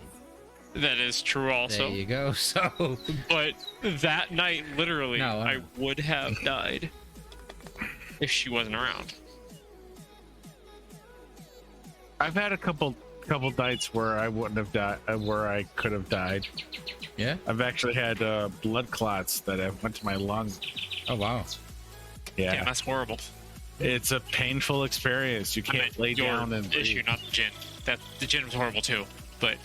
That is true also.
There you go, so...
But that night, literally,
No,
I would have died if she wasn't around.
I've had a couple nights where I wouldn't have died, where I could have died.
Yeah?
I've actually had blood clots that have went to my lungs.
Oh, wow.
Yeah.
Damn, that's horrible.
It's a painful experience. You can't lay down and breathe.
issue, not the gin. The gin was horrible too, but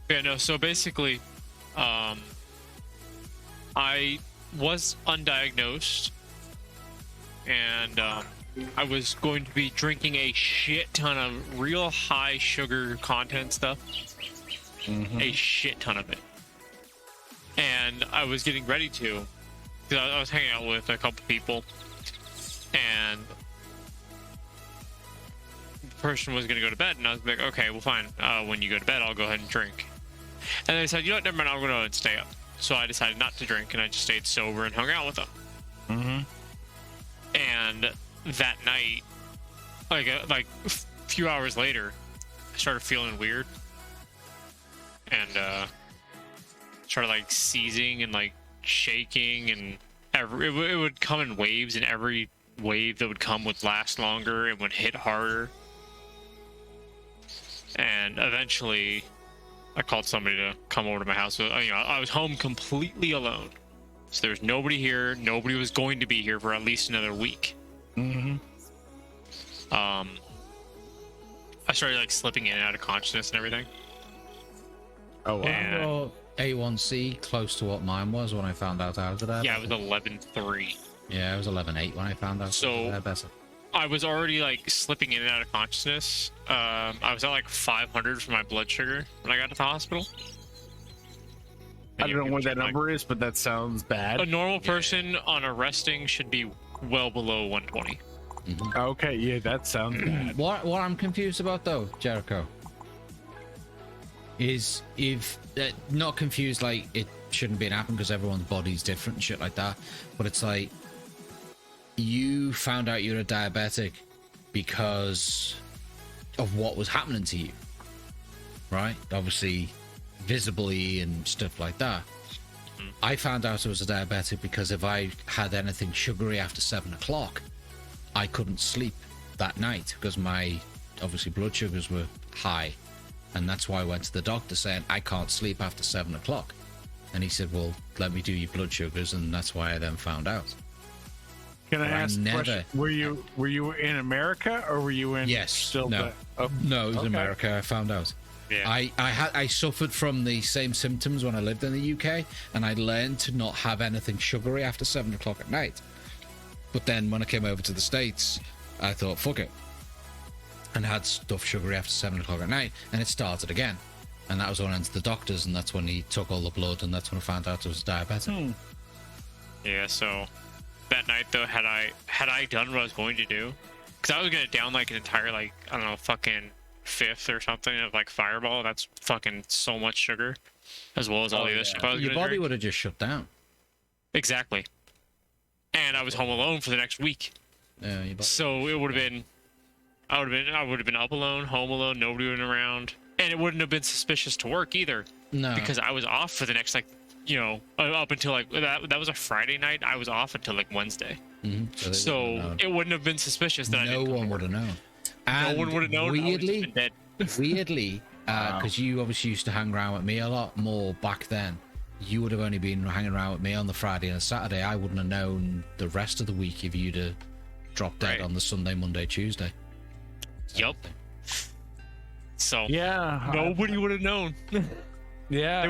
yeah, no. So basically, I was undiagnosed, and I was going to be drinking a shit ton of real high sugar content stuff, a shit ton of it, and I was getting ready to. I was hanging out with a couple people, and the person was going to go to bed, and I was like, okay, well, fine. When you go to bed, I'll go ahead and drink. And they said, you know what, never mind, I'll go and stay up. So I decided not to drink, and I just stayed sober and hung out with them. And that night, like a few hours later, I started feeling weird, and started like seizing and like shaking, and it would come in waves, and every wave that would come would last longer and would hit harder. And eventually I called somebody to come over to my house. I was home completely alone, so there was nobody here. Nobody was going to be here for at least another week. I started like slipping in and out of consciousness and everything.
Oh wow.
And
A1C close to what mine was when I found out I was diabetic.
Yeah, it was 11.3.
Yeah, it was 11.8 when I found out.
So
better.
I was already like slipping in and out of consciousness. I was at like 500 for my blood sugar when I got to the hospital.
I don't know what that number is, but that sounds bad.
A normal person on a resting should be well below 120.
Okay, yeah, that sounds bad.
What I'm confused about though, Jericho, is if not confused like it shouldn't be happening because everyone's body's different and shit like that, but it's like you found out you're a diabetic because of what was happening to you, right? Obviously visibly and stuff like that. I found out I was a diabetic because if I had anything sugary after 7 o'clock, I couldn't sleep that night because my obviously blood sugars were high, and that's why I went to the doctor saying I can't sleep after 7 o'clock, and he said, well, let me do your blood sugars, and that's why I then found out.
Can I ask a question? Were you in America or were you in?
Yes.
Still
no. No, it was
okay.
America. I found out.
Yeah.
I suffered from the same symptoms when I lived in the UK, and I learned to not have anything sugary after 7 o'clock at night. But then when I came over to the States, I thought, fuck it, and had stuff sugary after 7 o'clock at night, and it started again. And that was when I went to the doctors, and that's when he took all the blood, and that's when I found out I was diabetic.
Yeah, so that night though, had I done what I was going to do, because I was gonna down like an entire like I don't know fucking fifth or something of like Fireball. That's fucking so much sugar, as well as all the other stuff I was
Your
gonna
body
drink.
would have just shut down.
Exactly. And I was home alone for the next week.
Yeah,
so it would have been, I would have been up alone, home alone, nobody would have been around, and it wouldn't have been suspicious to work either.
No.
Because I was off for the next like, you know, up until like that was a Friday night. I was off until like Wednesday.
Mm-hmm.
So it wouldn't have been suspicious that
no one would have known. And
no one would have known.
Weirdly, because you obviously used to hang around with me a lot more back then. You would have only been hanging around with me on the Friday and a Saturday. I wouldn't have known the rest of the week if you'd have dropped dead on the Sunday, Monday, Tuesday.
Yup. So
yeah,
nobody would have known.
Yeah,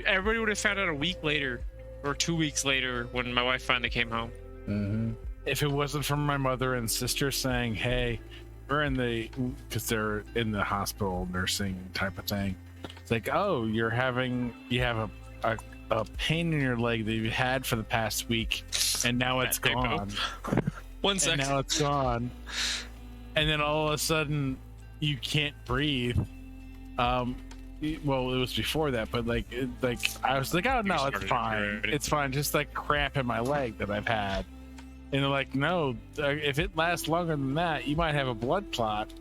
everybody would have found out a week later or 2 weeks later when my wife finally came home.
Mm-hmm.
If it wasn't from my mother and sister saying, "Hey, we're in the," because they're in the hospital nursing type of thing. It's like, oh, you have a pain in your leg that you had for the past week, and now it's gone.
1 second.
And now it's gone. And then all of a sudden, you can't breathe. Well, it was before that, but like I was like, oh no, it's fine. It's fine. Just like cramp in my leg that I've had. And they're like, no, if it lasts longer than that, you might have a blood clot.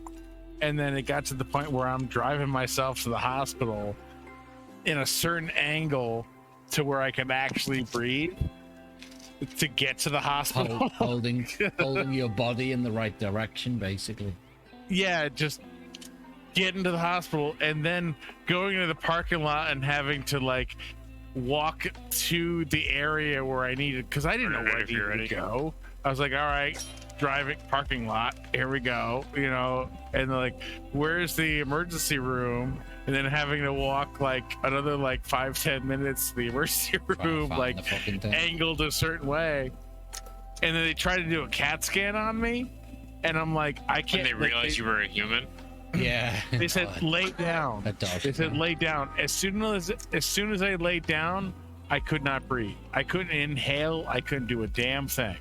And then it got to the point where I'm driving myself to the hospital in a certain angle to where I can actually breathe to get to the hospital.
holding your body in the right direction, basically.
Yeah, just getting to the hospital and then going to the parking lot and having to like walk to the area where I needed, because I didn't know where I needed to go. I was like, all right, driving, parking lot, here we go, you know, and like, where's the emergency room? And then having to walk like another like 5-10 minutes to the emergency room, like angled a certain way. And then they try to do a CAT scan on me, and I'm like, I can't.
And they realized you were a human.
Yeah.
They said lay down. They said lay down. As soon as I laid down, I could not breathe. I couldn't inhale. I couldn't do a damn thing.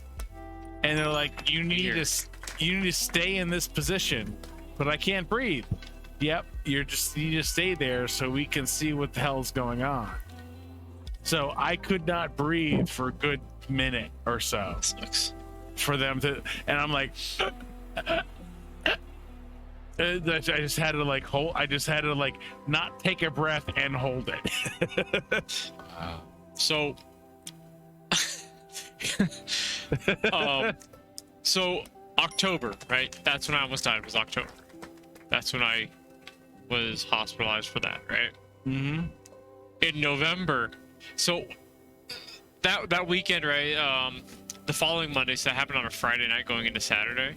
And they're like, you need to stay in this position, but I can't breathe. Yep, you just stay there so we can see what the hell's going on. So I could not breathe for a good minute or so.
Sucks.
For them to, and I'm like, I just had to like hold. I just had to like not take a breath and hold it.
Wow.
So, so October, right? That's when I almost died. Was October. That's when I was hospitalized for that, right?
Mm-hmm.
In November, so that weekend, right? The following Monday, so that happened on a Friday night going into Saturday.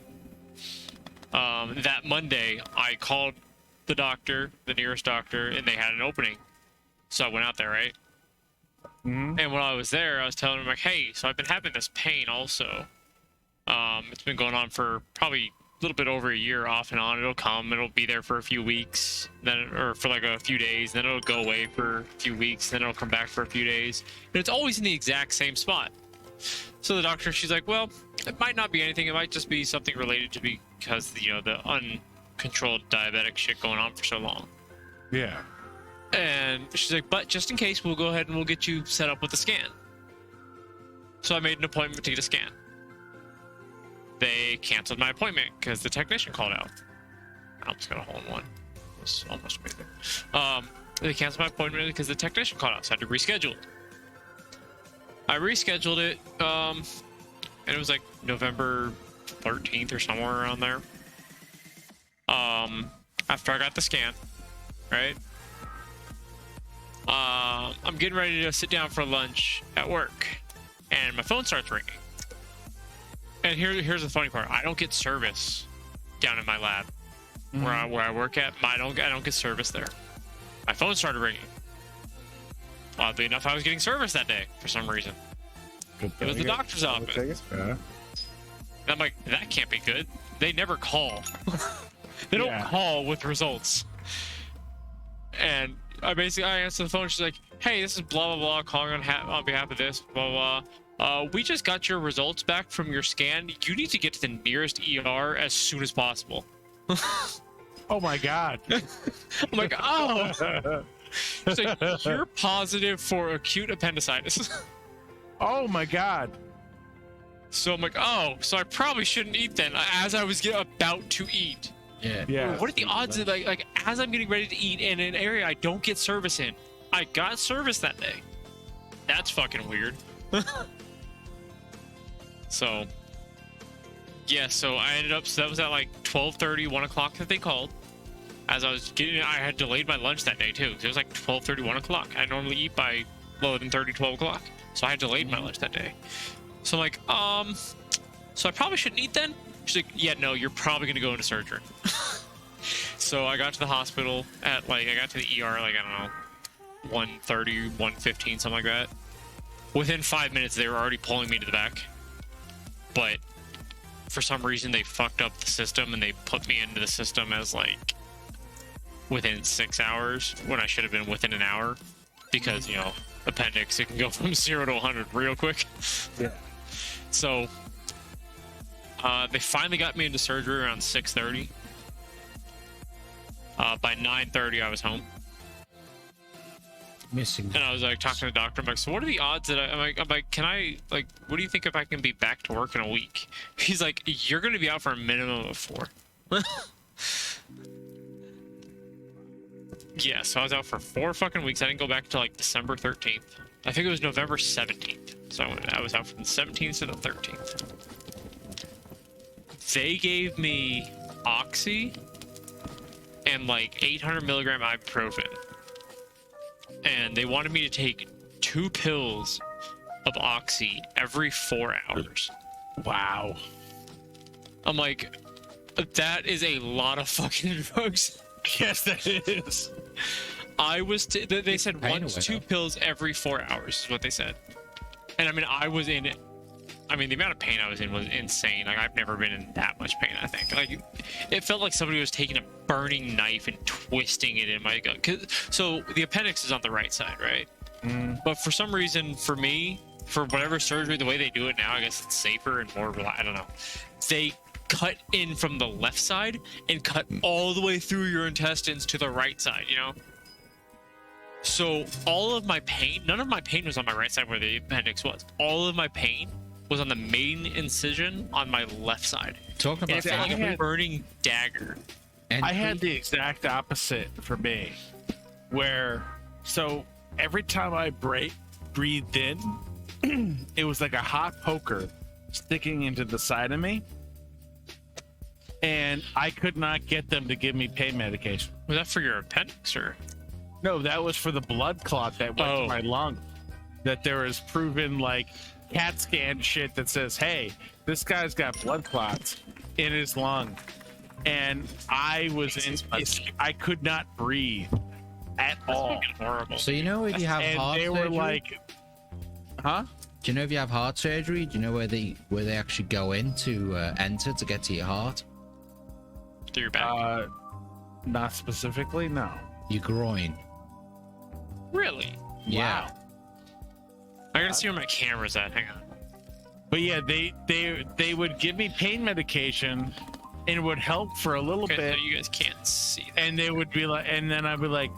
That Monday, I called the doctor, the nearest doctor, and they had an opening. So I went out there, right?
Mm-hmm.
And when I was there, I was telling him like, hey, so I've been having this pain also. It's been going on for probably a little bit over a year off and on. It'll come, it'll be there for a few weeks, then or for like a few days, then it'll go away for a few weeks, then it'll come back for a few days. And it's always in the exact same spot. So the doctor, she's like, well, it might not be anything. It might just be something related to because, you know, the uncontrolled diabetic shit going on for so long.
Yeah.
And she's like, but just in case, we'll go ahead and we'll get you set up with a scan. So I made an appointment to get a scan. They canceled my appointment because the technician called out. I almost got a hole in one. Was almost made it. They canceled my appointment because the technician called out, so I had to reschedule it. I rescheduled it, and it was like November 13th or somewhere around there. After I got the scan, right? I'm getting ready to sit down for lunch at work, and my phone starts ringing. And here's the funny part: I don't get service down in my lab where I work at. I don't get service there. My phone started ringing. Oddly enough, I was getting service that day for some reason. It was the doctor's office. And I'm like, that can't be good. They never call. They don't call with results. And I answered the phone. She's like, hey, this is blah, blah, blah, calling on behalf of this, blah, blah, blah. We just got your results back from your scan. You need to get to the nearest ER as soon as possible.
Oh my God.
I'm like, oh. She's like, you're positive for acute appendicitis.
Oh my God.
So I'm like, oh, so I probably shouldn't eat then, as I was about to eat.
Yeah.
What are the odds that like as I'm getting ready to eat in an area I don't get service in? I got service that day. That's fucking weird. So yeah, so I ended up, so that was at like 12:30, 1 o'clock that they called. As I was getting, I had delayed my lunch that day too. So it was like 12:30, 1 o'clock. I normally eat by 11:30, 12 o'clock. So I had delayed my lunch that day. So I'm like, so I probably shouldn't eat then? She's like, yeah, no, you're probably gonna go into surgery. So I got to the hospital at like, I got to the ER like, I don't know, 1:30, 1:15, something like that. Within 5 minutes, they were already pulling me to the back. But for some reason, they fucked up the system and they put me into the system as like within 6 hours when I should have been within an hour. Because, you know, appendix, it can go from 0 to 100 real quick.
Yeah.
So they finally got me into surgery around 6:30. By 9:30, I was home.
Missing.
And I was like talking to the doctor. I'm like, so what are the odds that I'm like, can I, like, what do you think if I can be back to work in a week? He's like, you're going to be out for a minimum of 4. Yeah, so I was out for 4 fucking weeks. I didn't go back until like December 13th. I think it was November 17th. So I was out from the 17th to the 13th. They gave me Oxy and like 800 milligram ibuprofen. And they wanted me to take 2 pills of Oxy every 4 hours.
Wow.
I'm like, that is a lot of fucking drugs.
Yes, that is.
I was, they said 1 to 2 pills every 4 hours is what they said. And I mean, the amount of pain I was in was insane. Like, I've never been in that much pain, I think. Like, it felt like somebody was taking a burning knife and twisting it in my gut. So the appendix is on the right side, right? But for some reason, for me, for whatever surgery, the way they do it now, I guess it's safer and more I don't know. They cut in from the left side and cut all the way through your intestines to the right side, you know? So all of my pain, none of my pain was on my right side where the appendix was. All of my pain was on the main incision on my left side.
Talking about,
it felt like a burning dagger.
And
I had the exact opposite for me, where so every time I breathed in, it was like a hot poker sticking into the side of me, and I could not get them to give me pain medication.
Was that for your appendix or?
No, that was for the blood clot that went to my lung. That there was proven like CAT scan shit that says, hey, this guy's got blood clots in his lung. And I was I could not breathe at all.
Horrible.
So you know if you have
and
heart
they
surgery,
were like, Huh?
Do you know if you have heart surgery? Do you know where they actually go in to enter to get to your heart?
Through your back.
Not specifically, no.
Your groin.
Really?
Yeah.
Wow. I gotta see where my camera's at. Hang on.
But yeah, they would give me pain medication, and it would help for a little
Okay,
bit.
so you guys can't see that.
And they would be like, and then I'd be like,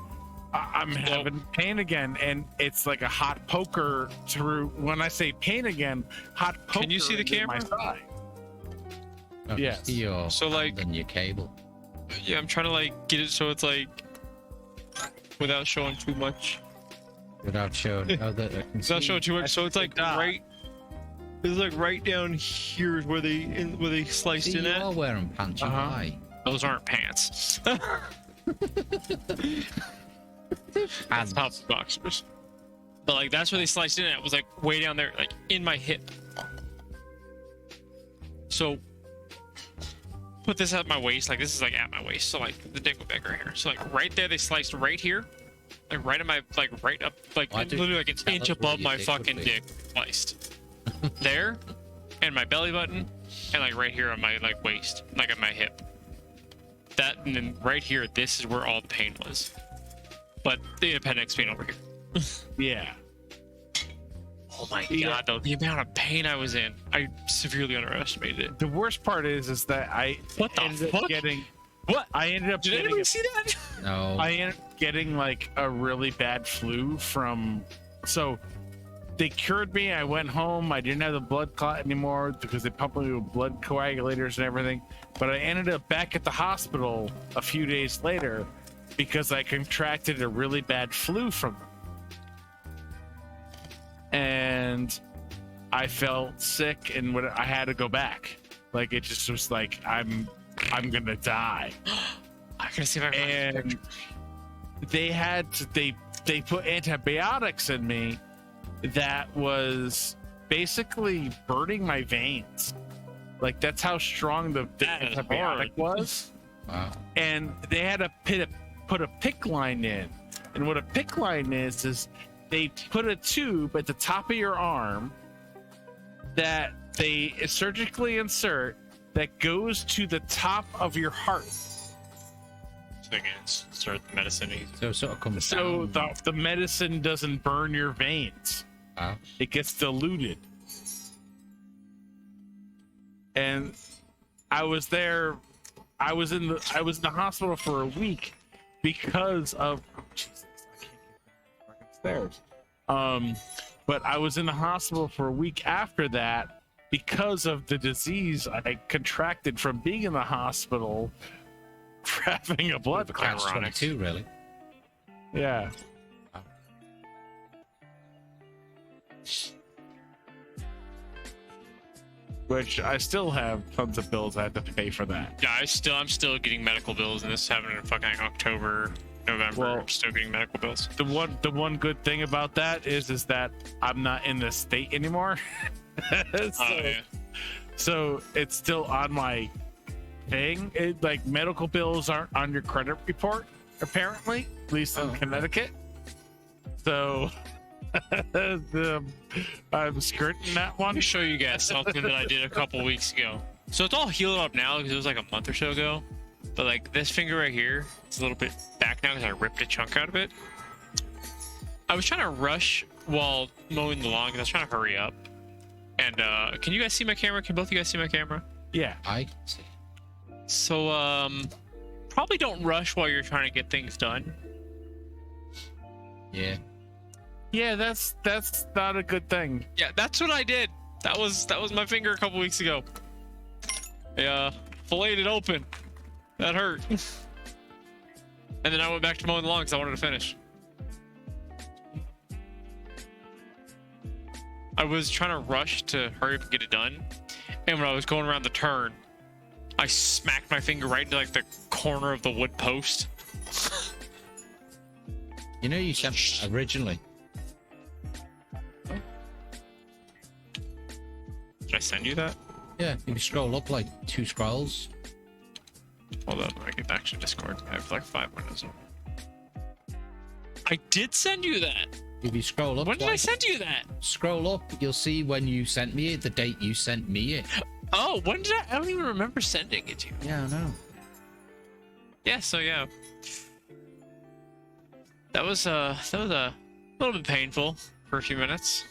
I'm having pain again, and it's like a hot poker through. When I say pain again, hot poker.
Can you see the
into my
camera?
side.
Okay,
Yes.
see your
So, like-
hand and your cable.
Yeah, I'm trying to like get it so it's like without showing too much.
Without showing. Oh, that I can
Without
see.
showing too much. So it's like right. It's like right down here is where they sliced
See,
in
you
at.
are wearing pants. You lie.
Those aren't pants. That's top boxers. But like that's where they sliced in at. It was like way down there, like in my hip. So put this at my waist, like this is like at my waist. So like the dick would be right here. So like right there, they sliced right here, like right at my like right up, like
Why do-
literally like an
tell
inch
us where
above
your
my
dick would
fucking
be.
dick sliced. There, and my belly button, and like right here on my like waist, like at my hip. That and then right here, this is where all the pain was. But the appendix pain over here.
Yeah.
Oh my
Yeah.
god, though, the amount of pain I was in, I severely underestimated it.
The worst part is that I
What the
ended
fuck?
up getting.
What?
I ended up
Did
getting.
anybody see that?
No.
I ended up getting like a really bad flu from. So they cured me. I went home. I didn't have the blood clot anymore because they pumped me with blood coagulators and everything. But I ended up back at the hospital a few days later because I contracted a really bad flu from them. And I felt sick and I had to go back. Like it just was like I'm gonna die.
I gotta see if I can find the
And
picture.
they had to, they put antibiotics in me that was basically burning my veins. Like that's how strong the
That is
antibiotic
hard.
was.
Wow.
And they had to put a PICC line in. And what a PICC line is they put a tube at the top of your arm that they surgically insert that goes to the top of your heart.
So they can start the medicine.
So it sort of comes
So
down.
the medicine doesn't burn your veins.
Wow.
It gets diluted. And I was there. I was in the hospital for a week because of. Oh, Jesus, I can't get back stairs. But I was in the hospital for a week after that because of the disease I contracted from being in the hospital for having a blood clot.
Catch 22, really.
Yeah. Which I still have tons of bills I have to pay for that.
Yeah, I'm still getting medical bills, and this happened in fucking October, November.
Well-
I'm still getting medical bills.
The one good thing about that is that I'm not in the state anymore.
Yeah.
So it's still on my thing. Like medical bills aren't on your credit report, apparently, at least in Connecticut. So I'm skirting that
Let
one.
me show you guys something that I did a couple weeks ago. So it's all healed up now because it was like a month or so ago. But like this finger right here, it's a little bit back now because I ripped a chunk out of it. I was trying to rush while mowing the lawn because I was trying to hurry up. And can you guys see my camera? Can both of you guys see my camera?
Yeah.
I can see.
So probably don't rush while you're trying to get things done.
Yeah.
Yeah, that's not a good thing.
Yeah, that's what I did. That was my finger a couple weeks ago. Yeah, filleted it open. That hurt. And then I went back to mowing the lawn because I wanted to finish. I was trying to rush to hurry up and get it done. And when I was going around the turn, I smacked my finger right into like the corner of the wood post.
You know, you sent originally.
Did I send you that?
Yeah, if you scroll up like 2 scrolls.
Hold up, I get back to Discord. I have like 5 windows open. I did send you that.
If you scroll up,
When did I send you that?
Scroll up, you'll see when you sent me it, the date you sent me it.
Oh, when did I don't even remember sending it to you.
Yeah, I know.
Yeah, so yeah. That was a little bit painful for a few minutes.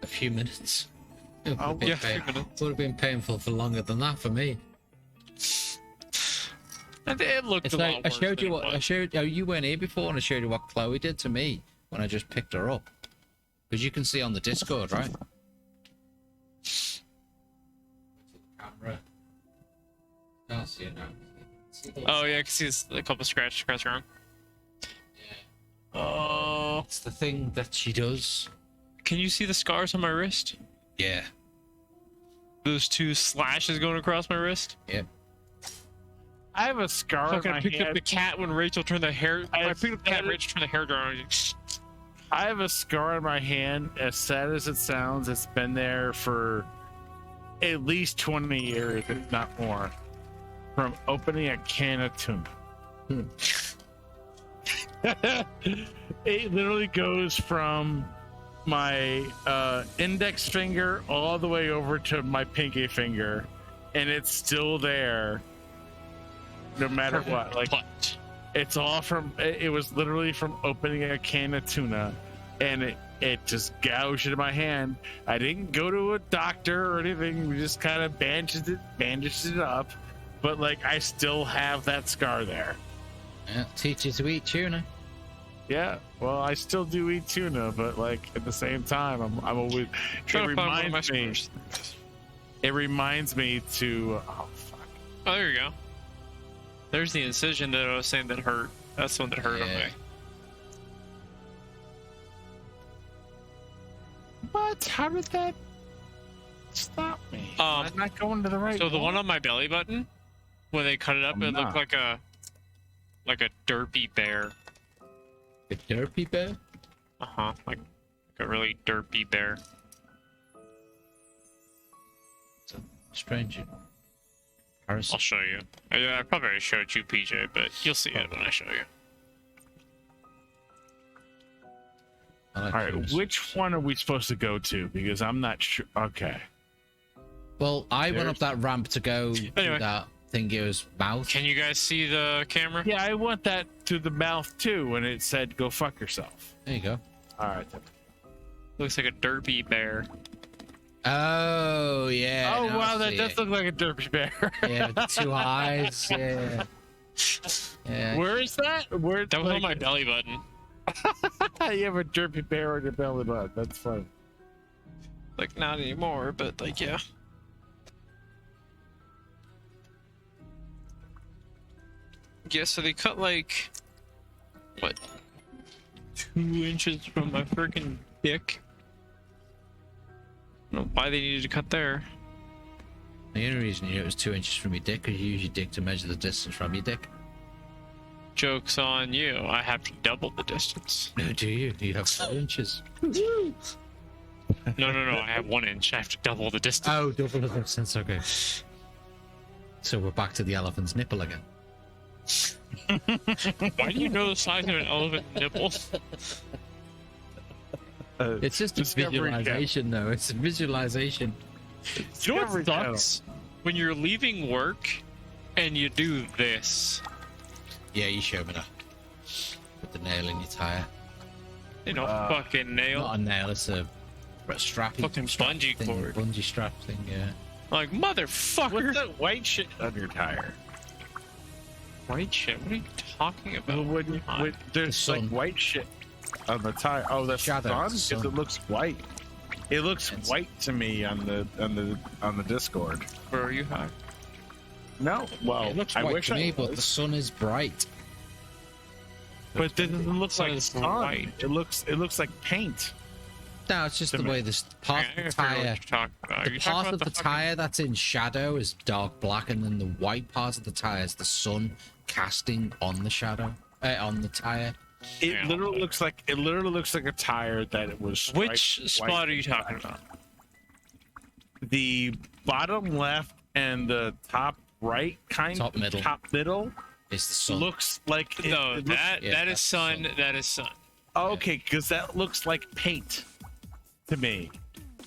A few minutes. It
Oh, yeah, a few minutes.
Would have been painful for longer than that for me.
And it looked
It's
a
like
lot
I
worse
showed
than
you
it
what I
was.
showed. Oh, you weren't here before, and I showed you what Chloe did to me when I just picked her up. Because you can see on the Discord, right? Camera. Can't see it now.
Oh yeah, I can see a couple scratches across her arm. Oh,
It's the thing that she does.
can you see the scars on my wrist?
Yeah.
Those 2 slashes going across my wrist.
Yep.
I have a scar on
Fucking
my
I picked up
head.
the cat when Rachel turned the hair. I picked up the cat.
that is-
Rachel turned the hair dryer on.
I have a scar on my hand. As sad as it sounds, it's been there for at least 20 years, if not more, from opening a can of tuna. It literally goes from my index finger all the way over to my pinky finger, and it's still there no matter what. Like, it's all from, it was literally from opening a can of tuna, and it just gouged in my hand. I didn't go to a doctor or anything. We just kind of bandaged it up, but like I still have that scar there.
Yeah, teach you to eat tuna.
Yeah, well, I still do eat tuna, but like at the same time, I'm always. It reminds me to. Oh fuck!
Oh, there you go. There's the incision that I was saying that hurt. That's the one that hurt on me.
What? How did that stop me? I'm not going to the right.
So the one on my belly button, when they cut it up,
I'm
it
not.
looked like a derpy bear.
A derpy bear?
Like a really derpy bear.
It's a strange.
I'll show you. I probably already showed you, PJ, but you'll see it when I show you.
All right, which one are we supposed to go to? Because I'm not sure. Okay.
Well, I went up that ramp to go
Anyway.
to that thinger's mouth.
Can you guys see the camera?
Yeah, I went that to the mouth too when it said "Go fuck yourself."
There you go.
All right. Then.
Looks like a derpy bear.
Oh yeah.
Oh
now I
wow, that
see
does
it.
look like a derpy bear.
Yeah, with the 2 eyes. Yeah. Yeah.
Where is that? Where?
That was on my belly button.
You have a derpy bear on your belly button. That's fun.
Like, not anymore, but like, yeah. Yeah, so they cut like, what, 2 inches from my freaking dick. I don't know why they needed to cut there.
The only reason you know it was 2 inches from your dick is you use your dick to measure the distance from your dick.
Joke's on you. I have to double the distance.
No, do you? You have 4 inches.
No, I have 1 inch. I have to double the distance.
Oh, double the distance. Okay. So we're back to the elephant's nipple again.
Why do you know the size of an elephant nipple?
It's just a
Discovery
visualization, though. It's a visualization.
You know what sucks? When you're leaving work and you do this.
Yeah, you showed me that. With the nail in your tire.
You know, fucking nail.
Not a nail, it's a strappy.
Fucking bungee
thing,
cord.
Bungee strap thing, yeah.
Like, motherfucker.
What's that white shit on your tire?
White shit? What are you talking about?
There's
The
like
sun.
white shit on the tire. Oh, that's
Shadow,
sun
the
because
sun.
it looks white. It looks white to me on the Discord.
Where are you high?
No, well,
It looks
I
white
wish
to
I
me, but
was.
the sun is bright.
But it doesn't look
Sun
like
is
sun.
white.
It looks like paint.
No, it's just
To
the
me.
way this part
I
of
gotta
the
figure out what
tire.
you're talking about. Are
The
you talking
part
about
of the
fucking-
tire that's in shadow is dark black, and then the white part of the tire is the sun casting on the shadow, on the tire.
It
Yeah.
literally looks like a tire that it was.
Which
striped
spot
white
are you
inside.
talking about?
The bottom left and the top right,
Top middle.
Top middle.
It's the sun.
looks like
No,
it
that
yeah,
is sun. That is sun.
okay, because that looks like paint to me.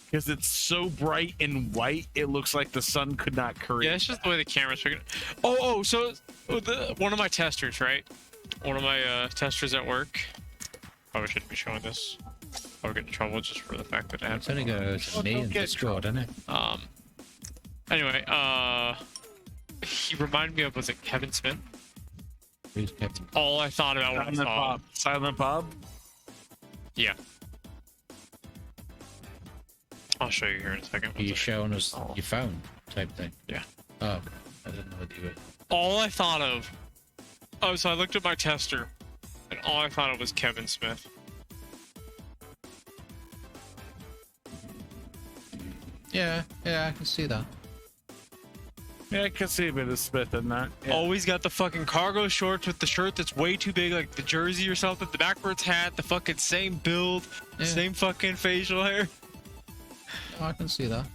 Because it's so bright and white, it looks like the sun could not create.
Yeah, it's just the way the camera's figured. Oh, so one of my testers, right? One of my testers at work. Probably shouldn't be showing this. I'll get in trouble just for the fact that I have.
It's only go to me and Discord, isn't it?
Anyway, he reminded me of, was it Kevin Smith?
Who's Kevin?
All I thought about when I saw him.
Silent Bob?
Yeah. I'll show you here in a second.
Are you showing us your phone type thing?
Yeah.
Oh, okay. I didn't know what you were.
All I thought of. Oh, so I looked at my tester, and all I thought of was Kevin Smith.
Yeah, I can see that.
Yeah, I can see a bit of Smith in that. Yeah.
Always got the fucking cargo shorts with the shirt that's way too big, like the jersey or something, the backwards hat, the fucking same build, same fucking facial hair.
Oh, I can see that.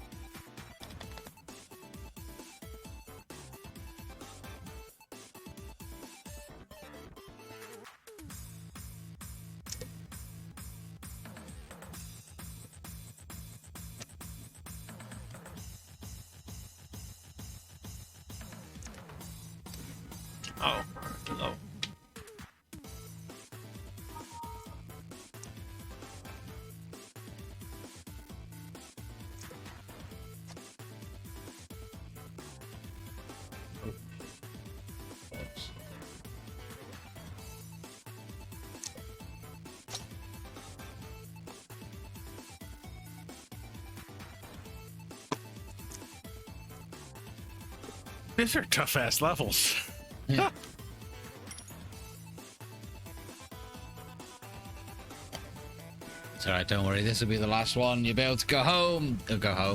Oh, hello.
These are tough ass levels.
Yeah. It's alright, don't worry. This will be the last one. You'll be able to go home.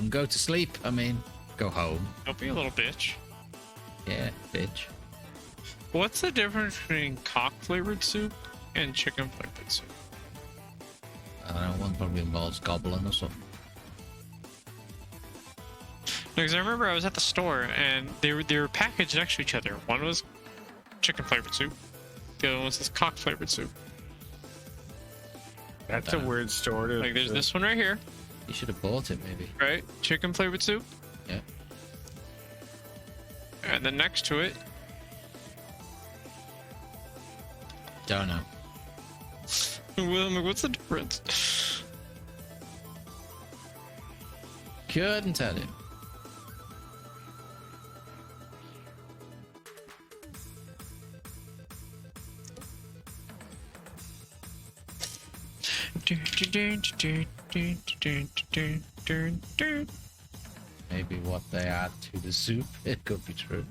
Go to sleep. I mean, go home.
Don't be a little bitch.
Yeah, bitch.
What's the difference between cock flavored soup and chicken flavored soup?
I don't know. One probably involves gobbling or something.
Because I remember I was at the store and they were packaged next to each other. One was chicken flavored soup. The other one was this cock flavored soup.
That's a weird store.
Like there's this one right here.
You should have bought it, maybe.
Right? Chicken flavored soup.
Yeah.
And then next to it.
Don't know.
Well, I'm like, what's the difference?
Couldn't tell you. Maybe what they add to the soup, it could be true.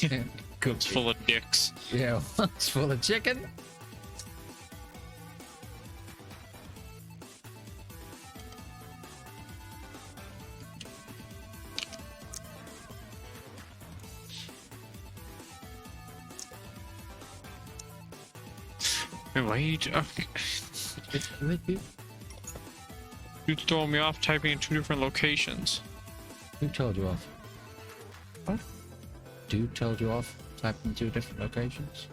It's full of dicks.
Yeah, it's full of chicken.
Wait, why you... You throw me off typing in 2 different locations.
Who told you off?
What?
Dude told you off? Typing 2 different locations?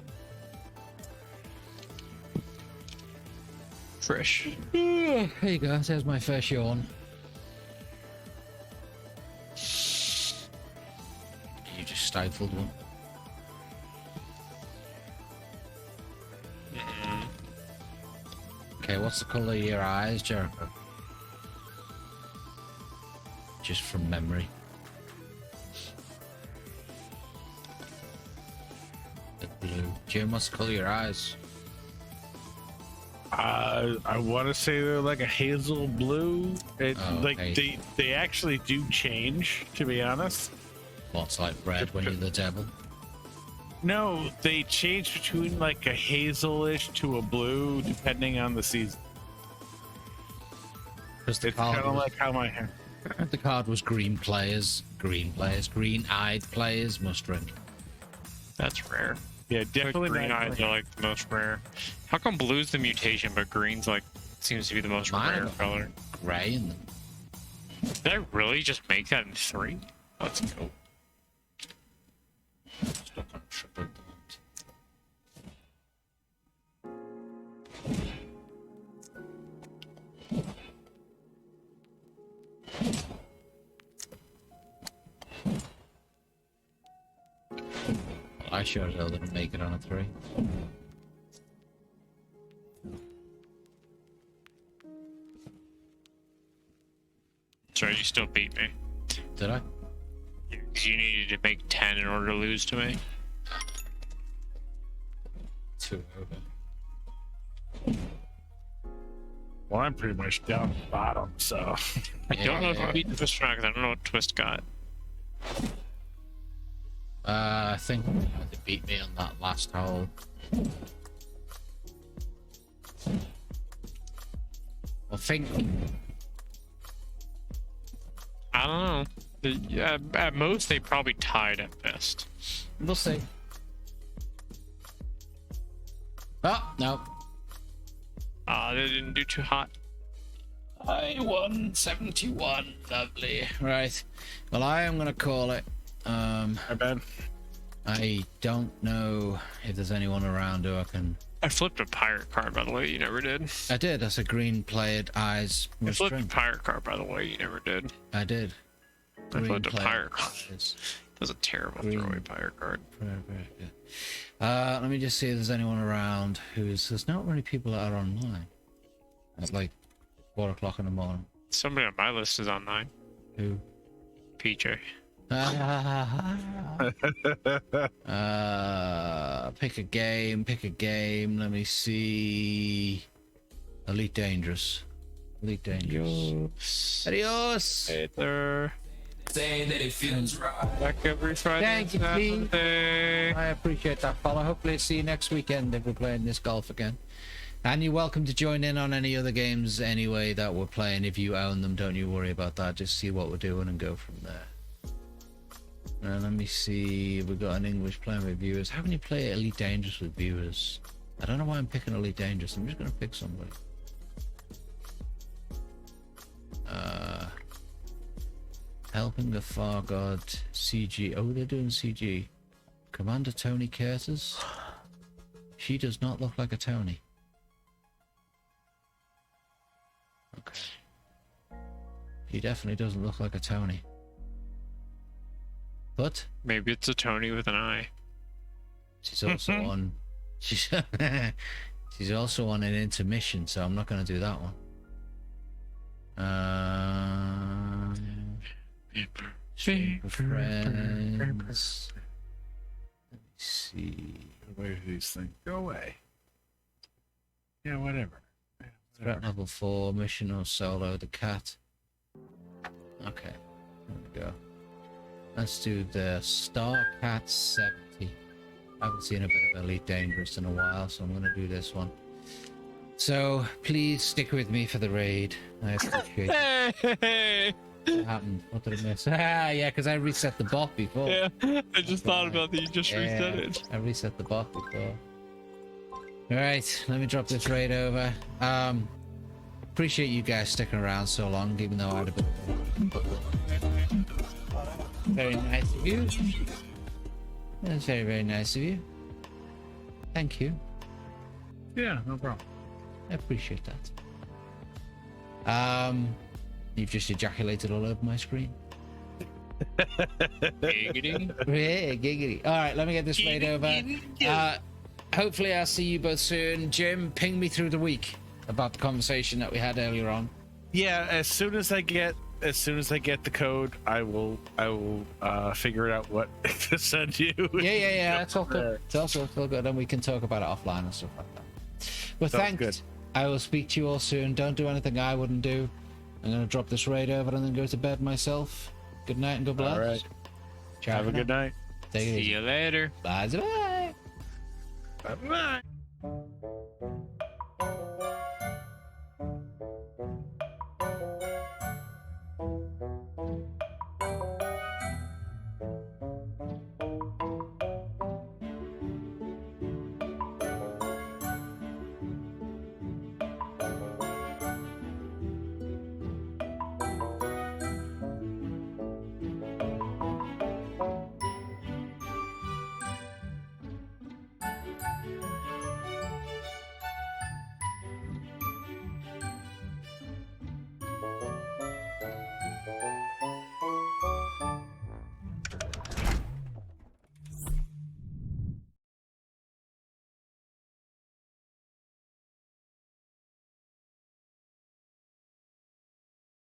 Fresh.
Here you go. There's my first yawn. You just stifled one. Okay, what's the colour of your eyes, Jericho? Just from memory. The blue. Jim, what's the colour of your eyes?
I want to say they're like a hazel blue. Like
hazel.
they actually do change, to be honest.
What's like red when you're the devil?
No, they change between like a hazelish to a blue depending on the season.
It's
kind of like how my hair.
The card was green players, green-eyed players must drink.
That's rare.
Yeah, definitely
green
not
eyes are like the most rare. How come blue's the mutation, but green's like seems to be the most rare color?
Gray in them.
Did I really just make that in 3? Let's go.
Stuck on I sure as hell didn't make it on a 3.
Sorry, you still beat me.
Did I?
You needed to make 10 in order to lose to me.
2 over.
Well, I'm pretty much down at the bottom, so.
I don't know if I beat the Twist round because I don't know what Twist got.
I think they beat me on that last hole. I think.
I don't know. At most, they probably tied at best.
We'll see. Oh, no.
They didn't do too hot.
I won 71. Lovely. Right. Well, I am going to call it.
My bad.
I don't know if there's anyone around who I can.
I flipped a pirate card, by the way. You never did.
I did. That's a green played eyes.
I flipped a pirate card, by the way. You never did.
I did.
I flipped a
player
pirate card.
eyes.
That was a terrible
Green.
throwaway pirate card.
Very good. Let me just see if there's anyone around who's. There's not many people that are online. At like 4 o'clock in the morning.
Somebody on my list is on 9.
Who?
PJ.
Pick a game. Let me see. Elite Dangerous. Adios.
Hey there.
Say that it feels right.
Back every Friday.
Thank you,
Saturday.
I appreciate that, fella. Hopefully, see you next weekend if we're playing this golf again. And you're welcome to join in on any other games anyway that we're playing. If you own them, don't you worry about that. Just see what we're doing and go from there. Let me see. We've got an English playing with viewers. How can you play Elite Dangerous with viewers? I don't know why I'm picking Elite Dangerous. I'm just going to pick somebody. Helping the Far God CG. Oh, they're doing CG. Commander Tony Curtis. She does not look like a Tony. Okay. She definitely doesn't look like a Tony. But
maybe it's a Tony with an eye.
She's also on. She's also on an intermission, so I'm not going to do that one. Friends. Let me see.
Where do these things go away? Yeah, whatever.
Threat level 4, mission or solo, the cat. Okay, there we go. Let's do the Star Cat 70. I haven't seen a bit of Elite Dangerous in a while, so I'm going to do this one. So, please stick with me for the raid. I appreciate it.
Hey!
What happened? What did I miss? Yeah, because I reset the bot before.
Yeah, I just thought about that. You just reset it.
I reset the bot before. Alright, let me drop this raid over. Appreciate you guys sticking around so long, even though I had a bit of... Very nice of you. That's very, very nice of you. Thank you.
Yeah, no problem.
I appreciate that. You've just ejaculated all over my screen.
Giggity.
Yeah, giggity. Alright, let me get this raid over. Hopefully I'll see you both soon. Jim, ping me through the week about the conversation that we had earlier on.
Yeah, as soon as I get the code, I will figure it out what to send you.
Yeah. That's all good. It's also all good, and we can talk about it offline and stuff like that. Well, thanks.
Good.
I will speak to you all soon. Don't do anything I wouldn't do. I'm going to drop this raid over and then go to bed myself. Good night and good bless.
All right.
Ciao.
Have a good night.
Take it
See
easy.
you later.
Bye.
Bye-bye.